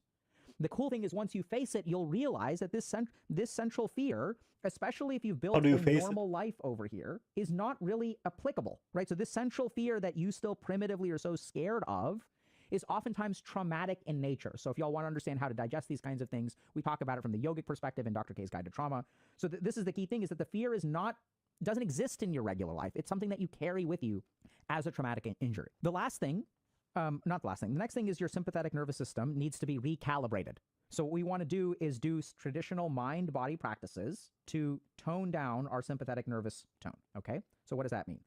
The cool thing is, once you face it, you'll realize that this central fear, especially if you've built a normal life over here, is not really applicable, right? So this central fear that you still primitively are so scared of is oftentimes traumatic in nature. So if y'all want to understand how to digest these kinds of things, we talk about it from the yogic perspective in Dr. K's Guide to Trauma. So this is the key thing, is that the fear doesn't exist in your regular life. It's something that you carry with you as a traumatic injury. The next thing is your sympathetic nervous system needs to be recalibrated. So what we want to do is do traditional mind-body practices to tone down our sympathetic nervous tone, okay? So what does that mean?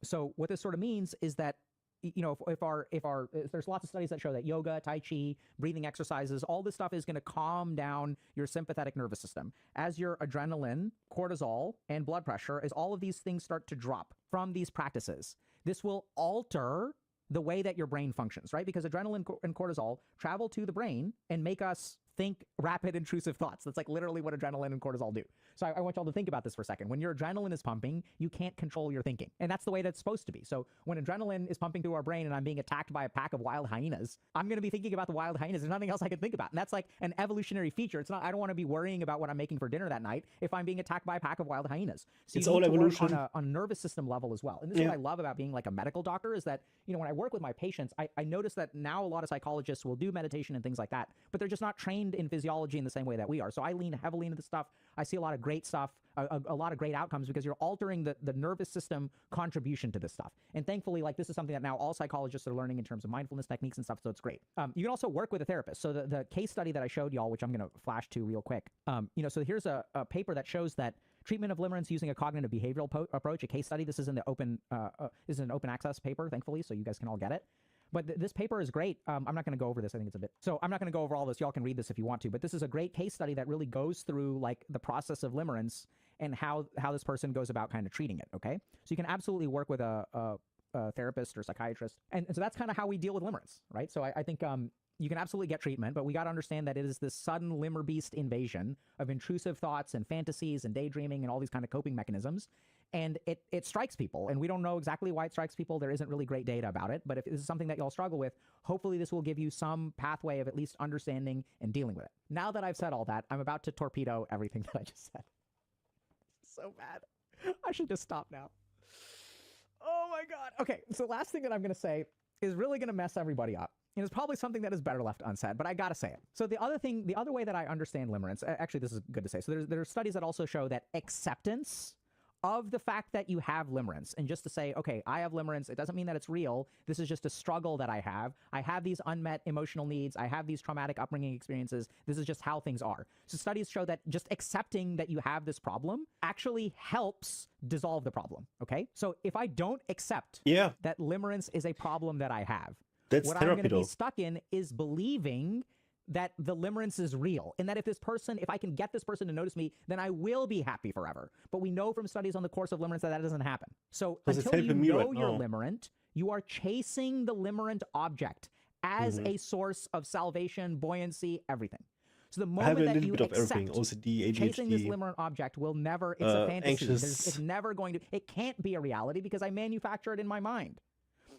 So what this sort of means is that, if there's lots of studies that show that yoga, tai chi, breathing exercises, all this stuff is going to calm down your sympathetic nervous system. As your adrenaline, cortisol, and blood pressure, as all of these things start to drop from these practices, this will alter the way that your brain functions, right? Because adrenaline and cortisol travel to the brain and make us think rapid, intrusive thoughts. That's like literally what adrenaline and cortisol do. So I want y'all to think about this for a second. When your adrenaline is pumping, you can't control your thinking. And that's the way that's supposed to be. So when adrenaline is pumping through our brain and I'm being attacked by a pack of wild hyenas, I'm going to be thinking about the wild hyenas. There's nothing else I can think about. And that's like an evolutionary feature. It's not, I don't want to be worrying about what I'm making for dinner that night if I'm being attacked by a pack of wild hyenas. So It's you all need to work evolution. on a nervous system level as well. And this is what I love about being like a medical doctor is that, you know, when I work with my patients, I notice that now a lot of psychologists will do meditation and things like that, but they're just not trained in physiology in the same way that we are. So I lean heavily into this stuff. I see a lot of great stuff, a lot of great outcomes because you're altering the nervous system contribution to this stuff. And thankfully, like this is something that now all psychologists are learning in terms of mindfulness techniques and stuff. So it's great. You can also work with a therapist. So the case study that I showed y'all, which I'm going to flash to real quick. You know, so here's a paper that shows that treatment of limerence using a cognitive behavioral approach, a case study. This is in the open, this is an open access paper, thankfully, so you guys can all get it. But this paper is great. I'm not going to go over this. I think it's a bit. So I'm not going to go over all this. Y'all can read this if you want to. But this is a great case study that really goes through like the process of limerence and how this person goes about kind of treating it. Okay, so you can absolutely work with a therapist or psychiatrist, and so that's kind of how we deal with limerence, right? So I think you can absolutely get treatment, but we got to understand that it is this sudden limmer beast invasion of intrusive thoughts and fantasies and daydreaming and all these kind of coping mechanisms. And it strikes people, and we don't know exactly why it strikes people. There isn't really great data about it, but if this is something that y'all struggle with, hopefully this will give you some pathway of at least understanding and dealing with it. Now that I've said all that, I'm about to torpedo everything that I just said. So bad. I should just stop now. Oh my God. Okay, so the last thing that I'm going to say is really going to mess everybody up. And it's probably something that is better left unsaid, but I gotta say it. So the other way that I understand limerence, actually this is good to say. So there are studies that also show that acceptance of the fact that you have limerence, and just to say, okay, I have limerence, it doesn't mean that it's real. This is just a struggle that I have. I have these unmet emotional needs. I have these traumatic upbringing experiences. This is just how things are. So studies show that just accepting that you have this problem actually helps dissolve the problem, okay? So if I don't accept that limerence is a problem that I have, what I'm going to be stuck in is believing that the limerence is real, and that if I can get this person to notice me, then I will be happy forever. But we know from studies on the course of limerence that doesn't happen. So until you know you're limerent, you are chasing the limerent object as a source of salvation, buoyancy, everything. So the moment that you accept OCD, ADHD, chasing this limerent object will never, it's a fantasy. It's never going to, it can't be a reality because I manufacture it in my mind.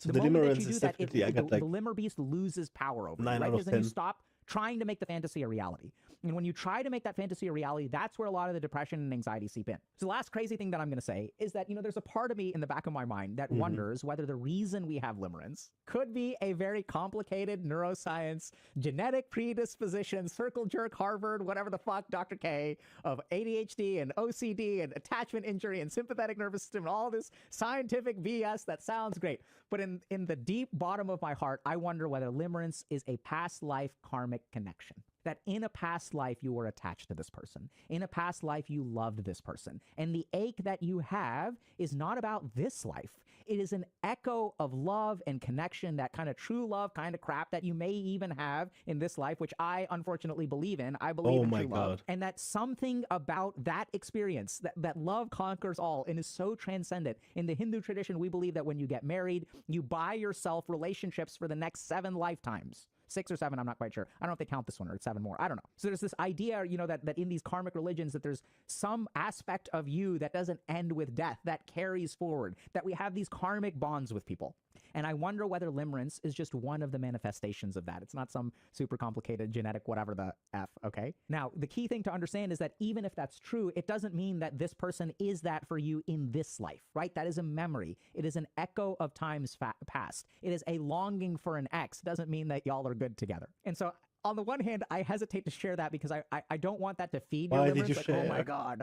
So the moment that limerence you do is that, definitely, I got like the limmer beast loses power over you, 9 right? out of Because then you 10. stop trying to make the fantasy a reality. And when you try to make that fantasy a reality, that's where a lot of the depression and anxiety seep in. So the last crazy thing that I'm going to say is that, you know, there's a part of me in the back of my mind that wonders whether the reason we have limerence could be a very complicated neuroscience, genetic predisposition, circle jerk, Harvard, whatever the fuck, Dr. K, of ADHD and OCD and attachment injury and sympathetic nervous system and all this scientific BS that sounds great. But in the deep bottom of my heart, I wonder whether limerence is a past life karmic connection. That in a past life you were attached to this person. In a past life you loved this person. And the ache that you have is not about this life. It is an echo of love and connection, that kind of true love kind of crap that you may even have in this life, which I unfortunately believe in. I believe in true love. And that something about that experience, that love conquers all and is so transcendent. In the Hindu tradition, we believe that when you get married, you buy yourself relationships for the next 7 lifetimes. 6 or 7, I'm not quite sure. I don't know if they count this one or it's 7 more. I don't know. So there's this idea, you know, that in these karmic religions that there's some aspect of you that doesn't end with death, that carries forward, that we have these karmic bonds with people. And I wonder whether limerence is just one of the manifestations of that. It's not some super complicated genetic whatever the F, okay? Now, the key thing to understand is that even if that's true, it doesn't mean that this person is that for you in this life, right? That is a memory. It is an echo of times past. It is a longing for an ex. It doesn't mean that y'all are good together. And so on the one hand, I hesitate to share that because I don't want that to feed your limerence. Like, oh my God,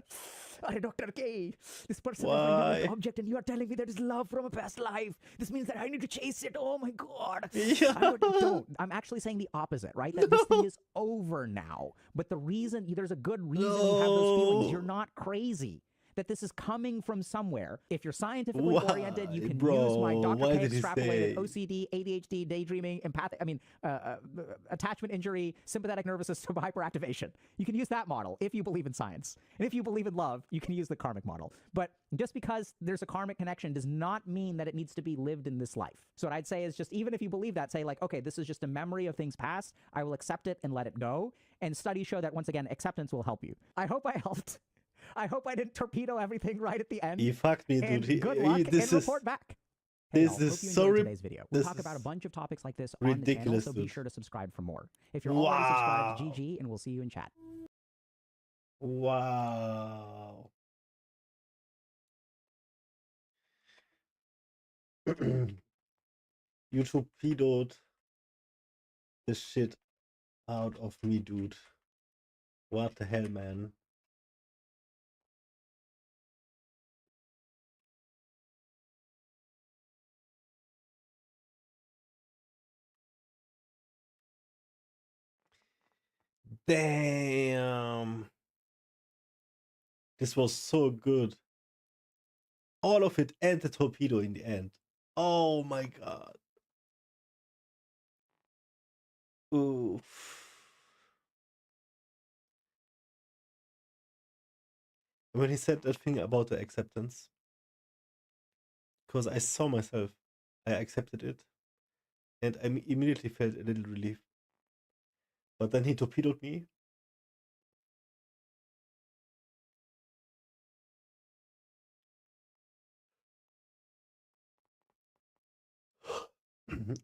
Dr. K, this person is my object and you are telling me there is love from a past life. This means that I need to chase it. Oh my God. Don't. I'm actually saying the opposite, right? That this thing is over now. But the reason, there's a good reason you have those feelings. You're not crazy. that this is coming from somewhere. If you're scientifically oriented, you can Bro, use my Dr. why K did he extrapolated say? OCD, ADHD, daydreaming, empathic, attachment injury, sympathetic nervous system hyperactivation. You can use that model if you believe in science. And if you believe in love, you can use the karmic model. But just because there's a karmic connection does not mean that it needs to be lived in this life. So what I'd say is just, even if you believe that, say like, okay, this is just a memory of things past. I will accept it and let it go. And studies show that, once again, acceptance will help you. I hope I helped. I hope I didn't torpedo everything right at the end. He fucked me, and dude. Good luck and report back. This Hey, is hope you so enjoyed today's video. We'll this talk about a is bunch of topics like this on the channel, ridiculous, so be dude. sure to subscribe for more. If you're already subscribed, GG, and we'll see you in chat. Wow. YouTube pedoed the shit out of me, dude. What the hell, man? Damn. This was so good. All of it and the torpedo in the end. Oh my god. Oof. When he said that thing about the acceptance, because I saw myself, I accepted it, and I immediately felt a little relief. But then he torpedoed me.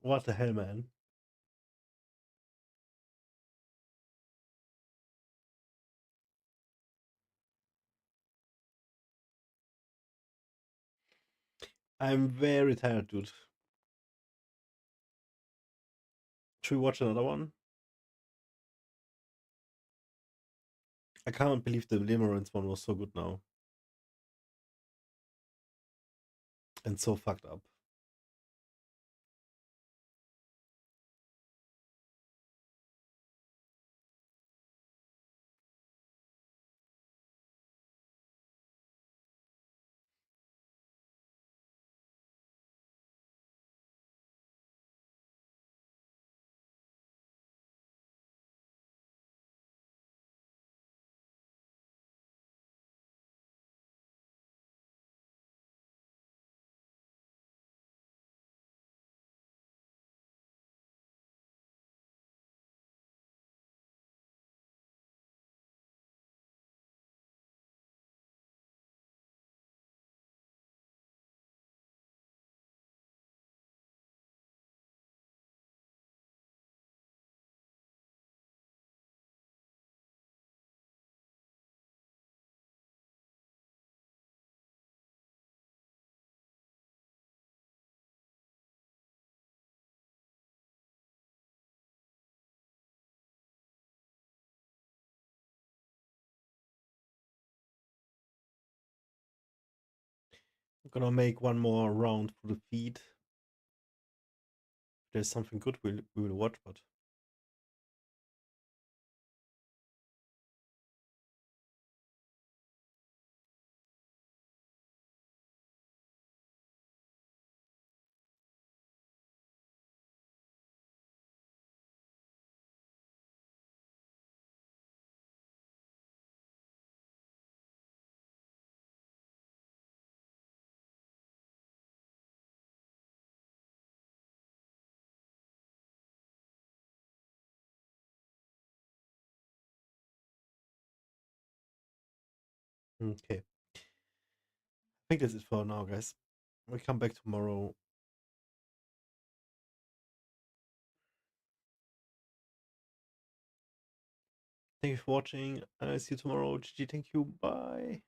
What the hell, man? I'm very tired, dude. Should we watch another one? I can't believe the Limerence one was so good now. And so fucked up. I'm gonna make one more round for the feed. If there's something good, we will watch, but okay. I think that's it for now, guys. We'll come back tomorrow. Thank you for watching. I see you tomorrow. GG, thank you. Bye.